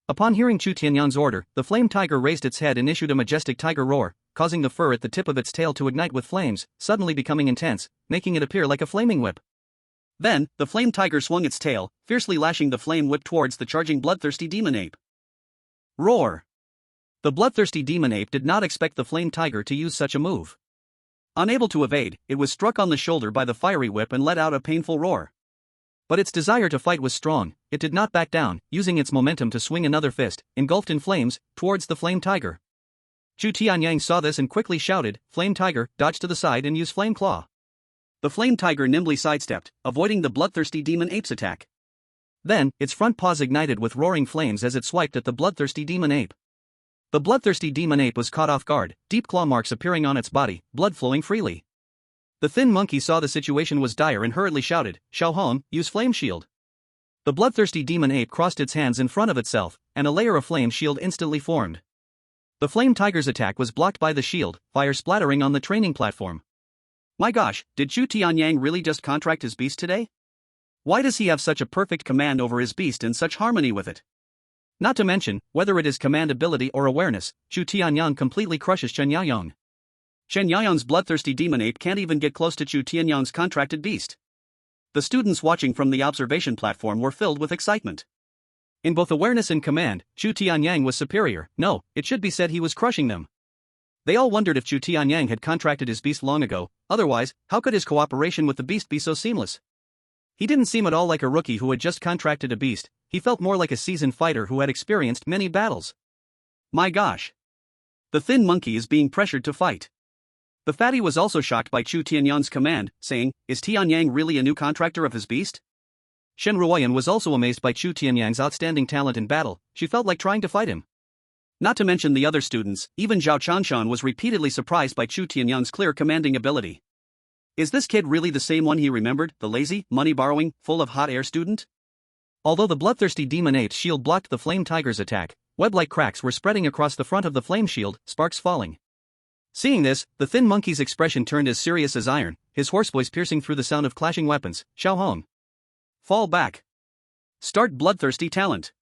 Upon hearing Chu Tianyang's order, the flame tiger raised its head and issued a majestic tiger roar, causing the fur at the tip of its tail to ignite with flames, suddenly becoming intense, making it appear like a flaming whip. Then, the flame tiger swung its tail, fiercely lashing the flame whip towards the charging bloodthirsty demon ape. Roar! The bloodthirsty demon ape did not expect the flame tiger to use such a move. Unable to evade, it was struck on the shoulder by the fiery whip and let out a painful roar. But its desire to fight was strong, it did not back down, using its momentum to swing another fist, engulfed in flames, towards the flame tiger. Chu Tianyang saw this and quickly shouted, "Flame tiger, dodge to the side and use flame claw." The flame tiger nimbly sidestepped, avoiding the bloodthirsty demon ape's attack. Then, its front paws ignited with roaring flames as it swiped at the bloodthirsty demon ape. The bloodthirsty demon ape was caught off guard, deep claw marks appearing on its body, blood flowing freely. The thin monkey saw the situation was dire and hurriedly shouted, "Xiao Hong, use flame shield." The bloodthirsty demon ape crossed its hands in front of itself, and a layer of flame shield instantly formed. The flame tiger's attack was blocked by the shield, fire splattering on the training platform. My gosh, did Chu Tianyang really just contract his beast today? Why does he have such a perfect command over his beast and such harmony with it? Not to mention, whether it is command ability or awareness, Chu Tianyang completely crushes Chen Yaoyong. Chen Yaoyong's bloodthirsty demon ape can't even get close to Chu Tianyang's contracted beast. The students watching from the observation platform were filled with excitement. In both awareness and command, Chu Tianyang was superior. No, it should be said he was crushing them. They all wondered if Chu Tianyang had contracted his beast long ago, otherwise, how could his cooperation with the beast be so seamless? He didn't seem at all like a rookie who had just contracted a beast, he felt more like a seasoned fighter who had experienced many battles. My gosh! The thin monkey is being pressured to fight. The fatty was also shocked by Chu Tianyang's command, saying, "Is Tianyang really a new contractor of his beast?" Shen Ruoyan was also amazed by Chu Tianyang's outstanding talent in battle, she felt like trying to fight him. Not to mention the other students, even Zhao Chanshan was repeatedly surprised by Chu Tianyang's clear commanding ability. Is this kid really the same one he remembered, the lazy, money-borrowing, full of hot air student? Although the bloodthirsty demon ape's shield blocked the flame tiger's attack, web-like cracks were spreading across the front of the flame shield, sparks falling. Seeing this, the thin monkey's expression turned as serious as iron, his hoarse voice piercing through the sound of clashing weapons. Xiao Hong. Fall back. Start bloodthirsty talent.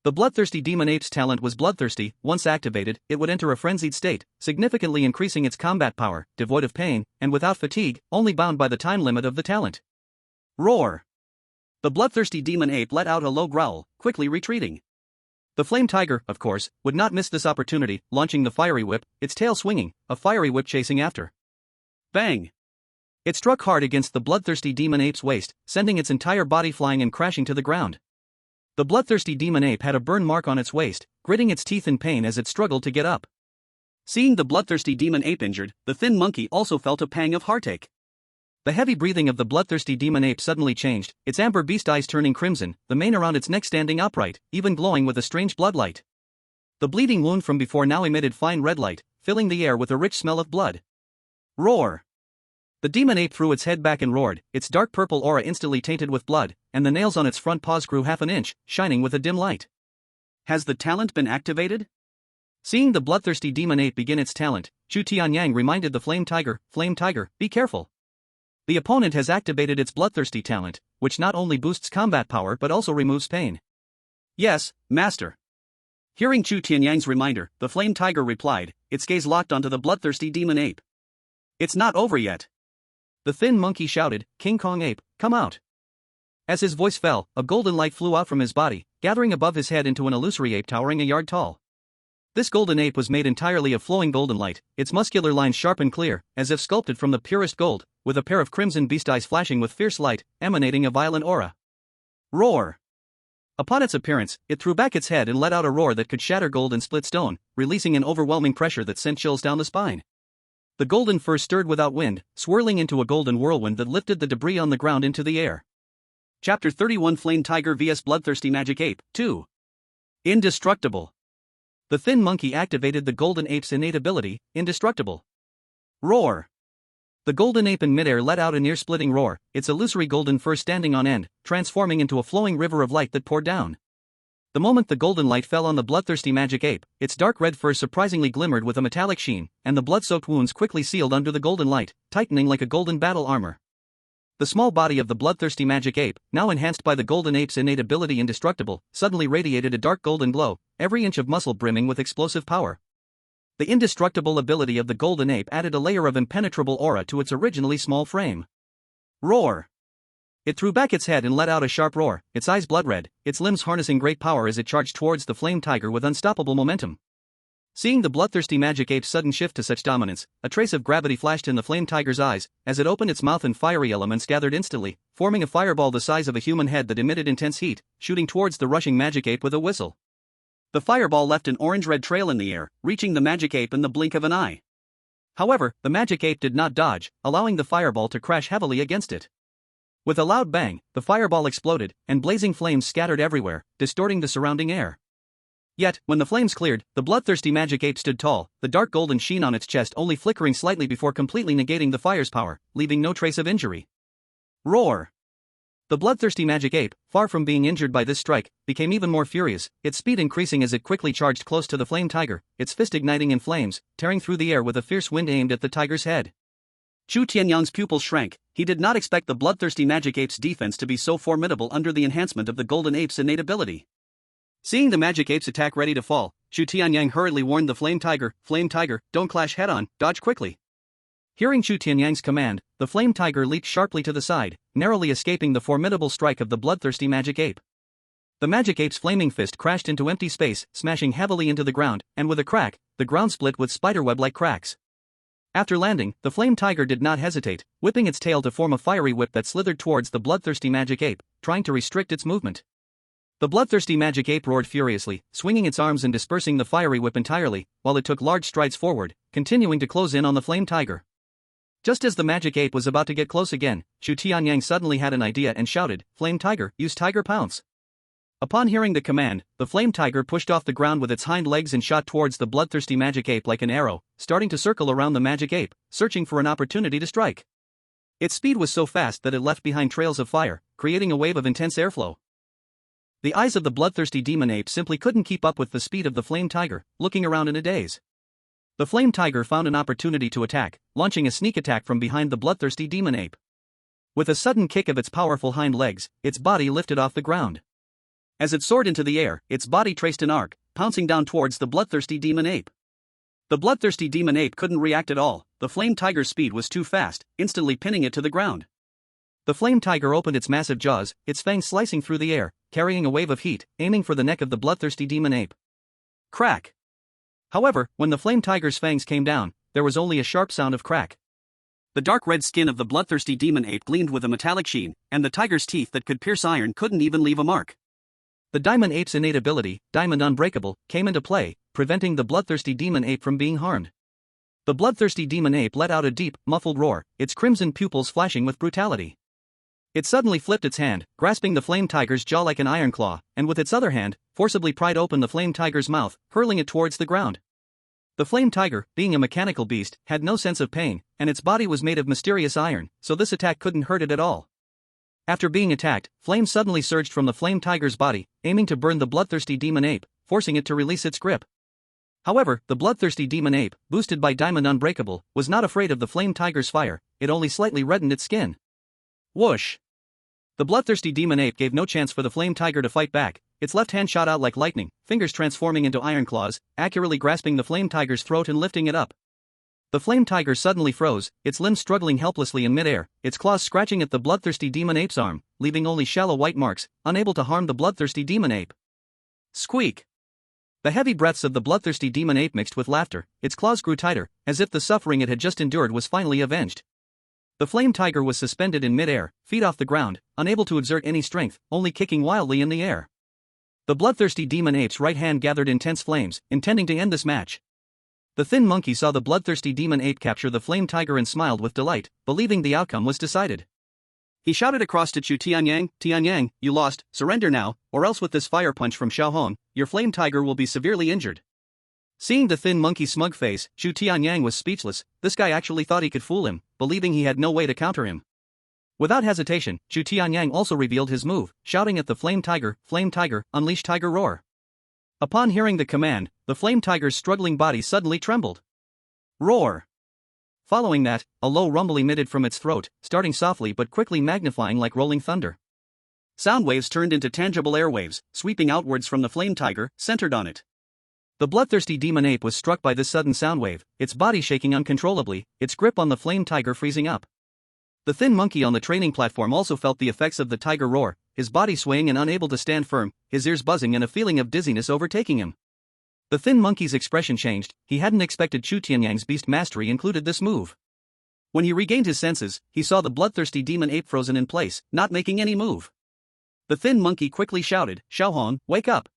The bloodthirsty demon ape's talent was bloodthirsty. Once activated, it would enter a frenzied state, significantly increasing its combat power, devoid of pain, and without fatigue, only bound by the time limit of the talent. Roar. The bloodthirsty demon ape let out a low growl, quickly retreating. The flame tiger, of course, would not miss this opportunity, launching the fiery whip, its tail swinging, a fiery whip chasing after. Bang! It struck hard against the bloodthirsty demon ape's waist, sending its entire body flying and crashing to the ground. The bloodthirsty demon ape had a burn mark on its waist, gritting its teeth in pain as it struggled to get up. Seeing the bloodthirsty demon ape injured, the thin monkey also felt a pang of heartache. The heavy breathing of the bloodthirsty demon ape suddenly changed, its amber beast eyes turning crimson, the mane around its neck standing upright, even glowing with a strange bloodlight. The bleeding wound from before now emitted fine red light, filling the air with a rich smell of blood. Roar! The demon ape threw its head back and roared, its dark purple aura instantly tainted with blood, and the nails on its front paws grew half an inch, shining with a dim light. Has the talent been activated? Seeing the bloodthirsty demon ape begin its talent, Chu Tianyang reminded the flame tiger, be careful. The opponent has activated its bloodthirsty talent, which not only boosts combat power but also removes pain. Yes, master. Hearing Chu Tianyang's reminder, the flame tiger replied, its gaze locked onto the bloodthirsty demon ape. It's not over yet. The thin monkey shouted, King Kong ape, come out. As his voice fell, a golden light flew out from his body, gathering above his head into an illusory ape towering a yard tall. This golden ape was made entirely of flowing golden light, its muscular lines sharp and clear, as if sculpted from the purest gold, with a pair of crimson beast eyes flashing with fierce light, emanating a violent aura. Roar! Upon its appearance, it threw back its head and let out a roar that could shatter gold and split stone, releasing an overwhelming pressure that sent chills down the spine. The golden fur stirred without wind, swirling into a golden whirlwind that lifted the debris on the ground into the air. Chapter 31 Flame Tiger vs Bloodthirsty Magic Ape, 2. Indestructible. The thin monkey activated the golden ape's innate ability, Indestructible. Roar! The golden ape in midair let out an ear-splitting roar, its illusory golden fur standing on end, transforming into a flowing river of light that poured down. The moment the golden light fell on the bloodthirsty magic ape, its dark red fur surprisingly glimmered with a metallic sheen, and the blood-soaked wounds quickly sealed under the golden light, tightening like a golden battle armor. The small body of the bloodthirsty magic ape, now enhanced by the golden ape's innate ability Indestructible, suddenly radiated a dark golden glow, every inch of muscle brimming with explosive power. The indestructible ability of the golden ape added a layer of impenetrable aura to its originally small frame. Roar! It threw back its head and let out a sharp roar, its eyes blood-red, its limbs harnessing great power as it charged towards the flame tiger with unstoppable momentum. Seeing the bloodthirsty magic ape's sudden shift to such dominance, a trace of gravity flashed in the flame tiger's eyes, as it opened its mouth and fiery elements gathered instantly, forming a fireball the size of a human head that emitted intense heat, shooting towards the rushing magic ape with a whistle. The fireball left an orange-red trail in the air, reaching the magic ape in the blink of an eye. However, the magic ape did not dodge, allowing the fireball to crash heavily against it. With a loud bang, the fireball exploded, and blazing flames scattered everywhere, distorting the surrounding air. Yet, when the flames cleared, the bloodthirsty magic ape stood tall, the dark golden sheen on its chest only flickering slightly before completely negating the fire's power, leaving no trace of injury. Roar! The bloodthirsty magic ape, far from being injured by this strike, became even more furious, its speed increasing as it quickly charged close to the flame tiger, its fist igniting in flames, tearing through the air with a fierce wind aimed at the tiger's head. Chu Tianyang's pupils shrank. He did not expect the bloodthirsty magic ape's defense to be so formidable under the enhancement of the golden ape's innate ability. Seeing the magic ape's attack ready to fall, Chu Tianyang hurriedly warned the flame tiger, don't clash head-on, dodge quickly. Hearing Chu Tianyang's command, the flame tiger leaped sharply to the side, narrowly escaping the formidable strike of the bloodthirsty magic ape. The magic ape's flaming fist crashed into empty space, smashing heavily into the ground, and with a crack, the ground split with spiderweb-like cracks. After landing, the flame tiger did not hesitate, whipping its tail to form a fiery whip that slithered towards the bloodthirsty magic ape, trying to restrict its movement. The bloodthirsty magic ape roared furiously, swinging its arms and dispersing the fiery whip entirely, while it took large strides forward, continuing to close in on the flame tiger. Just as the magic ape was about to get close again, Chu Tianyang suddenly had an idea and shouted, "Flame tiger, use tiger pounce." Upon hearing the command, the flame tiger pushed off the ground with its hind legs and shot towards the bloodthirsty magic ape like an arrow, starting to circle around the magic ape, searching for an opportunity to strike. Its speed was so fast that it left behind trails of fire, creating a wave of intense airflow. The eyes of the bloodthirsty demon ape simply couldn't keep up with the speed of the flame tiger, looking around in a daze. The flame tiger found an opportunity to attack, launching a sneak attack from behind the bloodthirsty demon ape. With a sudden kick of its powerful hind legs, its body lifted off the ground. As it soared into the air, its body traced an arc, pouncing down towards the bloodthirsty demon ape. The bloodthirsty demon ape couldn't react at all. The flame tiger's speed was too fast, instantly pinning it to the ground. The flame tiger opened its massive jaws, its fangs slicing through the air, carrying a wave of heat, aiming for the neck of the bloodthirsty demon ape. Crack! However, when the flame tiger's fangs came down, there was only a sharp sound of crack. The dark red skin of the bloodthirsty demon ape gleamed with a metallic sheen, and the tiger's teeth that could pierce iron couldn't even leave a mark. The diamond ape's innate ability, Diamond Unbreakable, came into play, preventing the bloodthirsty demon ape from being harmed. The bloodthirsty demon ape let out a deep, muffled roar, its crimson pupils flashing with brutality. It suddenly flipped its hand, grasping the flame tiger's jaw like an iron claw, and with its other hand, forcibly pried open the flame tiger's mouth, hurling it towards the ground. The flame tiger, being a mechanical beast, had no sense of pain, and its body was made of mysterious iron, so this attack couldn't hurt it at all. After being attacked, flames suddenly surged from the flame tiger's body, aiming to burn the bloodthirsty demon ape, forcing it to release its grip. However, the bloodthirsty demon ape, boosted by Diamond Unbreakable, was not afraid of the flame tiger's fire. It only slightly reddened its skin. Whoosh! The bloodthirsty demon ape gave no chance for the flame tiger to fight back. Its left hand shot out like lightning, fingers transforming into iron claws, accurately grasping the flame tiger's throat and lifting it up. The flame tiger suddenly froze, its limbs struggling helplessly in midair, its claws scratching at the bloodthirsty demon ape's arm, leaving only shallow white marks, unable to harm the bloodthirsty demon ape. Squeak! The heavy breaths of the bloodthirsty demon ape mixed with laughter. Its claws grew tighter, as if the suffering it had just endured was finally avenged. The flame tiger was suspended in midair, feet off the ground, unable to exert any strength, only kicking wildly in the air. The bloodthirsty demon ape's right hand gathered intense flames, intending to end this match. The thin monkey saw the bloodthirsty demon ape capture the flame tiger and smiled with delight, believing the outcome was decided. He shouted across to Chu Tianyang, "Tianyang, you lost, surrender now, or else with this fire punch from Xiaohong, your flame tiger will be severely injured." Seeing the thin monkey's smug face, Chu Tianyang was speechless. This guy actually thought he could fool him, believing he had no way to counter him. Without hesitation, Chu Tianyang also revealed his move, shouting at the flame tiger, unleash tiger roar. Upon hearing the command, the flame tiger's struggling body suddenly trembled. Roar! Following that, a low rumble emitted from its throat, starting softly but quickly magnifying like rolling thunder. Sound waves turned into tangible airwaves, sweeping outwards from the flame tiger, centered on it. The bloodthirsty demon ape was struck by this sudden sound wave, its body shaking uncontrollably, its grip on the flame tiger freezing up. The thin monkey on the training platform also felt the effects of the tiger roar, his body swaying and unable to stand firm, his ears buzzing and a feeling of dizziness overtaking him. The thin monkey's expression changed. He hadn't expected Chu Tianyang's beast mastery included this move. When he regained his senses, he saw the bloodthirsty demon ape frozen in place, not making any move. The thin monkey quickly shouted, "Xiaohong, wake up!"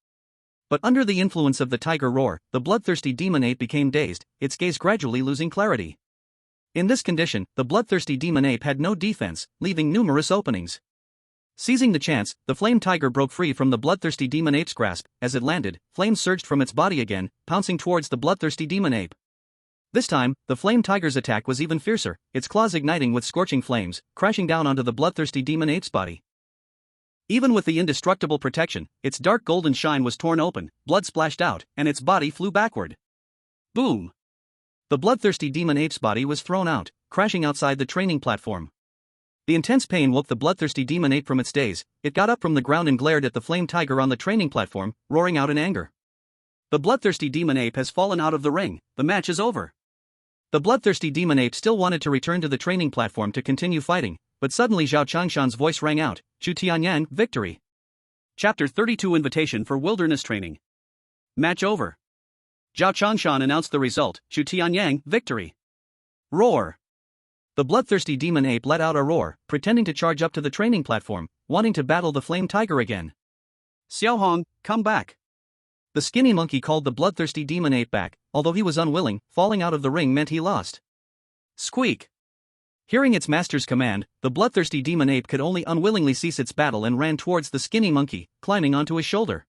But under the influence of the tiger roar, the bloodthirsty demon ape became dazed, its gaze gradually losing clarity. In this condition, the bloodthirsty demon ape had no defense, leaving numerous openings. Seizing the chance, the flame tiger broke free from the bloodthirsty demon ape's grasp. As it landed, flames surged from its body again, pouncing towards the bloodthirsty demon ape. This time, the flame tiger's attack was even fiercer, its claws igniting with scorching flames, crashing down onto the bloodthirsty demon ape's body. Even with the indestructible protection, its dark golden shine was torn open, blood splashed out, and its body flew backward. Boom! The bloodthirsty demon ape's body was thrown out, crashing outside the training platform. The intense pain woke the bloodthirsty demon ape from its daze. It got up from the ground and glared at the flame tiger on the training platform, roaring out in anger. The bloodthirsty demon ape has fallen out of the ring. The match is over. The bloodthirsty demon ape still wanted to return to the training platform to continue fighting, but suddenly Zhao Changshan's voice rang out, "Chu Tianyang, victory!" Chapter 32 Invitation for Wilderness Training. Match over. Zhao Changshan announced the result, Chu Tianyang, victory. Roar! The bloodthirsty demon ape let out a roar, pretending to charge up to the training platform, wanting to battle the flame tiger again. "Xiaohong, come back!" The skinny monkey called the bloodthirsty demon ape back, although he was unwilling. Falling out of the ring meant he lost. Squeak! Hearing its master's command, the bloodthirsty demon ape could only unwillingly cease its battle and ran towards the skinny monkey, climbing onto his shoulder.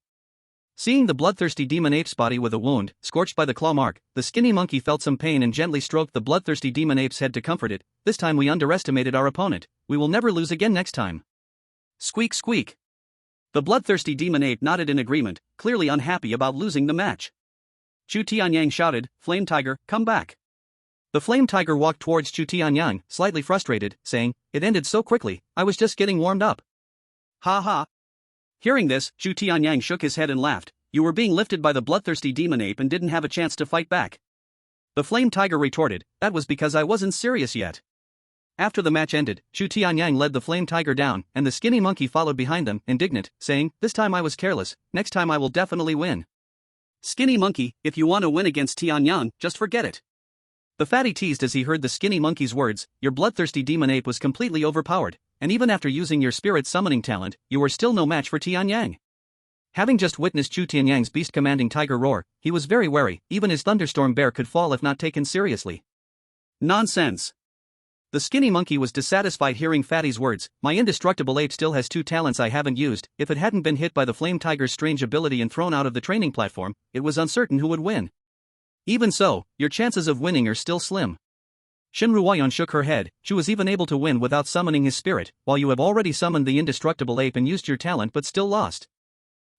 Seeing the bloodthirsty demon ape's body with a wound, scorched by the claw mark, the skinny monkey felt some pain and gently stroked the bloodthirsty demon ape's head to comfort it. This time we underestimated our opponent. We will never lose again next time. Squeak squeak. The bloodthirsty demon ape nodded in agreement, clearly unhappy about losing the match. Chu Tianyang shouted, "Flame Tiger, come back." The Flame Tiger walked towards Chu Tianyang, slightly frustrated, saying, "It ended so quickly, I was just getting warmed up." Ha ha. Hearing this, Chu Tianyang shook his head and laughed. "You were being lifted by the bloodthirsty demon ape and didn't have a chance to fight back." The Flame Tiger retorted, "That was because I wasn't serious yet." After the match ended, Chu Tianyang led the Flame Tiger down, and the skinny monkey followed behind them, indignant, saying, "This time I was careless, next time I will definitely win." "Skinny monkey, if you want to win against Tianyang, just forget it." The fatty teased as he heard the skinny monkey's words. Your bloodthirsty demon ape was completely overpowered, and even after using your spirit summoning talent, you were still no match for Tianyang. Having just witnessed Chu Tianyang's beast-commanding tiger roar, he was very wary. Even his thunderstorm bear could fall if not taken seriously. Nonsense. The skinny monkey was dissatisfied hearing Fatty's words. My indestructible ape still has 2 talents I haven't used. If it hadn't been hit by the Flame Tiger's strange ability and thrown out of the training platform, it was uncertain who would win. Even so, your chances of winning are still slim. Shinruoyan shook her head. Chu was even able to win without summoning his spirit, while you have already summoned the indestructible ape and used your talent but still lost.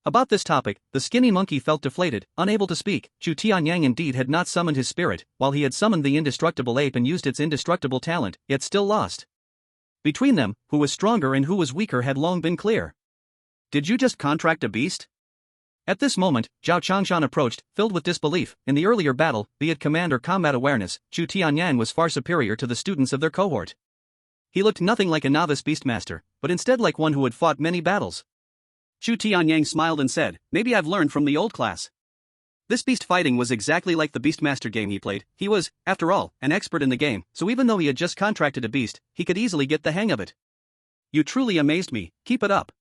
About this topic, the skinny monkey felt deflated, unable to speak. Chu Tianyang indeed had not summoned his spirit, while he had summoned the indestructible ape and used its indestructible talent, yet still lost. Between them, who was stronger and who was weaker had long been clear. Did you just contract a beast? At this moment, Zhao Changshan approached, filled with disbelief. In the earlier battle, be it command or combat awareness, Chu Tianyang was far superior to the students of their cohort. He looked nothing like a novice beastmaster, but instead like one who had fought many battles. Chu Tianyang smiled and said, "Maybe I've learned from the old class." This beast fighting was exactly like the Beastmaster game he played. He was, after all, an expert in the game, so even though he had just contracted a beast, he could easily get the hang of it. You truly amazed me, keep it up.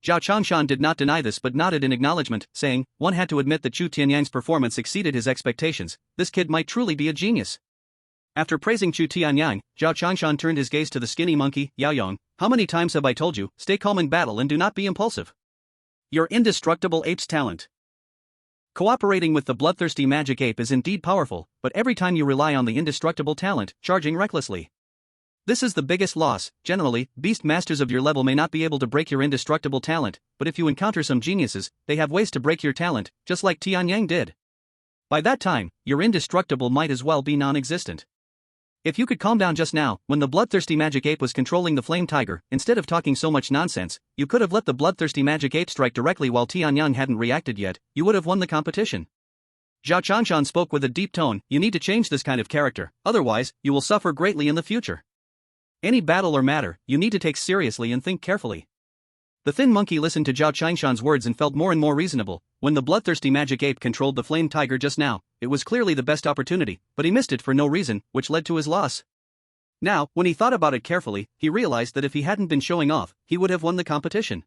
Zhao Changshan did not deny this but nodded in acknowledgement, saying, one had to admit that Chu Tianyang's performance exceeded his expectations. This kid might truly be a genius. After praising Chu Tianyang, Zhao Changshan turned his gaze to the skinny monkey, Yaoyong. How many times have I told you, stay calm in battle and do not be impulsive? Your indestructible ape's talent. Cooperating with the bloodthirsty magic ape is indeed powerful, but every time you rely on the indestructible talent, charging recklessly. This is the biggest loss. Generally, beast masters of your level may not be able to break your indestructible talent, but if you encounter some geniuses, they have ways to break your talent, just like Tianyang did. By that time, your indestructible might as well be non-existent. If you could calm down just now, when the bloodthirsty magic ape was controlling the flame tiger, instead of talking so much nonsense, you could have let the bloodthirsty magic ape strike directly while Tianyang hadn't reacted yet. You would have won the competition. Zhao Changshan spoke with a deep tone. You need to change this kind of character, otherwise, you will suffer greatly in the future. Any battle or matter, you need to take seriously and think carefully. The thin monkey listened to Zhao Changshan's words and felt more and more reasonable. When the bloodthirsty magic ape controlled the flame tiger just now, it was clearly the best opportunity, but he missed it for no reason, which led to his loss. Now, when he thought about it carefully, he realized that if he hadn't been showing off, he would have won the competition.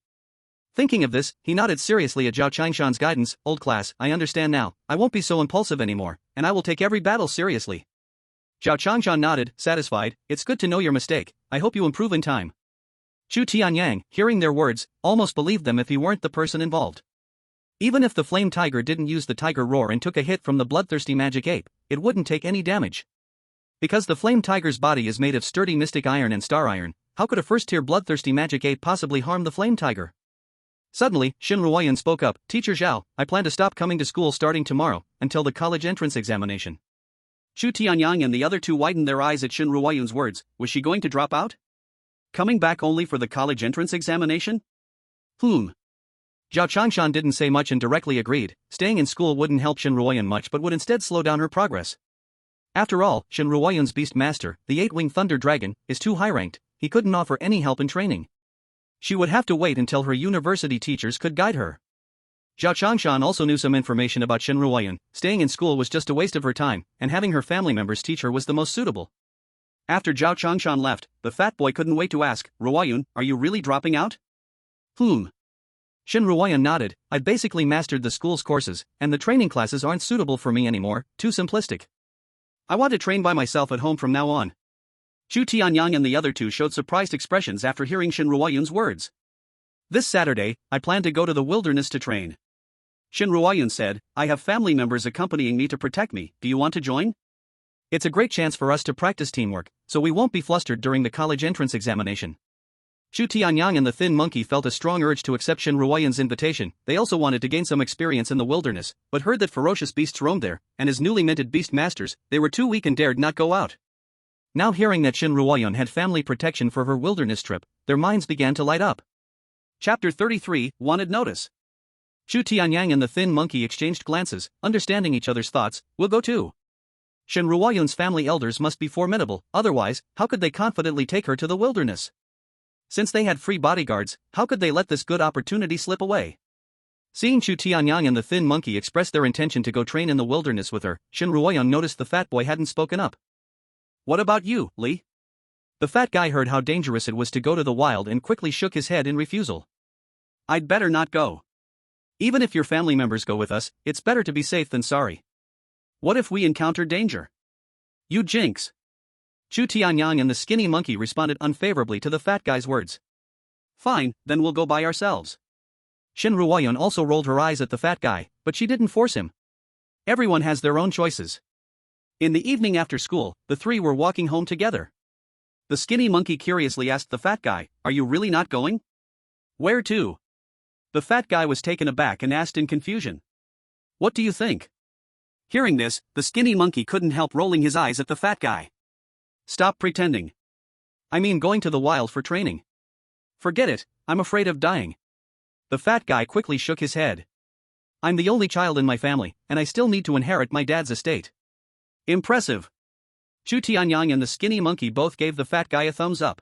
Thinking of this, he nodded seriously at Zhao Changshan's guidance. Old class, I understand now. I won't be so impulsive anymore, and I will take every battle seriously. Zhao Changshan nodded, satisfied. It's good to know your mistake. I hope you improve in time. Chu Tianyang, hearing their words, almost believed them if he weren't the person involved. Even if the flame tiger didn't use the tiger roar and took a hit from the bloodthirsty magic ape, it wouldn't take any damage. Because the flame tiger's body is made of sturdy mystic iron and star iron, how could a first-tier bloodthirsty magic ape possibly harm the flame tiger? Suddenly, Shinruoyan spoke up. Teacher Zhao, I plan to stop coming to school starting tomorrow, until the college entrance examination. Chu Tianyang and the other two widened their eyes at Shinruoyan's words. Was she going to drop out? Coming back only for the college entrance examination? Zhao Changshan didn't say much and directly agreed. Staying in school wouldn't help Shinruoyan much but would instead slow down her progress. After all, Shinruoyan's beast master, the 8-winged thunder dragon, is too high-ranked. He couldn't offer any help in training. She would have to wait until her university teachers could guide her. Zhao Changshan also knew some information about Shinruoyan. Staying in school was just a waste of her time, and having her family members teach her was the most suitable. After Zhao Changshan left, the fat boy couldn't wait to ask, Ruoyun, are you really dropping out? Shinruoyan nodded. I've basically mastered the school's courses, and the training classes aren't suitable for me anymore, too simplistic. I want to train by myself at home from now on. Chu Tianyang and the other two showed surprised expressions after hearing Shin Ruoyun's words. This Saturday, I plan to go to the wilderness to train. Shin Ruoyun said, I have family members accompanying me to protect me, do you want to join? It's a great chance for us to practice teamwork, so we won't be flustered during the college entrance examination. Chu Tianyang and the thin monkey felt a strong urge to accept Shin Ruoyun's invitation. They also wanted to gain some experience in the wilderness, but heard that ferocious beasts roamed there, and as newly minted beast masters, they were too weak and dared not go out. Now hearing that Shin Ruoyun had family protection for her wilderness trip, their minds began to light up. Chapter 33, Wanted Notice. Chu Tianyang and the thin monkey exchanged glances, understanding each other's thoughts. We'll go too. Shin Ruoyun's family elders must be formidable, otherwise, how could they confidently take her to the wilderness? Since they had free bodyguards, how could they let this good opportunity slip away? Seeing Chu Tianyang and the thin monkey express their intention to go train in the wilderness with her, Shin Ruoyun noticed the fat boy hadn't spoken up. What about you, Li? The fat guy heard how dangerous it was to go to the wild and quickly shook his head in refusal. I'd better not go. Even if your family members go with us, it's better to be safe than sorry. What if we encounter danger? You jinx. Chu Tianyang and the skinny monkey responded unfavorably to the fat guy's words. Fine, then we'll go by ourselves. Shin Ruoyun also rolled her eyes at the fat guy, but she didn't force him. Everyone has their own choices. In the evening after school, the three were walking home together. The skinny monkey curiously asked the fat guy, Are you really not going? Where to? The fat guy was taken aback and asked in confusion. What do you think? Hearing this, the skinny monkey couldn't help rolling his eyes at the fat guy. Stop pretending. I mean going to the wild for training. Forget it, I'm afraid of dying. The fat guy quickly shook his head. I'm the only child in my family, and I still need to inherit my dad's estate. Impressive. Chu Tianyang and the skinny monkey both gave the fat guy a thumbs up.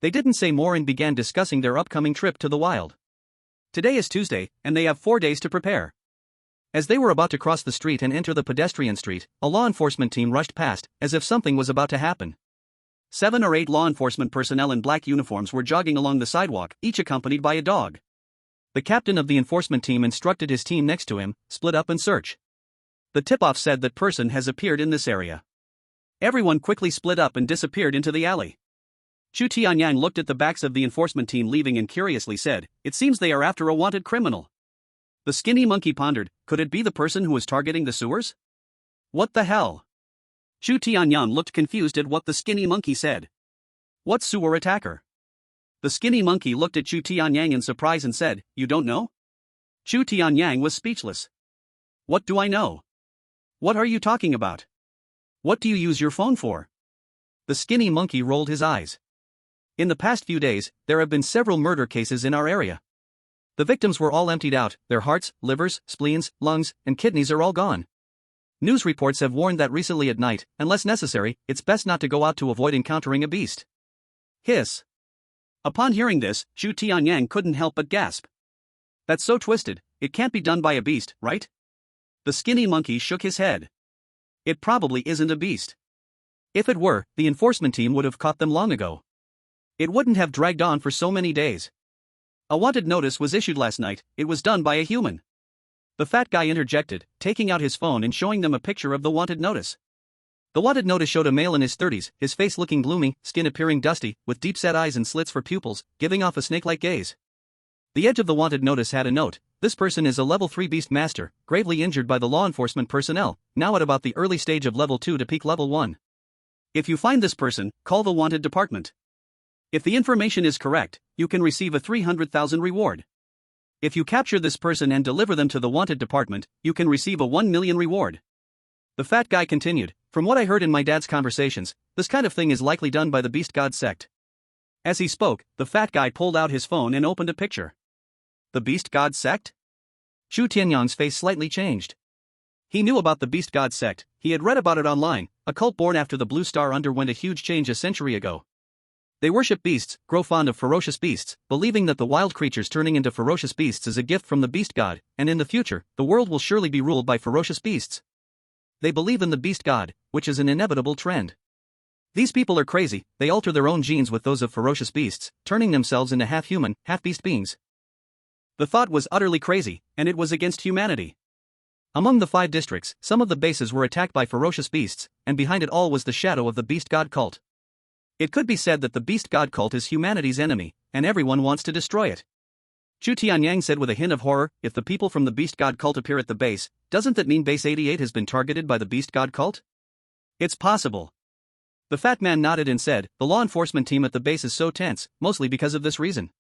They didn't say more and began discussing their upcoming trip to the wild. Today is Tuesday, and they have 4 days to prepare. As they were about to cross the street and enter the pedestrian street, a law enforcement team rushed past, as if something was about to happen. 7 or 8 law enforcement personnel in black uniforms were jogging along the sidewalk, each accompanied by a dog. The captain of the enforcement team instructed his team next to him, split up and search. The tip-off said that person has appeared in this area. Everyone quickly split up and disappeared into the alley. Chu Tianyang looked at the backs of the enforcement team leaving and curiously said, It seems they are after a wanted criminal. The skinny monkey pondered, could it be the person who was targeting the sewers? What the hell? Chu Tianyang looked confused at what the skinny monkey said. What sewer attacker? The skinny monkey looked at Chu Tianyang in surprise and said, You don't know? Chu Tianyang was speechless. What do I know? What are you talking about? What do you use your phone for? The skinny monkey rolled his eyes. In the past few days, there have been several murder cases in our area. The victims were all emptied out, their hearts, livers, spleens, lungs, and kidneys are all gone. News reports have warned that recently at night, unless necessary, it's best not to go out to avoid encountering a beast. Hiss. Upon hearing this, Chu Tianyang couldn't help but gasp. That's so twisted, it can't be done by a beast, right? The skinny monkey shook his head. It probably isn't a beast. If it were, the enforcement team would have caught them long ago. It wouldn't have dragged on for so many days. A wanted notice was issued last night, it was done by a human. The fat guy interjected, taking out his phone and showing them a picture of the wanted notice. The wanted notice showed a male in his 30s, his face looking gloomy, skin appearing dusty, with deep-set eyes and slits for pupils, giving off a snake-like gaze. The edge of the wanted notice had a note, This person is a level 3 beast master, gravely injured by the law enforcement personnel, now at about the early stage of level 2 to peak level 1. If you find this person, call the wanted department. If the information is correct, you can receive a 300,000 reward. If you capture this person and deliver them to the wanted department, you can receive a 1 million reward. The fat guy continued, From what I heard in my dad's conversations, this kind of thing is likely done by the Beast God sect. As he spoke, the fat guy pulled out his phone and opened a picture. The Beast God sect? Chu Tianyang's face slightly changed. He knew about the Beast God sect, he had read about it online, a cult born after the Blue Star underwent a huge change a century ago. They worship beasts, grow fond of ferocious beasts, believing that the wild creatures turning into ferocious beasts is a gift from the Beast God, and in the future, the world will surely be ruled by ferocious beasts. They believe in the Beast God, which is an inevitable trend. These people are crazy, they alter their own genes with those of ferocious beasts, turning themselves into half-human, half-beast beings. The thought was utterly crazy, and it was against humanity. Among the 5 districts, some of the bases were attacked by ferocious beasts, and behind it all was the shadow of the Beast God cult. It could be said that the beast god cult is humanity's enemy, and everyone wants to destroy it. Chu Tianyang said with a hint of horror, if the people from the beast god cult appear at the base, doesn't that mean base 88 has been targeted by the beast god cult? It's possible. The fat man nodded and said, the law enforcement team at the base is so tense, mostly because of this reason.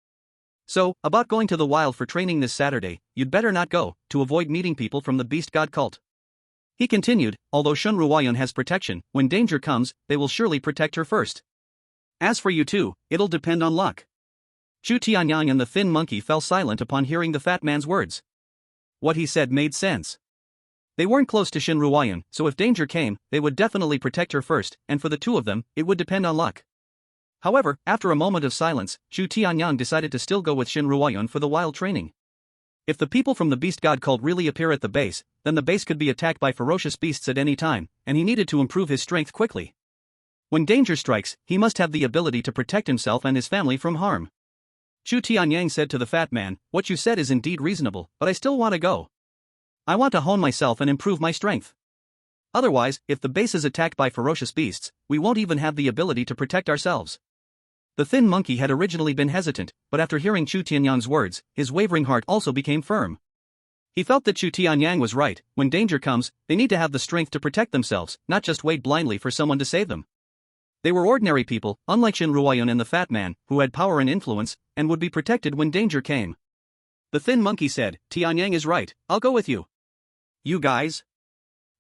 So, about going to the wild for training this Saturday, you'd better not go, to avoid meeting people from the beast god cult. He continued, although Shun Ruoyun has protection, when danger comes, they will surely protect her first. As for you two, it'll depend on luck. Chu Tianyang and the thin monkey fell silent upon hearing the fat man's words. What he said made sense. They weren't close to Shin Ruoyun, so if danger came, they would definitely protect her first, and for the two of them, it would depend on luck. However, after a moment of silence, Chu Tianyang decided to still go with Shin Ruoyun for the wild training. If the people from the beast god cult really appear at the base, then the base could be attacked by ferocious beasts at any time, and he needed to improve his strength quickly. When danger strikes, he must have the ability to protect himself and his family from harm. Chu Tianyang said to the fat man, what you said is indeed reasonable, but I still want to go. I want to hone myself and improve my strength. Otherwise, if the base is attacked by ferocious beasts, we won't even have the ability to protect ourselves. The thin monkey had originally been hesitant, but after hearing Chu Tianyang's words, his wavering heart also became firm. He felt that Chu Tianyang was right, when danger comes, they need to have the strength to protect themselves, not just wait blindly for someone to save them. They were ordinary people, unlike Shin Ruoyun and the fat man, who had power and influence, and would be protected when danger came. The thin monkey said, Tianyang is right, I'll go with you. You guys?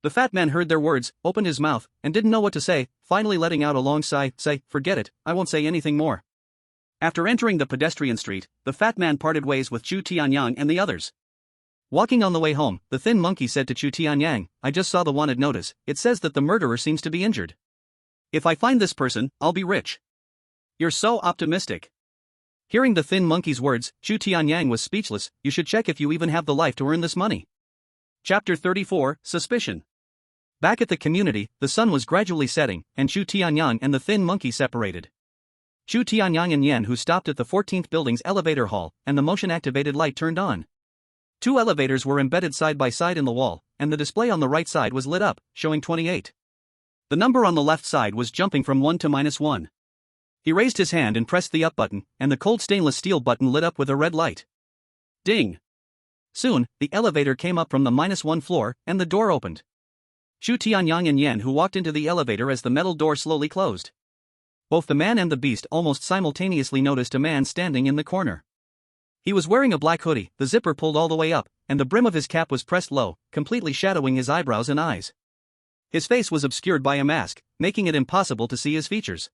The fat man heard their words, opened his mouth, and didn't know what to say, finally letting out a long sigh, forget it, I won't say anything more. After entering the pedestrian street, the fat man parted ways with Chu Tianyang and the others. Walking on the way home, the thin monkey said to Chu Tianyang, I just saw the wanted notice, it says that the murderer seems to be injured. If I find this person, I'll be rich. You're so optimistic. Hearing the thin monkey's words, Chu Tianyang was speechless. You should check if you even have the life to earn this money. Chapter 34, Suspicion. Back at the community, the sun was gradually setting, and Chu Tianyang and the thin monkey separated. Chu Tianyang and Yan who stopped at the 14th building's elevator hall, and the motion-activated light turned on. Two elevators were embedded side by side in the wall, and the display on the right side was lit up, showing 28. The number on the left side was jumping from 1 to -1. He raised his hand and pressed the up button, and the cold stainless steel button lit up with a red light. Ding! Soon, the elevator came up from the -1 floor, and the door opened. Chu Tianyang and Yan who walked into the elevator as the metal door slowly closed. Both the man and the beast almost simultaneously noticed a man standing in the corner. He was wearing a black hoodie, the zipper pulled all the way up, and the brim of his cap was pressed low, completely shadowing his eyebrows and eyes. His face was obscured by a mask, making it impossible to see his features.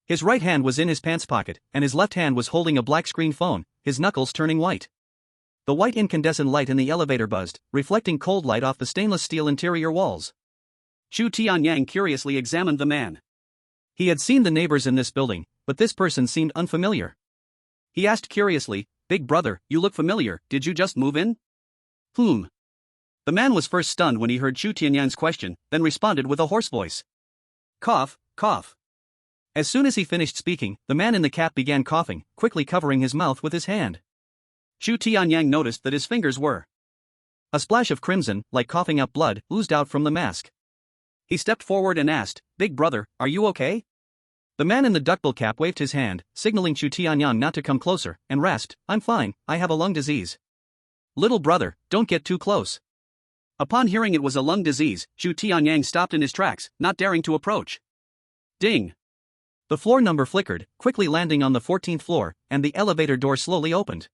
His right hand was in his pants pocket, and his left hand was holding a black screen phone, his knuckles turning white. The white incandescent light in the elevator buzzed, reflecting cold light off the stainless steel interior walls. Chu Tianyang curiously examined the man. He had seen the neighbors in this building, but this person seemed unfamiliar. He asked curiously, Big brother, you look familiar, did you just move in? The man was first stunned when he heard Chu Tianyang's question, then responded with a hoarse voice. Cough, cough. As soon as he finished speaking, the man in the cap began coughing, quickly covering his mouth with his hand. Chu Tianyang noticed that his fingers were. A splash of crimson, like coughing up blood, oozed out from the mask. He stepped forward and asked, Big brother, are you okay? The man in the duckbill cap waved his hand, signaling Chu Tianyang not to come closer, and rasped, I'm fine, I have a lung disease. Little brother, don't get too close. Upon hearing it was a lung disease, Chu Tianyang stopped in his tracks, not daring to approach. Ding! The floor number flickered, quickly landing on the 14th floor, and the elevator door slowly opened.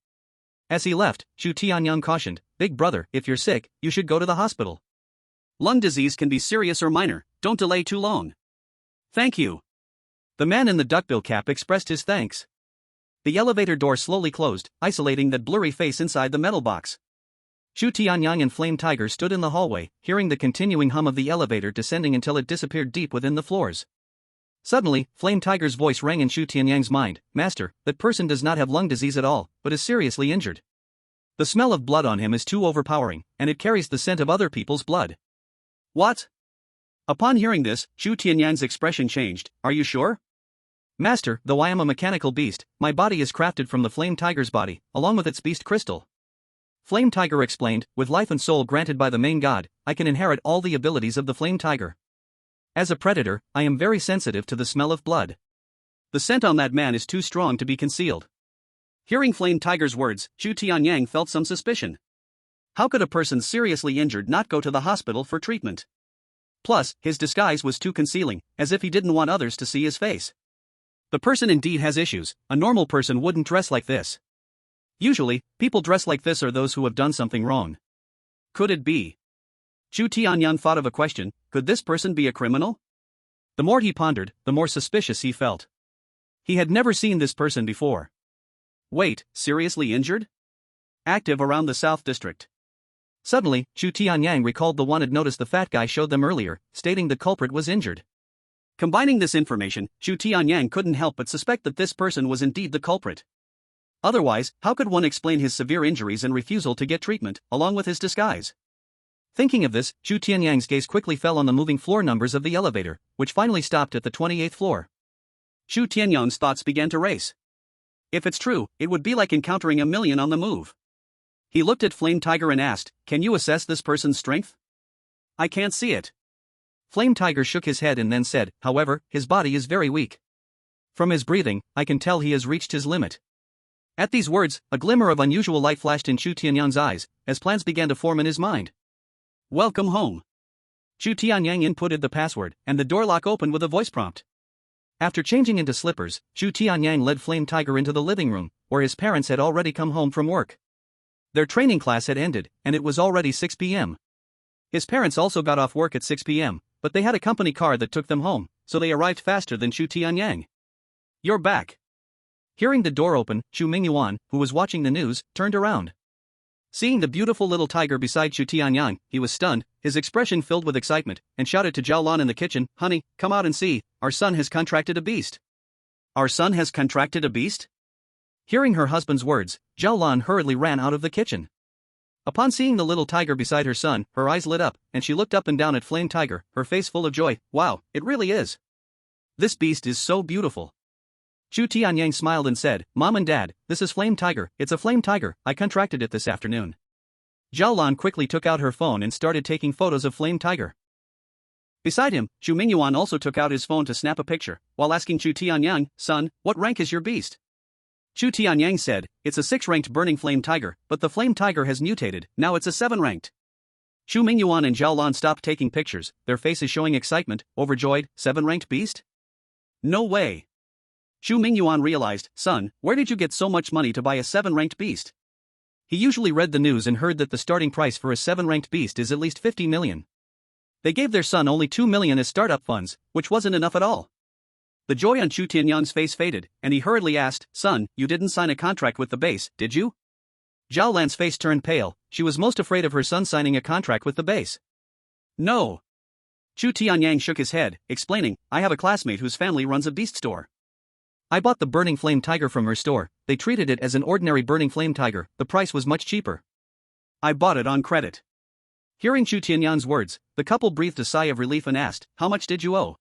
As he left, Chu Tianyang cautioned, Big brother, if you're sick, you should go to the hospital. Lung disease can be serious or minor, don't delay too long. Thank you. The man in the duckbill cap expressed his thanks. The elevator door slowly closed, isolating that blurry face inside the metal box. Chu Tianyang and Flame Tiger stood in the hallway, hearing the continuing hum of the elevator descending until it disappeared deep within the floors. Suddenly, Flame Tiger's voice rang in Chu Tianyang's mind, Master, that person does not have lung disease at all, but is seriously injured. The smell of blood on him is too overpowering, and it carries the scent of other people's blood. What? Upon hearing this, Chu Tianyang's expression changed, Are you sure? Master, though I am a mechanical beast, my body is crafted from the Flame Tiger's body, along with its beast crystal. Flame Tiger explained, with life and soul granted by the main god, I can inherit all the abilities of the Flame Tiger. As a predator, I am very sensitive to the smell of blood. The scent on that man is too strong to be concealed. Hearing Flame Tiger's words, Chu Tianyang felt some suspicion. How could a person seriously injured not go to the hospital for treatment? Plus, his disguise was too concealing, as if he didn't want others to see his face. The person indeed has issues. A normal person wouldn't dress like this. Usually, people dress like this are those who have done something wrong. Could it be? Chu Tianyang thought of a question: could this person be a criminal? The more he pondered, the more suspicious he felt. He had never seen this person before. Wait, seriously injured? Active around the South District. Suddenly, Chu Tianyang recalled the wanted notice the fat guy showed them earlier, stating the culprit was injured. Combining this information, Chu Tianyang couldn't help but suspect that this person was indeed the culprit. Otherwise, how could one explain his severe injuries and refusal to get treatment, along with his disguise? Thinking of this, Chu Tianyang's gaze quickly fell on the moving floor numbers of the elevator, which finally stopped at the 28th floor. Chu Tianyang's thoughts began to race. If it's true, it would be like encountering a million on the move. He looked at Flame Tiger and asked, "Can you assess this person's strength?" "I can't see it." Flame Tiger shook his head and then said, "However, his body is very weak. From his breathing, I can tell he has reached his limit." At these words, a glimmer of unusual light flashed in Chu Tianyang's eyes, as plans began to form in his mind. "Welcome home." Chu Tianyang inputted the password, and the door lock opened with a voice prompt. After changing into slippers, Chu Tianyang led Flame Tiger into the living room, where his parents had already come home from work. Their training class had ended, and it was already 6 p.m. His parents also got off work at 6 p.m., but they had a company car that took them home, so they arrived faster than Chu Tianyang. "You're back." Hearing the door open, Chu Mingyuan, who was watching the news, turned around. Seeing the beautiful little tiger beside Chu Tianyang, he was stunned, his expression filled with excitement, and shouted to Zhao Lan in the kitchen, "Honey, come out and see, our son has contracted a beast." "Our son has contracted a beast?" Hearing her husband's words, Zhao Lan hurriedly ran out of the kitchen. Upon seeing the little tiger beside her son, her eyes lit up, and she looked up and down at Flame Tiger, her face full of joy. "Wow, it really is. This beast is so beautiful." Chu Tianyang smiled and said, "Mom and Dad, this is Flame Tiger, it's a flame tiger, I contracted it this afternoon." Zhao Lan quickly took out her phone and started taking photos of Flame Tiger. Beside him, Chu Mingyuan also took out his phone to snap a picture, while asking Chu Tianyang, "Son, what rank is your beast?" Chu Tianyang said, "It's a 6-ranked burning flame tiger, but the flame tiger has mutated, now it's a 7-ranked. Chu Mingyuan and Zhao Lan stopped taking pictures, their faces showing excitement, overjoyed. 7-ranked beast? No way. Chu Mingyuan realized, "Son, where did you get so much money to buy a 7-ranked beast?" He usually read the news and heard that the starting price for a 7-ranked beast is at least 50 million. They gave their son only 2 million as startup funds, which wasn't enough at all. The joy on Chu Tianyang's face faded, and he hurriedly asked, "Son, you didn't sign a contract with the base, did you?" Zhao Lan's face turned pale, she was most afraid of her son signing a contract with the base. "No." Chu Tianyang shook his head, explaining, "I have a classmate whose family runs a beast store. I bought the burning flame tiger from her store, they treated it as an ordinary burning flame tiger, the price was much cheaper. I bought it on credit." Hearing Chu Tianyang's words, the couple breathed a sigh of relief and asked, "How much did you owe?"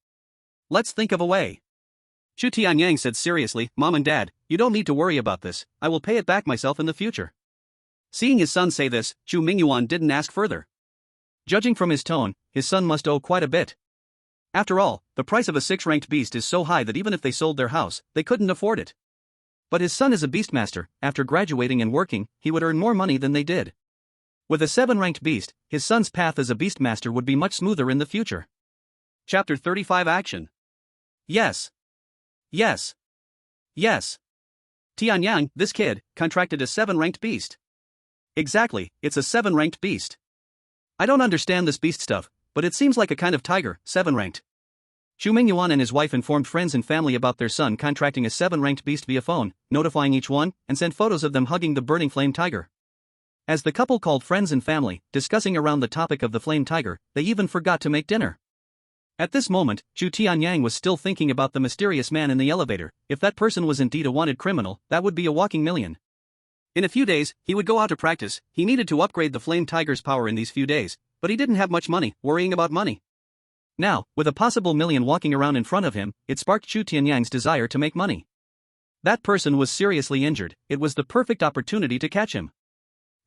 "Let's think of a way." Chu Tianyang said seriously, "Mom and Dad, you don't need to worry about this, I will pay it back myself in the future." Seeing his son say this, Chu Mingyuan didn't ask further. Judging from his tone, his son must owe quite a bit. After all, the price of a 6-ranked beast is so high that even if they sold their house, they couldn't afford it. But his son is a beastmaster, after graduating and working, he would earn more money than they did. With a 7-ranked beast, his son's path as a beastmaster would be much smoother in the future. Chapter 35 Action. Yes. Yes. Yes. Tianyang, this kid, contracted a 7-ranked beast. Exactly, it's a 7-ranked beast. I don't understand this beast stuff, but it seems like a kind of tiger, 7-ranked. Chu Mingyuan and his wife informed friends and family about their son contracting a 7-ranked beast via phone, notifying each one, and sent photos of them hugging the burning flame tiger. As the couple called friends and family, discussing around the topic of the flame tiger, they even forgot to make dinner. At this moment, Chu Tianyang was still thinking about the mysterious man in the elevator. If that person was indeed a wanted criminal, that would be a walking million. In a few days, he would go out to practice, he needed to upgrade the flame tiger's power in these few days, but he didn't have much money, worrying about money. Now, with a possible million walking around in front of him, it sparked Chu Tianyang's desire to make money. That person was seriously injured, it was the perfect opportunity to catch him.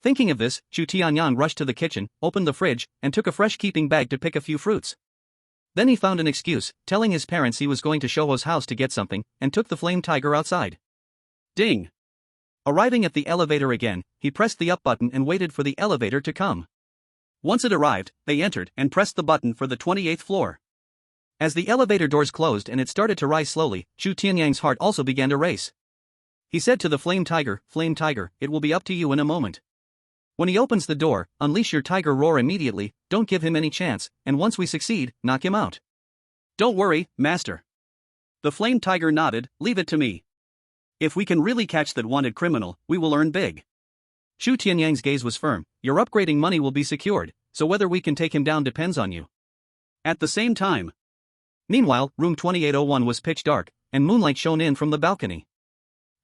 Thinking of this, Chu Tianyang rushed to the kitchen, opened the fridge, and took a fresh keeping bag to pick a few fruits. Then he found an excuse, telling his parents he was going to Shoho's house to get something, and took the flame tiger outside. Ding! Arriving at the elevator again, he pressed the up button and waited for the elevator to come. Once it arrived, they entered and pressed the button for the 28th floor. As the elevator doors closed and it started to rise slowly, Chu Tianyang's heart also began to race. He said to the flame tiger, it will be up to you in a moment. When he opens the door, unleash your tiger roar immediately, don't give him any chance, and once we succeed, knock him out. Don't worry, master. The flame tiger nodded, leave it to me. If we can really catch that wanted criminal, we will earn big. Chu Tianyang's gaze was firm, your upgrading money will be secured, so whether we can take him down depends on you. At the same time. Meanwhile, room 2801 was pitch dark, and moonlight shone in from the balcony.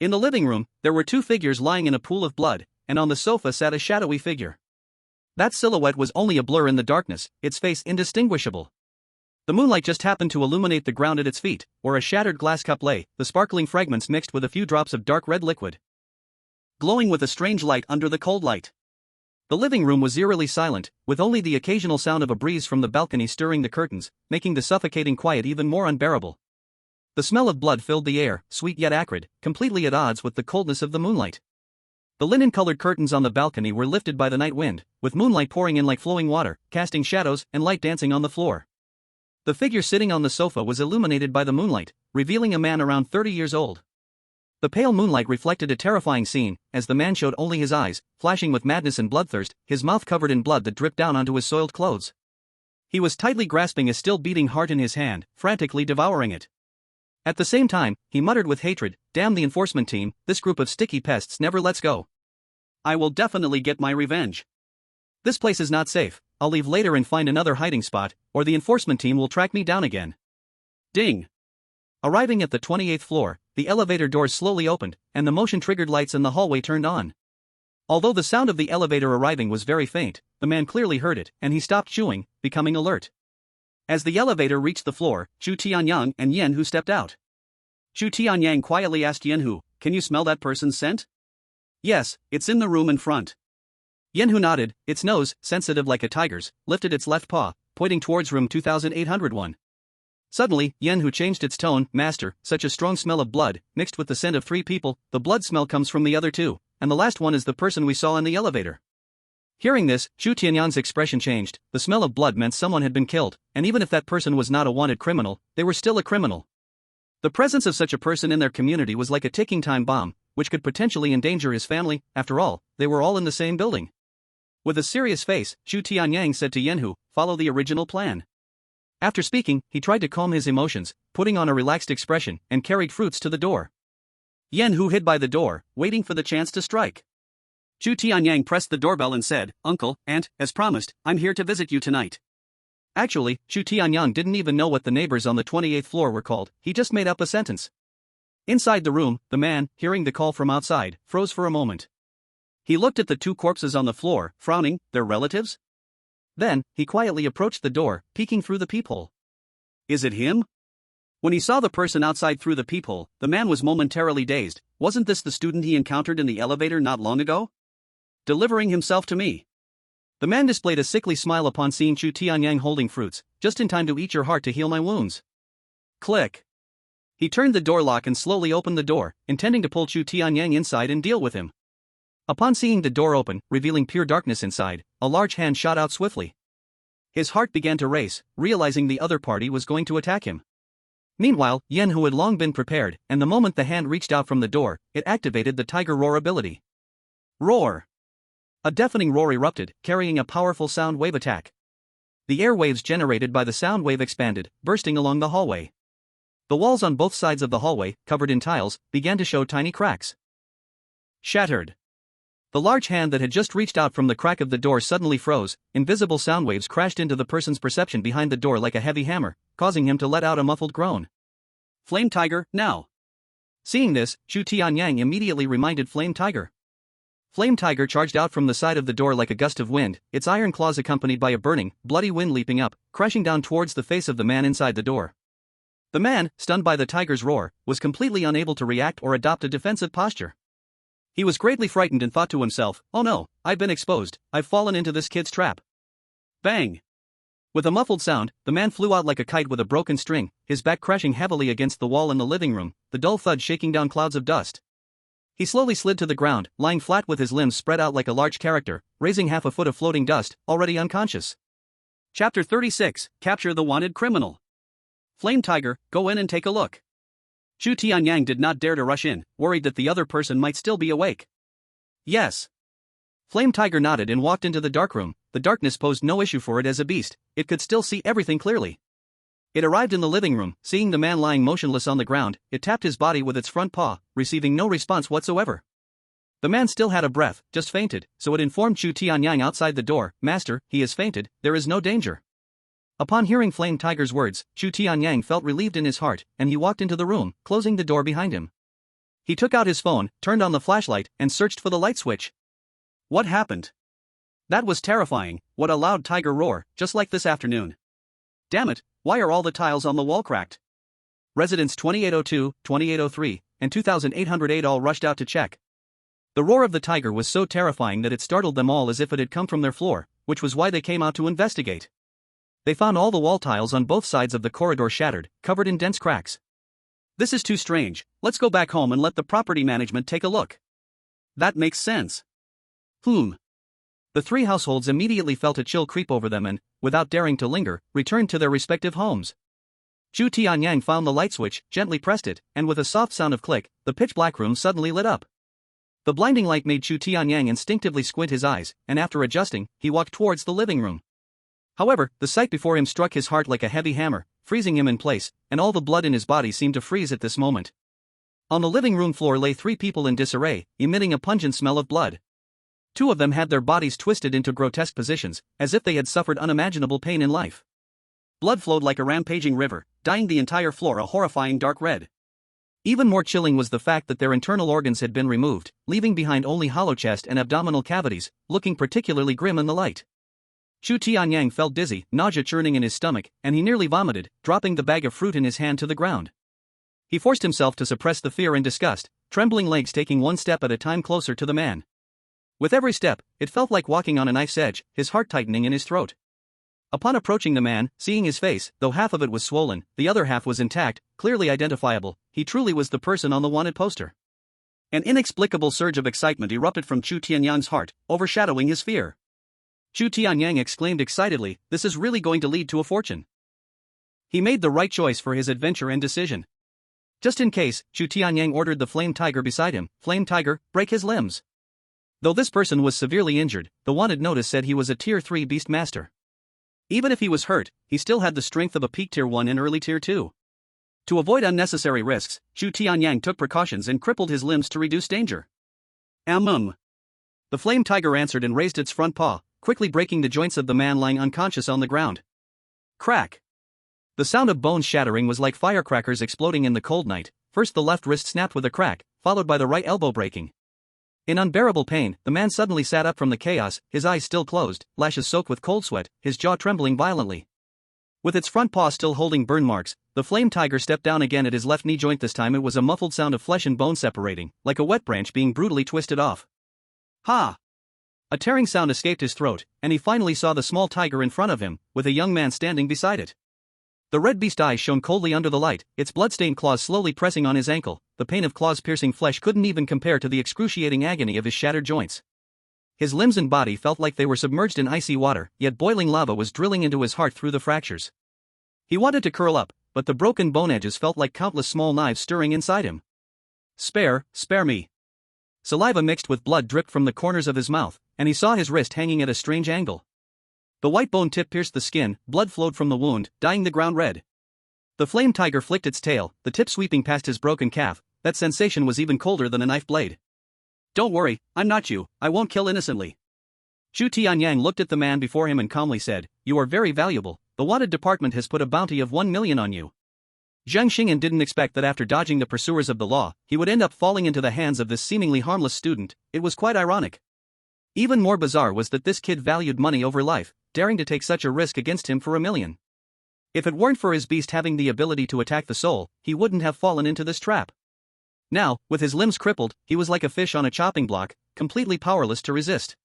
In the living room, there were two figures lying in a pool of blood, and on the sofa sat a shadowy figure. That silhouette was only a blur in the darkness, its face indistinguishable. The moonlight just happened to illuminate the ground at its feet, where a shattered glass cup lay, the sparkling fragments mixed with a few drops of dark red liquid, glowing with a strange light under the cold light. The living room was eerily silent, with only the occasional sound of a breeze from the balcony stirring the curtains, making the suffocating quiet even more unbearable. The smell of blood filled the air, sweet yet acrid, completely at odds with the coldness of the moonlight. The linen-colored curtains on the balcony were lifted by the night wind, with moonlight pouring in like flowing water, casting shadows and light dancing on the floor. The figure sitting on the sofa was illuminated by the moonlight, revealing a man around 30 years old. The pale moonlight reflected a terrifying scene, as the man showed only his eyes, flashing with madness and bloodthirst, his mouth covered in blood that dripped down onto his soiled clothes. He was tightly grasping a still-beating heart in his hand, frantically devouring it. At the same time, he muttered with hatred, damn the enforcement team, this group of sticky pests never lets go. I will definitely get my revenge. This place is not safe, I'll leave later and find another hiding spot, or the enforcement team will track me down again. Ding! Arriving at the 28th floor, the elevator doors slowly opened, and the motion-triggered lights in the hallway turned on. Although the sound of the elevator arriving was very faint, the man clearly heard it, and he stopped chewing, becoming alert. As the elevator reached the floor, Chu Tianyang and Yenhu stepped out. Chu Tianyang quietly asked Yenhu, can you smell that person's scent? Yes, it's in the room in front. Yenhu nodded, its nose, sensitive like a tiger's, lifted its left paw, pointing towards room 2801. Suddenly, Yenhu changed its tone, master, such a strong smell of blood, mixed with the scent of 3 people, the blood smell comes from the other 2, and the last one is the person we saw in the elevator. Hearing this, Chu Tianyang's expression changed, the smell of blood meant someone had been killed, and even if that person was not a wanted criminal, they were still a criminal. The presence of such a person in their community was like a ticking time bomb, which could potentially endanger his family, after all, they were all in the same building. With a serious face, Chu Tianyang said to Yenhu, follow the original plan. After speaking, he tried to calm his emotions, putting on a relaxed expression, and carried fruits to the door. Yenhu hid by the door, waiting for the chance to strike. Chu Tianyang pressed the doorbell and said, Uncle, Aunt, as promised, I'm here to visit you tonight. Actually, Chu Tianyang didn't even know what the neighbors on the 28th floor were called, he just made up a sentence. Inside the room, the man, hearing the call from outside, froze for a moment. He looked at the 2 corpses on the floor, frowning, their relatives? Then, he quietly approached the door, peeking through the peephole. Is it him? When he saw the person outside through the peephole, the man was momentarily dazed. Wasn't this the student he encountered in the elevator not long ago? Delivering himself to me. The man displayed a sickly smile upon seeing Chu Tianyang holding fruits, just in time to eat your heart to heal my wounds. Click. He turned the door lock and slowly opened the door, intending to pull Chu Tianyang inside and deal with him. Upon seeing the door open, revealing pure darkness inside, a large hand shot out swiftly. His heart began to race, realizing the other party was going to attack him. Meanwhile, Yenhu had long been prepared, and the moment the hand reached out from the door, it activated the Tiger Roar ability. Roar! A deafening roar erupted, carrying a powerful sound wave attack. The airwaves generated by the sound wave expanded, bursting along the hallway. The walls on both sides of the hallway, covered in tiles, began to show tiny cracks. Shattered. The large hand that had just reached out from the crack of the door suddenly froze, invisible sound waves crashed into the person's perception behind the door like a heavy hammer, causing him to let out a muffled groan. Flame Tiger, now! Seeing this, Chu Tianyang immediately reminded Flame Tiger. Flame Tiger charged out from the side of the door like a gust of wind, its iron claws accompanied by a burning, bloody wind leaping up, crashing down towards the face of the man inside the door. The man, stunned by the tiger's roar, was completely unable to react or adopt a defensive posture. He was greatly frightened and thought to himself, oh no, I've been exposed, I've fallen into this kid's trap. Bang! With a muffled sound, the man flew out like a kite with a broken string, his back crashing heavily against the wall in the living room, the dull thud shaking down clouds of dust. He slowly slid to the ground, lying flat with his limbs spread out like a large character, raising half a foot of floating dust, already unconscious. Chapter 36, Capture the Wanted Criminal. Flame Tiger, go in and take a look. Chu Tianyang did not dare to rush in, worried that the other person might still be awake. Yes. Flame Tiger nodded and walked into the darkroom. The darkness posed no issue for it as a beast, it could still see everything clearly. It arrived in the living room, seeing the man lying motionless on the ground, it tapped his body with its front paw, receiving no response whatsoever. The man still had a breath, just fainted, so it informed Chu Tianyang outside the door, "Master, he has fainted, there is no danger." Upon hearing Flame Tiger's words, Chu Tianyang felt relieved in his heart, and he walked into the room, closing the door behind him. He took out his phone, turned on the flashlight, and searched for the light switch. What happened? That was terrifying. What a loud tiger roar, just like this afternoon. Damn it, why are all the tiles on the wall cracked? Residents 2802, 2803, and 2808 all rushed out to check. The roar of the tiger was so terrifying that it startled them all as if it had come from their floor, which was why they came out to investigate. They found all the wall tiles on both sides of the corridor shattered, covered in dense cracks. This is too strange, let's go back home and let the property management take a look. That makes sense. The three households immediately felt a chill creep over them and, without daring to linger, returned to their respective homes. Chu Tianyang found the light switch, gently pressed it, and with a soft sound of click, the pitch-black room suddenly lit up. The blinding light made Chu Tianyang instinctively squint his eyes, and after adjusting, he walked towards the living room. However, the sight before him struck his heart like a heavy hammer, freezing him in place, and all the blood in his body seemed to freeze at this moment. On the living room floor lay three people in disarray, emitting a pungent smell of blood. Two of them had their bodies twisted into grotesque positions, as if they had suffered unimaginable pain in life. Blood flowed like a rampaging river, dyeing the entire floor a horrifying dark red. Even more chilling was the fact that their internal organs had been removed, leaving behind only hollow chest and abdominal cavities, looking particularly grim in the light. Chu Tianyang felt dizzy, nausea churning in his stomach, and he nearly vomited, dropping the bag of fruit in his hand to the ground. He forced himself to suppress the fear and disgust, trembling legs taking one step at a time closer to the man. With every step, it felt like walking on a knife's edge, his heart tightening in his throat. Upon approaching the man, seeing his face, though half of it was swollen, the other half was intact, clearly identifiable, he truly was the person on the wanted poster. An inexplicable surge of excitement erupted from Chu Tianyang's heart, overshadowing his fear. Chu Tianyang exclaimed excitedly, "This is really going to lead to a fortune." He made the right choice for his adventure and decision. Just in case, Chu Tianyang ordered the Flame Tiger beside him, "Flame Tiger, break his limbs." Though this person was severely injured, the wanted notice said he was a Tier 3 beast master. Even if he was hurt, he still had the strength of a peak Tier 1 and early Tier 2. To avoid unnecessary risks, Chu Tianyang took precautions and crippled his limbs to reduce danger. The Flame Tiger answered and raised its front paw, quickly breaking the joints of the man lying unconscious on the ground. Crack! The sound of bones shattering was like firecrackers exploding in the cold night. First the left wrist snapped with a crack, followed by the right elbow breaking. In unbearable pain, the man suddenly sat up from the chaos, his eyes still closed, lashes soaked with cold sweat, his jaw trembling violently. With its front paw still holding burn marks, the Flame Tiger stepped down again at his left knee joint. This time it was a muffled sound of flesh and bone separating, like a wet branch being brutally twisted off. Ha! A tearing sound escaped his throat, and he finally saw the small tiger in front of him, with a young man standing beside it. The red beast eyes shone coldly under the light, its blood-stained claws slowly pressing on his ankle. The pain of claws piercing flesh couldn't even compare to the excruciating agony of his shattered joints. His limbs and body felt like they were submerged in icy water, yet boiling lava was drilling into his heart through the fractures. He wanted to curl up, but the broken bone edges felt like countless small knives stirring inside him. Spare me. Saliva mixed with blood dripped from the corners of his mouth, and he saw his wrist hanging at a strange angle. The white bone tip pierced the skin, blood flowed from the wound, dyeing the ground red. The Flame Tiger flicked its tail, the tip sweeping past his broken calf. That sensation was even colder than a knife blade. "Don't worry, I'm not you, I won't kill innocently." Chu Tianyang looked at the man before him and calmly said, "You are very valuable, the wanted department has put a bounty of 1 million on you." Zhang Xing'an didn't expect that after dodging the pursuers of the law, he would end up falling into the hands of this seemingly harmless student. It was quite ironic. Even more bizarre was that this kid valued money over life, daring to take such a risk against him for 1 million. If it weren't for his beast having the ability to attack the soul, he wouldn't have fallen into this trap. Now, with his limbs crippled, he was like a fish on a chopping block, completely powerless to resist.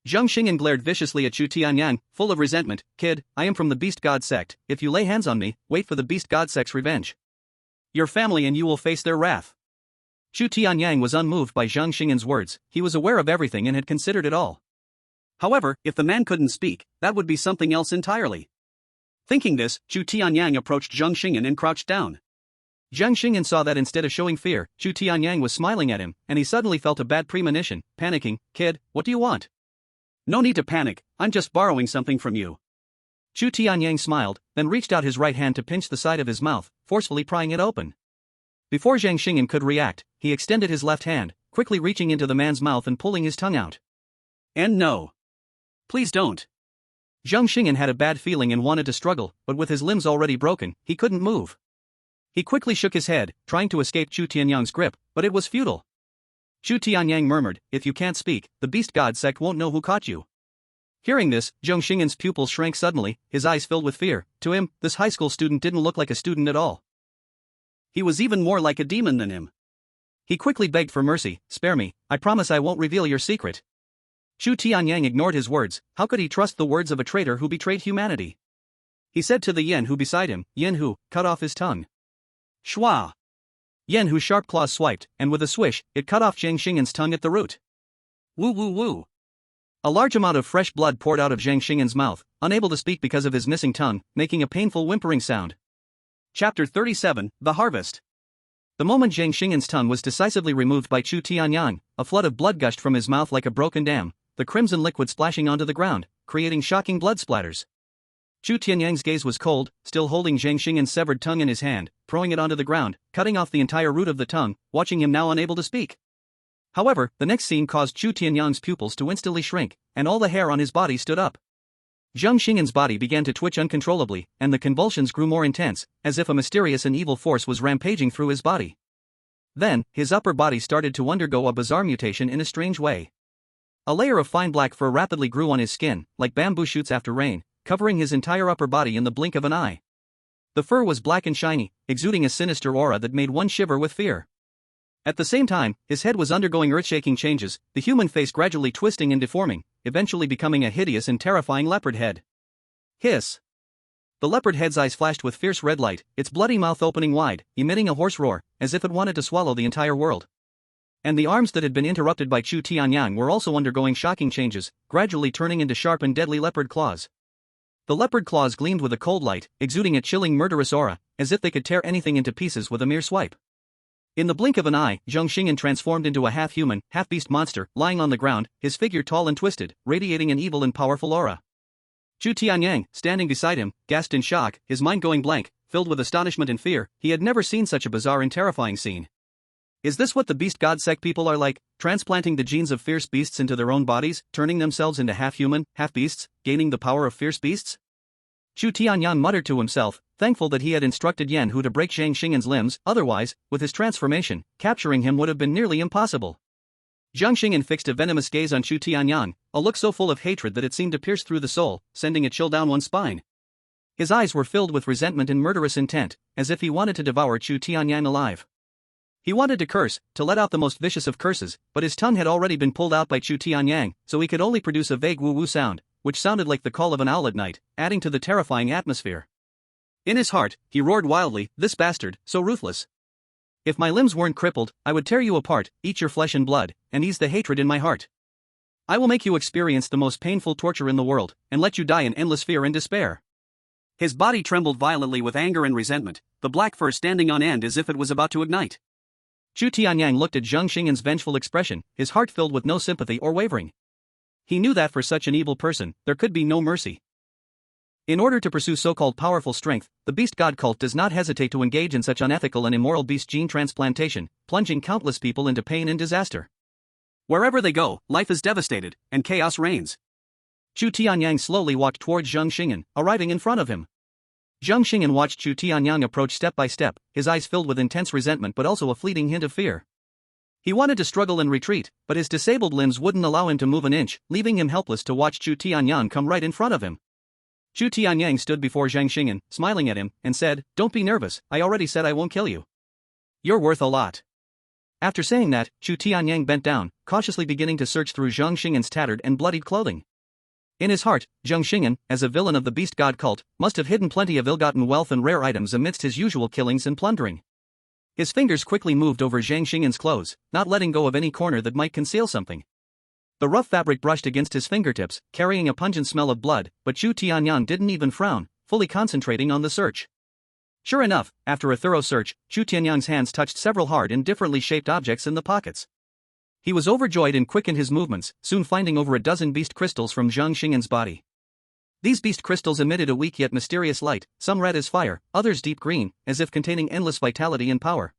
Zhang Xing'an glared viciously at Chu Tianyang, full of resentment. Kid, I am from the Beast God sect. If you lay hands on me, wait for the Beast God sect's revenge. Your family and you will face their wrath. Chu Tianyang was unmoved by Zhang Xing'an's words. He was aware of everything and had considered it all. However, if the man couldn't speak, that would be something else entirely. Thinking this, Chu Tianyang approached Zhang Xing'an and crouched down. Zhang Xing'an saw that instead of showing fear, Chu Tianyang was smiling at him, and he suddenly felt a bad premonition, panicking. Kid, what do you want? No need to panic, I'm just borrowing something from you. Chu Tianyang smiled, then reached out his right hand to pinch the side of his mouth, forcefully prying it open. Before Zhang Xing'an could react, he extended his left hand, quickly reaching into the man's mouth and pulling his tongue out. And no. Please don't. Zhang Xing'an had a bad feeling and wanted to struggle, but with his limbs already broken, he couldn't move. He quickly shook his head, trying to escape Chu Tianyang's grip, but it was futile. Chu Tianyang murmured, if you can't speak, the Beast God sect won't know who caught you. Hearing this, Zhang Xing'an's pupils shrank suddenly, his eyes filled with fear. To him, this high school student didn't look like a student at all. He was even more like a demon than him. He quickly begged for mercy. Spare me, I promise I won't reveal your secret. Chu Tianyang ignored his words. How could he trust the words of a traitor who betrayed humanity? He said to the Yen Hu beside him, Yen Hu, cut off his tongue. Shwa! Yen Hu's sharp claws swiped, and with a swish, it cut off Zhang Xing'an's tongue at the root. Woo woo woo! A large amount of fresh blood poured out of Zhang Xing'an's mouth, unable to speak because of his missing tongue, making a painful whimpering sound. Chapter 37, The Harvest. The moment Zhang Xing'an's tongue was decisively removed by Chu Tianyang, a flood of blood gushed from his mouth like a broken dam, the crimson liquid splashing onto the ground, creating shocking blood splatters. Chu Tianyang's gaze was cold, still holding Zhang Xing'an's severed tongue in his hand, throwing it onto the ground, cutting off the entire root of the tongue, watching him now unable to speak. However, the next scene caused Chu Tianyang's pupils to instantly shrink, and all the hair on his body stood up. Zhang Xing'an's body began to twitch uncontrollably, and the convulsions grew more intense, as if a mysterious and evil force was rampaging through his body. Then, his upper body started to undergo a bizarre mutation in a strange way. A layer of fine black fur rapidly grew on his skin, like bamboo shoots after rain, covering his entire upper body in the blink of an eye. The fur was black and shiny, exuding a sinister aura that made one shiver with fear. At the same time, his head was undergoing earth-shaking changes, the human face gradually twisting and deforming, eventually becoming a hideous and terrifying leopard head. Hiss! The leopard head's eyes flashed with fierce red light, its bloody mouth opening wide, emitting a hoarse roar, as if it wanted to swallow the entire world. And the arms that had been interrupted by Chu Tianyang were also undergoing shocking changes, gradually turning into sharp and deadly leopard claws. The leopard claws gleamed with a cold light, exuding a chilling murderous aura, as if they could tear anything into pieces with a mere swipe. In the blink of an eye, Zhang Xing'an transformed into a half-human, half-beast monster, lying on the ground, his figure tall and twisted, radiating an evil and powerful aura. Chu Tianyang, standing beside him, gasped in shock, his mind going blank, filled with astonishment and fear. He had never seen such a bizarre and terrifying scene. Is this what the Beast God sect people are like, transplanting the genes of fierce beasts into their own bodies, turning themselves into half-human, half-beasts, gaining the power of fierce beasts? Chu Tianyang muttered to himself, thankful that he had instructed Yen Hu to break Zhang Xing'an's limbs, otherwise, with his transformation, capturing him would have been nearly impossible. Zhang Xing'an fixed a venomous gaze on Chu Tianyang, a look so full of hatred that it seemed to pierce through the soul, sending a chill down one's spine. His eyes were filled with resentment and murderous intent, as if he wanted to devour Chu Tianyang alive. He wanted to curse, to let out the most vicious of curses, but his tongue had already been pulled out by Chu Tianyang, so he could only produce a vague woo-woo sound, which sounded like the call of an owl at night, adding to the terrifying atmosphere. In his heart, he roared wildly, this bastard, so ruthless. If my limbs weren't crippled, I would tear you apart, eat your flesh and blood, and ease the hatred in my heart. I will make you experience the most painful torture in the world, and let you die in endless fear and despair. His body trembled violently with anger and resentment, the black fur standing on end as if it was about to ignite. Chu Tianyang looked at Zhang Xing'an's vengeful expression, his heart filled with no sympathy or wavering. He knew that for such an evil person, there could be no mercy. In order to pursue so-called powerful strength, the beast god cult does not hesitate to engage in such unethical and immoral beast gene transplantation, plunging countless people into pain and disaster. Wherever they go, life is devastated, and chaos reigns. Chu Tianyang slowly walked towards Zhang Xing'an, arriving in front of him. Zhang Xing'an watched Chu Tianyang approach step by step, his eyes filled with intense resentment but also a fleeting hint of fear. He wanted to struggle and retreat, but his disabled limbs wouldn't allow him to move an inch, leaving him helpless to watch Chu Tianyang come right in front of him. Chu Tianyang stood before Zhang Xing'an, smiling at him, and said, "Don't be nervous, I already said I won't kill you. You're worth a lot." After saying that, Chu Tianyang bent down, cautiously beginning to search through Zhang Xing'an's tattered and bloodied clothing. In his heart, Zhang Xing'an, as a villain of the beast god cult, must have hidden plenty of ill-gotten wealth and rare items amidst his usual killings and plundering. His fingers quickly moved over Zhang Xing'an's clothes, not letting go of any corner that might conceal something. The rough fabric brushed against his fingertips, carrying a pungent smell of blood, but Chu Tianyang didn't even frown, fully concentrating on the search. Sure enough, after a thorough search, Chu Tianyang's hands touched several hard and differently shaped objects in the pockets. He was overjoyed and quickened his movements, soon finding over a dozen beast crystals from Zhang Xing'an's body. These beast crystals emitted a weak yet mysterious light, some red as fire, others deep green, as if containing endless vitality and power.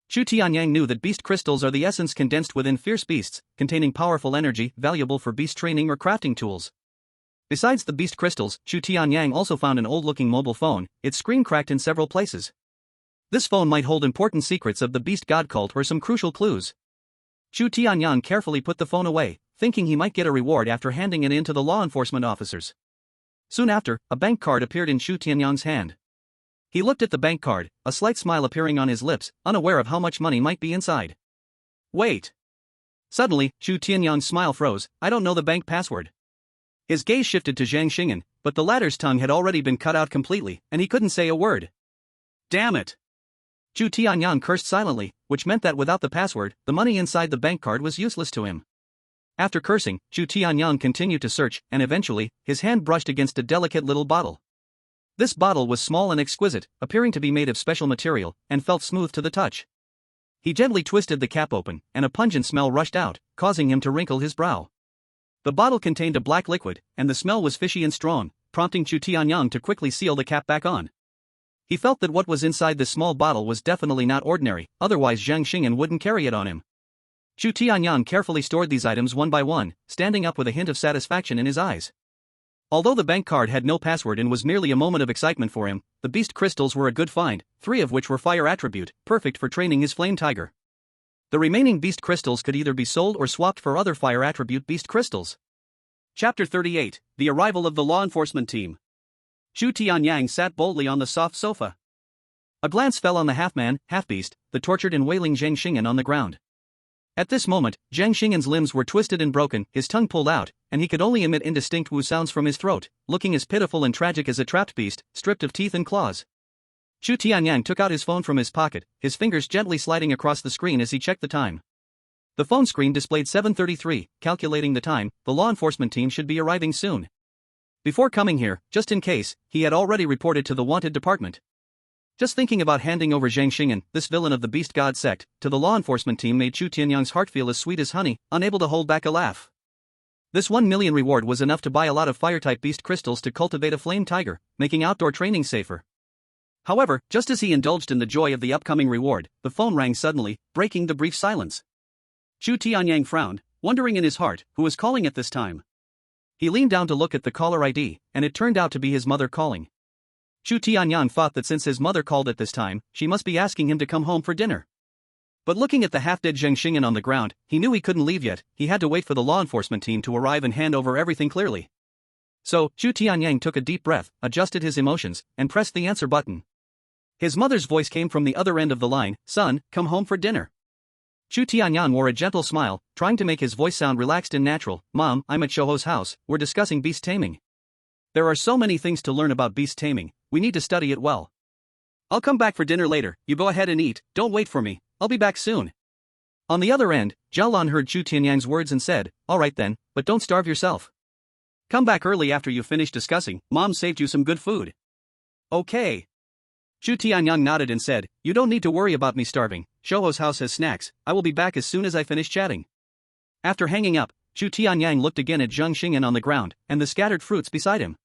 Chu Tianyang knew that beast crystals are the essence condensed within fierce beasts, containing powerful energy, valuable for beast training or crafting tools. Besides the beast crystals, Chu Tianyang also found an old-looking mobile phone, its screen cracked in several places. This phone might hold important secrets of the beast god cult or some crucial clues. Chu Tianyang carefully put the phone away, thinking he might get a reward after handing it in to the law enforcement officers. Soon after, a bank card appeared in Chu Tianyang's hand. He looked at the bank card, a slight smile appearing on his lips, unaware of how much money might be inside. Wait! Suddenly, Chu Tianyang's smile froze. I don't know the bank password. His gaze shifted to Zhang Xing'an, but the latter's tongue had already been cut out completely, and he couldn't say a word. Damn it! Chu Tianyang cursed silently, which meant that without the password, the money inside the bank card was useless to him. After cursing, Chu Tianyang continued to search, and eventually, his hand brushed against a delicate little bottle. This bottle was small and exquisite, appearing to be made of special material, and felt smooth to the touch. He gently twisted the cap open, and a pungent smell rushed out, causing him to wrinkle his brow. The bottle contained a black liquid, and the smell was fishy and strong, prompting Chu Tianyang to quickly seal the cap back on. He felt that what was inside this small bottle was definitely not ordinary, otherwise Zhang Xing'an wouldn't carry it on him. Chu Tianyang carefully stored these items one by one, standing up with a hint of satisfaction in his eyes. Although the bank card had no password and was merely a moment of excitement for him, the beast crystals were a good find, 3 of which were fire attribute, perfect for training his flame tiger. The remaining beast crystals could either be sold or swapped for other fire attribute beast crystals. Chapter 38, The Arrival of the Law Enforcement Team. Chu Tianyang sat boldly on the soft sofa. A glance fell on the half-man, half-beast, the tortured and wailing Zhang Xing'an on the ground. At this moment, Zhang Xing'an's limbs were twisted and broken, his tongue pulled out, and he could only emit indistinct woo sounds from his throat, looking as pitiful and tragic as a trapped beast, stripped of teeth and claws. Chu Tianyang took out his phone from his pocket, his fingers gently sliding across the screen as he checked the time. The phone screen displayed 7:33, calculating the time. The law enforcement team should be arriving soon. Before coming here, just in case, he had already reported to the wanted department. Just thinking about handing over Zhang Xing'an, this villain of the beast god sect, to the law enforcement team made Chu Tianyang's heart feel as sweet as honey, unable to hold back a laugh. This 1 million reward was enough to buy a lot of fire-type beast crystals to cultivate a flame tiger, making outdoor training safer. However, just as he indulged in the joy of the upcoming reward, the phone rang suddenly, breaking the brief silence. Chu Tianyang frowned, wondering in his heart who was calling at this time. He leaned down to look at the caller ID, and it turned out to be his mother calling. Chu Tianyang thought that since his mother called at this time, she must be asking him to come home for dinner. But looking at the half-dead Zhang Xing'an on the ground, he knew he couldn't leave yet. He had to wait for the law enforcement team to arrive and hand over everything clearly. So, Chu Tianyang took a deep breath, adjusted his emotions, and pressed the answer button. His mother's voice came from the other end of the line, "Son, come home for dinner." Chu Tianyang wore a gentle smile, trying to make his voice sound relaxed and natural. "Mom, I'm at Shoho's house, we're discussing beast taming. There are so many things to learn about beast taming, we need to study it well. I'll come back for dinner later, you go ahead and eat, don't wait for me, I'll be back soon." On the other end, Jialan heard Chu Tianyang's words and said, "Alright then, but don't starve yourself. Come back early after you finish discussing, Mom saved you some good food." "Okay." Chu Tianyang nodded and said, "You don't need to worry about me starving, Shoho's house has snacks, I will be back as soon as I finish chatting." After hanging up, Chu Tianyang looked again at Zhang Xing'an on the ground, and the scattered fruits beside him.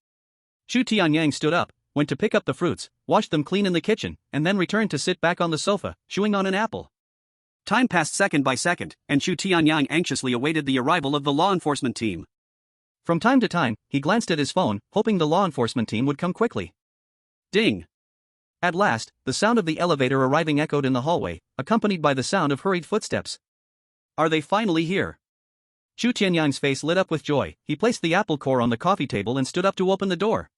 Chu Tianyang stood up, went to pick up the fruits, washed them clean in the kitchen, and then returned to sit back on the sofa, chewing on an apple. Time passed second by second, and Chu Tianyang anxiously awaited the arrival of the law enforcement team. From time to time, he glanced at his phone, hoping the law enforcement team would come quickly. Ding! At last, the sound of the elevator arriving echoed in the hallway, accompanied by the sound of hurried footsteps. Are they finally here? Chu Tianyang's face lit up with joy. He placed the apple core on the coffee table and stood up to open the door.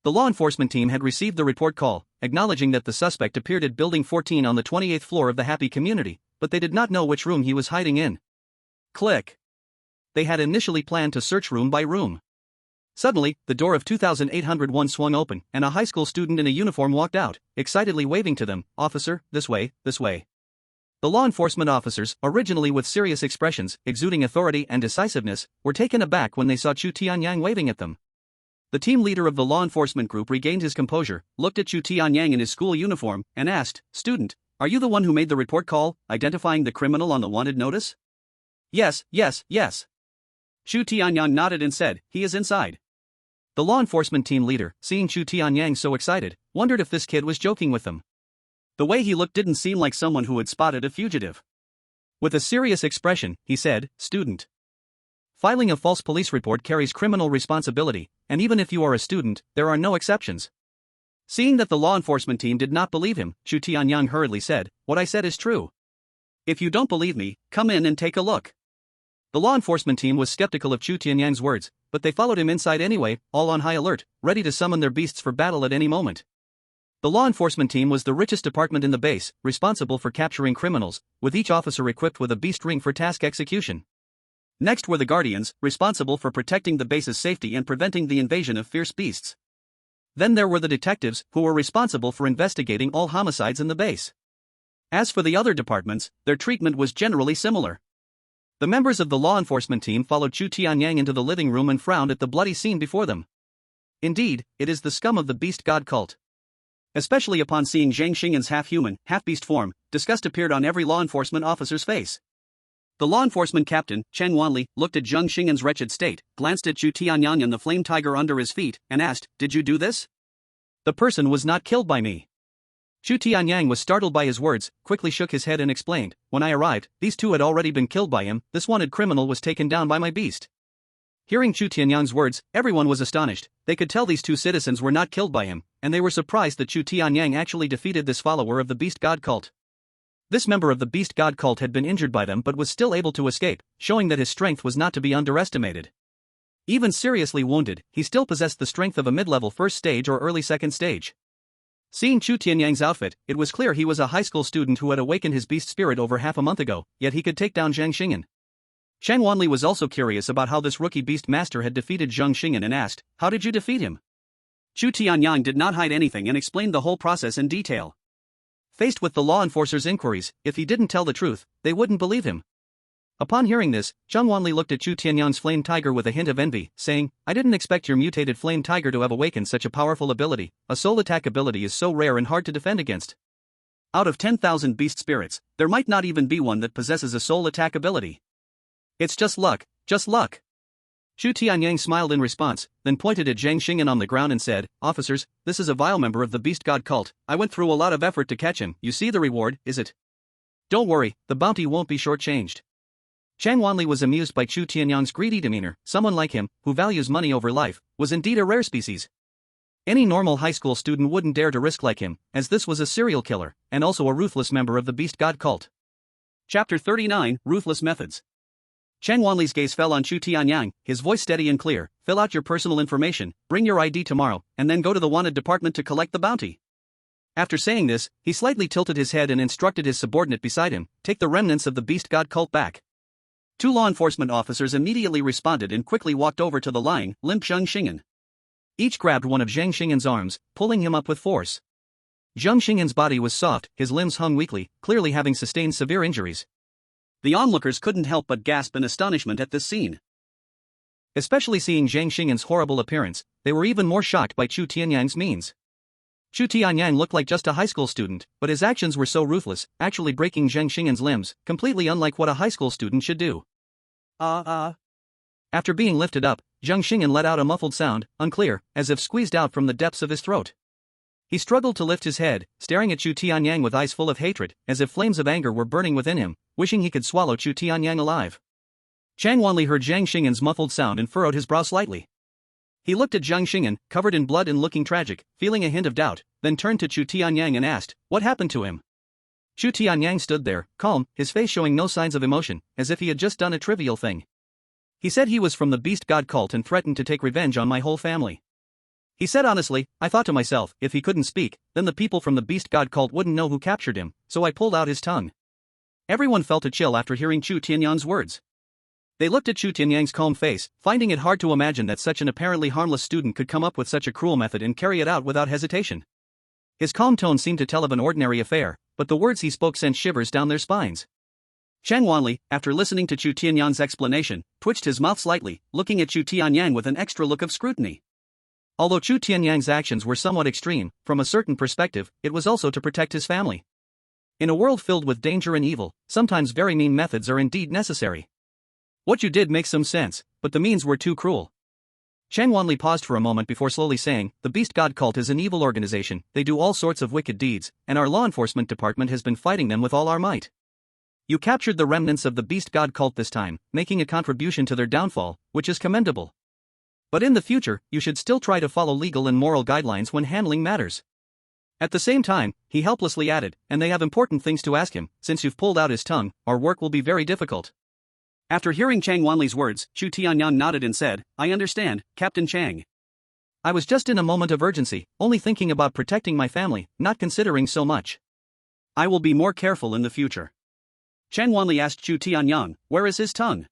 The law enforcement team had received the report call, acknowledging that the suspect appeared at Building 14 on the 28th floor of the Happy Community, but they did not know which room he was hiding in. Click. They had initially planned to search room by room. Suddenly, the door of 2801 swung open, and a high school student in a uniform walked out, excitedly waving to them, "Officer, this way, this way." The law enforcement officers, originally with serious expressions, exuding authority and decisiveness, were taken aback when they saw Chu Tianyang waving at them. The team leader of the law enforcement group regained his composure, looked at Chu Tianyang in his school uniform, and asked, "Student, are you the one who made the report call, identifying the criminal on the wanted notice?" "Yes, yes, yes." Chu Tianyang nodded and said, "He is inside." The law enforcement team leader, seeing Chu Tianyang so excited, wondered if this kid was joking with them. The way he looked didn't seem like someone who had spotted a fugitive. With a serious expression, he said, "Student. Filing a false police report carries criminal responsibility, and even if you are a student, there are no exceptions." Seeing that the law enforcement team did not believe him, Chu Tianyang hurriedly said, "What I said is true. If you don't believe me, come in and take a look." The law enforcement team was skeptical of Chu Tianyang's words, but they followed him inside anyway, all on high alert, ready to summon their beasts for battle at any moment. The law enforcement team was the richest department in the base, responsible for capturing criminals, with each officer equipped with a beast ring for task execution. Next were the guardians, responsible for protecting the base's safety and preventing the invasion of fierce beasts. Then there were the detectives, who were responsible for investigating all homicides in the base. As for the other departments, their treatment was generally similar. The members of the law enforcement team followed Chu Tianyang into the living room and frowned at the bloody scene before them. Indeed, it is the scum of the beast god cult. Especially upon seeing Zhang Xing'an's half-human, half-beast form, disgust appeared on every law enforcement officer's face. The law enforcement captain, Chen Wanli, looked at Zhang Xing'an's wretched state, glanced at Chu Tianyang and the flame tiger under his feet, and asked, "Did you do this?" "The person was not killed by me." Chu Tianyang was startled by his words, quickly shook his head and explained, "When I arrived, these two had already been killed by him. This wanted criminal was taken down by my beast." Hearing Chu Tianyang's words, everyone was astonished. They could tell these two citizens were not killed by him, and they were surprised that Chu Tianyang actually defeated this follower of the beast god cult. This member of the beast god cult had been injured by them but was still able to escape, showing that his strength was not to be underestimated. Even seriously wounded, he still possessed the strength of a mid-level first stage or early second stage. Seeing Chu Tianyang's outfit, it was clear he was a high school student who had awakened his beast spirit over half a month ago, yet he could take down Zhang Xing'an. Chen Wanli was also curious about how this rookie beast master had defeated Zhang Xing'an and asked, "How did you defeat him?" Chu Tianyang did not hide anything and explained the whole process in detail. Faced with the law enforcers' inquiries, if he didn't tell the truth, they wouldn't believe him. Upon hearing this, Zhang Wanli looked at Chu Tianyang's flame tiger with a hint of envy, saying, "I didn't expect your mutated flame tiger to have awakened such a powerful ability. A soul attack ability is so rare and hard to defend against. Out of 10,000 beast spirits, there might not even be one that possesses a soul attack ability. It's just luck, just luck." Chu Tianyang smiled in response, then pointed at Zhang Xing'an on the ground and said, "Officers, this is a vile member of the beast god cult. I went through a lot of effort to catch him. You see the reward, is it? Don't worry, the bounty won't be shortchanged." Chen Wanli was amused by Chu Tianyang's greedy demeanor. Someone like him, who values money over life, was indeed a rare species. Any normal high school student wouldn't dare to risk like him, as this was a serial killer, and also a ruthless member of the beast god cult. Chapter 39, Ruthless Methods. Chen Wanli's gaze fell on Chu Tianyang, his voice steady and clear. "Fill out your personal information, bring your ID tomorrow, and then go to the wanted department to collect the bounty." After saying this, he slightly tilted his head and instructed his subordinate beside him, "Take the remnants of the beast god cult back." Two law enforcement officers immediately responded and quickly walked over to the lying, limp Zhang Xing'an. Each grabbed one of Zhang Xing'an's arms, pulling him up with force. Zhang Xing'an's body was soft, his limbs hung weakly, clearly having sustained severe injuries. The onlookers couldn't help but gasp in astonishment at this scene. Especially seeing Zhang Xing'an's horrible appearance, they were even more shocked by Chu Tianyang's means. Chu Tianyang looked like just a high school student, but his actions were so ruthless, actually breaking Zhang Xing'an's limbs, completely unlike what a high school student should do. After being lifted up, Zhang Xing'an let out a muffled sound, unclear, as if squeezed out from the depths of his throat. He struggled to lift his head, staring at Chu Tianyang with eyes full of hatred, as if flames of anger were burning within him, wishing he could swallow Chu Tianyang alive. Chen Wanli heard Zhang Xing'an's muffled sound and furrowed his brow slightly. He looked at Zhang Xing'an, covered in blood and looking tragic, feeling a hint of doubt, then turned to Chu Tianyang and asked, "What happened to him?" Chu Tianyang stood there, calm, his face showing no signs of emotion, as if he had just done a trivial thing. "He said he was from the beast god cult and threatened to take revenge on my whole family. He said honestly, I thought to myself, if he couldn't speak, then the people from the beast god cult wouldn't know who captured him, so I pulled out his tongue." Everyone felt a chill after hearing Chu Tianyang's words. They looked at Chu Tianyang's calm face, finding it hard to imagine that such an apparently harmless student could come up with such a cruel method and carry it out without hesitation. His calm tone seemed to tell of an ordinary affair, but the words he spoke sent shivers down their spines. Chang Wanli, after listening to Chu Tianyang's explanation, twitched his mouth slightly, looking at Chu Tianyang with an extra look of scrutiny. Although Chu Tianyang's actions were somewhat extreme, from a certain perspective, it was also to protect his family. In a world filled with danger and evil, sometimes very mean methods are indeed necessary. What you did makes some sense, but the means were too cruel. Chang Wanli paused for a moment before slowly saying, the Beast God Cult is an evil organization, they do all sorts of wicked deeds, and our law enforcement department has been fighting them with all our might. You captured the remnants of the Beast God Cult this time, making a contribution to their downfall, which is commendable. But in the future, you should still try to follow legal and moral guidelines when handling matters. At the same time, he helplessly added, and they have important things to ask him, since you've pulled out his tongue, our work will be very difficult. After hearing Chang Wanli's words, Chu Tianyang nodded and said, I understand, Captain Chang. I was just in a moment of urgency, only thinking about protecting my family, not considering so much. I will be more careful in the future. Chang Wanli asked Chu Tianyang, where is his tongue?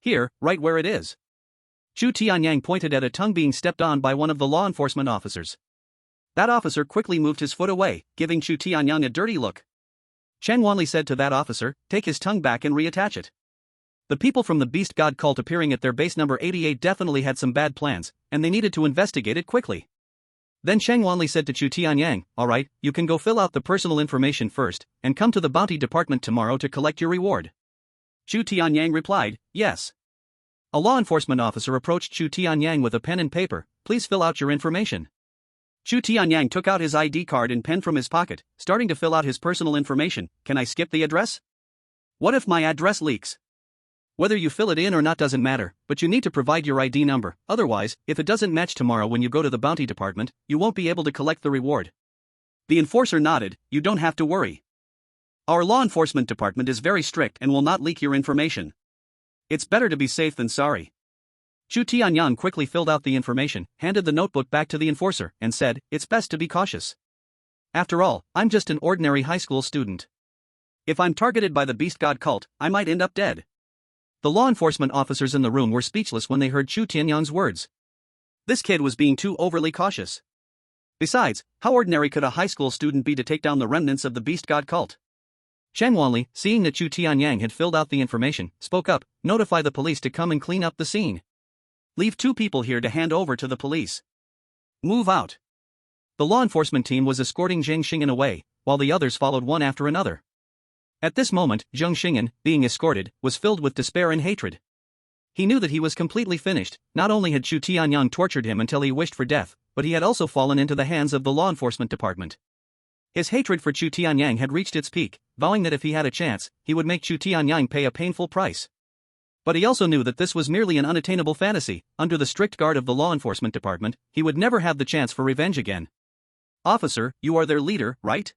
Here, right where it is. Chu Tianyang pointed at a tongue being stepped on by one of the law enforcement officers. That officer quickly moved his foot away, giving Chu Tianyang a dirty look. Chang Wanli said to that officer, take his tongue back and reattach it. The people from the Beast God Cult appearing at their base number 88 definitely had some bad plans, and they needed to investigate it quickly. Then Chang Wanli said to Chu Tianyang, alright, you can go fill out the personal information first, and come to the bounty department tomorrow to collect your reward. Chu Tianyang replied, yes. A law enforcement officer approached Chu Tianyang with a pen and paper, please fill out your information. Chu Tianyang took out his ID card and pen from his pocket, starting to fill out his personal information. Can I skip the address? What if my address leaks? Whether you fill it in or not doesn't matter, but you need to provide your ID number, otherwise, if it doesn't match tomorrow when you go to the bounty department, you won't be able to collect the reward. The enforcer nodded, you don't have to worry. Our law enforcement department is very strict and will not leak your information. It's better to be safe than sorry. Chu Tianyang quickly filled out the information, handed the notebook back to the enforcer, and said, it's best to be cautious. After all, I'm just an ordinary high school student. If I'm targeted by the Beast God Cult, I might end up dead. The law enforcement officers in the room were speechless when they heard Chu Tianyang's words. This kid was being too overly cautious. Besides, how ordinary could a high school student be to take down the remnants of the Beast God Cult? Chang Wanli, seeing that Chu Tianyang had filled out the information, spoke up, notify the police to come and clean up the scene. Leave 2 people here to hand over to the police. Move out. The law enforcement team was escorting Zhang Xing'an away, while the others followed one after another. At this moment, Zhang Xing'an, being escorted, was filled with despair and hatred. He knew that he was completely finished. Not only had Chu Tianyang tortured him until he wished for death, but he had also fallen into the hands of the law enforcement department. His hatred for Chu Tianyang had reached its peak, vowing that if he had a chance, he would make Chu Tianyang pay a painful price. But he also knew that this was merely an unattainable fantasy. Under the strict guard of the law enforcement department, he would never have the chance for revenge again. Officer, you are their leader, right?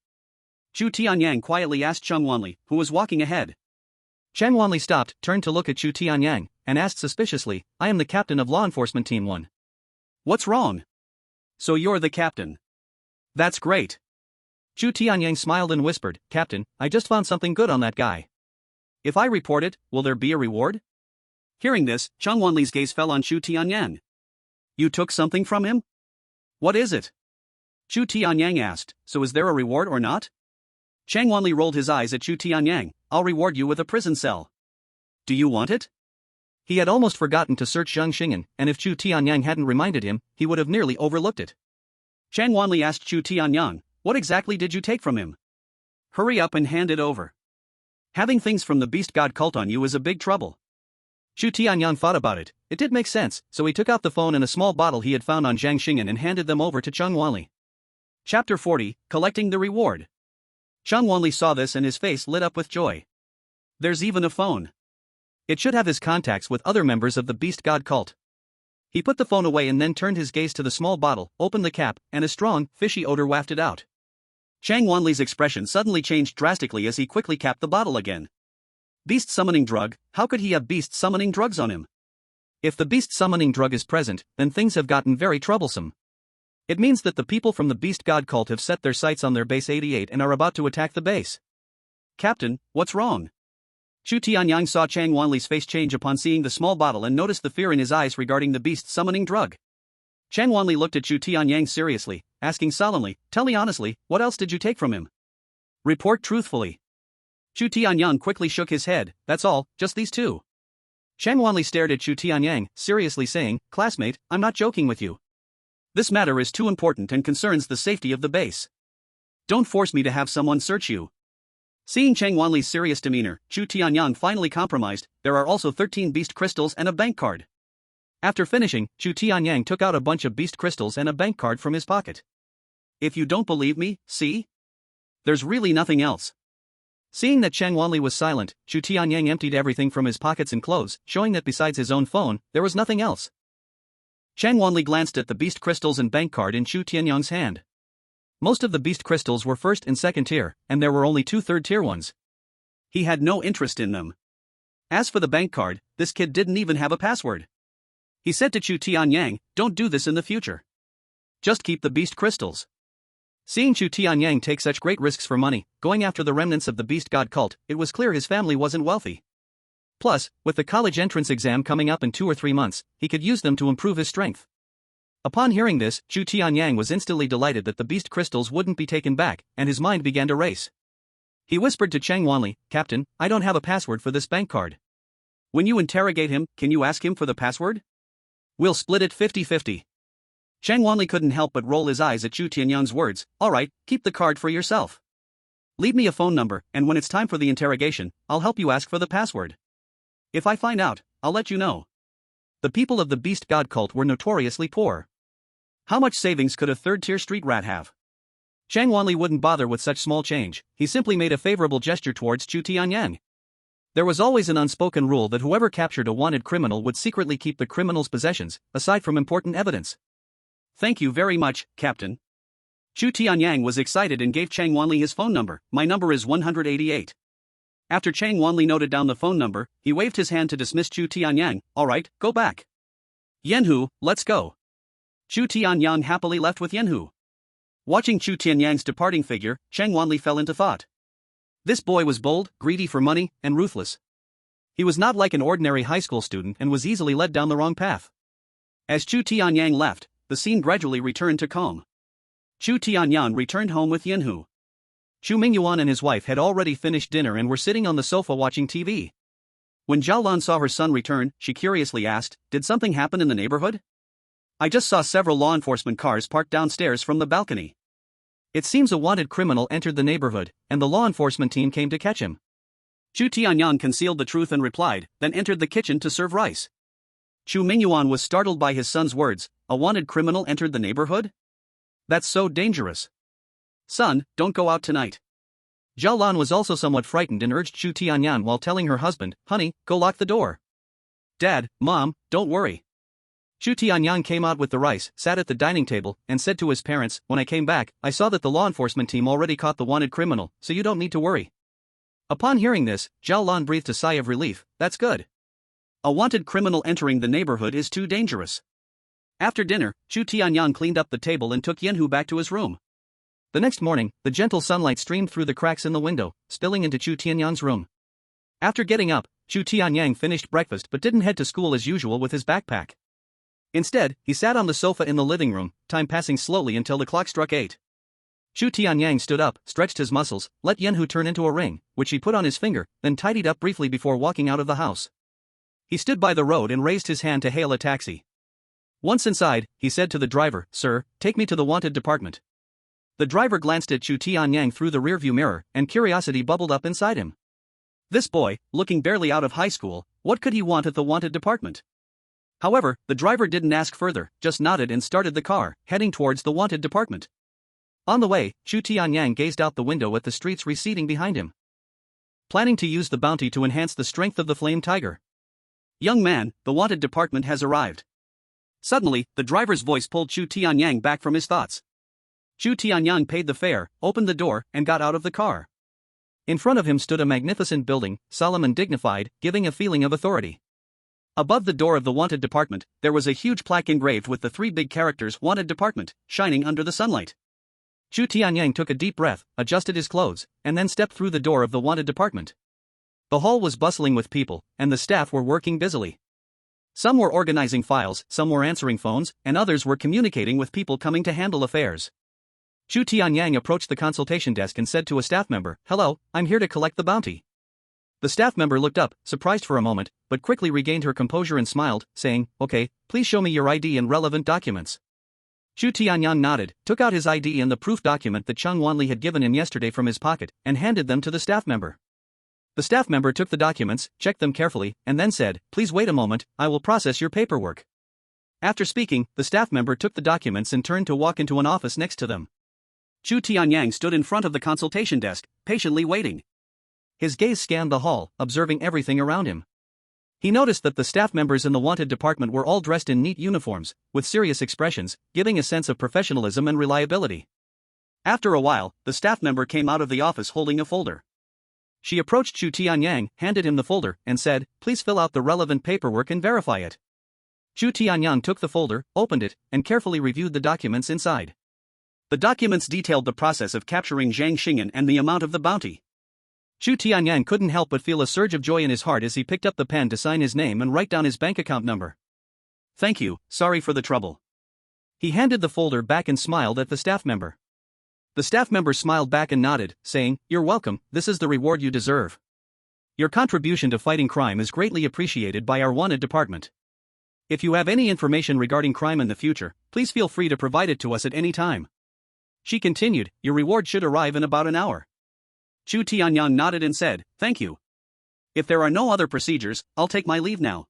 Chu Tianyang quietly asked Chang Wanli, who was walking ahead. Chang Wanli stopped, turned to look at Chu Tianyang, and asked suspiciously, I am the captain of Law Enforcement Team 1. What's wrong? So you're the captain. That's great. Chu Tianyang smiled and whispered, Captain, I just found something good on that guy. If I report it, will there be a reward? Hearing this, Chang Wanli's gaze fell on Chu Tianyang. You took something from him? What is it? Chu Tianyang asked, so is there a reward or not? Chang Wanli rolled his eyes at Chu Tianyang, I'll reward you with a prison cell. Do you want it? He had almost forgotten to search Zhang Xing'an, and if Chu Tianyang hadn't reminded him, he would have nearly overlooked it. Chang Wanli asked Chu Tianyang, what exactly did you take from him? Hurry up and hand it over. Having things from the Beast God Cult on you is a big trouble. Chu Tianyang thought about it. It did make sense, so he took out the phone and a small bottle he had found on Zhang Xing'an and handed them over to Chang Wanli. Chapter 40, Collecting the Reward. Chang Wanli saw this and his face lit up with joy. There's even a phone. It should have his contacts with other members of the Beast God Cult. He put the phone away and then turned his gaze to the small bottle, opened the cap, and a strong, fishy odor wafted out. Chang Wanli's expression suddenly changed drastically as he quickly capped the bottle again. Beast summoning drug, how could he have beast summoning drugs on him? If the beast summoning drug is present, then things have gotten very troublesome. It means that the people from the Beast God Cult have set their sights on their base 88 and are about to attack the base. Captain, what's wrong? Chu Tianyang saw Chang Wanli's face change upon seeing the small bottle and noticed the fear in his eyes regarding the beast-summoning drug. Chang Wanli looked at Chu Tianyang seriously, asking solemnly, "Tell me honestly, what else did you take from him? Report truthfully." Chu Tianyang quickly shook his head. "That's all, just these two." Chang Wanli stared at Chu Tianyang, seriously saying, "Classmate, I'm not joking with you. This matter is too important and concerns the safety of the base. Don't force me to have someone search you." Seeing Chang Wanli's serious demeanor, Chu Tianyang finally compromised. "There are also 13 beast crystals and a bank card." After finishing, Chu Tianyang took out a bunch of beast crystals and a bank card from his pocket. "If you don't believe me, see? There's really nothing else." Seeing that Chang Wanli was silent, Chu Tianyang emptied everything from his pockets and clothes, showing that besides his own phone, there was nothing else. Chang Wanli glanced at the beast crystals and bank card in Chu Tianyang's hand. Most of the beast crystals were first and second tier, and there were only 2 third-tier ones. He had no interest in them. As for the bank card, this kid didn't even have a password. He said to Chu Tianyang, "Don't do this in the future. Just keep the beast crystals." Seeing Chu Tianyang take such great risks for money, going after the remnants of the beast god cult, it was clear his family wasn't wealthy. Plus, with the college entrance exam coming up in 2 or 3 months, he could use them to improve his strength. Upon hearing this, Chu Tianyang was instantly delighted that the beast crystals wouldn't be taken back, and his mind began to race. He whispered to Chang Wanli, "Captain, I don't have a password for this bank card. When you interrogate him, can you ask him for the password? We'll split it 50-50. Chang Wanli couldn't help but roll his eyes at Chu Tianyang's words. "Alright, keep the card for yourself. Leave me a phone number, and when it's time for the interrogation, I'll help you ask for the password. If I find out, I'll let you know." The people of the beast god cult were notoriously poor. How much savings could a third-tier street rat have? Chang Wanli wouldn't bother with such small change. He simply made a favorable gesture towards Chu Tianyang. There was always an unspoken rule that whoever captured a wanted criminal would secretly keep the criminal's possessions, aside from important evidence. "Thank you very much, Captain." Chu Tianyang was excited and gave Chang Wanli his phone number. "My number is 188. After Chang Wanli noted down the phone number, he waved his hand to dismiss Chu Tianyang. "Alright, go back. Yenhu, let's go." Chu Tianyang happily left with Yenhu. Watching Chu Tianyang's departing figure, Chang Wanli fell into thought. This boy was bold, greedy for money, and ruthless. He was not like an ordinary high school student and was easily led down the wrong path. As Chu Tianyang left, the scene gradually returned to calm. Chu Tianyang returned home with Yenhu. Chu Mingyuan and his wife had already finished dinner and were sitting on the sofa watching TV. When Zhao Lan saw her son return, she curiously asked, "Did something happen in the neighborhood? I just saw several law enforcement cars parked downstairs from the balcony. It seems a wanted criminal entered the neighborhood, and the law enforcement team came to catch him." Chu Tianyang concealed the truth and replied, then entered the kitchen to serve rice. Chu Mingyuan was startled by his son's words. "A wanted criminal entered the neighborhood? That's so dangerous. Son, don't go out tonight." Zhao Lan was also somewhat frightened and urged Chu Tianyang while telling her husband, "Honey, go lock the door." "Dad, Mom, don't worry." Chu Tianyang came out with the rice, sat at the dining table, and said to his parents, "When I came back, I saw that the law enforcement team already caught the wanted criminal, so you don't need to worry." Upon hearing this, Zhao Lan breathed a sigh of relief. "That's good. A wanted criminal entering the neighborhood is too dangerous." After dinner, Chu Tianyang cleaned up the table and took Yenhu back to his room. The next morning, the gentle sunlight streamed through the cracks in the window, spilling into Chu Tianyang's room. After getting up, Chu Tianyang finished breakfast but didn't head to school as usual with his backpack. Instead, he sat on the sofa in the living room, time passing slowly until the clock struck 8. Chu Tianyang stood up, stretched his muscles, let Yenhu turn into a ring, which he put on his finger, then tidied up briefly before walking out of the house. He stood by the road and raised his hand to hail a taxi. Once inside, he said to the driver, "Sir, take me to the wanted department." The driver glanced at Chu Tianyang through the rearview mirror, and curiosity bubbled up inside him. This boy, looking barely out of high school, what could he want at the wanted department? However, the driver didn't ask further, just nodded and started the car, heading towards the wanted department. On the way, Chu Tianyang gazed out the window at the streets receding behind him. Planning to use the bounty to enhance the strength of the flame tiger. "Young man, the wanted department has arrived." Suddenly, the driver's voice pulled Chu Tianyang back from his thoughts. Chu Tianyang paid the fare, opened the door, and got out of the car. In front of him stood a magnificent building, solemn and dignified, giving a feeling of authority. Above the door of the wanted department, there was a huge plaque engraved with the 3 big characters "Wanted Department," shining under the sunlight. Chu Tianyang took a deep breath, adjusted his clothes, and then stepped through the door of the wanted department. The hall was bustling with people, and the staff were working busily. Some were organizing files, some were answering phones, and others were communicating with people coming to handle affairs. Chu Tianyang approached the consultation desk and said to a staff member, "Hello, I'm here to collect the bounty." The staff member looked up, surprised for a moment, but quickly regained her composure and smiled, saying, "Okay, please show me your ID and relevant documents." Chu Tianyang nodded, took out his ID and the proof document that Chung Wanli had given him yesterday from his pocket, and handed them to the staff member. The staff member took the documents, checked them carefully, and then said, "Please wait a moment, I will process your paperwork." After speaking, the staff member took the documents and turned to walk into an office next to them. Chu Tianyang stood in front of the consultation desk, patiently waiting. His gaze scanned the hall, observing everything around him. He noticed that the staff members in the wanted department were all dressed in neat uniforms, with serious expressions, giving a sense of professionalism and reliability. After a while, the staff member came out of the office holding a folder. She approached Chu Tianyang, handed him the folder, and said, "Please fill out the relevant paperwork and verify it." Chu Tianyang took the folder, opened it, and carefully reviewed the documents inside. The documents detailed the process of capturing Zhang Xingyan and the amount of the bounty. Chu Tianyang couldn't help but feel a surge of joy in his heart as he picked up the pen to sign his name and write down his bank account number. "Thank you, sorry for the trouble." He handed the folder back and smiled at the staff member. The staff member smiled back and nodded, saying, "You're welcome, this is the reward you deserve. Your contribution to fighting crime is greatly appreciated by our wanted department. If you have any information regarding crime in the future, please feel free to provide it to us at any time." She continued, "Your reward should arrive in about an hour." Chu Tianyang nodded and said, "Thank you. If there are no other procedures, I'll take my leave now."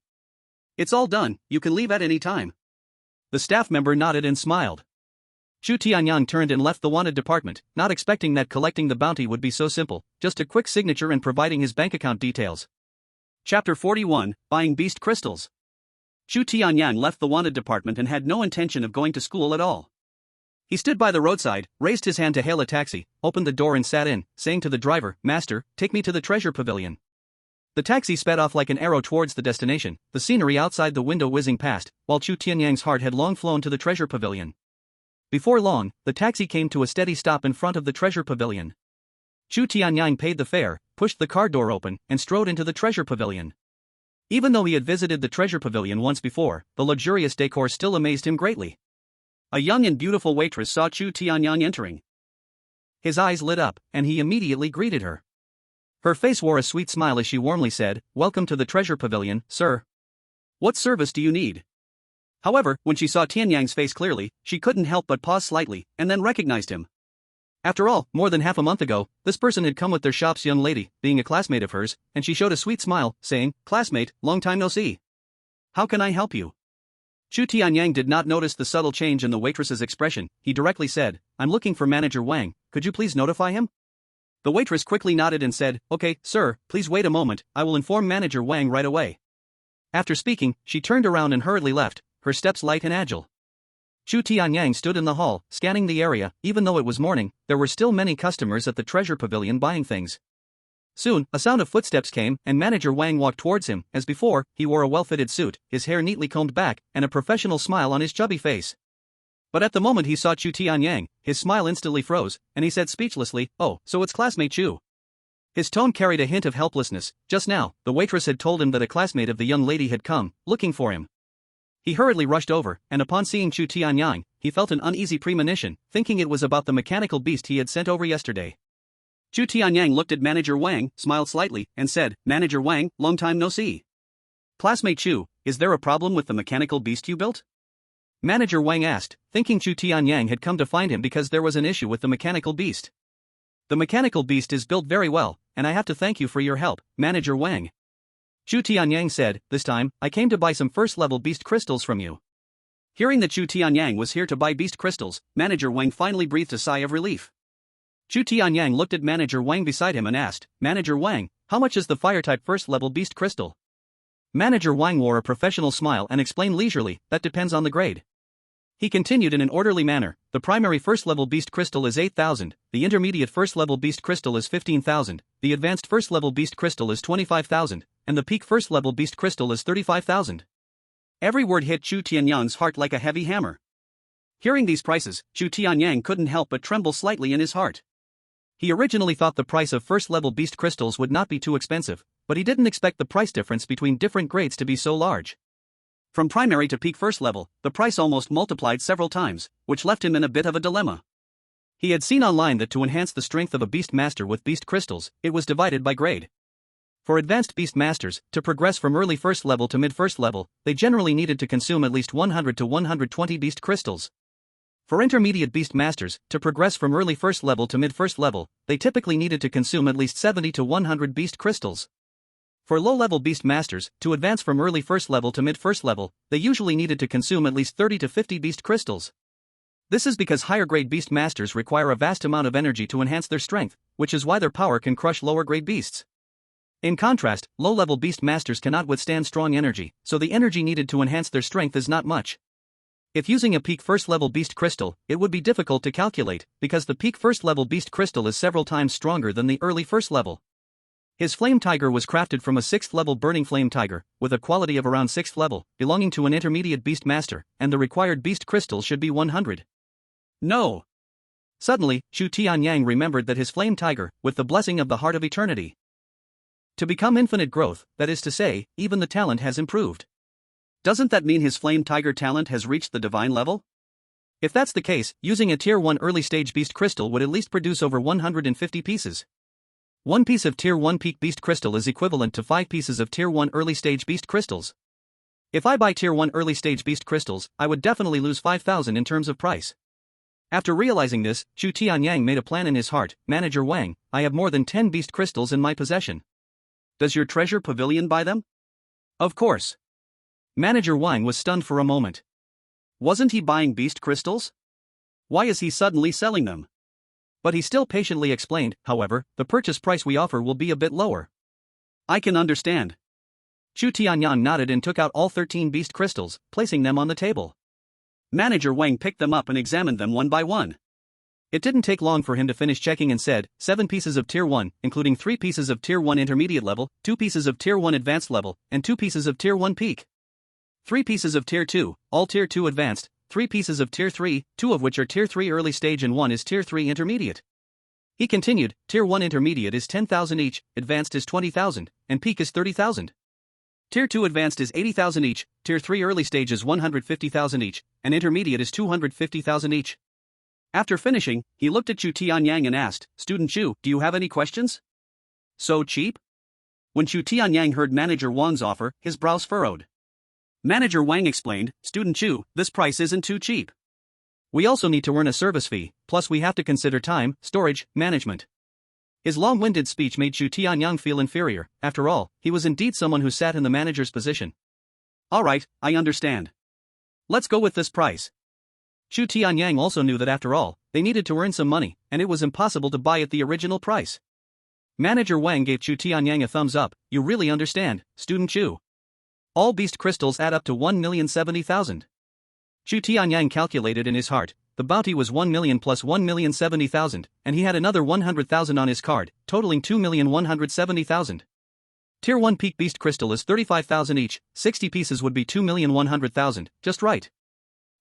"It's all done, you can leave at any time." The staff member nodded and smiled. Chu Tianyang turned and left the wanted department, not expecting that collecting the bounty would be so simple, just a quick signature and providing his bank account details. Chapter 41, Buying Beast Crystals. Chu Tianyang left the wanted department and had no intention of going to school at all. He stood by the roadside, raised his hand to hail a taxi, opened the door and sat in, saying to the driver, "Master, take me to the treasure pavilion." The taxi sped off like an arrow towards the destination, the scenery outside the window whizzing past, while Chu Tianyang's heart had long flown to the treasure pavilion. Before long, the taxi came to a steady stop in front of the treasure pavilion. Chu Tianyang paid the fare, pushed the car door open, and strode into the treasure pavilion. Even though he had visited the treasure pavilion once before, the luxurious decor still amazed him greatly. A young and beautiful waitress saw Chu Tianyang entering. His eyes lit up, and he immediately greeted her. Her face wore a sweet smile as she warmly said, "Welcome to the treasure pavilion, sir. What service do you need?" However, when she saw Tianyang's face clearly, she couldn't help but pause slightly, and then recognized him. After all, more than half a month ago, this person had come with their shop's young lady, being a classmate of hers, and she showed a sweet smile, saying, "Classmate, long time no see. How can I help you?" Chu Tianyang did not notice the subtle change in the waitress's expression. He directly said, "I'm looking for Manager Wang, could you please notify him?" The waitress quickly nodded and said, "Okay, sir, please wait a moment, I will inform Manager Wang right away." After speaking, she turned around and hurriedly left, her steps light and agile. Chu Tianyang stood in the hall, scanning the area. Even though it was morning, there were still many customers at the treasure pavilion buying things. Soon, a sound of footsteps came, and Manager Wang walked towards him. As before, he wore a well-fitted suit, his hair neatly combed back, and a professional smile on his chubby face. But at the moment he saw Chu Tianyang, his smile instantly froze, and he said speechlessly, "Oh, so it's classmate Chu." His tone carried a hint of helplessness. Just now, the waitress had told him that a classmate of the young lady had come, looking for him. He hurriedly rushed over, and upon seeing Chu Tianyang, he felt an uneasy premonition, thinking it was about the mechanical beast he had sent over yesterday. Chu Tianyang looked at Manager Wang, smiled slightly, and said, "Manager Wang, long time no see. Classmate Chu, is there a problem with the mechanical beast you built?" Manager Wang asked, thinking Chu Tianyang had come to find him because there was an issue with the mechanical beast. "The mechanical beast is built very well, and I have to thank you for your help, Manager Wang." Chu Tianyang said, "This time, I came to buy some first-level beast crystals from you." Hearing that Chu Tianyang was here to buy beast crystals, Manager Wang finally breathed a sigh of relief. Chu Tianyang looked at Manager Wang beside him and asked, "Manager Wang, how much is the fire-type first-level beast crystal?" Manager Wang wore a professional smile and explained leisurely, "That depends on the grade." He continued in an orderly manner, "The primary first-level beast crystal is 8,000, the intermediate first-level beast crystal is 15,000, the advanced first-level beast crystal is 25,000, and the peak first-level beast crystal is 35,000. Every word hit Chu Tianyang's heart like a heavy hammer. Hearing these prices, Chu Tianyang couldn't help but tremble slightly in his heart. He originally thought the price of first-level beast crystals would not be too expensive, but he didn't expect the price difference between different grades to be so large. From primary to peak first level, the price almost multiplied several times, which left him in a bit of a dilemma. He had seen online that to enhance the strength of a beast master with beast crystals, it was divided by grade. For advanced beast masters, to progress from early first level to mid first level, they generally needed to consume at least 100 to 120 beast crystals. For intermediate beast masters, to progress from early first level to mid first level, they typically needed to consume at least 70 to 100 beast crystals. For low-level beast masters, to advance from early first level to mid first level, they usually needed to consume at least 30 to 50 beast crystals. This is because higher-grade beast masters require a vast amount of energy to enhance their strength, which is why their power can crush lower-grade beasts. In contrast, low-level beast masters cannot withstand strong energy, so the energy needed to enhance their strength is not much. If using a peak first-level beast crystal, it would be difficult to calculate, because the peak first-level beast crystal is several times stronger than the early first level. His flame tiger was crafted from a 6th level burning flame tiger, with a quality of around 6th level, belonging to an intermediate beast master, and the required beast crystal should be 100. No! Suddenly, Chu Tianyang remembered that his flame tiger, with the blessing of the Heart of Eternity, to become infinite growth, that is to say, even the talent has improved. Doesn't that mean his flame tiger talent has reached the divine level? If that's the case, using a tier 1 early stage beast crystal would at least produce over 150 pieces. One piece of tier 1 peak beast crystal is equivalent to 5 pieces of tier 1 early stage beast crystals. If I buy tier 1 early stage beast crystals, I would definitely lose 5,000 in terms of price. After realizing this, Chu Tianyang made a plan in his heart. Manager Wang, I have more than 10 beast crystals in my possession. Does your treasure pavilion buy them? Of course. Manager Wang was stunned for a moment. Wasn't he buying beast crystals? Why is he suddenly selling them? But he still patiently explained, however, the purchase price we offer will be a bit lower. I can understand. Chu Tianyang nodded and took out all 13 beast crystals, placing them on the table. Manager Wang picked them up and examined them one by one. It didn't take long for him to finish checking and said, 7 pieces of tier 1, including 3 pieces of tier 1 intermediate level, 2 pieces of tier 1 advanced level, and 2 pieces of tier 1 peak. 3 pieces of tier 2, all tier 2 advanced, 3 pieces of tier 3, 2 of which are tier 3 early stage and 1 is tier 3 intermediate. He continued, tier 1 intermediate is 10,000 each, advanced is 20,000, and peak is 30,000. Tier 2 advanced is 80,000 each, tier 3 early stage is 150,000 each, and intermediate is 250,000 each. After finishing, he looked at Chu Tianyang and asked, Student Chu, do you have any questions? So cheap? When Chu Tianyang heard Manager Wang's offer, his brows furrowed. Manager Wang explained, Student Chu, this price isn't too cheap. We also need to earn a service fee, plus we have to consider time, storage, management. His long-winded speech made Chu Tianyang feel inferior. After all, he was indeed someone who sat in the manager's position. Alright, I understand. Let's go with this price. Chu Tianyang also knew that after all, they needed to earn some money, and it was impossible to buy at the original price. Manager Wang gave Chu Tianyang a thumbs up. You really understand, Student Chu. All beast crystals add up to 1,070,000. Chu Tianyang calculated in his heart. The bounty was 1 million plus 1,070,000, and he had another 100,000 on his card, totaling 2,170,000. Tier 1 peak beast crystal is 35,000 each, 60 pieces would be 2,100,000, just right.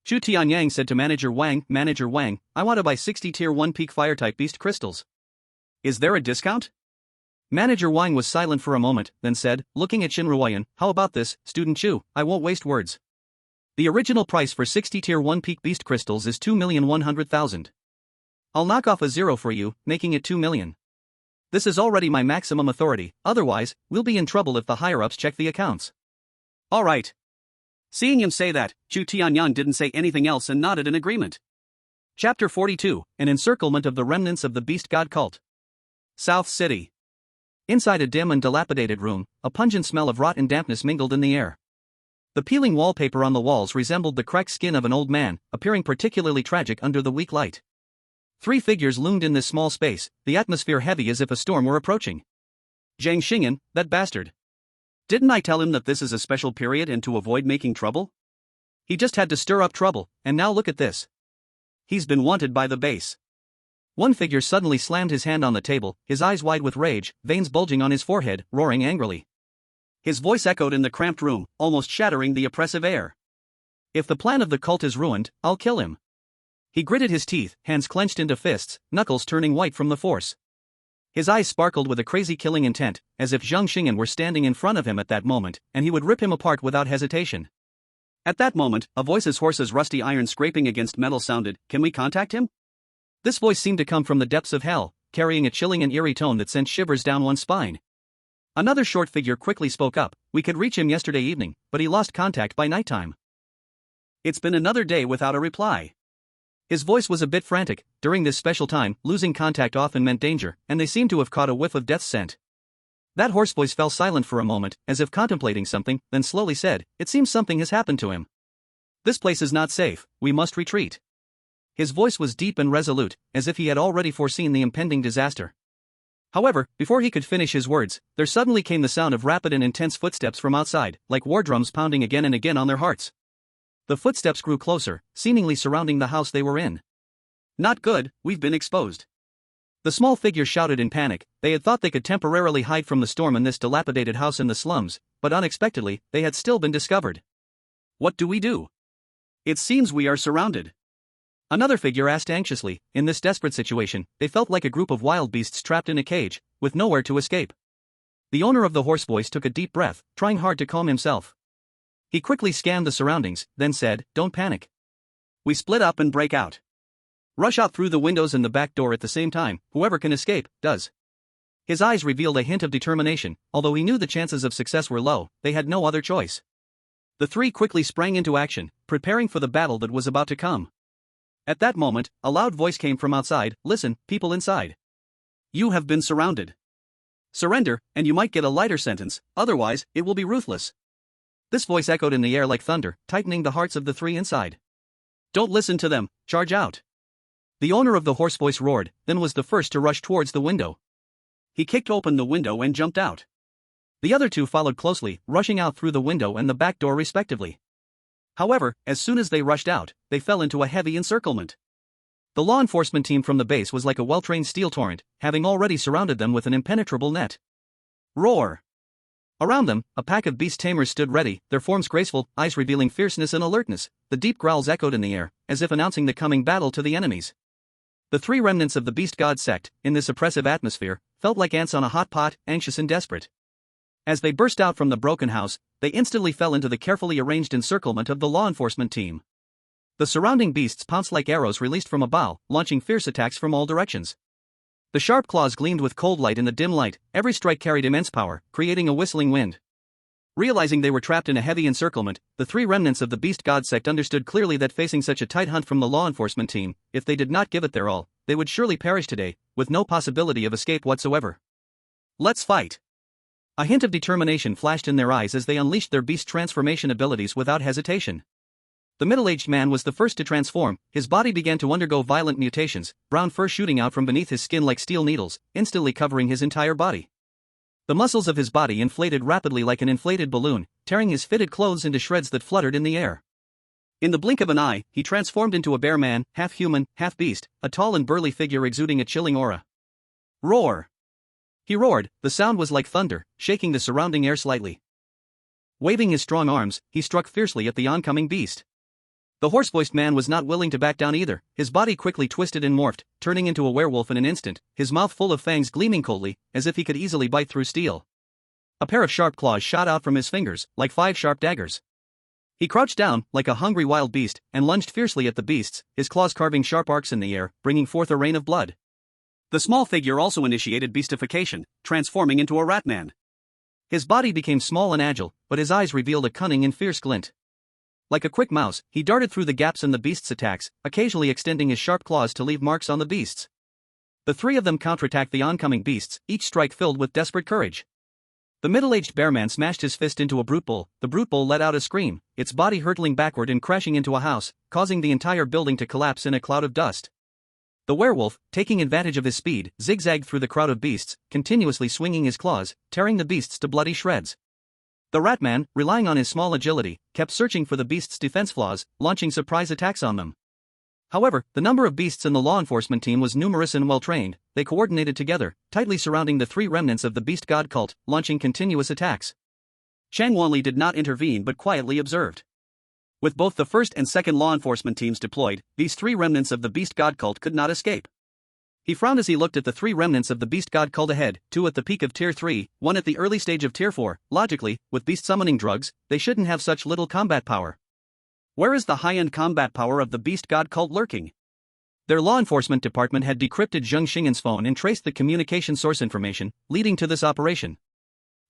Chu Tianyang said to Manager Wang, I want to buy 60 tier 1 peak fire type beast crystals. Is there a discount? Manager Wang was silent for a moment, then said, looking at Shinruoyan, how about this, Student Chu, I won't waste words. The original price for 60 tier 1 peak beast crystals is 2,100,000. I'll knock off a zero for you, making it 2 million. This is already my maximum authority, otherwise, we'll be in trouble if the higher-ups check the accounts. Alright. Seeing him say that, Chu Tianyang didn't say anything else and nodded in agreement. Chapter 42, An Encirclement of the Remnants of the Beast God Cult. South City. Inside a dim and dilapidated room, a pungent smell of rot and dampness mingled in the air. The peeling wallpaper on the walls resembled the cracked skin of an old man, appearing particularly tragic under the weak light. 3 figures loomed in this small space, the atmosphere heavy as if a storm were approaching. Zhang Xingyan, that bastard. Didn't I tell him that this is a special period and to avoid making trouble? He just had to stir up trouble, and now look at this. He's been wanted by the base. One figure suddenly slammed his hand on the table, his eyes wide with rage, veins bulging on his forehead, roaring angrily. His voice echoed in the cramped room, almost shattering the oppressive air. If the plan of the cult is ruined, I'll kill him. He gritted his teeth, hands clenched into fists, knuckles turning white from the force. His eyes sparkled with a crazy killing intent, as if Zhang Xing'an were standing in front of him at that moment, and he would rip him apart without hesitation. At that moment, a voice as hoarse as rusty iron scraping against metal sounded, "Can we contact him?" This voice seemed to come from the depths of hell, carrying a chilling and eerie tone that sent shivers down one's spine. Another short figure quickly spoke up, "We could reach him yesterday evening, but he lost contact by nighttime. It's been another day without a reply." His voice was a bit frantic. During this special time, losing contact often meant danger, and they seemed to have caught a whiff of death's scent. That hoarse voice fell silent for a moment, as if contemplating something, then slowly said, "It seems something has happened to him. This place is not safe, we must retreat." His voice was deep and resolute, as if he had already foreseen the impending disaster. However, before he could finish his words, there suddenly came the sound of rapid and intense footsteps from outside, like war drums pounding again and again on their hearts. The footsteps grew closer, seemingly surrounding the house they were in. "Not good, we've been exposed." The small figure shouted in panic. They had thought they could temporarily hide from the storm in this dilapidated house in the slums, but unexpectedly, they had still been discovered. "What do we do? It seems we are surrounded." Another figure asked anxiously. In this desperate situation, they felt like a group of wild beasts trapped in a cage, with nowhere to escape. The owner of the hoarse voice took a deep breath, trying hard to calm himself. He quickly scanned the surroundings, then said, "Don't panic. We split up and break out. Rush out through the windows and the back door at the same time, whoever can escape, does." His eyes revealed a hint of determination. Although he knew the chances of success were low, they had no other choice. The three quickly sprang into action, preparing for the battle that was about to come. At that moment, a loud voice came from outside, "Listen, people inside. You have been surrounded. Surrender, and you might get a lighter sentence, otherwise, it will be ruthless." This voice echoed in the air like thunder, tightening the hearts of the three inside. "Don't listen to them, charge out." The owner of the hoarse voice roared, then was the first to rush towards the window. He kicked open the window and jumped out. The other two followed closely, rushing out through the window and the back door respectively. However, as soon as they rushed out, they fell into a heavy encirclement. The law enforcement team from the base was like a well-trained steel torrent, having already surrounded them with an impenetrable net. Roar! Around them, a pack of beast-tamers stood ready, their forms graceful, eyes revealing fierceness and alertness. The deep growls echoed in the air, as if announcing the coming battle to the enemies. The three remnants of the beast god sect, in this oppressive atmosphere, felt like ants on a hot pot, anxious and desperate. As they burst out from the broken house, they instantly fell into the carefully arranged encirclement of the law enforcement team. The surrounding beasts pounced like arrows released from a bow, launching fierce attacks from all directions. The sharp claws gleamed with cold light in the dim light, every strike carried immense power, creating a whistling wind. Realizing they were trapped in a heavy encirclement, the three remnants of the beast god sect understood clearly that facing such a tight hunt from the law enforcement team, if they did not give it their all, they would surely perish today, with no possibility of escape whatsoever. "Let's fight!" A hint of determination flashed in their eyes as they unleashed their beast transformation abilities without hesitation. The middle-aged man was the first to transform. His body began to undergo violent mutations, brown fur shooting out from beneath his skin like steel needles, instantly covering his entire body. The muscles of his body inflated rapidly like an inflated balloon, tearing his fitted clothes into shreds that fluttered in the air. In the blink of an eye, he transformed into a bear man, half human, half beast, a tall and burly figure exuding a chilling aura. Roar! He roared. The sound was like thunder, shaking the surrounding air slightly. Waving his strong arms, he struck fiercely at the oncoming beast. The hoarse-voiced man was not willing to back down either. His body quickly twisted and morphed, turning into a werewolf in an instant, his mouth full of fangs gleaming coldly, as if he could easily bite through steel. A pair of sharp claws shot out from his fingers, like 5 sharp daggers. He crouched down, like a hungry wild beast, and lunged fiercely at the beasts, his claws carving sharp arcs in the air, bringing forth a rain of blood. The small figure also initiated beastification, transforming into a rat man. His body became small and agile, but his eyes revealed a cunning and fierce glint. Like a quick mouse, he darted through the gaps in the beast's attacks, occasionally extending his sharp claws to leave marks on the beasts. The three of them counterattacked the oncoming beasts, each strike filled with desperate courage. The middle-aged bear man smashed his fist into a brute bull. The brute bull let out a scream, its body hurtling backward and crashing into a house, causing the entire building to collapse in a cloud of dust. The werewolf, taking advantage of his speed, zigzagged through the crowd of beasts, continuously swinging his claws, tearing the beasts to bloody shreds. The Ratman, relying on his small agility, kept searching for the beasts' defense flaws, launching surprise attacks on them. However, the number of beasts in the law enforcement team was numerous and well-trained. They coordinated together, tightly surrounding the three remnants of the beast god cult, launching continuous attacks. Chang Wanli did not intervene but quietly observed. With both the first and second law enforcement teams deployed, these three remnants of the beast god cult could not escape. He frowned as he looked at the three remnants of the beast god cult ahead, two at the peak of Tier 3, one at the early stage of Tier 4. Logically, with beast summoning drugs, they shouldn't have such little combat power. Where is the high-end combat power of the beast god cult lurking? Their law enforcement department had decrypted Zheng Xingan's phone and traced the communication source information, leading to this operation.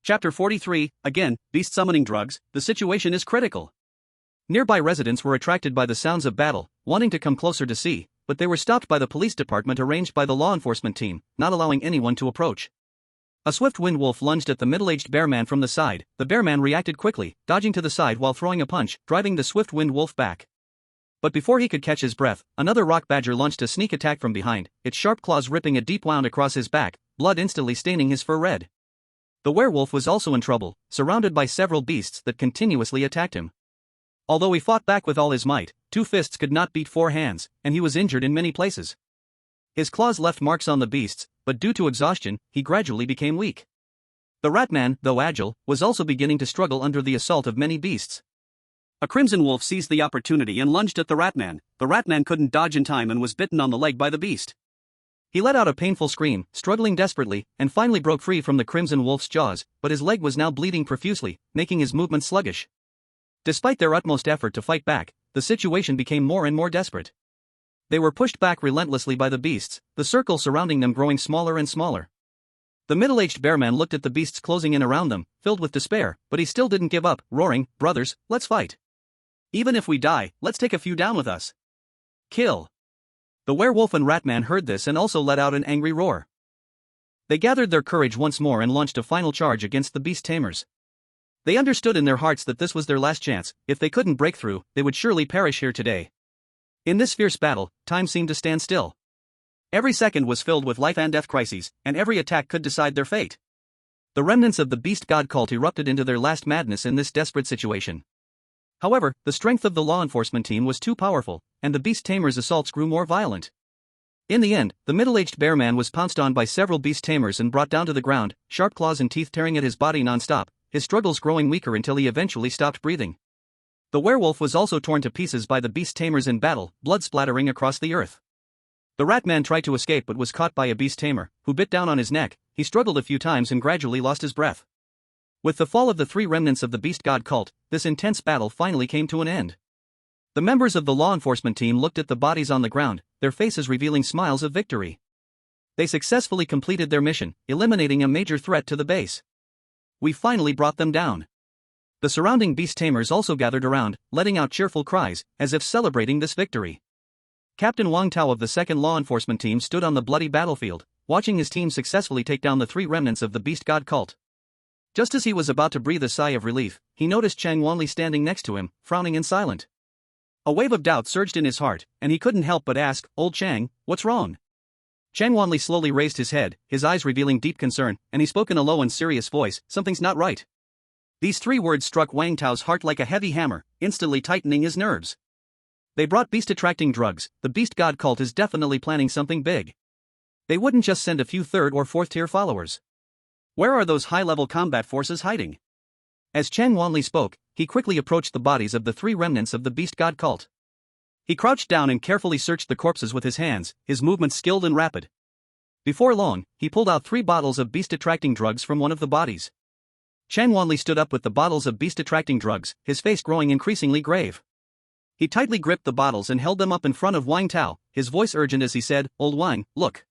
Chapter 43, again, beast summoning drugs, the situation is critical. Nearby residents were attracted by the sounds of battle, wanting to come closer to see, but they were stopped by the police department arranged by the law enforcement team, not allowing anyone to approach. A swift wind wolf lunged at the middle-aged bear man from the side. The bear man reacted quickly, dodging to the side while throwing a punch, driving the swift wind wolf back. But before he could catch his breath, another rock badger launched a sneak attack from behind, its sharp claws ripping a deep wound across his back, blood instantly staining his fur red. The werewolf was also in trouble, surrounded by several beasts that continuously attacked him. Although he fought back with all his might, 2 fists could not beat 4 hands, and he was injured in many places. His claws left marks on the beasts, but due to exhaustion, he gradually became weak. The Ratman, though agile, was also beginning to struggle under the assault of many beasts. A crimson wolf seized the opportunity and lunged at the Ratman. The Ratman couldn't dodge in time and was bitten on the leg by the beast. He let out a painful scream, struggling desperately, and finally broke free from the crimson wolf's jaws, but his leg was now bleeding profusely, making his movement sluggish. Despite their utmost effort to fight back, the situation became more and more desperate. They were pushed back relentlessly by the beasts, the circle surrounding them growing smaller and smaller. The middle-aged bearman looked at the beasts closing in around them, filled with despair, but he still didn't give up, roaring, "Brothers, let's fight. Even if we die, let's take a few down with us. Kill." The werewolf and Ratman heard this and also let out an angry roar. They gathered their courage once more and launched a final charge against the beast tamers. They understood in their hearts that this was their last chance. If they couldn't break through, they would surely perish here today. In this fierce battle, time seemed to stand still. Every second was filled with life and death crises, and every attack could decide their fate. The remnants of the beast god cult erupted into their last madness in this desperate situation. However, the strength of the law enforcement team was too powerful, and the beast tamers' assaults grew more violent. In the end, the middle-aged bear man was pounced on by several beast tamers and brought down to the ground, sharp claws and teeth tearing at his body non-stop, his struggles growing weaker until he eventually stopped breathing. The werewolf was also torn to pieces by the beast tamers in battle, blood splattering across the earth. The Ratman tried to escape but was caught by a beast tamer, who bit down on his neck. He struggled a few times and gradually lost his breath. With the fall of the 3 remnants of the beast god cult, this intense battle finally came to an end. The members of the law enforcement team looked at the bodies on the ground, their faces revealing smiles of victory. They successfully completed their mission, eliminating a major threat to the base. We finally brought them down. The surrounding beast tamers also gathered around, letting out cheerful cries, as if celebrating this victory. Captain Wang Tao of the 2nd Law Enforcement Team stood on the bloody battlefield, watching his team successfully take down the 3 remnants of the beast god cult. Just as he was about to breathe a sigh of relief, he noticed Chang Wanli standing next to him, frowning and silent. A wave of doubt surged in his heart, and he couldn't help but ask, "Old Chang, what's wrong?" Chang Wanli slowly raised his head, his eyes revealing deep concern, and he spoke in a low and serious voice, "Something's not right." These 3 words struck Wang Tao's heart like a heavy hammer, instantly tightening his nerves. They brought beast-attracting drugs. The beast god cult is definitely planning something big. They wouldn't just send a few 3rd or 4th tier followers. Where are those high-level combat forces hiding? As Chang Wanli spoke, he quickly approached the bodies of the 3 remnants of the beast god cult. He crouched down and carefully searched the corpses with his hands, his movements skilled and rapid. Before long, he pulled out 3 bottles of beast-attracting drugs from one of the bodies. Chang Wanli stood up with the bottles of beast-attracting drugs, his face growing increasingly grave. He tightly gripped the bottles and held them up in front of Wang Tao, his voice urgent as he said, "Old Wang, look."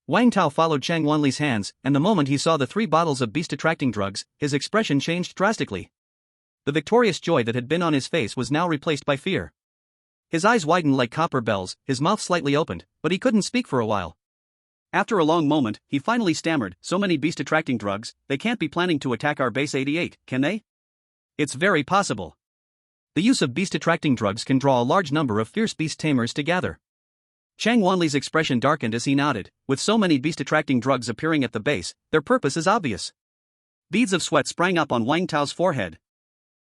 Wang Tao followed Chang Wanli's hands, and the moment he saw the 3 bottles of beast-attracting drugs, his expression changed drastically. The victorious joy that had been on his face was now replaced by fear. His eyes widened like copper bells, his mouth slightly opened, but he couldn't speak for a while. After a long moment, he finally stammered, "So many beast-attracting drugs, they can't be planning to attack our base 88, can they?" "It's very possible. The use of beast-attracting drugs can draw a large number of fierce beast tamers together." Chang Wanli's expression darkened as he nodded. With so many beast-attracting drugs appearing at the base, their purpose is obvious. Beads of sweat sprang up on Wang Tao's forehead.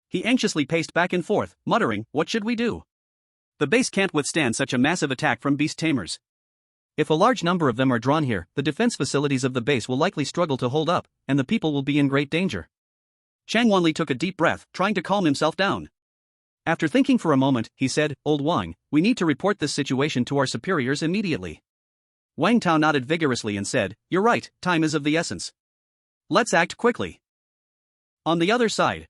He anxiously paced back and forth, muttering, "What should we do? The base can't withstand such a massive attack from beast tamers. If a large number of them are drawn here, the defense facilities of the base will likely struggle to hold up, and the people will be in great danger." Chang Wanli took a deep breath, trying to calm himself down. After thinking for a moment, he said, "Old Wang, we need to report this situation to our superiors immediately." Wang Tao nodded vigorously and said, "You're right, time is of the essence. Let's act quickly." On the other side,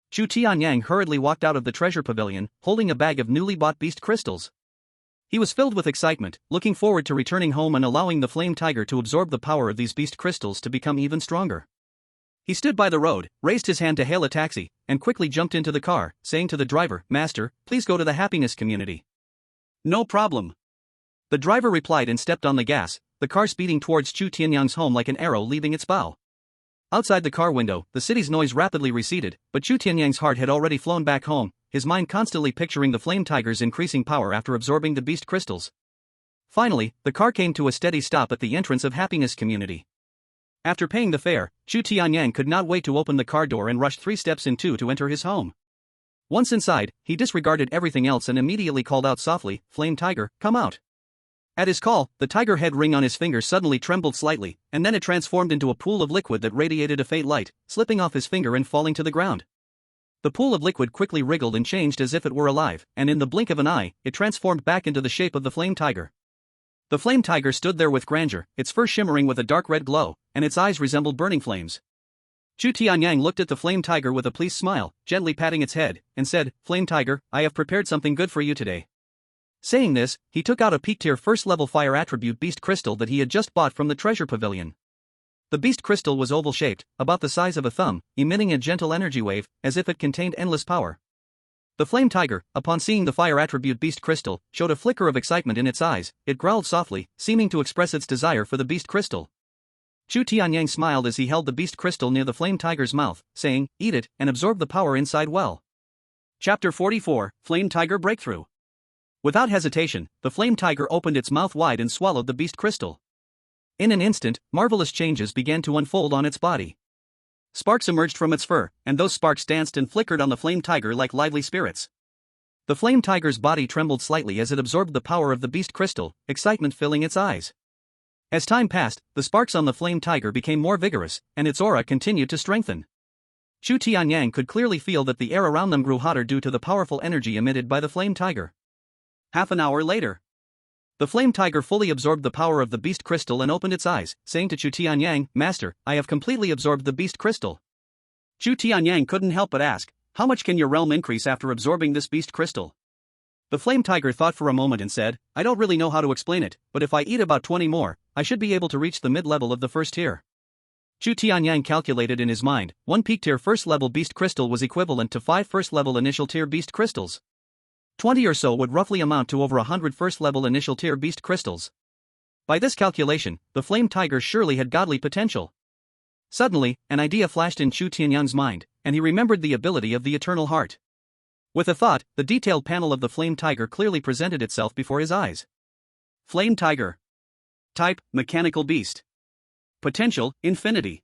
Chu Tianyang hurriedly walked out of the treasure pavilion, holding a bag of newly bought beast crystals. He was filled with excitement, looking forward to returning home and allowing the flame tiger to absorb the power of these beast crystals to become even stronger. He stood by the road, raised his hand to hail a taxi, and quickly jumped into the car, saying to the driver, "Master, please go to the happiness community." "No problem." The driver replied and stepped on the gas, the car speeding towards Chu Tianyang's home like an arrow leaving its bow. Outside the car window, the city's noise rapidly receded, but Chu Tianyang's heart had already flown back home, his mind constantly picturing the flame tiger's increasing power after absorbing the beast crystals. Finally, the car came to a steady stop at the entrance of happiness community. After paying the fare, Chu Tianyang could not wait to open the car door and rushed 3 steps in 2 to enter his home. Once inside, he disregarded everything else and immediately called out softly, "Flame tiger, come out." At his call, the tiger head ring on his finger suddenly trembled slightly, and then it transformed into a pool of liquid that radiated a faint light, slipping off his finger and falling to the ground. The pool of liquid quickly wriggled and changed as if it were alive, and in the blink of an eye, it transformed back into the shape of the flame tiger. The flame tiger stood there with grandeur, its fur shimmering with a dark red glow, and its eyes resembled burning flames. Chu Tianyang looked at the flame tiger with a pleased smile, gently patting its head, and said, "Flame tiger, I have prepared something good for you today." Saying this, he took out a peak-tier first-level fire attribute beast crystal that he had just bought from the treasure pavilion. The beast crystal was oval-shaped, about the size of a thumb, emitting a gentle energy wave, as if it contained endless power. The flame tiger, upon seeing the fire attribute beast crystal, showed a flicker of excitement in its eyes. It growled softly, seeming to express its desire for the beast crystal. Chu Tianyang smiled as he held the beast crystal near the flame tiger's mouth, saying, "Eat it, and absorb the power inside well." Chapter 44, Flame Tiger Breakthrough. Without hesitation, the flame tiger opened its mouth wide and swallowed the beast crystal. In an instant, marvelous changes began to unfold on its body. Sparks emerged from its fur, and those sparks danced and flickered on the flame tiger like lively spirits. The flame tiger's body trembled slightly as it absorbed the power of the beast crystal, excitement filling its eyes. As time passed, the sparks on the flame tiger became more vigorous, and its aura continued to strengthen. Chu Tianyang could clearly feel that the air around them grew hotter due to the powerful energy emitted by the flame tiger. Half an hour later, the flame tiger fully absorbed the power of the beast crystal and opened its eyes, saying to Chu Tianyang, "Master, I have completely absorbed the beast crystal." Chu Tianyang couldn't help but ask, "How much can your realm increase after absorbing this beast crystal?" The flame tiger thought for a moment and said, "I don't really know how to explain it, but if I eat about 20 more, I should be able to reach the mid-level of the first tier." Chu Tianyang calculated in his mind, 1 peak-tier first-level beast crystal was equivalent to 5 first-level initial-tier beast crystals. 20 or so would roughly amount to over 100 first-level initial-tier beast crystals. By this calculation, the flame tiger surely had godly potential. Suddenly, an idea flashed in Chu Tianyang's mind, and he remembered the ability of the Eternal Heart. With a thought, the detailed panel of the flame tiger clearly presented itself before his eyes. Flame tiger. Type, mechanical beast. Potential, infinity.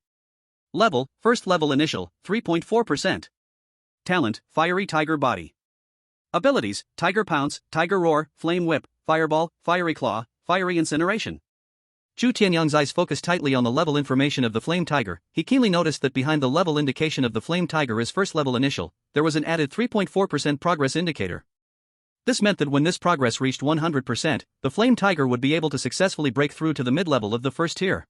Level, first level initial, 3.4%. Talent, fiery tiger body. Abilities, Tiger Pounce, Tiger Roar, Flame Whip, Fireball, Fiery Claw, Fiery Incineration. Chu Tianyang's eyes focused tightly on the level information of the flame tiger. He keenly noticed that behind the level indication of the flame tiger as first level initial, there was an added 3.4% progress indicator. This meant that when this progress reached 100%, the flame tiger would be able to successfully break through to the mid-level of the first tier.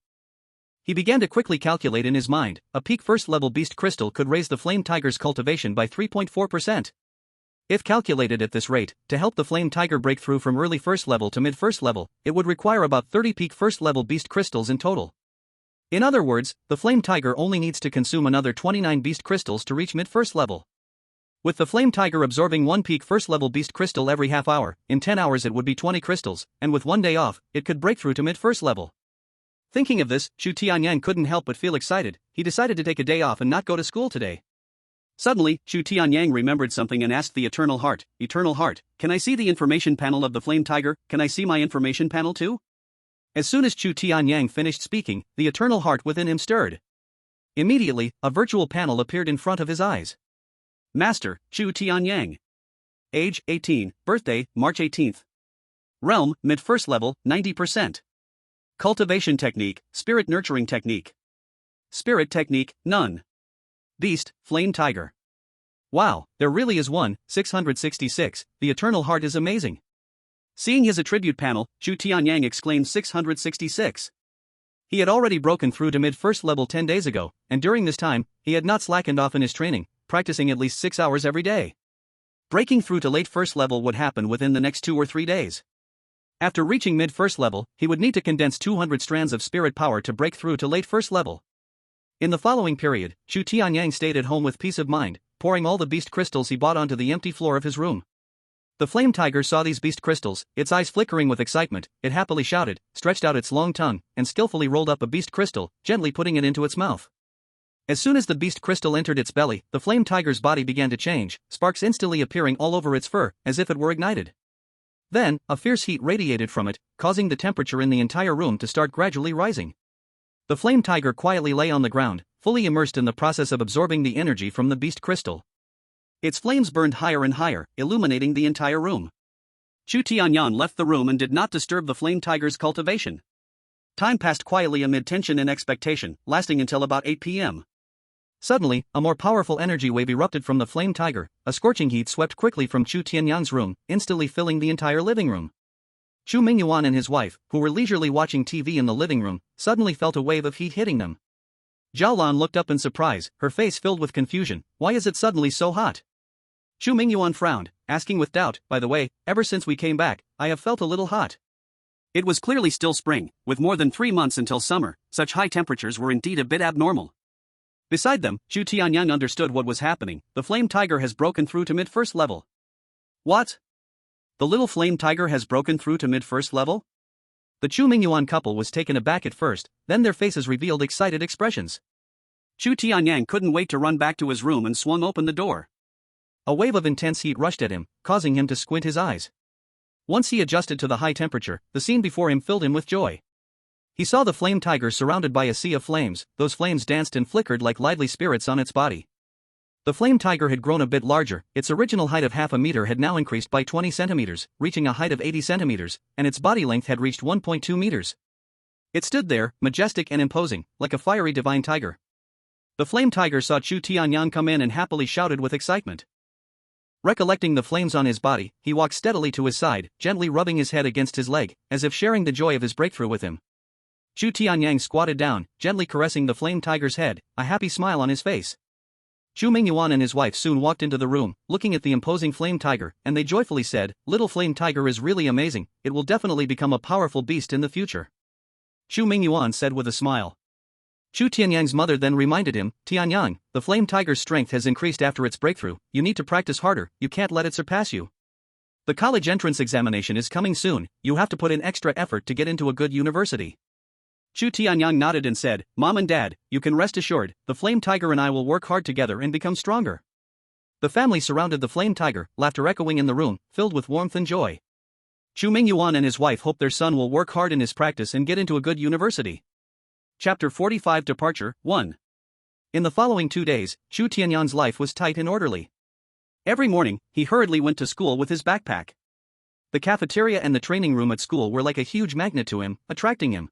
He began to quickly calculate in his mind, a peak first-level beast crystal could raise the flame tiger's cultivation by 3.4%. If calculated at this rate, to help the flame tiger break through from early first level to mid first level, it would require about 30 peak first level beast crystals in total. In other words, the flame tiger only needs to consume another 29 beast crystals to reach mid first level. With the flame tiger absorbing 1 peak first level beast crystal every half hour, in 10 hours it would be 20 crystals, and with 1 day off, it could break through to mid first level. Thinking of this, Chu Tianyang couldn't help but feel excited. He decided to take a day off and not go to school today. Suddenly, Chu Tianyang remembered something and asked the Eternal Heart, "Eternal Heart, can I see the information panel of the flame tiger? Can I see my information panel too?" As soon as Chu Tianyang finished speaking, the Eternal Heart within him stirred. Immediately, a virtual panel appeared in front of his eyes. Master, Chu Tianyang. Age, 18, birthday, March 18th. Realm, mid-first level, 90%. Cultivation technique, spirit nurturing technique. Spirit technique, none. Beast, flame tiger. Wow, there really is one. 666, the eternal heart is amazing. Seeing his attribute panel, Chu Tianyang exclaimed 666. He had already broken through to mid-first level 10 days ago, and during this time, he had not slackened off in his training, practicing at least 6 hours every day. Breaking through to late first level would happen within the next 2 or 3 days. After reaching mid-first level, he would need to condense 200 strands of spirit power to break through to late first level. In the following period, Chu Tianyang stayed at home with peace of mind, pouring all the beast crystals he bought onto the empty floor of his room. The flame tiger saw these beast crystals, its eyes flickering with excitement. It happily shouted, stretched out its long tongue, and skillfully rolled up a beast crystal, gently putting it into its mouth. As soon as the beast crystal entered its belly, the flame tiger's body began to change, sparks instantly appearing all over its fur, as if it were ignited. Then, a fierce heat radiated from it, causing the temperature in the entire room to start gradually rising. The flame tiger quietly lay on the ground, fully immersed in the process of absorbing the energy from the beast crystal. Its flames burned higher and higher, illuminating the entire room. Chu Tianyang left the room and did not disturb the flame tiger's cultivation. Time passed quietly amid tension and expectation, lasting until about 8 p.m. Suddenly, a more powerful energy wave erupted from the flame tiger. A scorching heat swept quickly from Chu Tianyang's room, instantly filling the entire living room. Chu Mingyuan and his wife, who were leisurely watching TV in the living room, suddenly felt a wave of heat hitting them. Zhao Lan looked up in surprise, her face filled with confusion. Why is it suddenly so hot? Chu Mingyuan frowned, asking with doubt, by the way, ever since we came back, I have felt a little hot. It was clearly still spring, with more than 3 months until summer. Such high temperatures were indeed a bit abnormal. Beside them, Chu Tianyang understood what was happening. The flame tiger has broken through to mid-first level. What? The little flame tiger has broken through to mid-first level? The Chu Mingyuan couple was taken aback at first, then their faces revealed excited expressions. Chu Tianyang couldn't wait to run back to his room and swung open the door. A wave of intense heat rushed at him, causing him to squint his eyes. Once he adjusted to the high temperature, the scene before him filled him with joy. He saw the flame tiger surrounded by a sea of flames. Those flames danced and flickered like lively spirits on its body. The flame tiger had grown a bit larger. Its original height of half a meter had now increased by 20 centimeters, reaching a height of 80 centimeters, and its body length had reached 1.2 meters. It stood there, majestic and imposing, like a fiery divine tiger. The flame tiger saw Chu Tianyang come in and happily shouted with excitement. Recollecting the flames on his body, he walked steadily to his side, gently rubbing his head against his leg, as if sharing the joy of his breakthrough with him. Chu Tianyang squatted down, gently caressing the flame tiger's head, a happy smile on his face. Chu Mingyuan and his wife soon walked into the room, looking at the imposing flame tiger, and they joyfully said, "Little flame tiger is really amazing, it will definitely become a powerful beast in the future." Chu Mingyuan said with a smile. Chu Tianyang's mother then reminded him, "Tianyang, the flame tiger's strength has increased after its breakthrough, you need to practice harder, you can't let it surpass you. The college entrance examination is coming soon, you have to put in extra effort to get into a good university." Chu Tianyang nodded and said, "Mom and Dad, you can rest assured, the flame tiger and I will work hard together and become stronger." The family surrounded the flame tiger, laughter echoing in the room, filled with warmth and joy. Chu Mingyuan and his wife hope their son will work hard in his practice and get into a good university. Chapter 45 Departure 1. In the following 2 days, Chu Tianyang's life was tight and orderly. Every morning, he hurriedly went to school with his backpack. The cafeteria and the training room at school were like a huge magnet to him, attracting him.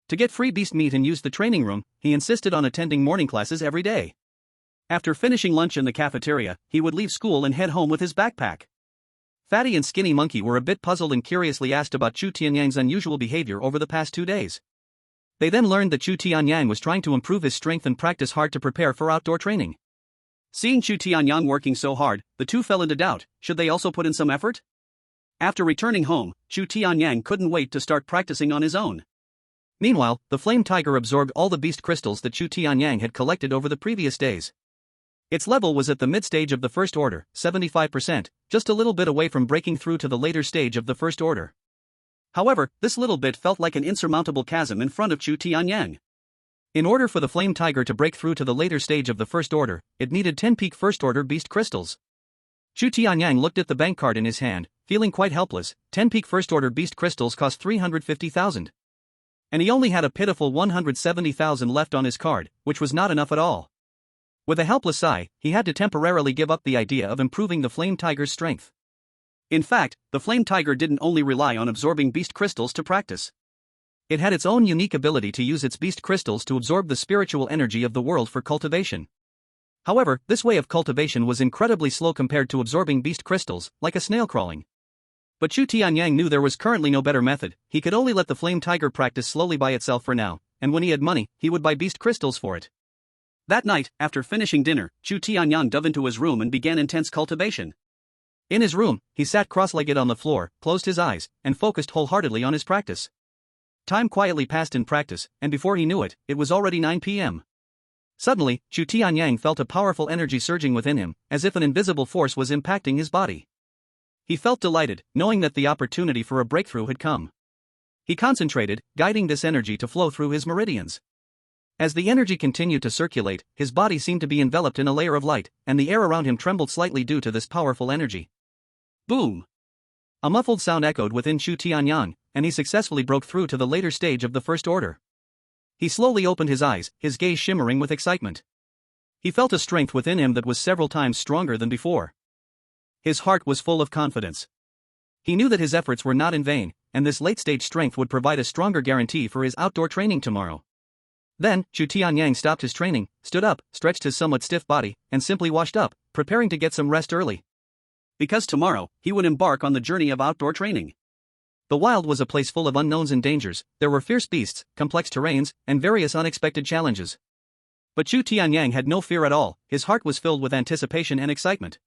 To get free beast meat and use the training room, he insisted on attending morning classes every day. After finishing lunch in the cafeteria, he would leave school and head home with his backpack. Fatty and Skinny Monkey were a bit puzzled and curiously asked about Chu Tianyang's unusual behavior over the past 2 days. They then learned that Chu Tianyang was trying to improve his strength and practice hard to prepare for outdoor training. Seeing Chu Tianyang working so hard, the two fell into doubt, should they also put in some effort? After returning home, Chu Tianyang couldn't wait to start practicing on his own. Meanwhile, the flame tiger absorbed all the beast crystals that Chu Tianyang had collected over the previous days. Its level was at the mid-stage of the first order, 75%, just a little bit away from breaking through to the later stage of the first order. However, this little bit felt like an insurmountable chasm in front of Chu Tianyang. In order for the flame tiger to break through to the later stage of the first order, it needed 10 peak first order beast crystals. Chu Tianyang looked at the bank card in his hand, feeling quite helpless. 10 peak first order beast crystals cost 350,000. And he only had a pitiful 170,000 left on his card, which was not enough at all. With a helpless sigh, he had to temporarily give up the idea of improving the flame tiger's strength. In fact, the flame tiger didn't only rely on absorbing beast crystals to practice. It had its own unique ability to use its beast crystals to absorb the spiritual energy of the world for cultivation. However, this way of cultivation was incredibly slow compared to absorbing beast crystals, like a snail crawling. But Chu Tianyang knew there was currently no better method. He could only let the flame tiger practice slowly by itself for now, and when he had money, he would buy beast crystals for it. That night, after finishing dinner, Chu Tianyang dove into his room and began intense cultivation. In his room, he sat cross-legged on the floor, closed his eyes, and focused wholeheartedly on his practice. Time quietly passed in practice, and before he knew it, it was already 9 p.m. Suddenly, Chu Tianyang felt a powerful energy surging within him, as if an invisible force was impacting his body. He felt delighted, knowing that the opportunity for a breakthrough had come. He concentrated, guiding this energy to flow through his meridians. As the energy continued to circulate, his body seemed to be enveloped in a layer of light, and the air around him trembled slightly due to this powerful energy. Boom! A muffled sound echoed within Chu Tianyang, and he successfully broke through to the later stage of the first order. He slowly opened his eyes, his gaze shimmering with excitement. He felt a strength within him that was several times stronger than before. His heart was full of confidence. He knew that his efforts were not in vain, and this late-stage strength would provide a stronger guarantee for his outdoor training tomorrow. Then, Chu Tianyang stopped his training, stood up, stretched his somewhat stiff body, and simply washed up, preparing to get some rest early. Because tomorrow, he would embark on the journey of outdoor training. The wild was a place full of unknowns and dangers. There were fierce beasts, complex terrains, and various unexpected challenges. But Chu Tianyang had no fear at all. His heart was filled with anticipation and excitement.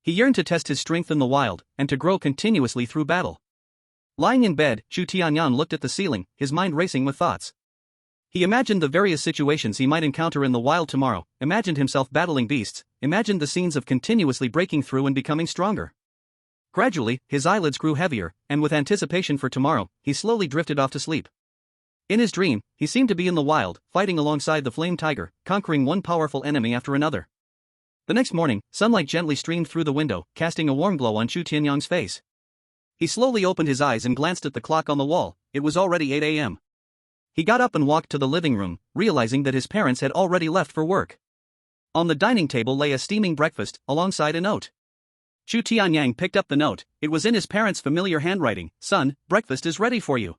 He yearned to test his strength in the wild, and to grow continuously through battle. Lying in bed, Chu Tianyang looked at the ceiling, his mind racing with thoughts. He imagined the various situations he might encounter in the wild tomorrow, imagined himself battling beasts, imagined the scenes of continuously breaking through and becoming stronger. Gradually, his eyelids grew heavier, and with anticipation for tomorrow, he slowly drifted off to sleep. In his dream, he seemed to be in the wild, fighting alongside the flame tiger, conquering one powerful enemy after another. The next morning, sunlight gently streamed through the window, casting a warm glow on Chu Tianyang's face. He slowly opened his eyes and glanced at the clock on the wall. It was already 8 a.m. He got up and walked to the living room, realizing that his parents had already left for work. On the dining table lay a steaming breakfast, alongside a note. Chu Tianyang picked up the note. It was in his parents' familiar handwriting. "Son, breakfast is ready for you.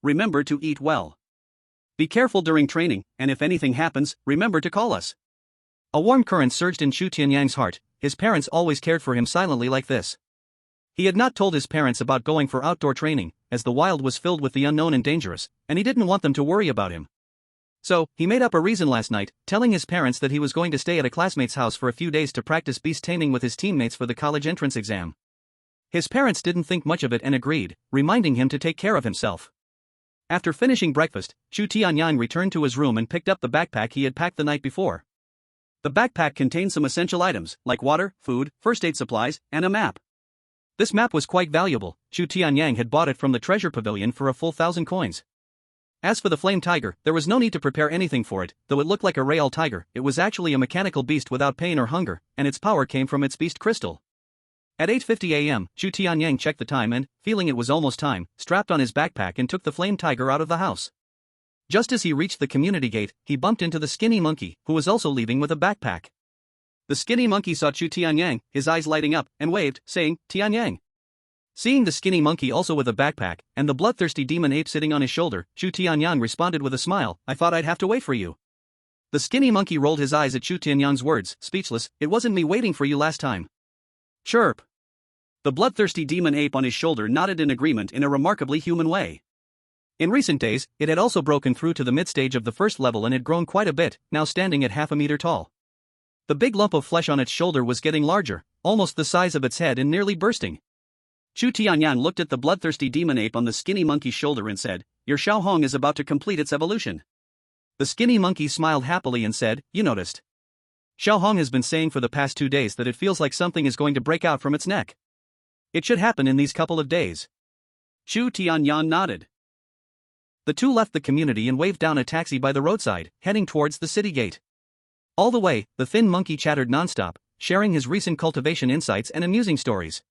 Remember to eat well. Be careful during training, and if anything happens, remember to call us." A warm current surged in Chu Tianyang's heart. His parents always cared for him silently like this. He had not told his parents about going for outdoor training, as the wild was filled with the unknown and dangerous, and he didn't want them to worry about him. So, he made up a reason last night, telling his parents that he was going to stay at a classmate's house for a few days to practice beast-taming with his teammates for the college entrance exam. His parents didn't think much of it and agreed, reminding him to take care of himself. After finishing breakfast, Chu Tianyang returned to his room and picked up the backpack he had packed the night before. The backpack contained some essential items, like water, food, first aid supplies, and a map. This map was quite valuable. Chu Tianyang had bought it from the treasure pavilion for a full 1,000 coins. As for the flame tiger, there was no need to prepare anything for it. Though it looked like a real tiger, it was actually a mechanical beast without pain or hunger, and its power came from its beast crystal. At 8:50 a.m., Chu Tianyang checked the time and, feeling it was almost time, strapped on his backpack and took the flame tiger out of the house. Just as he reached the community gate, he bumped into the skinny monkey, who was also leaving with a backpack. The skinny monkey saw Chu Tianyang, his eyes lighting up, and waved, saying, "Tianyang." Seeing the skinny monkey also with a backpack, and the bloodthirsty demon ape sitting on his shoulder, Chu Tianyang responded with a smile, "I thought I'd have to wait for you." The skinny monkey rolled his eyes at Chu Tianyang's words, speechless. "It wasn't me waiting for you last time." Chirp. The bloodthirsty demon ape on his shoulder nodded in agreement in a remarkably human way. In recent days, it had also broken through to the mid-stage of the first level and had grown quite a bit, now standing at half a meter tall. The big lump of flesh on its shoulder was getting larger, almost the size of its head and nearly bursting. Chu Tianyang looked at the bloodthirsty demon ape on the skinny monkey's shoulder and said, "Your Xiaohong is about to complete its evolution." The skinny monkey smiled happily and said, "You noticed. Xiaohong has been saying for the past 2 days that it feels like something is going to break out from its neck. It should happen in these couple of days." Chu Tianyang nodded. The two left the community and waved down a taxi by the roadside, heading towards the city gate. All the way, the thin monkey chattered nonstop, sharing his recent cultivation insights and amusing stories.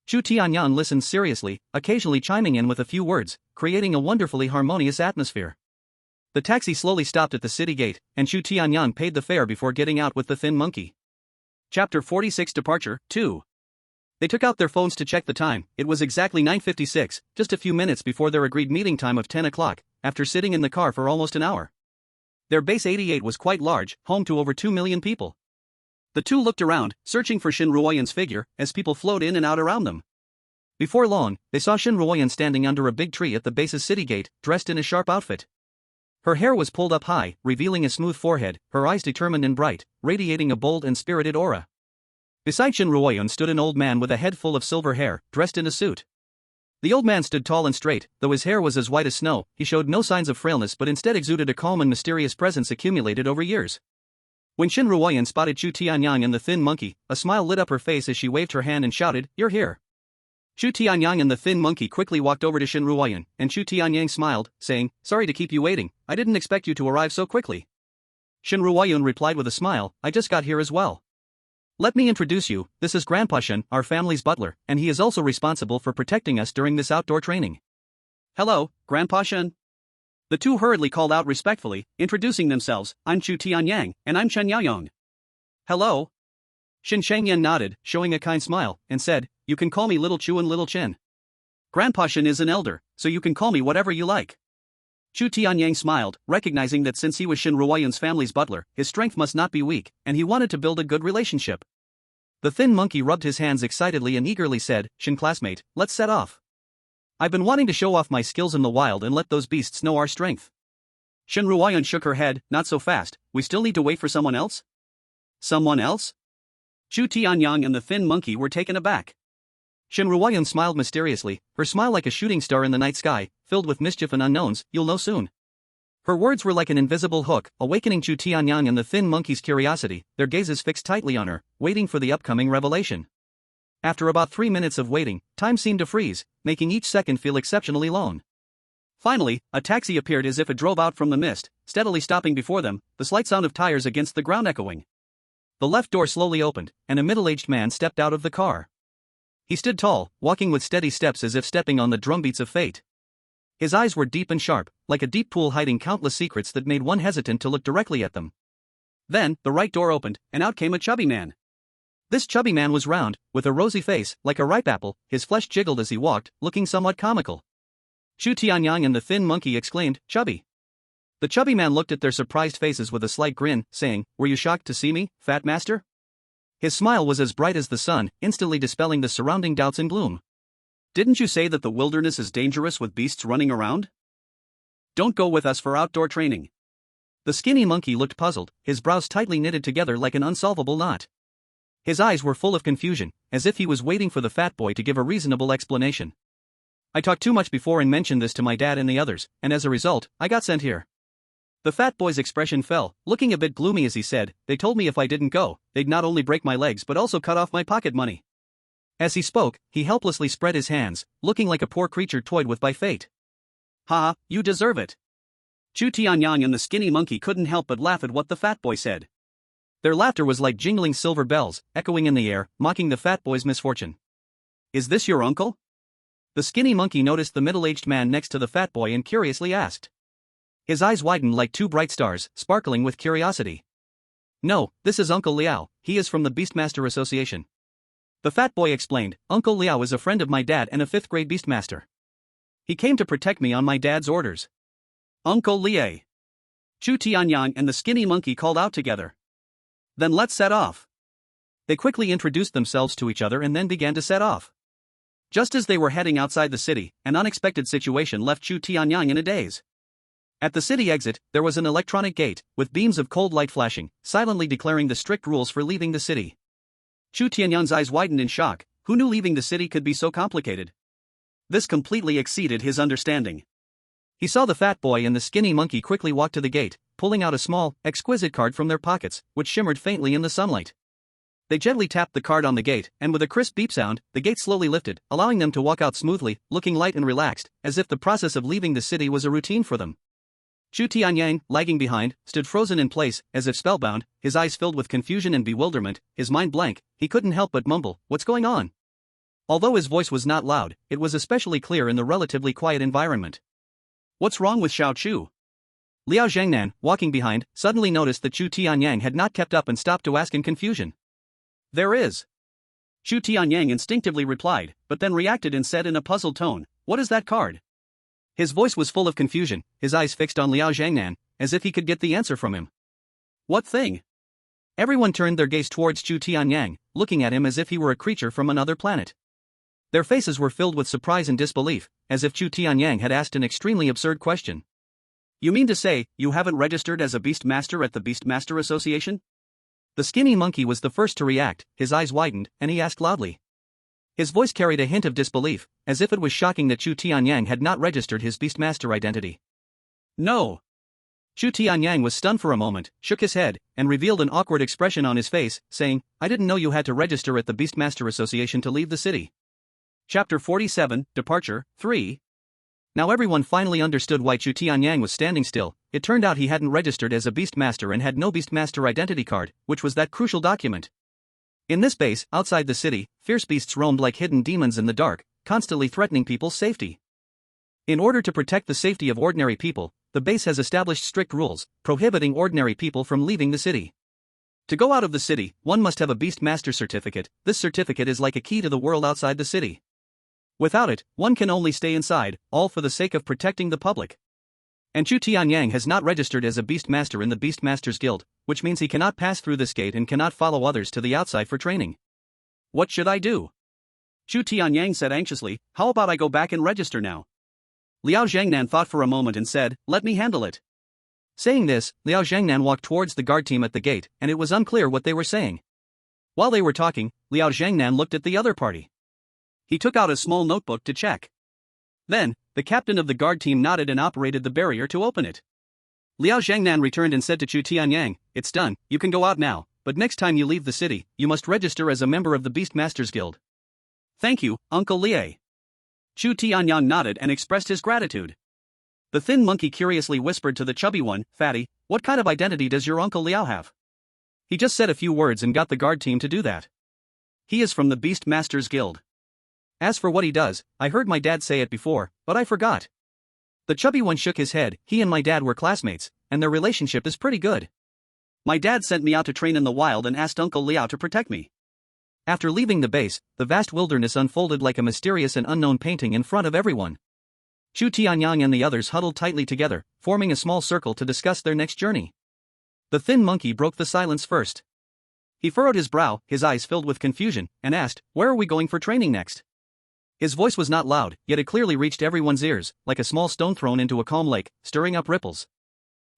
Chu Tianyang listened seriously, occasionally chiming in with a few words, creating a wonderfully harmonious atmosphere. The taxi slowly stopped at the city gate, and Chu Tianyang paid the fare before getting out with the thin monkey. Chapter 46 Departure 2. They took out their phones to check the time. It was exactly 9:56, just a few minutes before their agreed meeting time of 10 o'clock, after sitting in the car for almost an hour. Their base 88 was quite large, home to over 2 million people. The two looked around, searching for Shin Ruoyan's figure, as people flowed in and out around them. Before long, they saw Shin Ruoyan standing under a big tree at the base's city gate, dressed in a sharp outfit. Her hair was pulled up high, revealing a smooth forehead, her eyes determined and bright, radiating a bold and spirited aura. Beside Shin Ruoyan stood an old man with a head full of silver hair, dressed in a suit. The old man stood tall and straight, though his hair was as white as snow. He showed no signs of frailness but instead exuded a calm and mysterious presence accumulated over years. When Shin Ruoyan spotted Chu Tianyang and the thin monkey, a smile lit up her face as she waved her hand and shouted, "You're here." Chu Tianyang and the thin monkey quickly walked over to Shin Ruoyan, and Chu Tianyang smiled, saying, "Sorry to keep you waiting, I didn't expect you to arrive so quickly." Shin Ruoyan replied with a smile, "I just got here as well. Let me introduce you, this is Grandpa Shin, our family's butler, and he is also responsible for protecting us during this outdoor training." "Hello, Grandpa Shin." The two hurriedly called out respectfully, introducing themselves, "I'm Chu Tianyang, and I'm Chen Yaoyong." "Hello." Shin Shengyan nodded, showing a kind smile, and said, "You can call me Little Chu and Little Chen. Grandpa Shin is an elder, so you can call me whatever you like." Chu Tianyang smiled, recognizing that since he was Shin Ruoyan's family's butler, his strength must not be weak, and he wanted to build a good relationship. The thin monkey rubbed his hands excitedly and eagerly said, "Shin classmate, let's set off. I've been wanting to show off my skills in the wild and let those beasts know our strength." Shin Ruoyan shook her head, "Not so fast, we still need to wait for someone else?" "Someone else?" Chu Tianyang and the thin monkey were taken aback. Shin Ruoyan smiled mysteriously, her smile like a shooting star in the night sky, filled with mischief and unknowns. "You'll know soon." Her words were like an invisible hook, awakening Chu Tianyang and the thin monkey's curiosity, their gazes fixed tightly on her, waiting for the upcoming revelation. After about 3 minutes of waiting, time seemed to freeze, making each second feel exceptionally long. Finally, a taxi appeared as if it drove out from the mist, steadily stopping before them, the slight sound of tires against the ground echoing. The left door slowly opened, and a middle-aged man stepped out of the car. He stood tall, walking with steady steps as if stepping on the drumbeats of fate. His eyes were deep and sharp, like a deep pool hiding countless secrets that made one hesitant to look directly at them. Then, the right door opened, and out came a chubby man. This chubby man was round, with a rosy face, like a ripe apple, his flesh jiggled as he walked, looking somewhat comical. Chu Tianyang and the thin monkey exclaimed, "Chubby." The chubby man looked at their surprised faces with a slight grin, saying, "Were you shocked to see me, Fat Master?" His smile was as bright as the sun, instantly dispelling the surrounding doubts and gloom. "Didn't you say that the wilderness is dangerous with beasts running around? Don't go with us for outdoor training." The skinny monkey looked puzzled, his brows tightly knitted together like an unsolvable knot. His eyes were full of confusion, as if he was waiting for the fat boy to give a reasonable explanation. "I talked too much before and mentioned this to my dad and the others, and as a result, I got sent here." The fat boy's expression fell, looking a bit gloomy as he said, "They told me if I didn't go, they'd not only break my legs but also cut off my pocket money." As he spoke, he helplessly spread his hands, looking like a poor creature toyed with by fate. "Ha, you deserve it." Chu Tianyang and the skinny monkey couldn't help but laugh at what the fat boy said. Their laughter was like jingling silver bells, echoing in the air, mocking the fat boy's misfortune. "Is this your uncle?" The skinny monkey noticed the middle-aged man next to the fat boy and curiously asked. His eyes widened like two bright stars, sparkling with curiosity. "No, this is Uncle Liao, he is from the Beastmaster Association." The fat boy explained, "Uncle Liao is a friend of my dad and a 5th-grade Beastmaster. He came to protect me on my dad's orders." "Uncle Liao." Chu Tianyang and the skinny monkey called out together. "Then let's set off." They quickly introduced themselves to each other and then began to set off. Just as they were heading outside the city, an unexpected situation left Chu Tianyang in a daze. At the city exit, there was an electronic gate, with beams of cold light flashing, silently declaring the strict rules for leaving the city. Chu Tianyang's eyes widened in shock. Who knew leaving the city could be so complicated? This completely exceeded his understanding. He saw the fat boy and the skinny monkey quickly walk to the gate, pulling out a small, exquisite card from their pockets, which shimmered faintly in the sunlight. They gently tapped the card on the gate, and with a crisp beep sound, the gate slowly lifted, allowing them to walk out smoothly, looking light and relaxed, as if the process of leaving the city was a routine for them. Chu Tianyang, lagging behind, stood frozen in place, as if spellbound, his eyes filled with confusion and bewilderment, his mind blank. He couldn't help but mumble, "What's going on?" Although his voice was not loud, it was especially clear in the relatively quiet environment. "What's wrong with Xiao Chu?" Liao Zhengnan, walking behind, suddenly noticed that Chu Tianyang had not kept up and stopped to ask in confusion. "There is." Chu Tianyang instinctively replied, but then reacted and said in a puzzled tone, "What is that card?" His voice was full of confusion, his eyes fixed on Liao Zhengnan, as if he could get the answer from him. "What thing?" Everyone turned their gaze towards Chu Tianyang, looking at him as if he were a creature from another planet. Their faces were filled with surprise and disbelief, as if Chu Tianyang had asked an extremely absurd question. "You mean to say, you haven't registered as a Beastmaster at the Beastmaster Association?" The skinny monkey was the first to react, his eyes widened, and he asked loudly. His voice carried a hint of disbelief, as if it was shocking that Chu Tianyang had not registered his Beastmaster identity. "No." Chu Tianyang was stunned for a moment, shook his head, and revealed an awkward expression on his face, saying, "I didn't know you had to register at the Beastmaster Association to leave the city." Chapter 47, Departure, 3. Now everyone finally understood why Chu Tianyang was standing still. It turned out he hadn't registered as a Beastmaster and had no Beastmaster identity card, which was that crucial document. In this base, outside the city, fierce beasts roamed like hidden demons in the dark, constantly threatening people's safety. In order to protect the safety of ordinary people, the base has established strict rules, prohibiting ordinary people from leaving the city. To go out of the city, one must have a Beastmaster certificate. This certificate is like a key to the world outside the city. Without it, one can only stay inside, all for the sake of protecting the public. And Chu Tianyang has not registered as a Beastmaster in the Beastmasters Guild, which means he cannot pass through this gate and cannot follow others to the outside for training. "What should I do?" Chu Tianyang said anxiously. "How about I go back and register now?" Liao Zhangnan thought for a moment and said, "Let me handle it." Saying this, Liao Zhangnan walked towards the guard team at the gate, and it was unclear what they were saying. While they were talking, Liao Zhangnan looked at the other party. He took out a small notebook to check. Then, the captain of the guard team nodded and operated the barrier to open it. Liao Zhangnan returned and said to Chu Tianyang, "It's done, you can go out now, but next time you leave the city, you must register as a member of the Beastmasters Guild." "Thank you, Uncle Liao." Chu Tianyang nodded and expressed his gratitude. The thin monkey curiously whispered to the chubby one, "Fatty, what kind of identity does your Uncle Liao have?" He just said a few words and got the guard team to do that. "He is from the Beastmasters Guild. As for what he does, I heard my dad say it before, but I forgot." The chubby one shook his head. "He and my dad were classmates, and their relationship is pretty good. My dad sent me out to train in the wild and asked Uncle Liao to protect me." After leaving the base, the vast wilderness unfolded like a mysterious and unknown painting in front of everyone. Chu Tianyang and the others huddled tightly together, forming a small circle to discuss their next journey. The thin monkey broke the silence first. He furrowed his brow, his eyes filled with confusion, and asked, "Where are we going for training next?" His voice was not loud, yet it clearly reached everyone's ears, like a small stone thrown into a calm lake, stirring up ripples.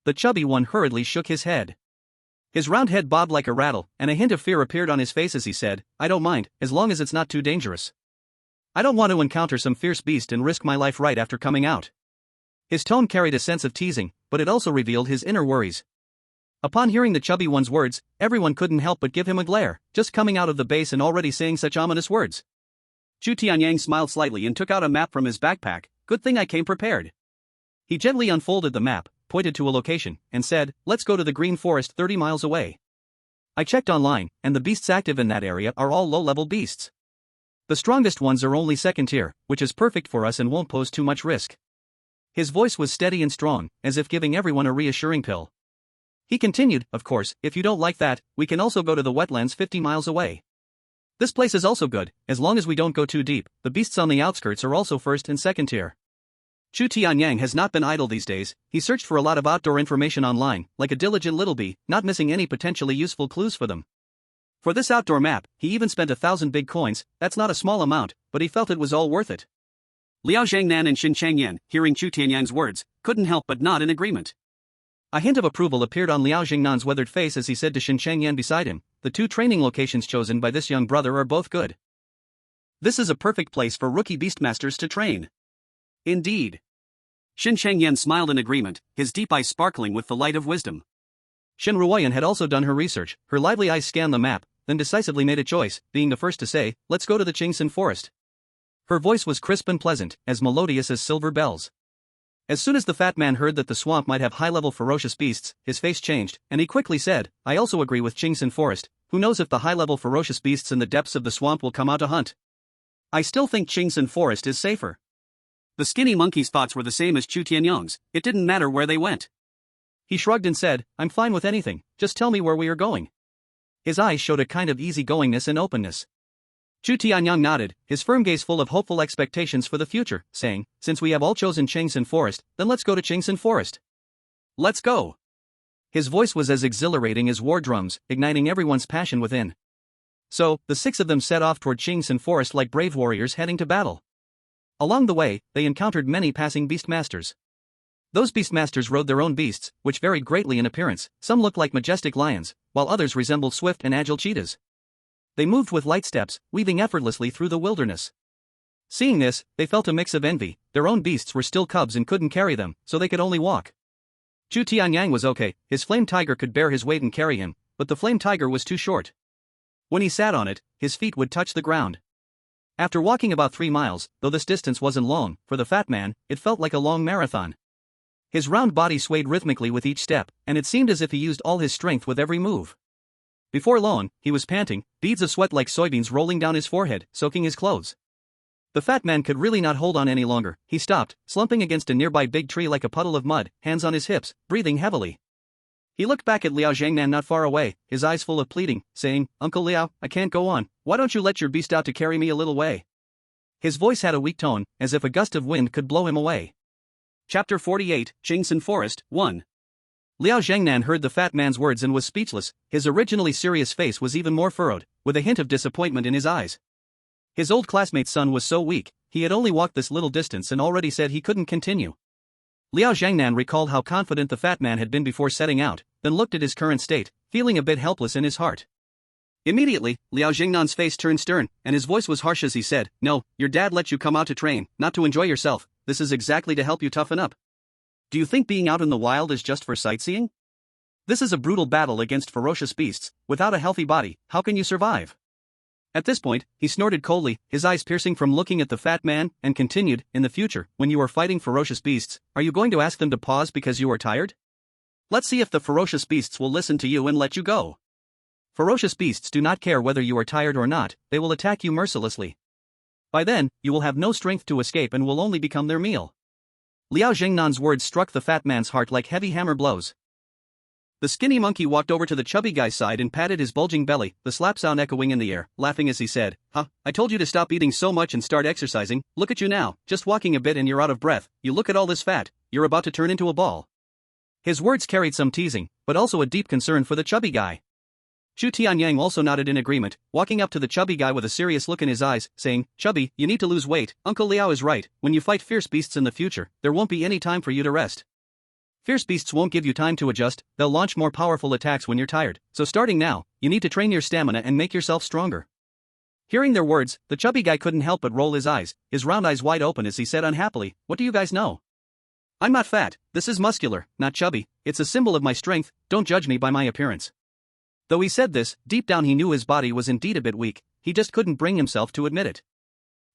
The chubby one hurriedly shook his head. His round head bobbed like a rattle, and a hint of fear appeared on his face as he said, "I don't mind, as long as it's not too dangerous. I don't want to encounter some fierce beast and risk my life right after coming out." His tone carried a sense of teasing, but it also revealed his inner worries. Upon hearing the chubby one's words, everyone couldn't help but give him a glare, just coming out of the base and already saying such ominous words. Chu Tianyang smiled slightly and took out a map from his backpack. "Good thing I came prepared." He gently unfolded the map, pointed to a location, and said, "Let's go to the green forest 30 miles away. I checked online, and the beasts active in that area are all low-level beasts. The strongest ones are only second tier, which is perfect for us and won't pose too much risk." His voice was steady and strong, as if giving everyone a reassuring pill. He continued, "Of course, if you don't like that, we can also go to the wetlands 50 miles away. This place is also good, as long as we don't go too deep. The beasts on the outskirts are also first and second tier." Chu Tianyang has not been idle these days. He searched for a lot of outdoor information online, like a diligent little bee, not missing any potentially useful clues for them. For this outdoor map, he even spent 1,000 big coins. That's not a small amount, but he felt it was all worth it. Liao Zhangnan and Xin Changyan, hearing Chu Tianyang's words, couldn't help but nod in agreement. A hint of approval appeared on Liao Zhangnan's weathered face as he said to Xin Changyan beside him, "The two training locations chosen by this young brother are both good. This is a perfect place for rookie beastmasters to train." "Indeed." Xin Changyan smiled in agreement, his deep eyes sparkling with the light of wisdom. Shen Ruoyan had also done her research. Her lively eyes scanned the map, then decisively made a choice, being the first to say, "Let's go to the Qingxin forest." Her voice was crisp and pleasant, as melodious as silver bells. As soon as the fat man heard that the swamp might have high-level ferocious beasts, his face changed, and he quickly said, "I also agree with Qingxin forest. Who knows if the high-level ferocious beasts in the depths of the swamp will come out to hunt? I still think Qingxin forest is safer." The skinny monkey's thoughts were the same as Chu Tianyang's. It didn't matter where they went. He shrugged and said, "I'm fine with anything, just tell me where we are going." His eyes showed a kind of easygoingness and openness. Chu Tianyang nodded, his firm gaze full of hopeful expectations for the future, saying, "Since we have all chosen Qingxin forest, then let's go to Qingxin forest." "Let's go." His voice was as exhilarating as war drums, igniting everyone's passion within. So, the 6 of them set off toward Qingxin Forest like brave warriors heading to battle. Along the way, they encountered many passing beastmasters. Those beastmasters rode their own beasts, which varied greatly in appearance. Some looked like majestic lions, while others resembled swift and agile cheetahs. They moved with light steps, weaving effortlessly through the wilderness. Seeing this, they felt a mix of envy. Their own beasts were still cubs and couldn't carry them, so they could only walk. Chu Tianyang was okay, his flame tiger could bear his weight and carry him, but the flame tiger was too short. When he sat on it, his feet would touch the ground. After walking about 3 miles, though this distance wasn't long, for the fat man, it felt like a long marathon. His round body swayed rhythmically with each step, and it seemed as if he used all his strength with every move. Before long, he was panting, beads of sweat like soybeans rolling down his forehead, soaking his clothes. The fat man could really not hold on any longer. He stopped, slumping against a nearby big tree like a puddle of mud, hands on his hips, breathing heavily. He looked back at Liao Zhangnan not far away, his eyes full of pleading, saying, "Uncle Liao, I can't go on. Why don't you let your beast out to carry me a little way?" His voice had a weak tone, as if a gust of wind could blow him away. Chapter 48, Qingxin Forest, 1. Liao Zhangnan heard the fat man's words and was speechless. His originally serious face was even more furrowed, with a hint of disappointment in his eyes. His old classmate's son was so weak, he had only walked this little distance and already said he couldn't continue. Liao Zhangnan recalled how confident the fat man had been before setting out, then looked at his current state, feeling a bit helpless in his heart. Immediately, Liao Zhengnan's face turned stern, and his voice was harsh as he said, "No, your dad let you come out to train, not to enjoy yourself. This is exactly to help you toughen up. Do you think being out in the wild is just for sightseeing? This is a brutal battle against ferocious beasts. Without a healthy body, how can you survive?" At this point, he snorted coldly, his eyes piercing from looking at the fat man, and continued, "In the future, when you are fighting ferocious beasts, are you going to ask them to pause because you are tired? Let's see if the ferocious beasts will listen to you and let you go. Ferocious beasts do not care whether you are tired or not, they will attack you mercilessly. By then, you will have no strength to escape and will only become their meal." Liao Zhengnan's words struck the fat man's heart like heavy hammer blows. The skinny monkey walked over to the chubby guy's side and patted his bulging belly, the slap sound echoing in the air, laughing as he said, "Huh, I told you to stop eating so much and start exercising. Look at you now, just walking a bit and you're out of breath. You look at all this fat, you're about to turn into a ball." His words carried some teasing, but also a deep concern for the chubby guy. Chu Tianyang also nodded in agreement, walking up to the chubby guy with a serious look in his eyes, saying, "Chubby, you need to lose weight. Uncle Liao is right. When you fight fierce beasts in the future, there won't be any time for you to rest. Fierce beasts won't give you time to adjust, they'll launch more powerful attacks when you're tired, so starting now, you need to train your stamina and make yourself stronger." Hearing their words, the chubby guy couldn't help but roll his eyes, his round eyes wide open as he said unhappily, "What do you guys know? I'm not fat, this is muscular, not chubby, it's a symbol of my strength, don't judge me by my appearance." Though he said this, deep down he knew his body was indeed a bit weak, he just couldn't bring himself to admit it.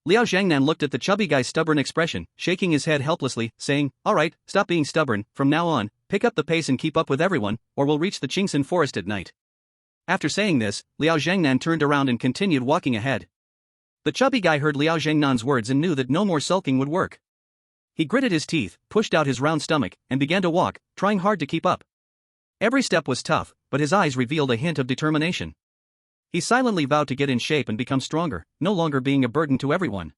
Liao Zhangnan looked at the chubby guy's stubborn expression, shaking his head helplessly, saying, "Alright, stop being stubborn, from now on, pick up the pace and keep up with everyone, or we'll reach the Qingxin Forest at night." After saying this, Liao Zhangnan turned around and continued walking ahead. The chubby guy heard Liao Zhengnan's words and knew that no more sulking would work. He gritted his teeth, pushed out his round stomach, and began to walk, trying hard to keep up. Every step was tough, but his eyes revealed a hint of determination. He silently vowed to get in shape and become stronger, no longer being a burden to everyone.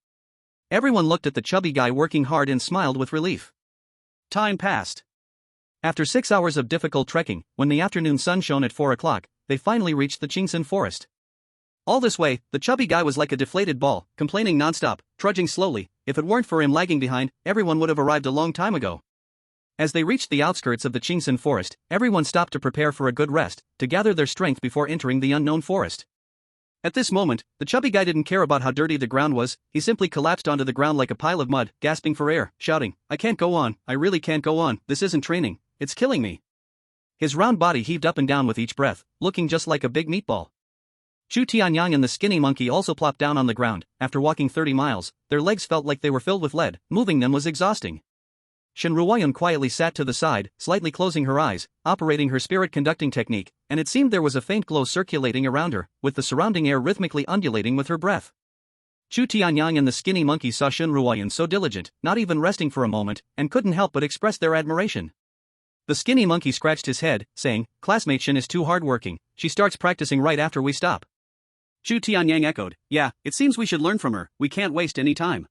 Everyone looked at the chubby guy working hard and smiled with relief. Time passed. After 6 hours of difficult trekking, when the afternoon sun shone at 4 o'clock, they finally reached the Qingxin Forest. All this way, the chubby guy was like a deflated ball, complaining nonstop, trudging slowly. If it weren't for him lagging behind, everyone would have arrived a long time ago. As they reached the outskirts of the Qingxin Forest, everyone stopped to prepare for a good rest, to gather their strength before entering the unknown forest. At this moment, the chubby guy didn't care about how dirty the ground was, he simply collapsed onto the ground like a pile of mud, gasping for air, shouting, "I can't go on, I really can't go on, this isn't training, it's killing me." His round body heaved up and down with each breath, looking just like a big meatball. Chu Tianyang and the skinny monkey also plopped down on the ground. After walking 30 miles, their legs felt like they were filled with lead, moving them was exhausting. Shen Ruoyun quietly sat to the side, slightly closing her eyes, operating her spirit-conducting technique, and it seemed there was a faint glow circulating around her, with the surrounding air rhythmically undulating with her breath. Chu Tianyang and the skinny monkey saw Shen Ruoyun so diligent, not even resting for a moment, and couldn't help but express their admiration. The skinny monkey scratched his head, saying, "Classmate Shen is too hardworking, she starts practicing right after we stop." Chu Tianyang echoed, "Yeah, it seems we should learn from her, we can't waste any time."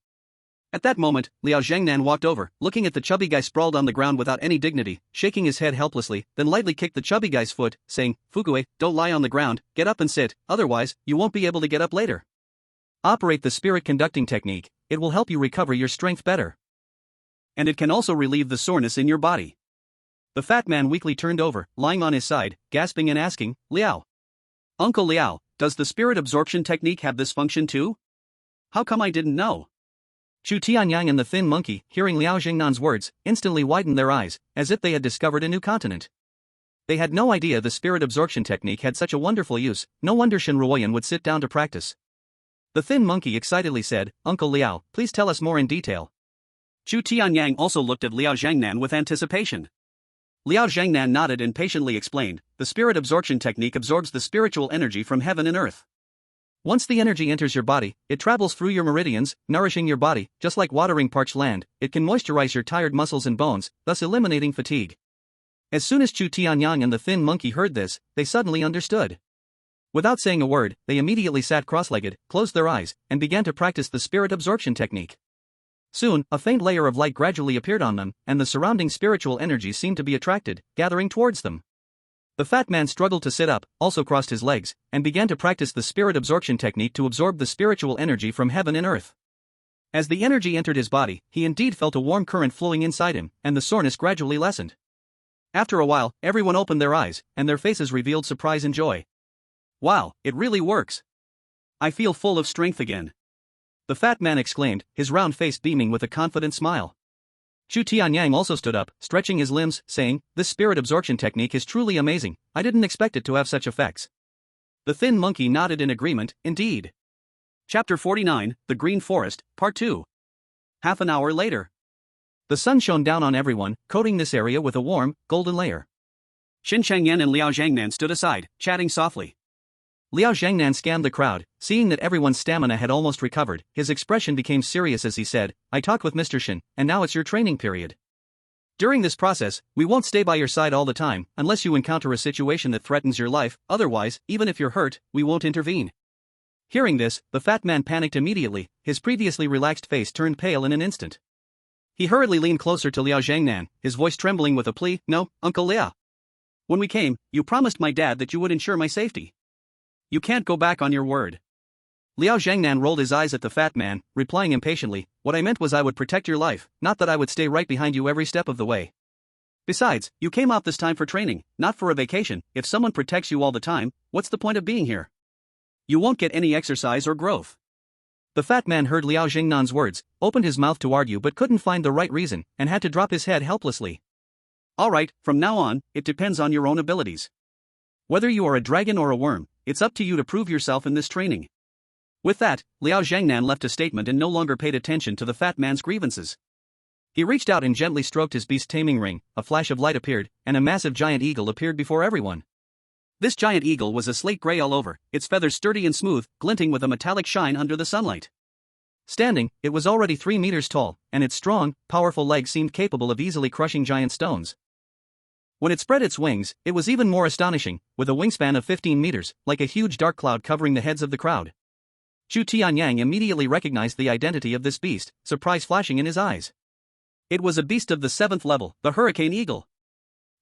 At that moment, Liao Zhangnan walked over, looking at the chubby guy sprawled on the ground without any dignity, shaking his head helplessly, then lightly kicked the chubby guy's foot, saying, "Fukue, don't lie on the ground, get up and sit, otherwise, you won't be able to get up later. Operate the spirit conducting technique, it will help you recover your strength better. And it can also relieve the soreness in your body." The fat man weakly turned over, lying on his side, gasping and asking, "Liao. Uncle Liao, does the spirit absorption technique have this function too? How come I didn't know?" Chu Tianyang and the thin monkey, hearing Liao Zhengnan's words, instantly widened their eyes, as if they had discovered a new continent. They had no idea the spirit absorption technique had such a wonderful use, no wonder Shen Ruoyan would sit down to practice. The thin monkey excitedly said, "Uncle Liao, please tell us more in detail." Chu Tianyang also looked at Liao Zhangnan with anticipation. Liao Zhangnan nodded and patiently explained, "The spirit absorption technique absorbs the spiritual energy from heaven and earth. Once the energy enters your body, it travels through your meridians, nourishing your body, just like watering parched land. It can moisturize your tired muscles and bones, thus eliminating fatigue." As soon as Chu Tianyang and the thin monkey heard this, they suddenly understood. Without saying a word, they immediately sat cross-legged, closed their eyes, and began to practice the spirit absorption technique. Soon, a faint layer of light gradually appeared on them, and the surrounding spiritual energies seemed to be attracted, gathering towards them. The fat man struggled to sit up, also crossed his legs, and began to practice the spirit absorption technique to absorb the spiritual energy from heaven and earth. As the energy entered his body, he indeed felt a warm current flowing inside him, and the soreness gradually lessened. After a while, everyone opened their eyes, and their faces revealed surprise and joy. "Wow, it really works. I feel full of strength again," the fat man exclaimed, his round face beaming with a confident smile. Chu Tianyang also stood up, stretching his limbs, saying, "This spirit absorption technique is truly amazing, I didn't expect it to have such effects." The thin monkey nodded in agreement, indeed. Chapter 49, The Green Forest, Part 2. Half an hour later. The sun shone down on everyone, coating this area with a warm, golden layer. Shen Changyan and Liao Zhangnan stood aside, chatting softly. Liao Zhangnan scanned the crowd, seeing that everyone's stamina had almost recovered. His expression became serious as he said, "I talked with Mr. Shen, and now it's your training period. During this process, we won't stay by your side all the time, unless you encounter a situation that threatens your life, otherwise, even if you're hurt, we won't intervene." Hearing this, the fat man panicked immediately, his previously relaxed face turned pale in an instant. He hurriedly leaned closer to Liao Zhangnan, his voice trembling with a plea, "No, Uncle Liao. When we came, you promised my dad that you would ensure my safety. You can't go back on your word." Liao Zhangnan rolled his eyes at the fat man, replying impatiently, "What I meant was I would protect your life, not that I would stay right behind you every step of the way. Besides, you came off this time for training, not for a vacation. If someone protects you all the time, what's the point of being here? You won't get any exercise or growth." The fat man heard Liao Zhengnan's words, opened his mouth to argue but couldn't find the right reason, and had to drop his head helplessly. "All right, from now on, it depends on your own abilities. Whether you are a dragon or a worm, it's up to you to prove yourself in this training." With that, Liao Zhangnan left a statement and no longer paid attention to the fat man's grievances. He reached out and gently stroked his beast-taming ring, a flash of light appeared, and a massive giant eagle appeared before everyone. This giant eagle was a slate gray all over, its feathers sturdy and smooth, glinting with a metallic shine under the sunlight. Standing, it was already 3 meters tall, and its strong, powerful legs seemed capable of easily crushing giant stones. When it spread its wings, it was even more astonishing, with a wingspan of 15 meters, like a huge dark cloud covering the heads of the crowd. Chu Tianyang immediately recognized the identity of this beast, surprise flashing in his eyes. It was a beast of the 7th level, the hurricane eagle.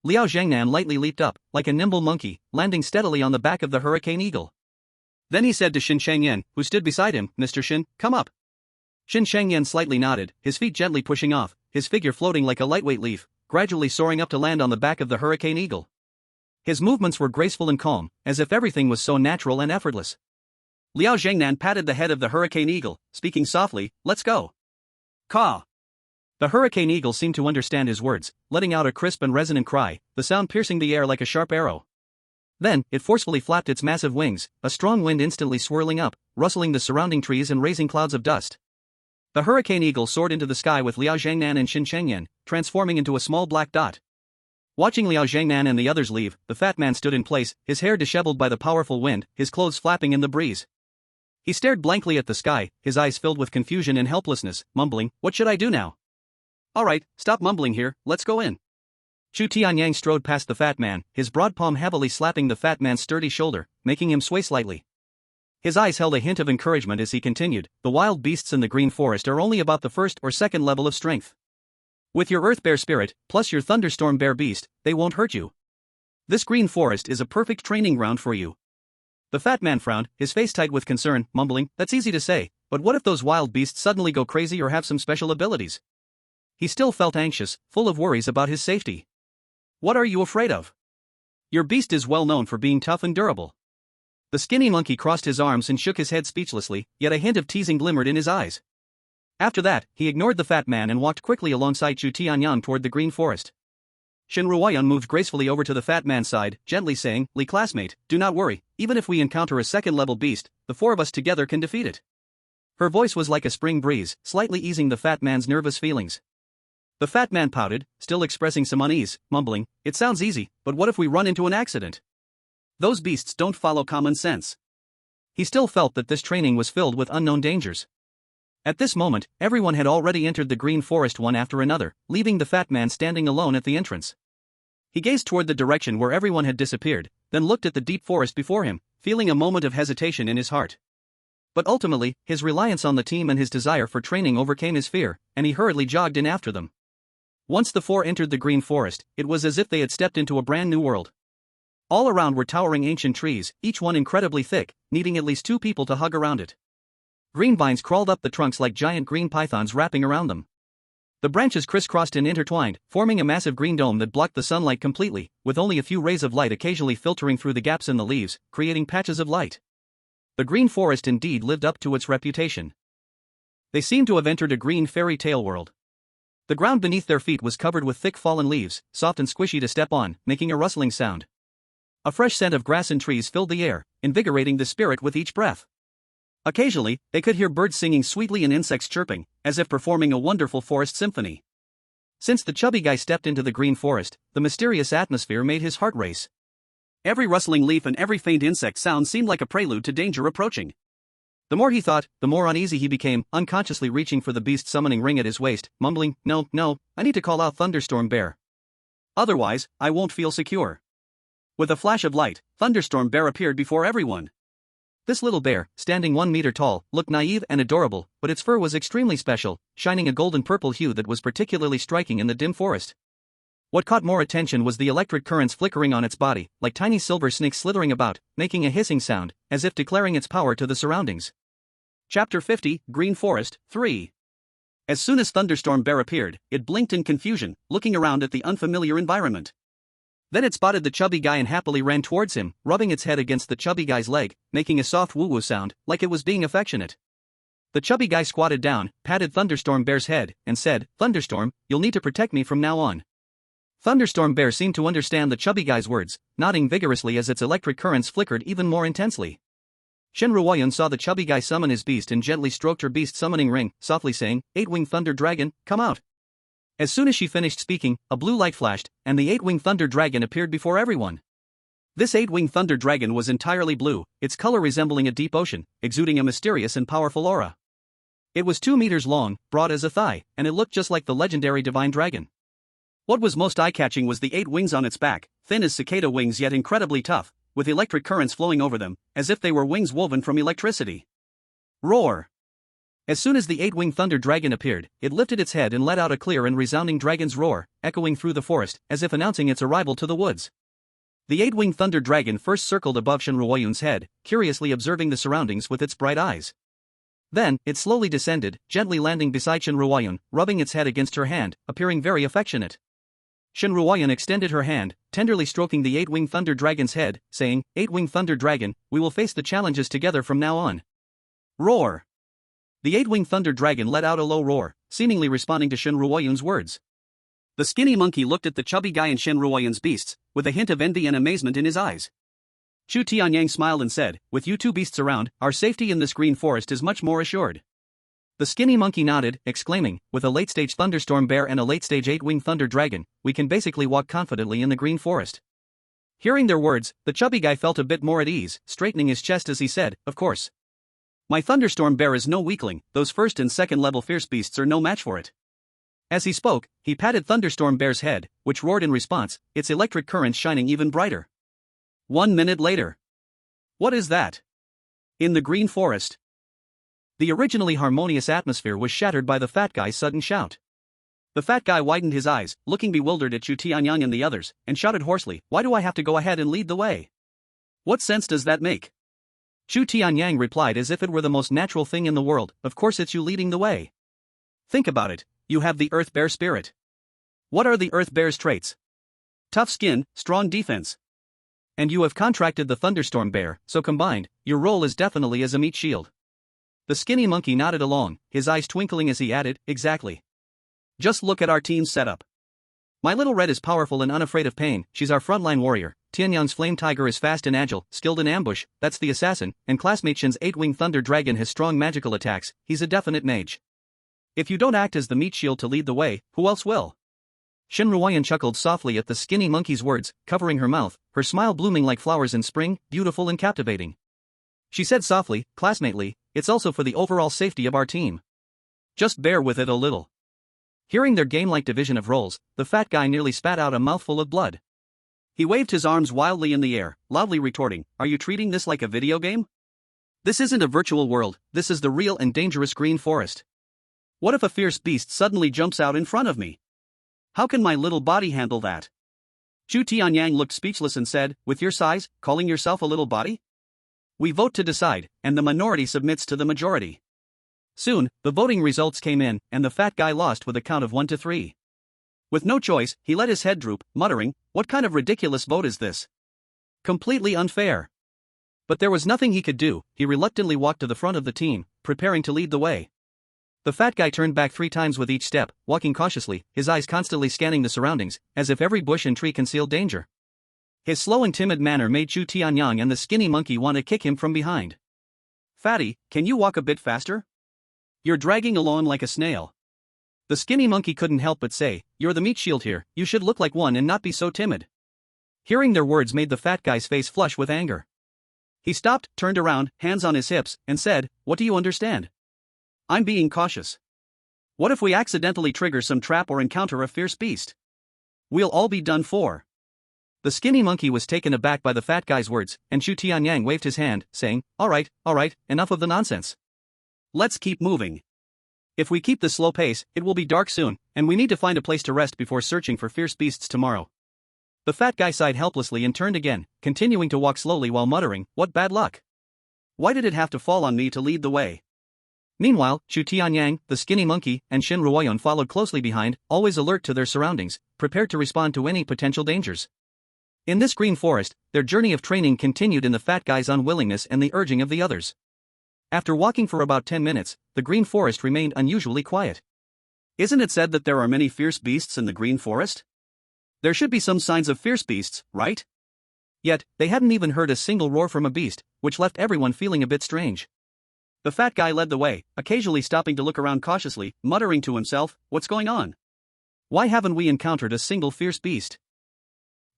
Liao Zhangnan lightly leaped up, like a nimble monkey, landing steadily on the back of the hurricane eagle. Then he said to Shen Changyan, who stood beside him, "Mr. Shen, come up." Shen Changyan slightly nodded, his feet gently pushing off, his figure floating like a lightweight leaf, gradually soaring up to land on the back of the hurricane eagle. His movements were graceful and calm, as if everything was so natural and effortless. Liao Zhangnan patted the head of the hurricane eagle, speaking softly, "Let's go." Caw. The hurricane eagle seemed to understand his words, letting out a crisp and resonant cry, the sound piercing the air like a sharp arrow. Then, it forcefully flapped its massive wings, a strong wind instantly swirling up, rustling the surrounding trees and raising clouds of dust. The hurricane eagle soared into the sky with Liao Zhangnan and Shen Changyan, transforming into a small black dot. Watching Liao Zhangnan and the others leave, the fat man stood in place, his hair disheveled by the powerful wind, his clothes flapping in the breeze. He stared blankly at the sky, his eyes filled with confusion and helplessness, mumbling, "What should I do now?" "All right, stop mumbling here, let's go in." Chu Tianyang strode past the fat man, his broad palm heavily slapping the fat man's sturdy shoulder, making him sway slightly. His eyes held a hint of encouragement as he continued, the wild beasts in the green forest are only about the first or second level of strength. With your earth bear spirit, plus your thunderstorm bear beast, they won't hurt you. This green forest is a perfect training ground for you. The fat man frowned, his face tight with concern, mumbling, that's easy to say, but what if those wild beasts suddenly go crazy or have some special abilities? He still felt anxious, full of worries about his safety. What are you afraid of? Your beast is well known for being tough and durable. The skinny monkey crossed his arms and shook his head speechlessly, yet a hint of teasing glimmered in his eyes. After that, he ignored the fat man and walked quickly alongside Chu Tianyang toward the green forest. Shen Ruoyun moved gracefully over to the fat man's side, gently saying, Li classmate, do not worry, even if we encounter a second-level beast, the four of us together can defeat it. Her voice was like a spring breeze, slightly easing the fat man's nervous feelings. The fat man pouted, still expressing some unease, mumbling, it sounds easy, but what if we run into an accident? Those beasts don't follow common sense. He still felt that this training was filled with unknown dangers. At this moment, everyone had already entered the green forest one after another, leaving the fat man standing alone at the entrance. He gazed toward the direction where everyone had disappeared, then looked at the deep forest before him, feeling a moment of hesitation in his heart. But ultimately, his reliance on the team and his desire for training overcame his fear, and he hurriedly jogged in after them. Once the four entered the green forest, it was as if they had stepped into a brand new world. All around were towering ancient trees, each one incredibly thick, needing at least two people to hug around it. Green vines crawled up the trunks like giant green pythons wrapping around them. The branches crisscrossed and intertwined, forming a massive green dome that blocked the sunlight completely, with only a few rays of light occasionally filtering through the gaps in the leaves, creating patches of light. The green forest indeed lived up to its reputation. They seemed to have entered a green fairy tale world. The ground beneath their feet was covered with thick fallen leaves, soft and squishy to step on, making a rustling sound. A fresh scent of grass and trees filled the air, invigorating the spirit with each breath. Occasionally, they could hear birds singing sweetly and insects chirping, as if performing a wonderful forest symphony. Since the chubby guy stepped into the green forest, the mysterious atmosphere made his heart race. Every rustling leaf and every faint insect sound seemed like a prelude to danger approaching. The more he thought, the more uneasy he became, unconsciously reaching for the beast summoning ring at his waist, mumbling, no, I need to call out Thunderstorm Bear. Otherwise, I won't feel secure. With a flash of light, Thunderstorm Bear appeared before everyone. This little bear, standing 1 meter tall, looked naive and adorable, but its fur was extremely special, shining a golden-purple hue that was particularly striking in the dim forest. What caught more attention was the electric currents flickering on its body, like tiny silver snakes slithering about, making a hissing sound, as if declaring its power to the surroundings. Chapter 50, Green Forest, 3. As soon as Thunderstorm Bear appeared, it blinked in confusion, looking around at the unfamiliar environment. Then it spotted the chubby guy and happily ran towards him, rubbing its head against the chubby guy's leg, making a soft woo-woo sound, like it was being affectionate. The chubby guy squatted down, patted Thunderstorm Bear's head, and said, Thunderstorm, you'll need to protect me from now on. Thunderstorm Bear seemed to understand the chubby guy's words, nodding vigorously as its electric currents flickered even more intensely. Shen Ruoyun saw the chubby guy summon his beast and gently stroked her beast summoning ring, softly saying, Eight-winged thunder dragon, come out. As soon as she finished speaking, a blue light flashed, and the eight-winged thunder dragon appeared before everyone. This eight-winged thunder dragon was entirely blue, its color resembling a deep ocean, exuding a mysterious and powerful aura. It was 2 meters long, broad as a thigh, and it looked just like the legendary divine dragon. What was most eye-catching was the 8 wings on its back, thin as cicada wings yet incredibly tough, with electric currents flowing over them, as if they were wings woven from electricity. Roar! As soon as the 8-winged thunder dragon appeared, it lifted its head and let out a clear and resounding dragon's roar, echoing through the forest, as if announcing its arrival to the woods. The 8-winged thunder dragon first circled above Shen Ruoyun's head, curiously observing the surroundings with its bright eyes. Then, it slowly descended, gently landing beside Shen Ruoyun, rubbing its head against her hand, appearing very affectionate. Shen Ruoyun extended her hand, tenderly stroking the 8-winged thunder dragon's head, saying, 8-winged thunder dragon, we will face the challenges together from now on. Roar! The 8-winged thunder dragon let out a low roar, seemingly responding to Shen Ruoyun's words. The skinny monkey looked at the chubby guy and Shen Ruoyun's beasts, with a hint of envy and amazement in his eyes. Chu Tianyang smiled and said, with you two beasts around, our safety in this green forest is much more assured. The skinny monkey nodded, exclaiming, with a late-stage thunderstorm bear and a late-stage 8-winged thunder dragon, we can basically walk confidently in the green forest. Hearing their words, the chubby guy felt a bit more at ease, straightening his chest as he said, of course. My thunderstorm bear is no weakling, those first and second level fierce beasts are no match for it. As he spoke, he patted Thunderstorm Bear's head, which roared in response, its electric currents shining even brighter. 1 minute later. What is that? In the green forest. The originally harmonious atmosphere was shattered by the fat guy's sudden shout. The fat guy widened his eyes, looking bewildered at Chu Tianyang and the others, and shouted hoarsely, "Why do I have to go ahead and lead the way? What sense does that make?" Chu Tianyang replied as if it were the most natural thing in the world, "Of course it's you leading the way. Think about it, you have the earth bear spirit. What are the earth bear's traits? Tough skin, strong defense. And you have contracted the thunderstorm bear, so combined, your role is definitely as a meat shield." The skinny monkey nodded along, his eyes twinkling as he added, "Exactly. Just look at our team's setup. My little red is powerful and unafraid of pain, she's our frontline warrior. Tianyang's flame tiger is fast and agile, skilled in ambush, that's the assassin, and classmate Shin's 8-winged thunder dragon has strong magical attacks, he's a definite mage. If you don't act as the meat shield to lead the way, who else will?" Shin Ruoyan chuckled softly at the skinny monkey's words, covering her mouth, her smile blooming like flowers in spring, beautiful and captivating. She said softly, classmately, "It's also for the overall safety of our team. Just bear with it a little." Hearing their game-like division of roles, the fat guy nearly spat out a mouthful of blood. He waved his arms wildly in the air, loudly retorting, "Are you treating this like a video game? This isn't a virtual world, this is the real and dangerous green forest. What if a fierce beast suddenly jumps out in front of me? How can my little body handle that?" Chu Tianyang looked speechless and said, "With your size, calling yourself a little body? We vote to decide, and the minority submits to the majority." Soon, the voting results came in, and the fat guy lost with a count of 1-3. With no choice, he let his head droop, muttering, "What kind of ridiculous vote is this? Completely unfair." But there was nothing he could do, he reluctantly walked to the front of the team, preparing to lead the way. The fat guy turned back 3 times with each step, walking cautiously, his eyes constantly scanning the surroundings, as if every bush and tree concealed danger. His slow and timid manner made Chu Tianyang and the skinny monkey want to kick him from behind. "Fatty, can you walk a bit faster? You're dragging along like a snail." The skinny monkey couldn't help but say, "You're the meat shield here, you should look like one and not be so timid." Hearing their words made the fat guy's face flush with anger. He stopped, turned around, hands on his hips, and said, "What do you understand? I'm being cautious. What if we accidentally trigger some trap or encounter a fierce beast? We'll all be done for." The skinny monkey was taken aback by the fat guy's words, and Chu Tianyang waved his hand, saying, all right, enough of the nonsense. Let's keep moving. If we keep this slow pace, it will be dark soon, and we need to find a place to rest before searching for fierce beasts tomorrow." The fat guy sighed helplessly and turned again, continuing to walk slowly while muttering, "What bad luck. Why did it have to fall on me to lead the way?" Meanwhile, Chu Tianyang, the skinny monkey, and Shin Ruoyan followed closely behind, always alert to their surroundings, prepared to respond to any potential dangers. In this green forest, their journey of training continued in the fat guy's unwillingness and the urging of the others. After walking for about 10 minutes, the green forest remained unusually quiet. "Isn't it said that there are many fierce beasts in the green forest? There should be some signs of fierce beasts, right?" Yet, they hadn't even heard a single roar from a beast, which left everyone feeling a bit strange. The fat guy led the way, occasionally stopping to look around cautiously, muttering to himself, "What's going on? Why haven't we encountered a single fierce beast?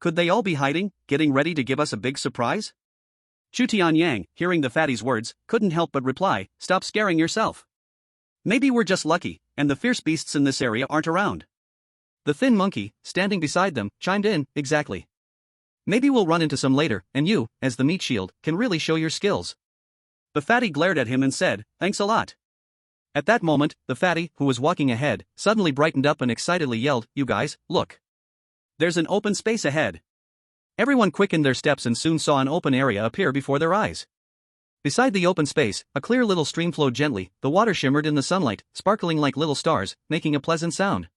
Could they all be hiding, getting ready to give us a big surprise?" Chu Tianyang, hearing the fatty's words, couldn't help but reply, "Stop scaring yourself. Maybe we're just lucky, and the fierce beasts in this area aren't around." The thin monkey, standing beside them, chimed in, "Exactly. Maybe we'll run into some later, and you, as the meat shield, can really show your skills." The fatty glared at him and said, "Thanks a lot." At that moment, the fatty, who was walking ahead, suddenly brightened up and excitedly yelled, "You guys, look. There's an open space ahead." Everyone quickened their steps and soon saw an open area appear before their eyes. Beside the open space, a clear little stream flowed gently, the water shimmered in the sunlight, sparkling like little stars, making a pleasant sound.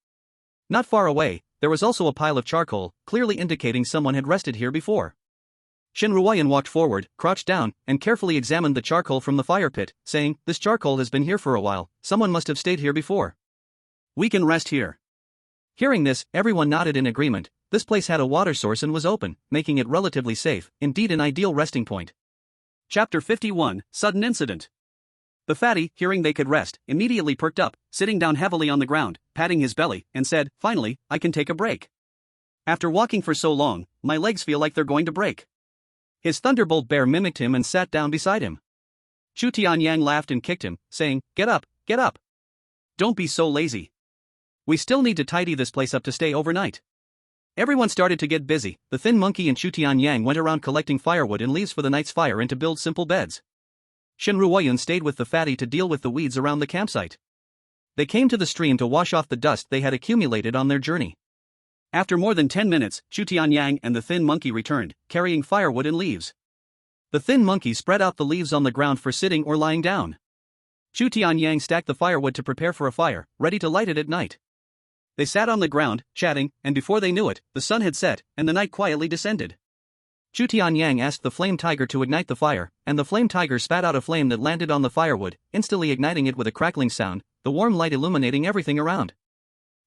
Not far away, there was also a pile of charcoal, clearly indicating someone had rested here before. Shin Ruoyan walked forward, crouched down, and carefully examined the charcoal from the fire pit, saying, "This charcoal has been here for a while, someone must have stayed here before. We can rest here." Hearing this, everyone nodded in agreement. This place had a water source and was open, making it relatively safe, indeed an ideal resting point. Chapter 51, Sudden Incident. The fatty, hearing they could rest, immediately perked up, sitting down heavily on the ground, patting his belly, and said, "Finally, I can take a break. After walking for so long, my legs feel like they're going to break." His thunderbolt bear mimicked him and sat down beside him. Chu Tianyang laughed and kicked him, saying, get up. Don't be so lazy. We still need to tidy this place up to stay overnight." Everyone started to get busy. The thin monkey and Chu Tianyang went around collecting firewood and leaves for the night's fire and to build simple beds. Shin Ruoyun stayed with the fatty to deal with the weeds around the campsite. They came to the stream to wash off the dust they had accumulated on their journey. After more than 10 minutes, Chu Tianyang and the thin monkey returned, carrying firewood and leaves. The thin monkey spread out the leaves on the ground for sitting or lying down. Chu Tianyang stacked the firewood to prepare for a fire, ready to light it at night. They sat on the ground, chatting, and before they knew it, the sun had set, and the night quietly descended. Chu Tianyang asked the flame tiger to ignite the fire, and the flame tiger spat out a flame that landed on the firewood, instantly igniting it with a crackling sound, the warm light illuminating everything around.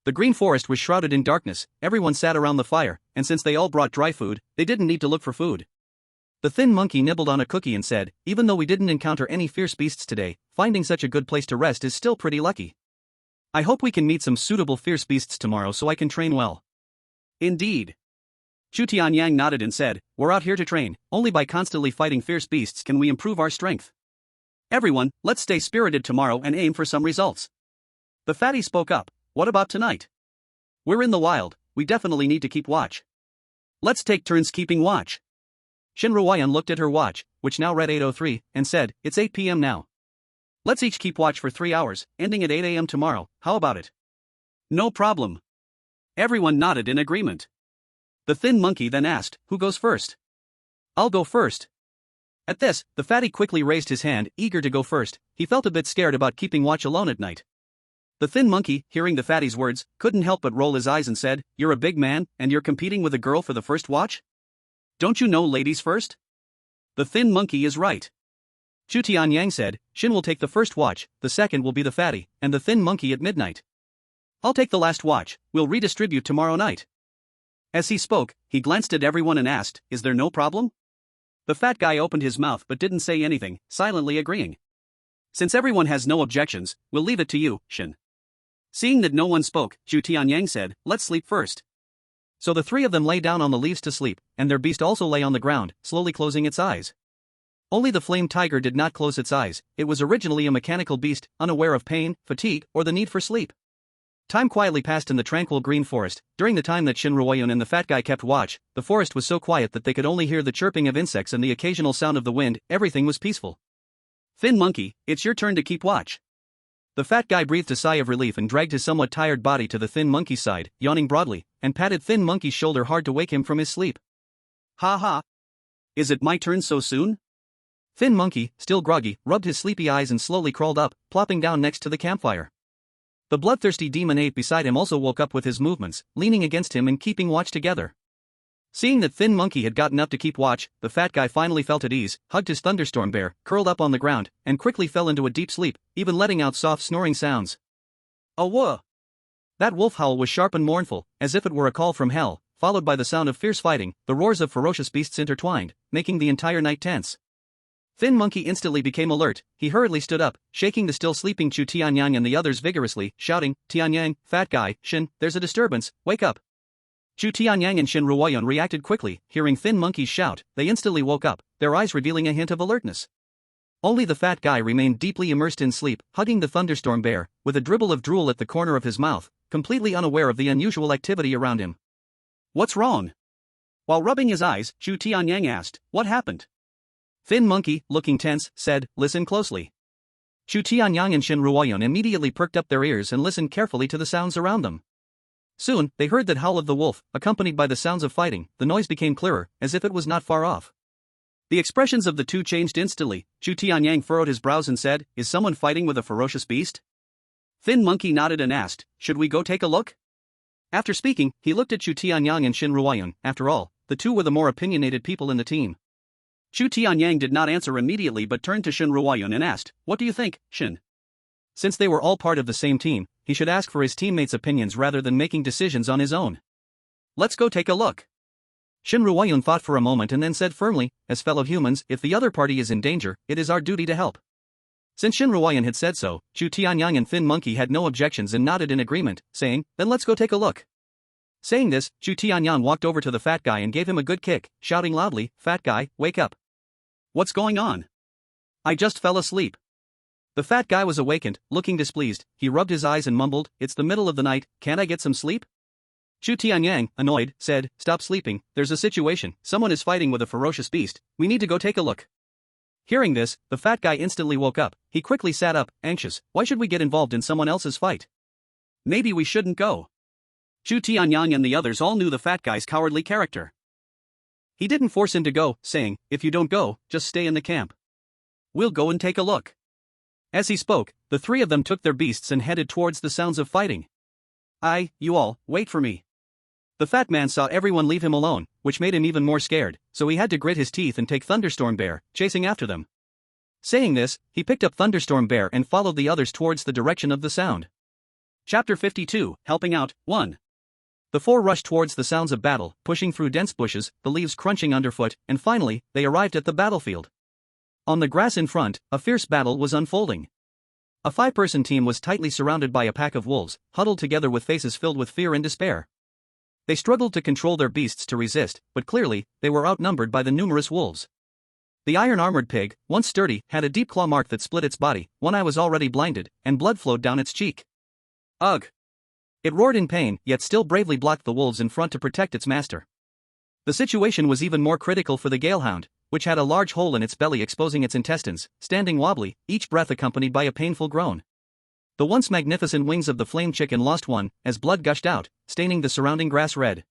The green forest was shrouded in darkness, everyone sat around the fire, and since they all brought dry food, they didn't need to look for food. The thin monkey nibbled on a cookie and said, "Even though we didn't encounter any fierce beasts today, finding such a good place to rest is still pretty lucky. I hope we can meet some suitable fierce beasts tomorrow so I can train well." "Indeed." Chu Tianyang nodded and said, "We're out here to train, only by constantly fighting fierce beasts can we improve our strength. Everyone, let's stay spirited tomorrow and aim for some results." The fatty spoke up, "What about tonight? We're in the wild, we definitely need to keep watch. Let's take turns keeping watch." Shin Ruoyun looked at her watch, which now read 8:03, and said, "It's 8 p.m. now. Let's each keep watch for 3 hours, ending at 8 a.m. tomorrow, how about it?" "No problem." Everyone nodded in agreement. The thin monkey then asked, "Who goes first?" "I'll go first." At this, the fatty quickly raised his hand, eager to go first. He felt a bit scared about keeping watch alone at night. The thin monkey, hearing the fatty's words, couldn't help but roll his eyes and said, "You're a big man, and you're competing with a girl for the first watch? Don't you know ladies first?" The thin monkey is right. Chu Tianyang said, "Shin will take the first watch, the second will be the fatty, and the thin monkey at midnight. I'll take the last watch, we'll redistribute tomorrow night." As he spoke, he glanced at everyone and asked, "Is there no problem?" The fat guy opened his mouth but didn't say anything, silently agreeing. "Since everyone has no objections, we'll leave it to you, Shin." Seeing that no one spoke, Chu Tianyang said, "Let's sleep first." So the three of them lay down on the leaves to sleep, and their beast also lay on the ground, slowly closing its eyes. Only the flame tiger did not close its eyes. It was originally a mechanical beast, unaware of pain, fatigue, or the need for sleep. Time quietly passed in the tranquil green forest. During the time that Shin Ruoyun and the fat guy kept watch, the forest was so quiet that they could only hear the chirping of insects and the occasional sound of the wind. Everything was peaceful. "Thin monkey, it's your turn to keep watch." The fat guy breathed a sigh of relief and dragged his somewhat tired body to the thin monkey's side, yawning broadly, and patted thin monkey's shoulder hard to wake him from his sleep. "Ha ha! Is it my turn so soon?" Thin monkey, still groggy, rubbed his sleepy eyes and slowly crawled up, plopping down next to the campfire. The bloodthirsty demon ape beside him also woke up with his movements, leaning against him and keeping watch together. Seeing that thin monkey had gotten up to keep watch, the fat guy finally felt at ease, hugged his thunderstorm bear, curled up on the ground, and quickly fell into a deep sleep, even letting out soft snoring sounds. "Oh whoa!" That wolf howl was sharp and mournful, as if it were a call from hell, followed by the sound of fierce fighting, the roars of ferocious beasts intertwined, making the entire night tense. Thin monkey instantly became alert. He hurriedly stood up, shaking the still sleeping Chu Tianyang and the others vigorously, shouting, "Tianyang, fat guy, Shin, there's a disturbance, wake up." Chu Tianyang and Shin Ruoyun reacted quickly. Hearing thin monkey's shout, they instantly woke up, their eyes revealing a hint of alertness. Only the fat guy remained deeply immersed in sleep, hugging the thunderstorm bear, with a dribble of drool at the corner of his mouth, completely unaware of the unusual activity around him. "What's wrong?" While rubbing his eyes, Chu Tianyang asked, "What happened?" Thin monkey, looking tense, said, "Listen closely." Chu Tianyang and Shin Ruoyun immediately perked up their ears and listened carefully to the sounds around them. Soon, they heard that howl of the wolf, accompanied by the sounds of fighting. The noise became clearer, as if it was not far off. The expressions of the two changed instantly. Chu Tianyang furrowed his brows and said, "Is someone fighting with a ferocious beast?" Thin monkey nodded and asked, "Should we go take a look?" After speaking, he looked at Chu Tianyang and Shin Ruoyun. After all, the two were the more opinionated people in the team. Chu Tianyang did not answer immediately but turned to Shin Ruoyun and asked, "What do you think, Shin?" Since they were all part of the same team, he should ask for his teammates' opinions rather than making decisions on his own. "Let's go take a look." Shin Ruoyun thought for a moment and then said firmly, "As fellow humans, if the other party is in danger, it is our duty to help." Since Shin Ruoyun had said so, Chu Tianyang and Thin Monkey had no objections and nodded in agreement, saying, "Then let's go take a look." Saying this, Chu Tianyang walked over to the fat guy and gave him a good kick, shouting loudly, "Fat guy, wake up. What's going on? I just fell asleep." The fat guy was awakened, looking displeased. He rubbed his eyes and mumbled, "It's the middle of the night, can't I get some sleep?" Chu Tianyang, annoyed, said, "Stop sleeping, there's a situation, someone is fighting with a ferocious beast, we need to go take a look." Hearing this, the fat guy instantly woke up. He quickly sat up, anxious. Why should we get involved in someone else's fight? Maybe we shouldn't go. Chu Tianyang and the others all knew the fat guy's cowardly character. He didn't force him to go, saying, if you don't go, just stay in the camp. We'll go and take a look. As he spoke, the three of them took their beasts and headed towards the sounds of fighting. You all, wait for me. The fat man saw everyone leave him alone, which made him even more scared, so he had to grit his teeth and take Thunderstorm Bear, chasing after them. Saying this, he picked up Thunderstorm Bear and followed the others towards the direction of the sound. Chapter 52, Helping Out, 1. The four rushed towards the sounds of battle, pushing through dense bushes, the leaves crunching underfoot, and finally, they arrived at the battlefield. On the grass in front, a fierce battle was unfolding. A 5-person team was tightly surrounded by a pack of wolves, huddled together with faces filled with fear and despair. They struggled to control their beasts to resist, but clearly, they were outnumbered by the numerous wolves. The iron-armored pig, once sturdy, had a deep claw mark that split its body, one eye was already blinded, and blood flowed down its cheek. Ugh! It roared in pain, yet still bravely blocked the wolves in front to protect its master. The situation was even more critical for the Galehound, which had a large hole in its belly exposing its intestines, standing wobbly, each breath accompanied by a painful groan. The once magnificent wings of the flame chicken lost one, as blood gushed out, staining the surrounding grass red.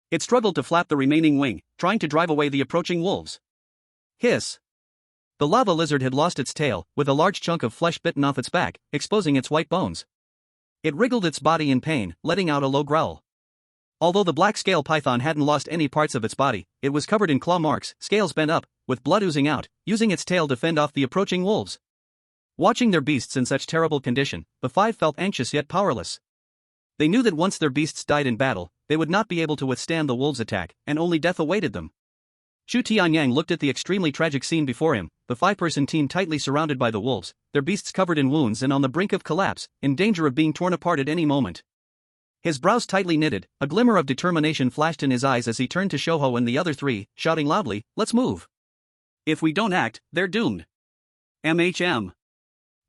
It struggled to flap the remaining wing, trying to drive away the approaching wolves. Hiss! The lava lizard had lost its tail, with a large chunk of flesh bitten off its back, exposing its white bones. It wriggled its body in pain, letting out a low growl. Although the black scale python hadn't lost any parts of its body, it was covered in claw marks, scales bent up, with blood oozing out, using its tail to fend off the approaching wolves. Watching their beasts in such terrible condition, the 5 felt anxious yet powerless. They knew that once their beasts died in battle, they would not be able to withstand the wolves' attack, and only death awaited them. Chu Tianyang looked at the extremely tragic scene before him, the 5-person team tightly surrounded by the wolves, their beasts covered in wounds and on the brink of collapse, in danger of being torn apart at any moment. His brows tightly knitted, a glimmer of determination flashed in his eyes as he turned to Shouho and the other 3, shouting loudly, "Let's move! If we don't act, they're doomed." MHM.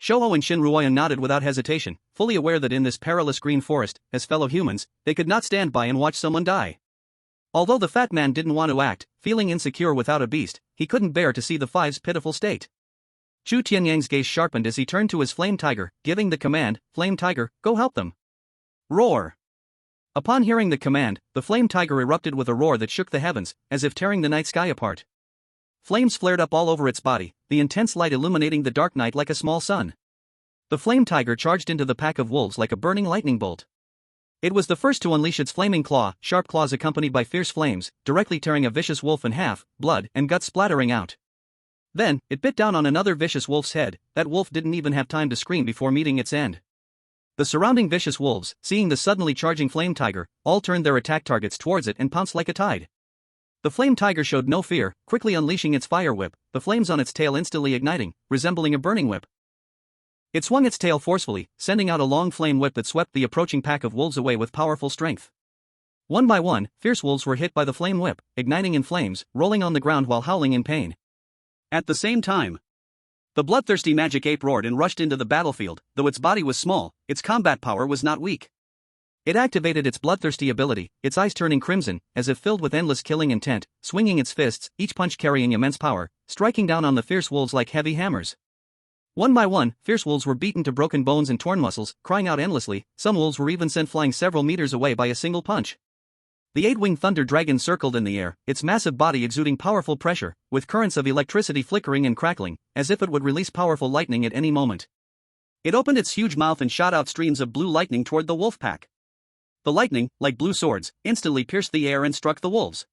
Shouho and Shinruoyan nodded without hesitation, fully aware that in this perilous green forest, as fellow humans, they could not stand by and watch someone die. Although the fat man didn't want to act, feeling insecure without a beast, he couldn't bear to see the 5's pitiful state. Chu Tianyang's gaze sharpened as he turned to his flame tiger, giving the command, "Flame tiger, go help them." Roar! Upon hearing the command, the flame tiger erupted with a roar that shook the heavens, as if tearing the night sky apart. Flames flared up all over its body, the intense light illuminating the dark night like a small sun. The flame tiger charged into the pack of wolves like a burning lightning bolt. It was the first to unleash its flaming claw, sharp claws accompanied by fierce flames, directly tearing a vicious wolf in half, blood and guts splattering out. Then, it bit down on another vicious wolf's head. That wolf didn't even have time to scream before meeting its end. The surrounding vicious wolves, seeing the suddenly charging flame tiger, all turned their attack targets towards it and pounced like a tide. The flame tiger showed no fear, quickly unleashing its fire whip, the flames on its tail instantly igniting, resembling a burning whip. It swung its tail forcefully, sending out a long flame whip that swept the approaching pack of wolves away with powerful strength. One by one, fierce wolves were hit by the flame whip, igniting in flames, rolling on the ground while howling in pain. At the same time, the bloodthirsty magic ape roared and rushed into the battlefield. Though its body was small, its combat power was not weak. It activated its bloodthirsty ability, its eyes turning crimson, as if filled with endless killing intent, swinging its fists, each punch carrying immense power, striking down on the fierce wolves like heavy hammers. One by one, fierce wolves were beaten to broken bones and torn muscles, crying out endlessly. Some wolves were even sent flying several meters away by a single punch. The 8-winged thunder dragon circled in the air, its massive body exuding powerful pressure, with currents of electricity flickering and crackling, as if it would release powerful lightning at any moment. It opened its huge mouth and shot out streams of blue lightning toward the wolf pack. The lightning, like blue swords, instantly pierced the air and struck the wolves.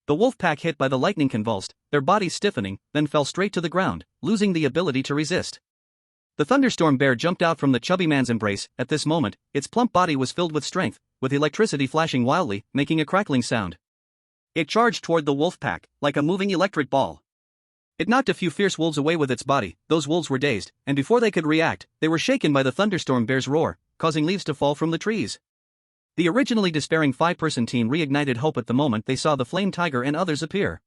The wolf pack hit by the lightning convulsed, their bodies stiffening, then fell straight to the ground, losing the ability to resist. The thunderstorm bear jumped out from the chubby man's embrace. At this moment, its plump body was filled with strength, with electricity flashing wildly, making a crackling sound. It charged toward the wolf pack, like a moving electric ball. It knocked a few fierce wolves away with its body. Those wolves were dazed, and before they could react, they were shaken by the thunderstorm bear's roar, causing leaves to fall from the trees. The originally despairing 5-person team reignited hope at the moment they saw the flame tiger and others appear.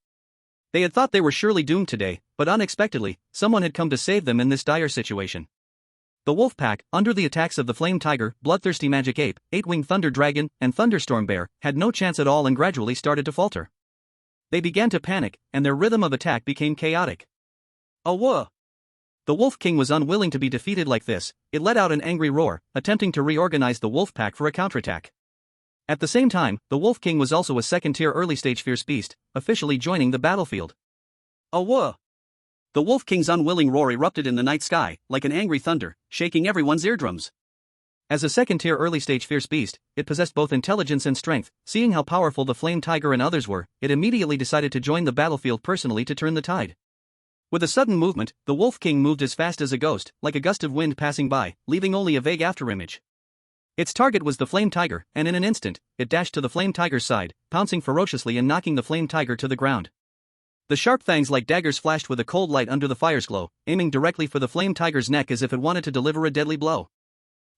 They had thought they were surely doomed today, but unexpectedly, someone had come to save them in this dire situation. The wolf pack, under the attacks of the flame tiger, bloodthirsty magic ape, 8-winged thunder dragon, and thunderstorm bear, had no chance at all and gradually started to falter. They began to panic, and their rhythm of attack became chaotic. A whoa! The Wolf King was unwilling to be defeated like this. It let out an angry roar, attempting to reorganize the wolf pack for a counterattack. At the same time, the Wolf King was also a second-tier early-stage fierce beast, officially joining the battlefield. A whoa! The Wolf King's unwilling roar erupted in the night sky, like an angry thunder, shaking everyone's eardrums. As a second-tier early-stage fierce beast, it possessed both intelligence and strength. Seeing how powerful the Flame Tiger and others were, it immediately decided to join the battlefield personally to turn the tide. With a sudden movement, the Wolf King moved as fast as a ghost, like a gust of wind passing by, leaving only a vague afterimage. Its target was the Flame Tiger, and in an instant, it dashed to the Flame Tiger's side, pouncing ferociously and knocking the Flame Tiger to the ground. The sharp fangs like daggers flashed with a cold light under the fire's glow, aiming directly for the Flame Tiger's neck as if it wanted to deliver a deadly blow.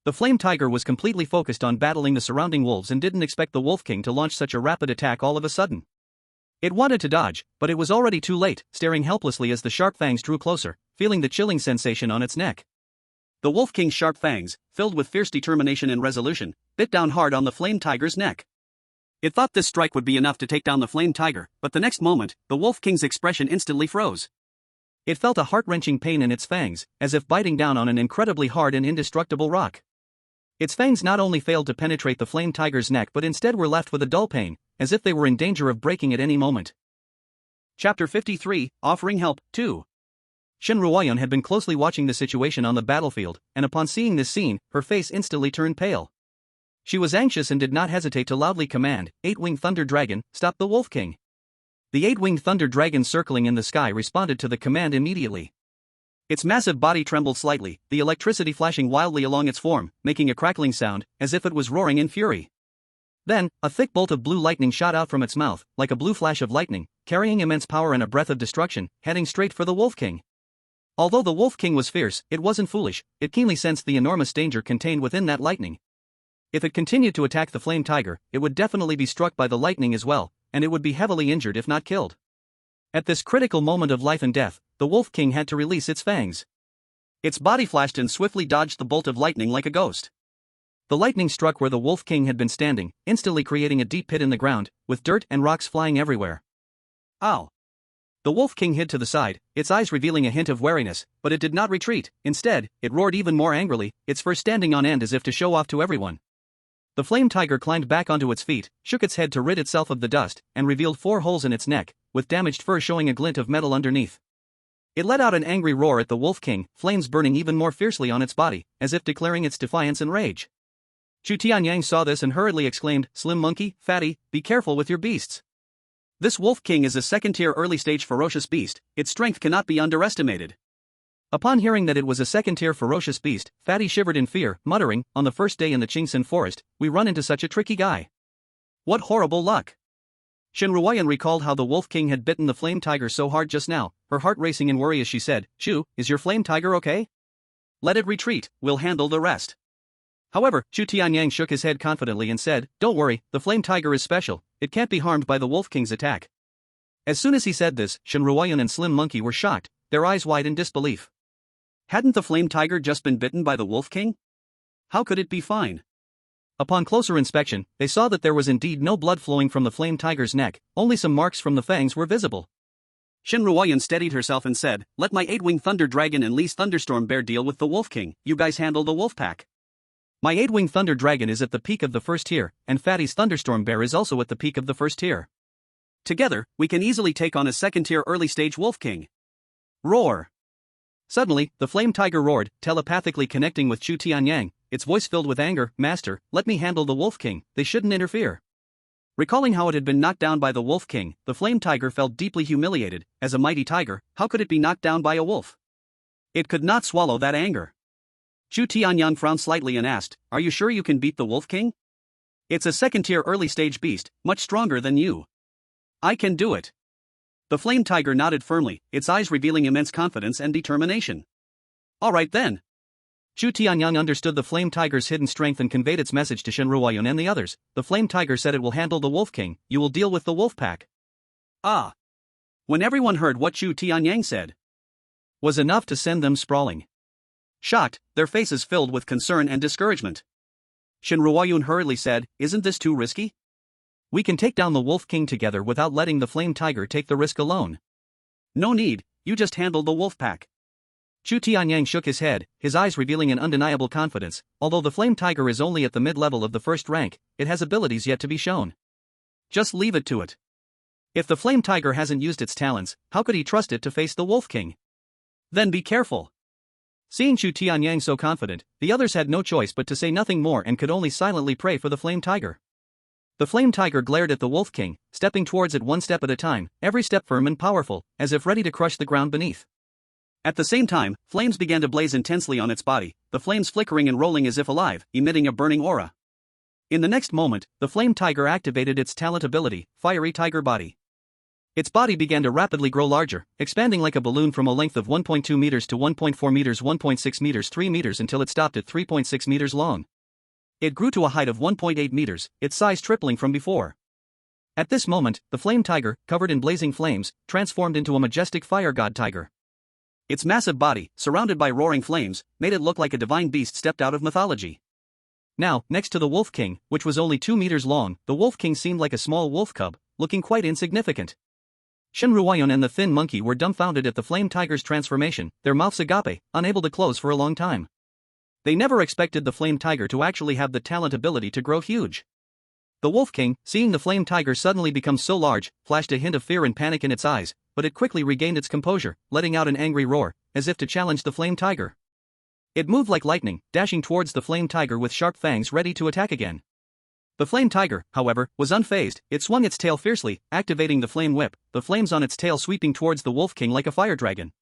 The Flame Tiger was completely focused on battling the surrounding wolves and didn't expect the Wolf King to launch such a rapid attack all of a sudden. It wanted to dodge, but it was already too late, staring helplessly as the sharp fangs drew closer, feeling the chilling sensation on its neck. The Wolf King's sharp fangs, filled with fierce determination and resolution, bit down hard on the Flame Tiger's neck. It thought this strike would be enough to take down the Flame Tiger, but the next moment, the Wolf King's expression instantly froze. It felt a heart-wrenching pain in its fangs, as if biting down on an incredibly hard and indestructible rock. Its fangs not only failed to penetrate the Flame Tiger's neck but instead were left with a dull pain, as if they were in danger of breaking at any moment. Chapter 53, Offering Help, 2. Shen Ruoyan had been closely watching the situation on the battlefield, and upon seeing this scene, her face instantly turned pale. She was anxious and did not hesitate to loudly command, "Eight-winged thunder dragon, stop the Wolf King." The eight-winged thunder dragon circling in the sky responded to the command immediately. Its massive body trembled slightly, the electricity flashing wildly along its form, making a crackling sound, as if it was roaring in fury. Then, a thick bolt of blue lightning shot out from its mouth, like a blue flash of lightning, carrying immense power and a breath of destruction, heading straight for the Wolf King. Although the Wolf King was fierce, it wasn't foolish. It keenly sensed the enormous danger contained within that lightning. If it continued to attack the Flame Tiger, it would definitely be struck by the lightning as well, and it would be heavily injured if not killed. At this critical moment of life and death, the Wolf King had to release its fangs. Its body flashed and swiftly dodged the bolt of lightning like a ghost. The lightning struck where the Wolf King had been standing, instantly creating a deep pit in the ground, with dirt and rocks flying everywhere. Ow! The Wolf King hid to the side, its eyes revealing a hint of wariness, but it did not retreat. Instead, it roared even more angrily, its fur standing on end as if to show off to everyone. The Flame Tiger climbed back onto its feet, shook its head to rid itself of the dust, and revealed 4 holes in its neck, with damaged fur showing a glint of metal underneath. It let out an angry roar at the Wolf King, flames burning even more fiercely on its body, as if declaring its defiance and rage. Chu Tianyang saw this and hurriedly exclaimed, "Slim monkey, fatty, be careful with your beasts. This Wolf King is a second-tier early-stage ferocious beast, its strength cannot be underestimated." Upon hearing that it was a second-tier ferocious beast, Fatty shivered in fear, muttering, "On the first day in the Qingxin forest, we run into such a tricky guy. What horrible luck." Shen Ruoyan recalled how the Wolf King had bitten the Flame Tiger so hard just now, her heart racing in worry as she said, "Chu, is your Flame Tiger okay? Let it retreat, we'll handle the rest." However, Chu Tianyang shook his head confidently and said, "Don't worry, the Flame Tiger is special, it can't be harmed by the Wolf King's attack." As soon as he said this, Shen Ruoyan and Slim Monkey were shocked, their eyes wide in disbelief. Hadn't the Flame Tiger just been bitten by the Wolf King? How could it be fine? Upon closer inspection, they saw that there was indeed no blood flowing from the Flame Tiger's neck, only some marks from the fangs were visible. Shen Ruoyan steadied herself and said, "Let my 8-winged thunder dragon and Li's thunderstorm bear deal with the Wolf King, you guys handle the wolf pack. My 8-winged thunder dragon is at the peak of the first tier, and Fatty's thunderstorm bear is also at the peak of the first tier. Together, we can easily take on a second-tier early-stage Wolf King." Roar! Suddenly, the Flame Tiger roared, telepathically connecting with Chu Tianyang, its voice filled with anger, "Master, let me handle the Wolf King, they shouldn't interfere." Recalling how it had been knocked down by the Wolf King, the Flame Tiger felt deeply humiliated. As a mighty tiger, how could it be knocked down by a wolf? It could not swallow that anger. Chu Tianyang frowned slightly and asked, "Are you sure you can beat the Wolf King? It's a second-tier early-stage beast, much stronger than you." "I can do it." The Flame Tiger nodded firmly, its eyes revealing immense confidence and determination. "All right then." Chu Tianyang understood the Flame Tiger's hidden strength and conveyed its message to Shen Ruoyan and the others. "The Flame Tiger said it will handle the Wolf King, you will deal with the wolf pack." Ah! When everyone heard what Chu Tianyang said, was enough to send them sprawling. Shocked, their faces filled with concern and discouragement. Shen Ruoyan hurriedly said, "Isn't this too risky? We can take down the Wolf King together without letting the Flame Tiger take the risk alone." "No need, you just handled the wolf pack. Chu Tianyang shook his head, his eyes revealing an undeniable confidence. Although the flame tiger is only at the mid-level of the first rank, it has abilities yet to be shown. Just leave it to it. If the flame tiger hasn't used its talents, how could he trust it to face the wolf king? Then be careful. Seeing Chu Tianyang so confident, the others had no choice but to say nothing more and could only silently pray for the flame tiger. The flame tiger glared at the wolf king, stepping towards it one step at a time, every step firm and powerful, as if ready to crush the ground beneath. At the same time, flames began to blaze intensely on its body, the flames flickering and rolling as if alive, emitting a burning aura. In the next moment, the flame tiger activated its talent ability, Fiery Tiger Body. Its body began to rapidly grow larger, expanding like a balloon from a length of 1.2 meters to 1.4 meters, 1.6 meters, 3 meters until it stopped at 3.6 meters long. It grew to a height of 1.8 meters, its size tripling from before. At this moment, the flame tiger, covered in blazing flames, transformed into a majestic fire god tiger. Its massive body, surrounded by roaring flames, made it look like a divine beast stepped out of mythology. Now, next to the wolf king, which was only 2 meters long, the wolf king seemed like a small wolf cub, looking quite insignificant. Shinruayon and the thin monkey were dumbfounded at the flame tiger's transformation, their mouths agape, unable to close for a long time. They never expected the flame tiger to actually have the talent ability to grow huge. The wolf king, seeing the flame tiger suddenly become so large, flashed a hint of fear and panic in its eyes, but it quickly regained its composure, letting out an angry roar, as if to challenge the flame tiger. It moved like lightning, dashing towards the flame tiger with sharp fangs ready to attack again. The flame tiger, however, was unfazed. It swung its tail fiercely, activating the flame whip, the flames on its tail sweeping towards the wolf king like a fire dragon.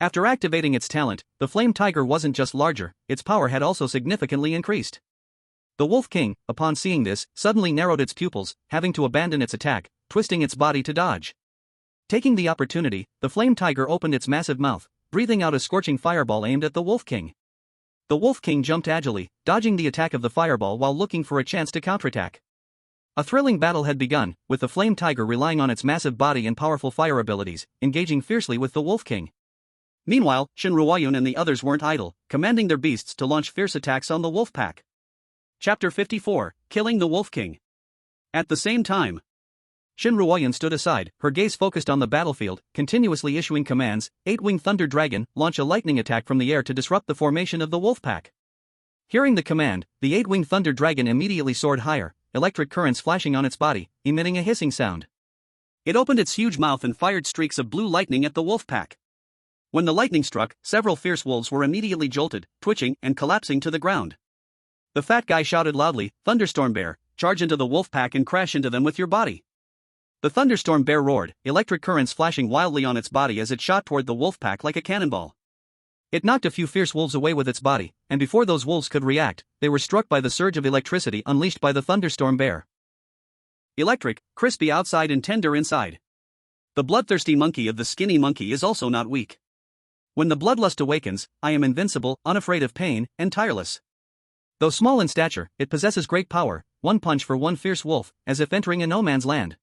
After activating its talent, the flame tiger wasn't just larger, its power had also significantly increased. The wolf king, upon seeing this, suddenly narrowed its pupils, having to abandon its attack, twisting its body to dodge. Taking the opportunity, the flame tiger opened its massive mouth, breathing out a scorching fireball aimed at the wolf king. The wolf king jumped agilely, dodging the attack of the fireball while looking for a chance to counterattack. A thrilling battle had begun, with the flame tiger relying on its massive body and powerful fire abilities, engaging fiercely with the wolf king. Meanwhile, Shinruayon and the others weren't idle, commanding their beasts to launch fierce attacks on the wolf pack. Chapter 54, Killing the Wolf King. At the same time, Shinruayon stood aside, her gaze focused on the battlefield, continuously issuing commands. 8-winged thunder dragon, launch a lightning attack from the air to disrupt the formation of the wolf pack. Hearing the command, the 8-winged thunder dragon immediately soared higher, electric currents flashing on its body, emitting a hissing sound. It opened its huge mouth and fired streaks of blue lightning at the wolf pack. When the lightning struck, several fierce wolves were immediately jolted, twitching, and collapsing to the ground. The fat guy shouted loudly, "Thunderstorm bear, charge into the wolf pack and crash into them with your body." The thunderstorm bear roared, electric currents flashing wildly on its body as it shot toward the wolf pack like a cannonball. It knocked a few fierce wolves away with its body, and before those wolves could react, they were struck by the surge of electricity unleashed by the thunderstorm bear. Electric, crispy outside and tender inside. The bloodthirsty monkey of the skinny monkey is also not weak. When the bloodlust awakens, I am invincible, unafraid of pain, and tireless. Though small in stature, it possesses great power, one punch for one fierce wolf, as if entering a no-man's land.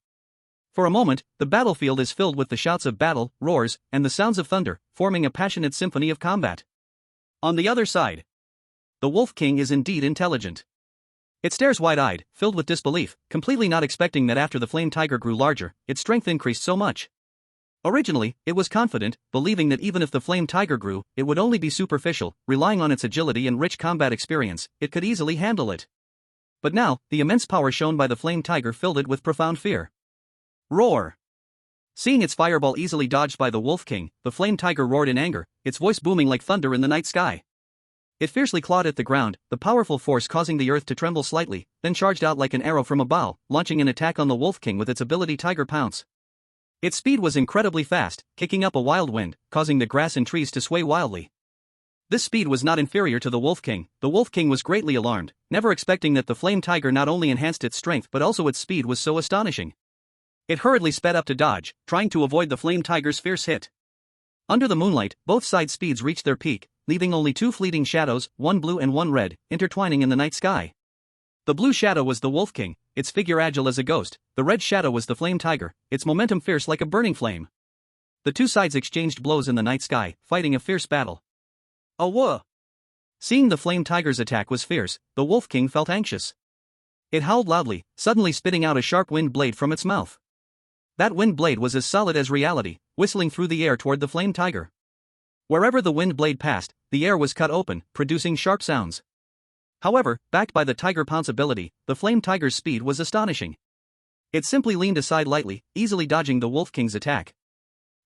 For a moment, the battlefield is filled with the shouts of battle, roars, and the sounds of thunder, forming a passionate symphony of combat. On the other side, the Wolf King is indeed intelligent. It stares wide-eyed, filled with disbelief, completely not expecting that after the flame tiger grew larger, its strength increased so much. Originally, it was confident, believing that even if the flame tiger grew, it would only be superficial, relying on its agility and rich combat experience, it could easily handle it. But now, the immense power shown by the flame tiger filled it with profound fear. Roar! Seeing its fireball easily dodged by the Wolf King, the flame tiger roared in anger, its voice booming like thunder in the night sky. It fiercely clawed at the ground, the powerful force causing the earth to tremble slightly, then charged out like an arrow from a bow, launching an attack on the Wolf King with its ability Tiger Pounce. Its speed was incredibly fast, kicking up a wild wind, causing the grass and trees to sway wildly. This speed was not inferior to the Wolf King. The Wolf King was greatly alarmed, never expecting that the flame tiger not only enhanced its strength but also its speed was so astonishing. It hurriedly sped up to dodge, trying to avoid the flame tiger's fierce hit. Under the moonlight, both side speeds reached their peak, leaving only two fleeting shadows, one blue and one red, intertwining in the night sky. The blue shadow was the Wolf King, its figure agile as a ghost. The red shadow was the flame tiger, its momentum fierce like a burning flame. The two sides exchanged blows in the night sky, fighting a fierce battle. Awah! Seeing the flame tiger's attack was fierce, the Wolf King felt anxious. It howled loudly, suddenly spitting out a sharp wind blade from its mouth. That wind blade was as solid as reality, whistling through the air toward the flame tiger. Wherever the wind blade passed, the air was cut open, producing sharp sounds. However, backed by the tiger pounce ability, the flame tiger's speed was astonishing. It simply leaned aside lightly, easily dodging the Wolf King's attack.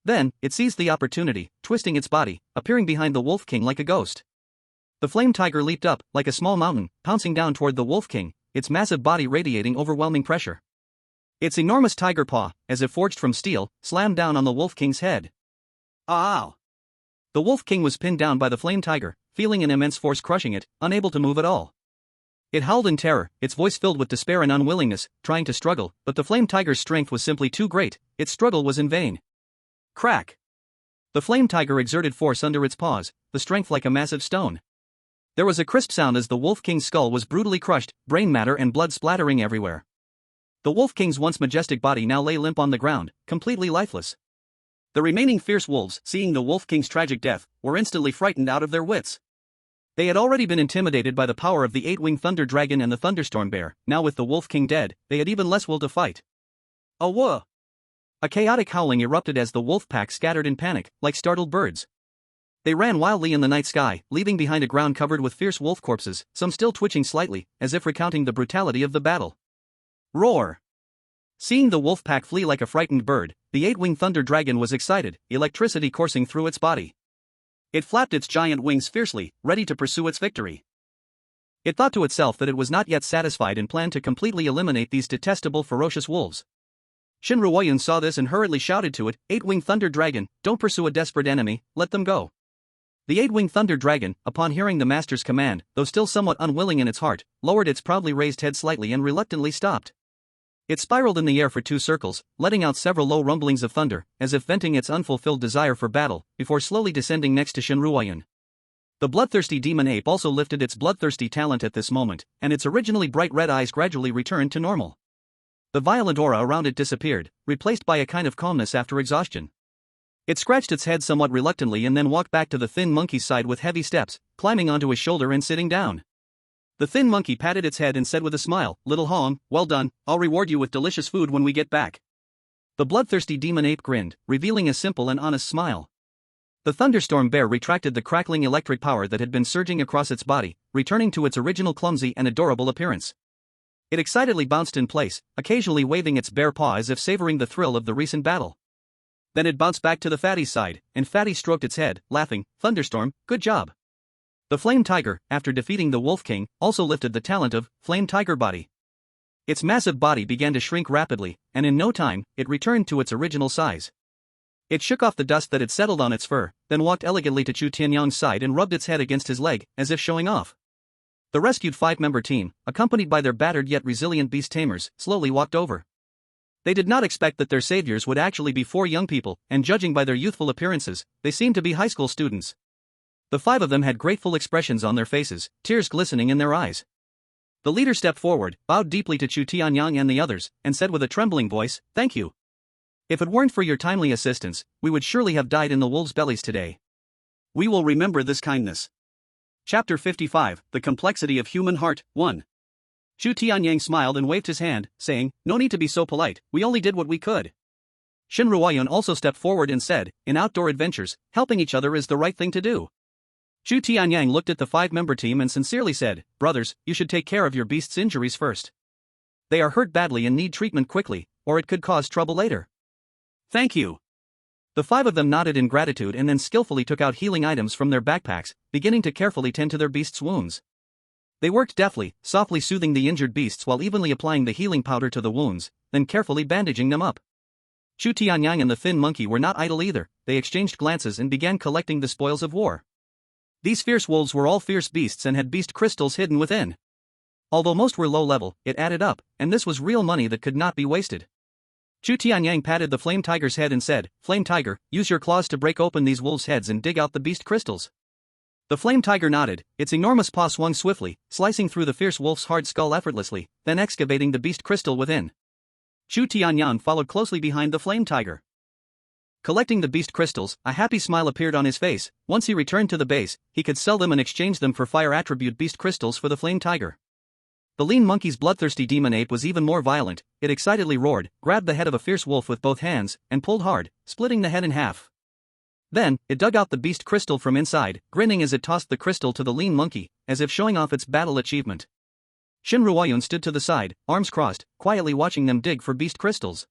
Then, it seized the opportunity, twisting its body, appearing behind the Wolf King like a ghost. The flame tiger leaped up, like a small mountain, pouncing down toward the Wolf King, its massive body radiating overwhelming pressure. Its enormous tiger paw, as if forged from steel, slammed down on the Wolf King's head. Ow! The Wolf King was pinned down by the flame tiger, feeling an immense force crushing it, unable to move at all. It howled in terror, its voice filled with despair and unwillingness, trying to struggle, but the flame tiger's strength was simply too great, its struggle was in vain. Crack! The flame tiger exerted force under its paws, the strength like a massive stone. There was a crisp sound as the Wolf King's skull was brutally crushed, brain matter and blood splattering everywhere. The Wolf King's once majestic body now lay limp on the ground, completely lifeless. The remaining fierce wolves, seeing the Wolf King's tragic death, were instantly frightened out of their wits. They had already been intimidated by the power of the 8-winged thunder dragon and the thunderstorm bear. Now with the Wolf King dead, they had even less will to fight. Awah! A chaotic howling erupted as the wolf pack scattered in panic, like startled birds. They ran wildly in the night sky, leaving behind a ground covered with fierce wolf corpses, some still twitching slightly, as if recounting the brutality of the battle. Roar! Seeing the wolf pack flee like a frightened bird, the 8-winged thunder dragon was excited, electricity coursing through its body. It flapped its giant wings fiercely, ready to pursue its victory. It thought to itself that it was not yet satisfied and planned to completely eliminate these detestable ferocious wolves. Shin Ruoyun saw this and hurriedly shouted to it, 8-winged thunder dragon, don't pursue a desperate enemy, let them go. The 8-winged thunder dragon, upon hearing the master's command, though still somewhat unwilling in its heart, lowered its proudly raised head slightly and reluctantly stopped. It spiraled in the air for 2 circles, letting out several low rumblings of thunder, as if venting its unfulfilled desire for battle, before slowly descending next to Shin Ruoyun. The bloodthirsty demon ape also lifted its bloodthirsty talent at this moment, and its originally bright red eyes gradually returned to normal. The violent aura around it disappeared, replaced by a kind of calmness after exhaustion. It scratched its head somewhat reluctantly and then walked back to the thin monkey's side with heavy steps, climbing onto his shoulder and sitting down. The thin monkey patted its head and said with a smile, "Little Hong, well done, I'll reward you with delicious food when we get back." The bloodthirsty demon ape grinned, revealing a simple and honest smile. The thunderstorm bear retracted the crackling electric power that had been surging across its body, returning to its original clumsy and adorable appearance. It excitedly bounced in place, occasionally waving its bare paw as if savoring the thrill of the recent battle. Then it bounced back to the fatty's side, and Fatty stroked its head, laughing, "Thunderstorm, good job." The flame tiger, after defeating the Wolf King, also lifted the talent of flame tiger body. Its massive body began to shrink rapidly, and in no time, it returned to its original size. It shook off the dust that had settled on its fur, then walked elegantly to Chu Tianyang's side and rubbed its head against his leg, as if showing off. The rescued 5-member team, accompanied by their battered yet resilient beast-tamers, slowly walked over. They did not expect that their saviors would actually be 4 young people, and judging by their youthful appearances, they seemed to be high school students. The 5 of them had grateful expressions on their faces, tears glistening in their eyes. The leader stepped forward, bowed deeply to Chu Tianyang and the others, and said with a trembling voice, "Thank you. If it weren't for your timely assistance, we would surely have died in the wolves' bellies today. We will remember this kindness." Chapter 55, The Complexity of Human Heart, 1. Chu Tianyang smiled and waved his hand, saying, "No need to be so polite, we only did what we could." Shin Ruoyun also stepped forward and said, "In outdoor adventures, helping each other is the right thing to do." Chu Tianyang looked at the 5-member team and sincerely said, "Brothers, you should take care of your beast's injuries first. They are hurt badly and need treatment quickly, or it could cause trouble later." "Thank you." The 5 of them nodded in gratitude and then skillfully took out healing items from their backpacks, beginning to carefully tend to their beast's wounds. They worked deftly, softly soothing the injured beasts while evenly applying the healing powder to the wounds, then carefully bandaging them up. Chu Tianyang and the thin monkey were not idle either. They exchanged glances and began collecting the spoils of war. These fierce wolves were all fierce beasts and had beast crystals hidden within. Although most were low level, it added up, and this was real money that could not be wasted. Chu Tianyang patted the flame tiger's head and said, "Flame tiger, use your claws to break open these wolves' heads and dig out the beast crystals." The flame tiger nodded, its enormous paw swung swiftly, slicing through the fierce wolf's hard skull effortlessly, then excavating the beast crystal within. Chu Tianyang followed closely behind the flame tiger. Collecting the beast crystals, a happy smile appeared on his face. Once he returned to the base, he could sell them and exchange them for fire attribute beast crystals for the flame tiger. The lean monkey's bloodthirsty demon ape was even more violent. It excitedly roared, grabbed the head of a fierce wolf with both hands, and pulled hard, splitting the head in half. Then, it dug out the beast crystal from inside, grinning as it tossed the crystal to the lean monkey, as if showing off its battle achievement. Shin Ruoyun stood to the side, arms crossed, quietly watching them dig for beast crystals.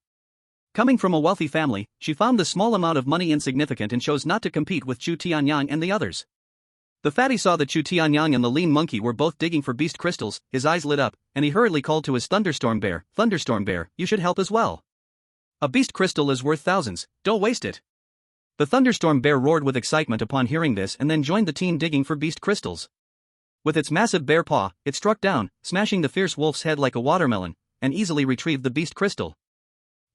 Coming from a wealthy family, she found the small amount of money insignificant and chose not to compete with Chu Tianyang and the others. The fatty saw that Chu Tianyang and the lean monkey were both digging for beast crystals. His eyes lit up, and he hurriedly called to his Thunderstorm Bear, "Thunderstorm Bear, you should help as well. A beast crystal is worth thousands, don't waste it." The Thunderstorm Bear roared with excitement upon hearing this and then joined the team digging for beast crystals. With its massive bear paw, it struck down, smashing the fierce wolf's head like a watermelon, and easily retrieved the beast crystal.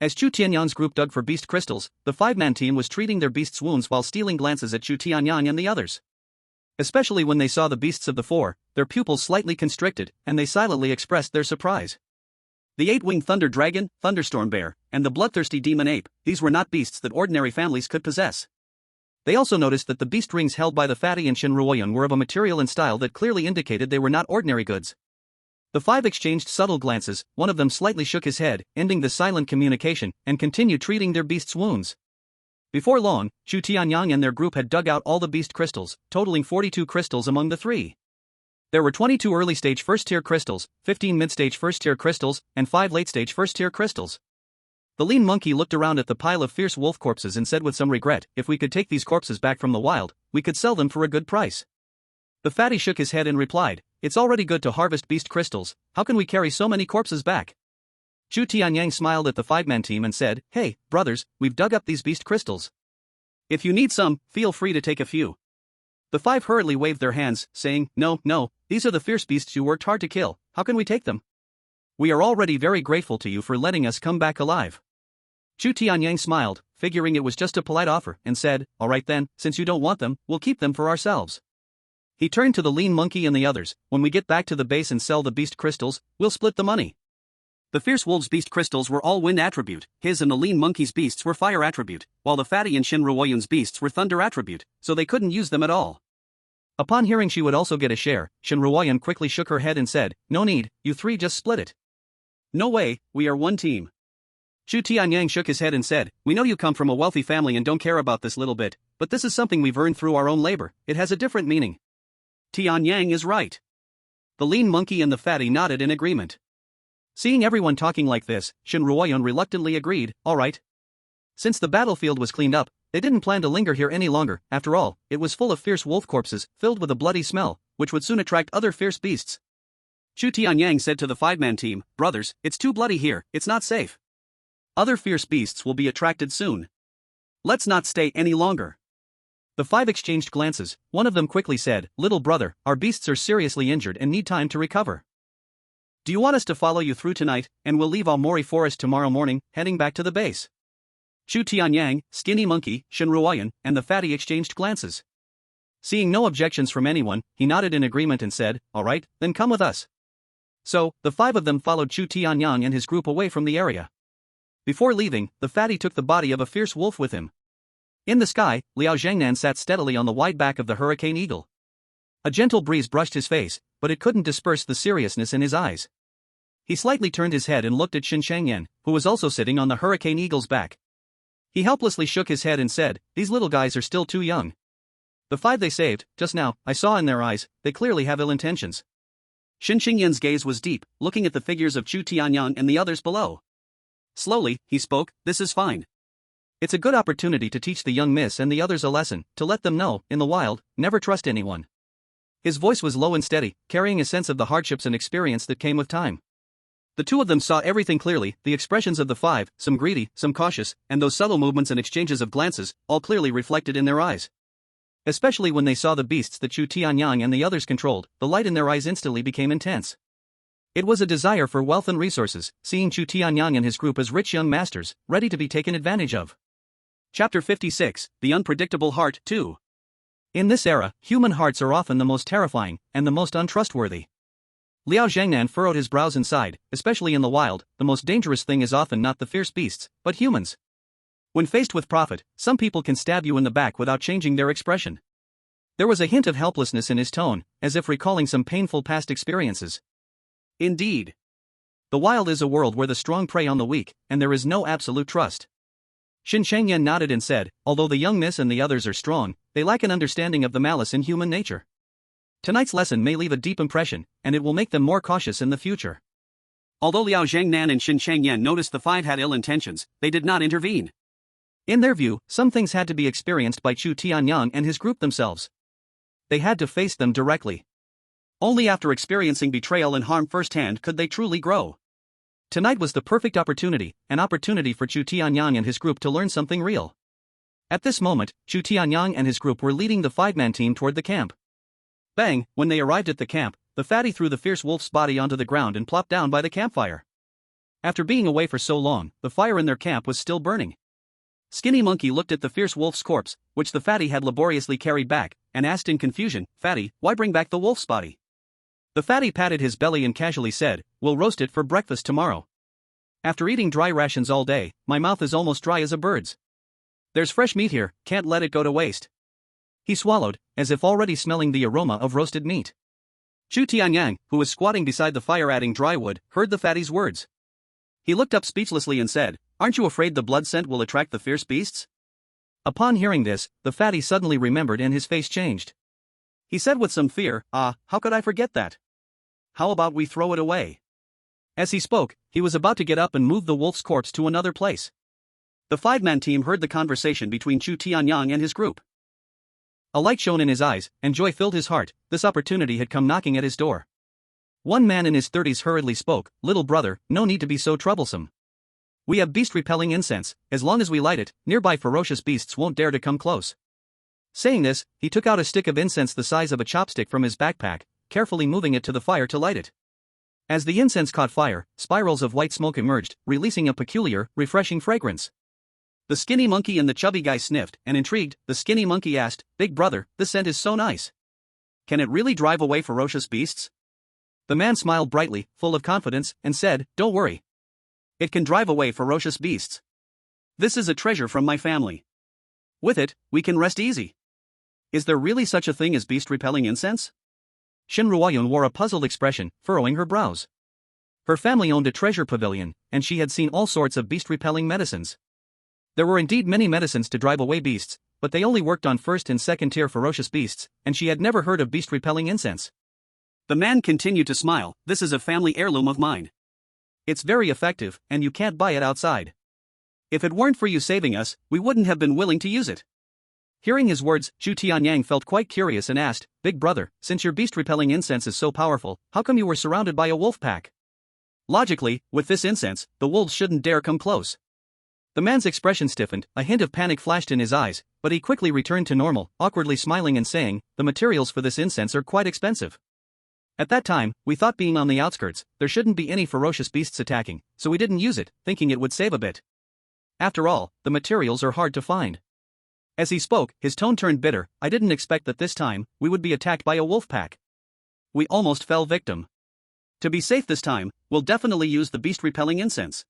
As Chu Tianyang's group dug for beast crystals, the five-man team was treating their beast's wounds while stealing glances at Chu Tianyang and the others. Especially when they saw the beasts of the four, their pupils slightly constricted, and they silently expressed their surprise. The 8-winged thunder dragon, thunderstorm bear, and the bloodthirsty demon ape, these were not beasts that ordinary families could possess. They also noticed that the beast rings held by the fatty and Shin Ruoyun were of a material and style that clearly indicated they were not ordinary goods. The five exchanged subtle glances, one of them slightly shook his head, ending the silent communication, and continued treating their beast's wounds. Before long, Chu Tianyang and their group had dug out all the beast crystals, totaling 42 crystals among the three. There were 22 early-stage first-tier crystals, 15 mid-stage first-tier crystals, and 5 late-stage first-tier crystals. The lean monkey looked around at the pile of fierce wolf corpses and said with some regret, "If we could take these corpses back from the wild, we could sell them for a good price." The fatty shook his head and replied, "It's already good to harvest beast crystals, how can we carry so many corpses back?" Chu Tianyang smiled at the five-man team and said, "Hey, brothers, we've dug up these beast crystals. If you need some, feel free to take a few." The five hurriedly waved their hands, saying, No, these are the fierce beasts you worked hard to kill, how can we take them? We are already very grateful to you for letting us come back alive." Chu Tianyang smiled, figuring it was just a polite offer, and said, "All right then, since you don't want them, we'll keep them for ourselves." He turned to the lean monkey and the others, "When we get back to the base and sell the beast crystals, we'll split the money." The fierce wolf's beast crystals were all wind attribute, his and the lean monkey's beasts were fire attribute, while the fatty and Shin Ruoyun's beasts were thunder attribute, so they couldn't use them at all. Upon hearing she would also get a share, Shin Ruoyun quickly shook her head and said, "No need, you three just split it." "No way, we are one team." Chu Tianyang shook his head and said, "We know you come from a wealthy family and don't care about this little bit, but this is something we've earned through our own labor, it has a different meaning." Tianyang is right. The lean monkey and the fatty nodded in agreement. Seeing everyone talking like this, Shin Ruoyun reluctantly agreed, "All right." Since the battlefield was cleaned up, they didn't plan to linger here any longer. After all, it was full of fierce wolf corpses, filled with a bloody smell, which would soon attract other fierce beasts. Chu Tianyang said to the five-man team, "Brothers, it's too bloody here, it's not safe. Other fierce beasts will be attracted soon. Let's not stay any longer." The five exchanged glances. One of them quickly said, "Little brother, our beasts are seriously injured and need time to recover. Do you want us to follow you through tonight, and we'll leave Aomori Forest tomorrow morning, heading back to the base?" Chu Tianyang, Skinny Monkey, Shin Ruoyun, and the fatty exchanged glances. Seeing no objections from anyone, he nodded in agreement and said, "All right, then come with us." So, the five of them followed Chu Tianyang and his group away from the area. Before leaving, the fatty took the body of a fierce wolf with him. In the sky, Liao Zhangnan sat steadily on the wide back of the hurricane eagle. A gentle breeze brushed his face, but it couldn't disperse the seriousness in his eyes. He slightly turned his head and looked at Shin Shangyan, who was also sitting on the hurricane eagle's back. He helplessly shook his head and said, "These little guys are still too young. The five they saved, just now, I saw in their eyes, they clearly have ill intentions." Shin Shangyan's gaze was deep, looking at the figures of Chu Tianyang and the others below. Slowly, he spoke, "This is fine. It's a good opportunity to teach the young miss and the others a lesson, to let them know, in the wild, never trust anyone." His voice was low and steady, carrying a sense of the hardships and experience that came with time. The two of them saw everything clearly, the expressions of the five, some greedy, some cautious, and those subtle movements and exchanges of glances, all clearly reflected in their eyes. Especially when they saw the beasts that Chu Tianyang and the others controlled, the light in their eyes instantly became intense. It was a desire for wealth and resources, seeing Chu Tianyang and his group as rich young masters, ready to be taken advantage of. Chapter 56, The Unpredictable Heart 2. In this era, human hearts are often the most terrifying, and the most untrustworthy. Liao Zhangnan furrowed his brows and sighed, especially in the wild, the most dangerous thing is often not the fierce beasts, but humans. When faced with profit, some people can stab you in the back without changing their expression. There was a hint of helplessness in his tone, as if recalling some painful past experiences. Indeed. The wild is a world where the strong prey on the weak, and there is no absolute trust. Chu Tianyang nodded and said, although the young miss and the others are strong, they lack an understanding of the malice in human nature. Tonight's lesson may leave a deep impression, and it will make them more cautious in the future. Although Liao Zhangnan and Chu Tianyang noticed the five had ill intentions, they did not intervene. In their view, some things had to be experienced by Chu Tianyang and his group themselves. They had to face them directly. Only after experiencing betrayal and harm firsthand could they truly grow. Tonight was the perfect opportunity, an opportunity for Chu Tianyang and his group to learn something real. At this moment, Chu Tianyang and his group were leading the five-man team toward the camp. Bang! When they arrived at the camp, the fatty threw the fierce wolf's body onto the ground and plopped down by the campfire. After being away for so long, the fire in their camp was still burning. Skinny Monkey looked at the fierce wolf's corpse, which the fatty had laboriously carried back, and asked in confusion, "Fatty, why bring back the wolf's body?" The fatty patted his belly and casually said, "We'll roast it for breakfast tomorrow. After eating dry rations all day, my mouth is almost dry as a bird's. There's fresh meat here, can't let it go to waste." He swallowed, as if already smelling the aroma of roasted meat. Chu Tianyang, who was squatting beside the fire adding dry wood, heard the fatty's words. He looked up speechlessly and said, "Aren't you afraid the blood scent will attract the fierce beasts?" Upon hearing this, the fatty suddenly remembered and his face changed. He said with some fear, "How could I forget that? How about we throw it away?" As he spoke, he was about to get up and move the wolf's corpse to another place. The five-man team heard the conversation between Chu Tianyang and his group. A light shone in his eyes, and joy filled his heart. This opportunity had come knocking at his door. One man in his 30s hurriedly spoke, "Little brother, no need to be so troublesome. We have beast-repelling incense, as long as we light it, nearby ferocious beasts won't dare to come close." Saying this, he took out a stick of incense the size of a chopstick from his backpack, carefully moving it to the fire to light it. As the incense caught fire, spirals of white smoke emerged, releasing a peculiar, refreshing fragrance. The skinny monkey and the chubby guy sniffed, and intrigued, the skinny monkey asked, "Big brother, this scent is so nice. Can it really drive away ferocious beasts?" The man smiled brightly, full of confidence, and said, "Don't worry. It can drive away ferocious beasts. This is a treasure from my family. With it, we can rest easy." Is there really such a thing as beast-repelling incense? Shin Ruoyun wore a puzzled expression, furrowing her brows. Her family owned a treasure pavilion, and she had seen all sorts of beast-repelling medicines. There were indeed many medicines to drive away beasts, but they only worked on first and second-tier ferocious beasts, and she had never heard of beast-repelling incense. The man continued to smile, "This is a family heirloom of mine. It's very effective, and you can't buy it outside. If it weren't for you saving us, we wouldn't have been willing to use it." Hearing his words, Chu Tianyang felt quite curious and asked, "Big brother, since your beast-repelling incense is so powerful, how come you were surrounded by a wolf pack? Logically, with this incense, the wolves shouldn't dare come close." The man's expression stiffened, a hint of panic flashed in his eyes, but he quickly returned to normal, awkwardly smiling and saying, "The materials for this incense are quite expensive. At that time, we thought being on the outskirts, there shouldn't be any ferocious beasts attacking, so we didn't use it, thinking it would save a bit. After all, the materials are hard to find." As he spoke, his tone turned bitter. "I didn't expect that this time, we would be attacked by a wolf pack. We almost fell victim. To be safe this time, we'll definitely use the beast-repelling incense."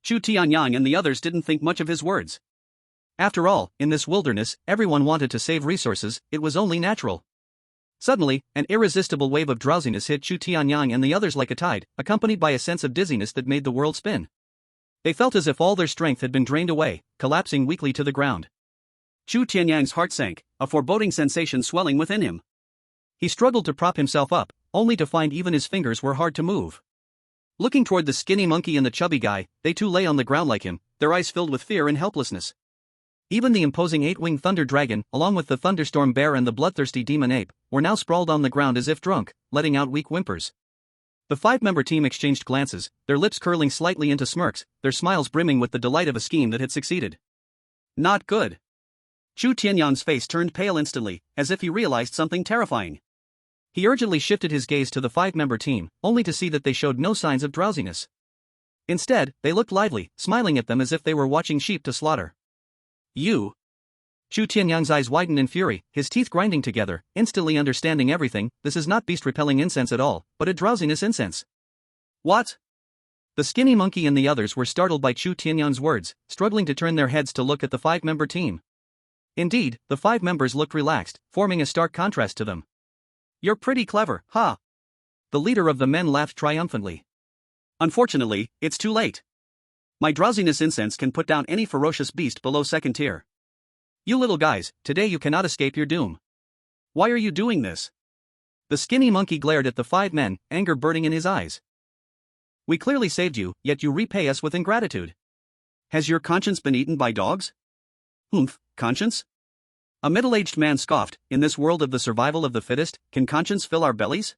Chu Tianyang and the others didn't think much of his words. After all, in this wilderness, everyone wanted to save resources, it was only natural. Suddenly, an irresistible wave of drowsiness hit Chu Tianyang and the others like a tide, accompanied by a sense of dizziness that made the world spin. They felt as if all their strength had been drained away, collapsing weakly to the ground. Chu Tianyang's heart sank, a foreboding sensation swelling within him. He struggled to prop himself up, only to find even his fingers were hard to move. Looking toward the skinny monkey and the chubby guy, they too lay on the ground like him, their eyes filled with fear and helplessness. Even the imposing 8-winged thunder dragon, along with the thunderstorm bear and the bloodthirsty demon ape, were now sprawled on the ground as if drunk, letting out weak whimpers. The five-member team exchanged glances, their lips curling slightly into smirks, their smiles brimming with the delight of a scheme that had succeeded. Not good. Chu Tianyang's face turned pale instantly, as if he realized something terrifying. He urgently shifted his gaze to the five-member team, only to see that they showed no signs of drowsiness. Instead, they looked lively, smiling at them as if they were watching sheep to slaughter. "You?" Chu Tianyang's eyes widened in fury, his teeth grinding together, instantly understanding everything. "This is not beast-repelling incense at all, but a drowsiness incense." "What?" The skinny monkey and the others were startled by Chu Tianyang's words, struggling to turn their heads to look at the five-member team. Indeed, the five members looked relaxed, forming a stark contrast to them. "You're pretty clever, huh?" The leader of the men laughed triumphantly. Unfortunately, it's too late. My drowsiness incense can put down any ferocious beast below second tier. You little guys, today you cannot escape your doom. Why are you doing this? The skinny monkey glared at the 5 men, anger burning in his eyes. We clearly saved you, yet you repay us with ingratitude. Has your conscience been eaten by dogs? Humph, conscience? A middle-aged man scoffed, in this world of the survival of the fittest, can conscience fill our bellies?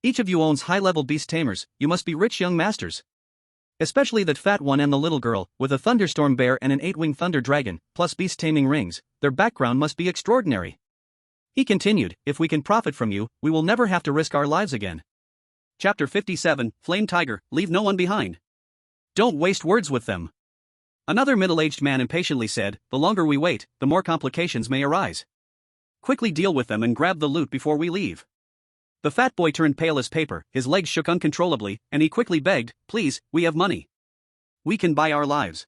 Each of you owns high-level beast tamers, you must be rich young masters. Especially that fat one and the little girl, with a thunderstorm bear and an 8-winged thunder dragon, plus beast-taming rings, their background must be extraordinary. He continued, if we can profit from you, we will never have to risk our lives again. Chapter 57, Flame Tiger, leave no one behind. Don't waste words with them. Another middle-aged man impatiently said, the longer we wait, the more complications may arise. Quickly deal with them and grab the loot before we leave. The fat boy turned pale as paper, his legs shook uncontrollably, and he quickly begged, please, we have money. We can buy our lives.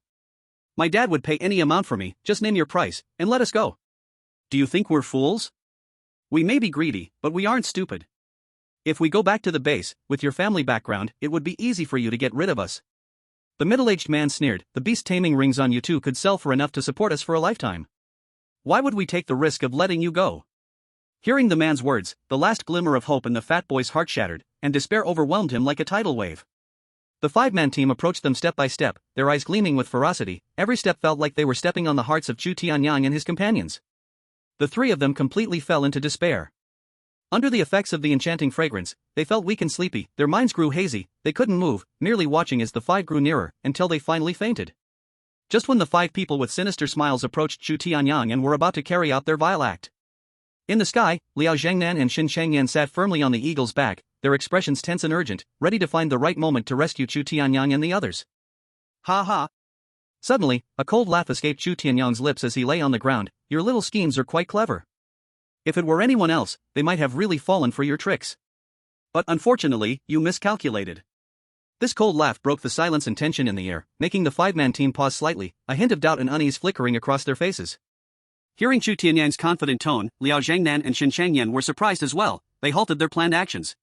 My dad would pay any amount for me, just name your price, and let us go. Do you think we're fools? We may be greedy, but we aren't stupid. If we go back to the base, with your family background, it would be easy for you to get rid of us. The middle-aged man sneered, the beast-taming rings on you two could sell for enough to support us for a lifetime. Why would we take the risk of letting you go? Hearing the man's words, the last glimmer of hope in the fat boy's heart shattered, and despair overwhelmed him like a tidal wave. The 5-man team approached them step by step, their eyes gleaming with ferocity. Every step felt like they were stepping on the hearts of Chu Tianyang and his companions. The 3 of them completely fell into despair. Under the effects of the enchanting fragrance, they felt weak and sleepy, their minds grew hazy, they couldn't move, merely watching as the 5 grew nearer, until they finally fainted. Just when the 5 people with sinister smiles approached Chu Tianyang and were about to carry out their vile act. In the sky, Liao Zhangnan and Xin Changyan sat firmly on the eagle's back, their expressions tense and urgent, ready to find the right moment to rescue Chu Tianyang and the others. Ha ha! Suddenly, a cold laugh escaped Chu Tianyang's lips as he lay on the ground. Your little schemes are quite clever. If it were anyone else, they might have really fallen for your tricks. But unfortunately, you miscalculated. This cold laugh broke the silence and tension in the air, making the 5-man team pause slightly, a hint of doubt and unease flickering across their faces. Hearing Chu Tianyang's confident tone, Liao Zhangnan and Xin Changyan were surprised as well. They halted their planned actions.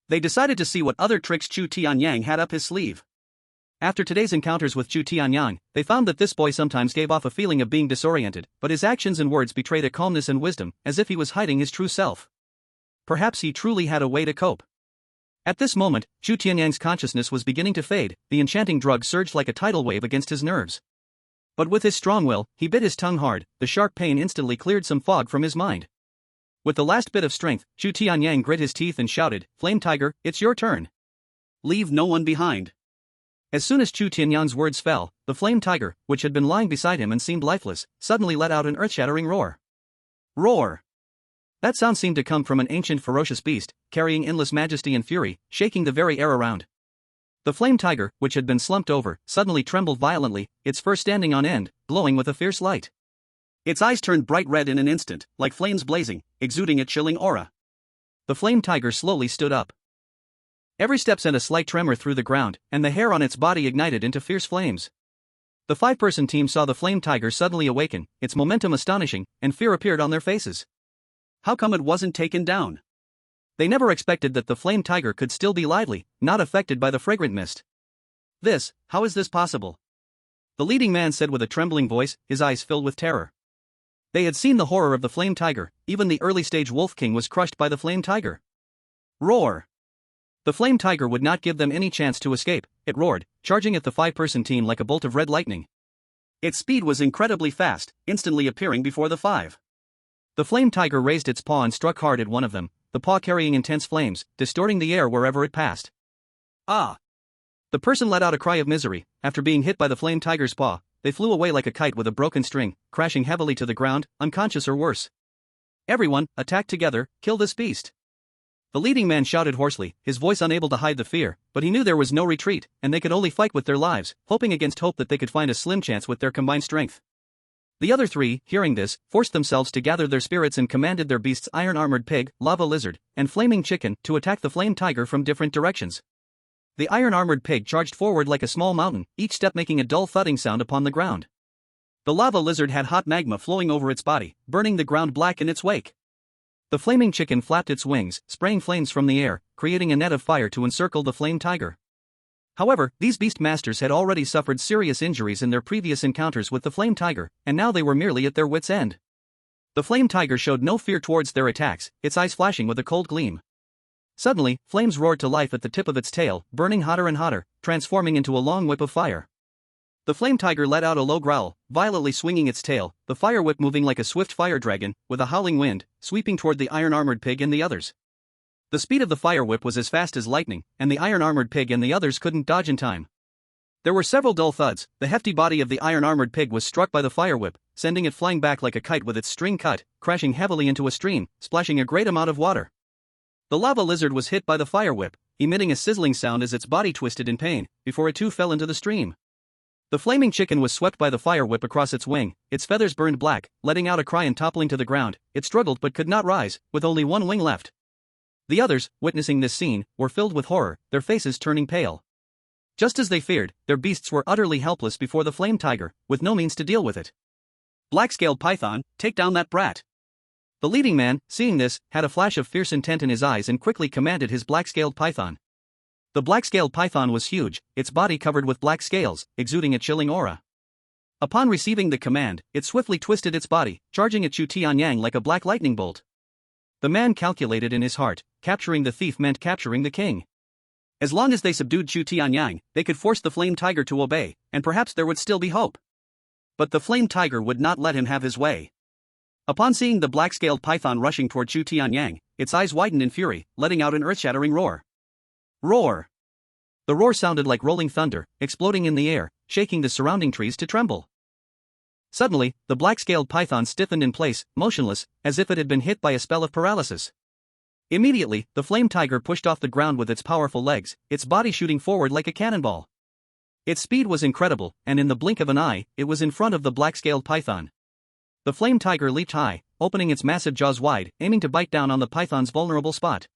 They decided to see what other tricks Chu Tianyang had up his sleeve. After today's encounters with Chu Tianyang, they found that this boy sometimes gave off a feeling of being disoriented, but his actions and words betrayed a calmness and wisdom, as if he was hiding his true self. Perhaps he truly had a way to cope. At this moment, Chu Tianyang's consciousness was beginning to fade, the enchanting drug surged like a tidal wave against his nerves. But with his strong will, he bit his tongue hard, the sharp pain instantly cleared some fog from his mind. With the last bit of strength, Chu Tianyang grit his teeth and shouted, Flame Tiger, it's your turn. Leave no one behind. As soon as Chu Tianyang's words fell, the Flame Tiger, which had been lying beside him and seemed lifeless, suddenly let out an earth-shattering roar. Roar! That sound seemed to come from an ancient ferocious beast, carrying endless majesty and fury, shaking the very air around. The Flame Tiger, which had been slumped over, suddenly trembled violently, its fur standing on end, glowing with a fierce light. Its eyes turned bright red in an instant, like flames blazing, exuding a chilling aura. The Flame Tiger slowly stood up. Every step sent a slight tremor through the ground, and the hair on its body ignited into fierce flames. The 5-person team saw the Flame Tiger suddenly awaken, its momentum astonishing, and fear appeared on their faces. How come it wasn't taken down? They never expected that the Flame Tiger could still be lively, not affected by the fragrant mist. How is this possible? The leading man said with a trembling voice, his eyes filled with terror. They had seen the horror of the Flame Tiger, even the early-stage Wolf King was crushed by the Flame Tiger. Roar! The Flame Tiger would not give them any chance to escape, it roared, charging at the 5-person team like a bolt of red lightning. Its speed was incredibly fast, instantly appearing before the 5. The Flame Tiger raised its paw and struck hard at one of them, the paw carrying intense flames, distorting the air wherever it passed. Ah! The person let out a cry of misery. After being hit by the Flame Tiger's paw, they flew away like a kite with a broken string, crashing heavily to the ground, unconscious or worse. Everyone, attack together, kill this beast. The leading man shouted hoarsely, his voice unable to hide the fear, but he knew there was no retreat, and they could only fight with their lives, hoping against hope that they could find a slim chance with their combined strength. The other 3, hearing this, forced themselves to gather their spirits and commanded their beasts iron-armored pig, lava lizard, and flaming chicken to attack the Flame Tiger from different directions. The iron-armored pig charged forward like a small mountain, each step making a dull thudding sound upon the ground. The lava lizard had hot magma flowing over its body, burning the ground black in its wake. The flaming chicken flapped its wings, spraying flames from the air, creating a net of fire to encircle the flame tiger. However, these beast masters had already suffered serious injuries in their previous encounters with the flame tiger, and now they were merely at their wits' end. The flame tiger showed no fear towards their attacks, its eyes flashing with a cold gleam. Suddenly, flames roared to life at the tip of its tail, burning hotter and hotter, transforming into a long whip of fire. The flame tiger let out a low growl, violently swinging its tail, the fire whip moving like a swift fire dragon, with a howling wind, sweeping toward the iron-armored pig and the others. The speed of the fire whip was as fast as lightning, and the iron-armored pig and the others couldn't dodge in time. There were several dull thuds. The hefty body of the iron-armored pig was struck by the fire whip, sending it flying back like a kite with its string cut, crashing heavily into a stream, splashing a great amount of water. The lava lizard was hit by the fire whip, emitting a sizzling sound as its body twisted in pain, before it too fell into the stream. The flaming chicken was swept by the fire whip across its wing, its feathers burned black, letting out a cry and toppling to the ground. It struggled but could not rise, with only one wing left. The others, witnessing this scene, were filled with horror, their faces turning pale. Just as they feared, their beasts were utterly helpless before the flame tiger, with no means to deal with it. Black-scaled python, take down that brat. The leading man, seeing this, had a flash of fierce intent in his eyes and quickly commanded his black-scaled python. The black-scaled python was huge, its body covered with black scales, exuding a chilling aura. Upon receiving the command, it swiftly twisted its body, charging at Chu Tianyang like a black lightning bolt. The man calculated in his heart, capturing the thief meant capturing the king. As long as they subdued Chu Tianyang, they could force the flame tiger to obey, and perhaps there would still be hope. But the flame tiger would not let him have his way. Upon seeing the black-scaled python rushing toward Chu Tianyang, its eyes widened in fury, letting out an earth-shattering roar. Roar! The roar sounded like rolling thunder, exploding in the air, shaking the surrounding trees to tremble. Suddenly, the black-scaled python stiffened in place, motionless, as if it had been hit by a spell of paralysis. Immediately, the flame tiger pushed off the ground with its powerful legs, its body shooting forward like a cannonball. Its speed was incredible, and in the blink of an eye, it was in front of the black-scaled python. The flame tiger leaped high, opening its massive jaws wide, aiming to bite down on the python's vulnerable spot.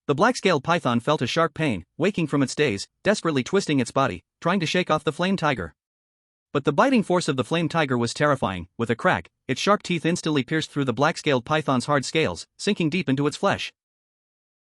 The black-scaled python felt a sharp pain, waking from its daze, desperately twisting its body, trying to shake off the flame tiger. But the biting force of the flame tiger was terrifying. With a crack, its sharp teeth instantly pierced through the black-scaled python's hard scales, sinking deep into its flesh.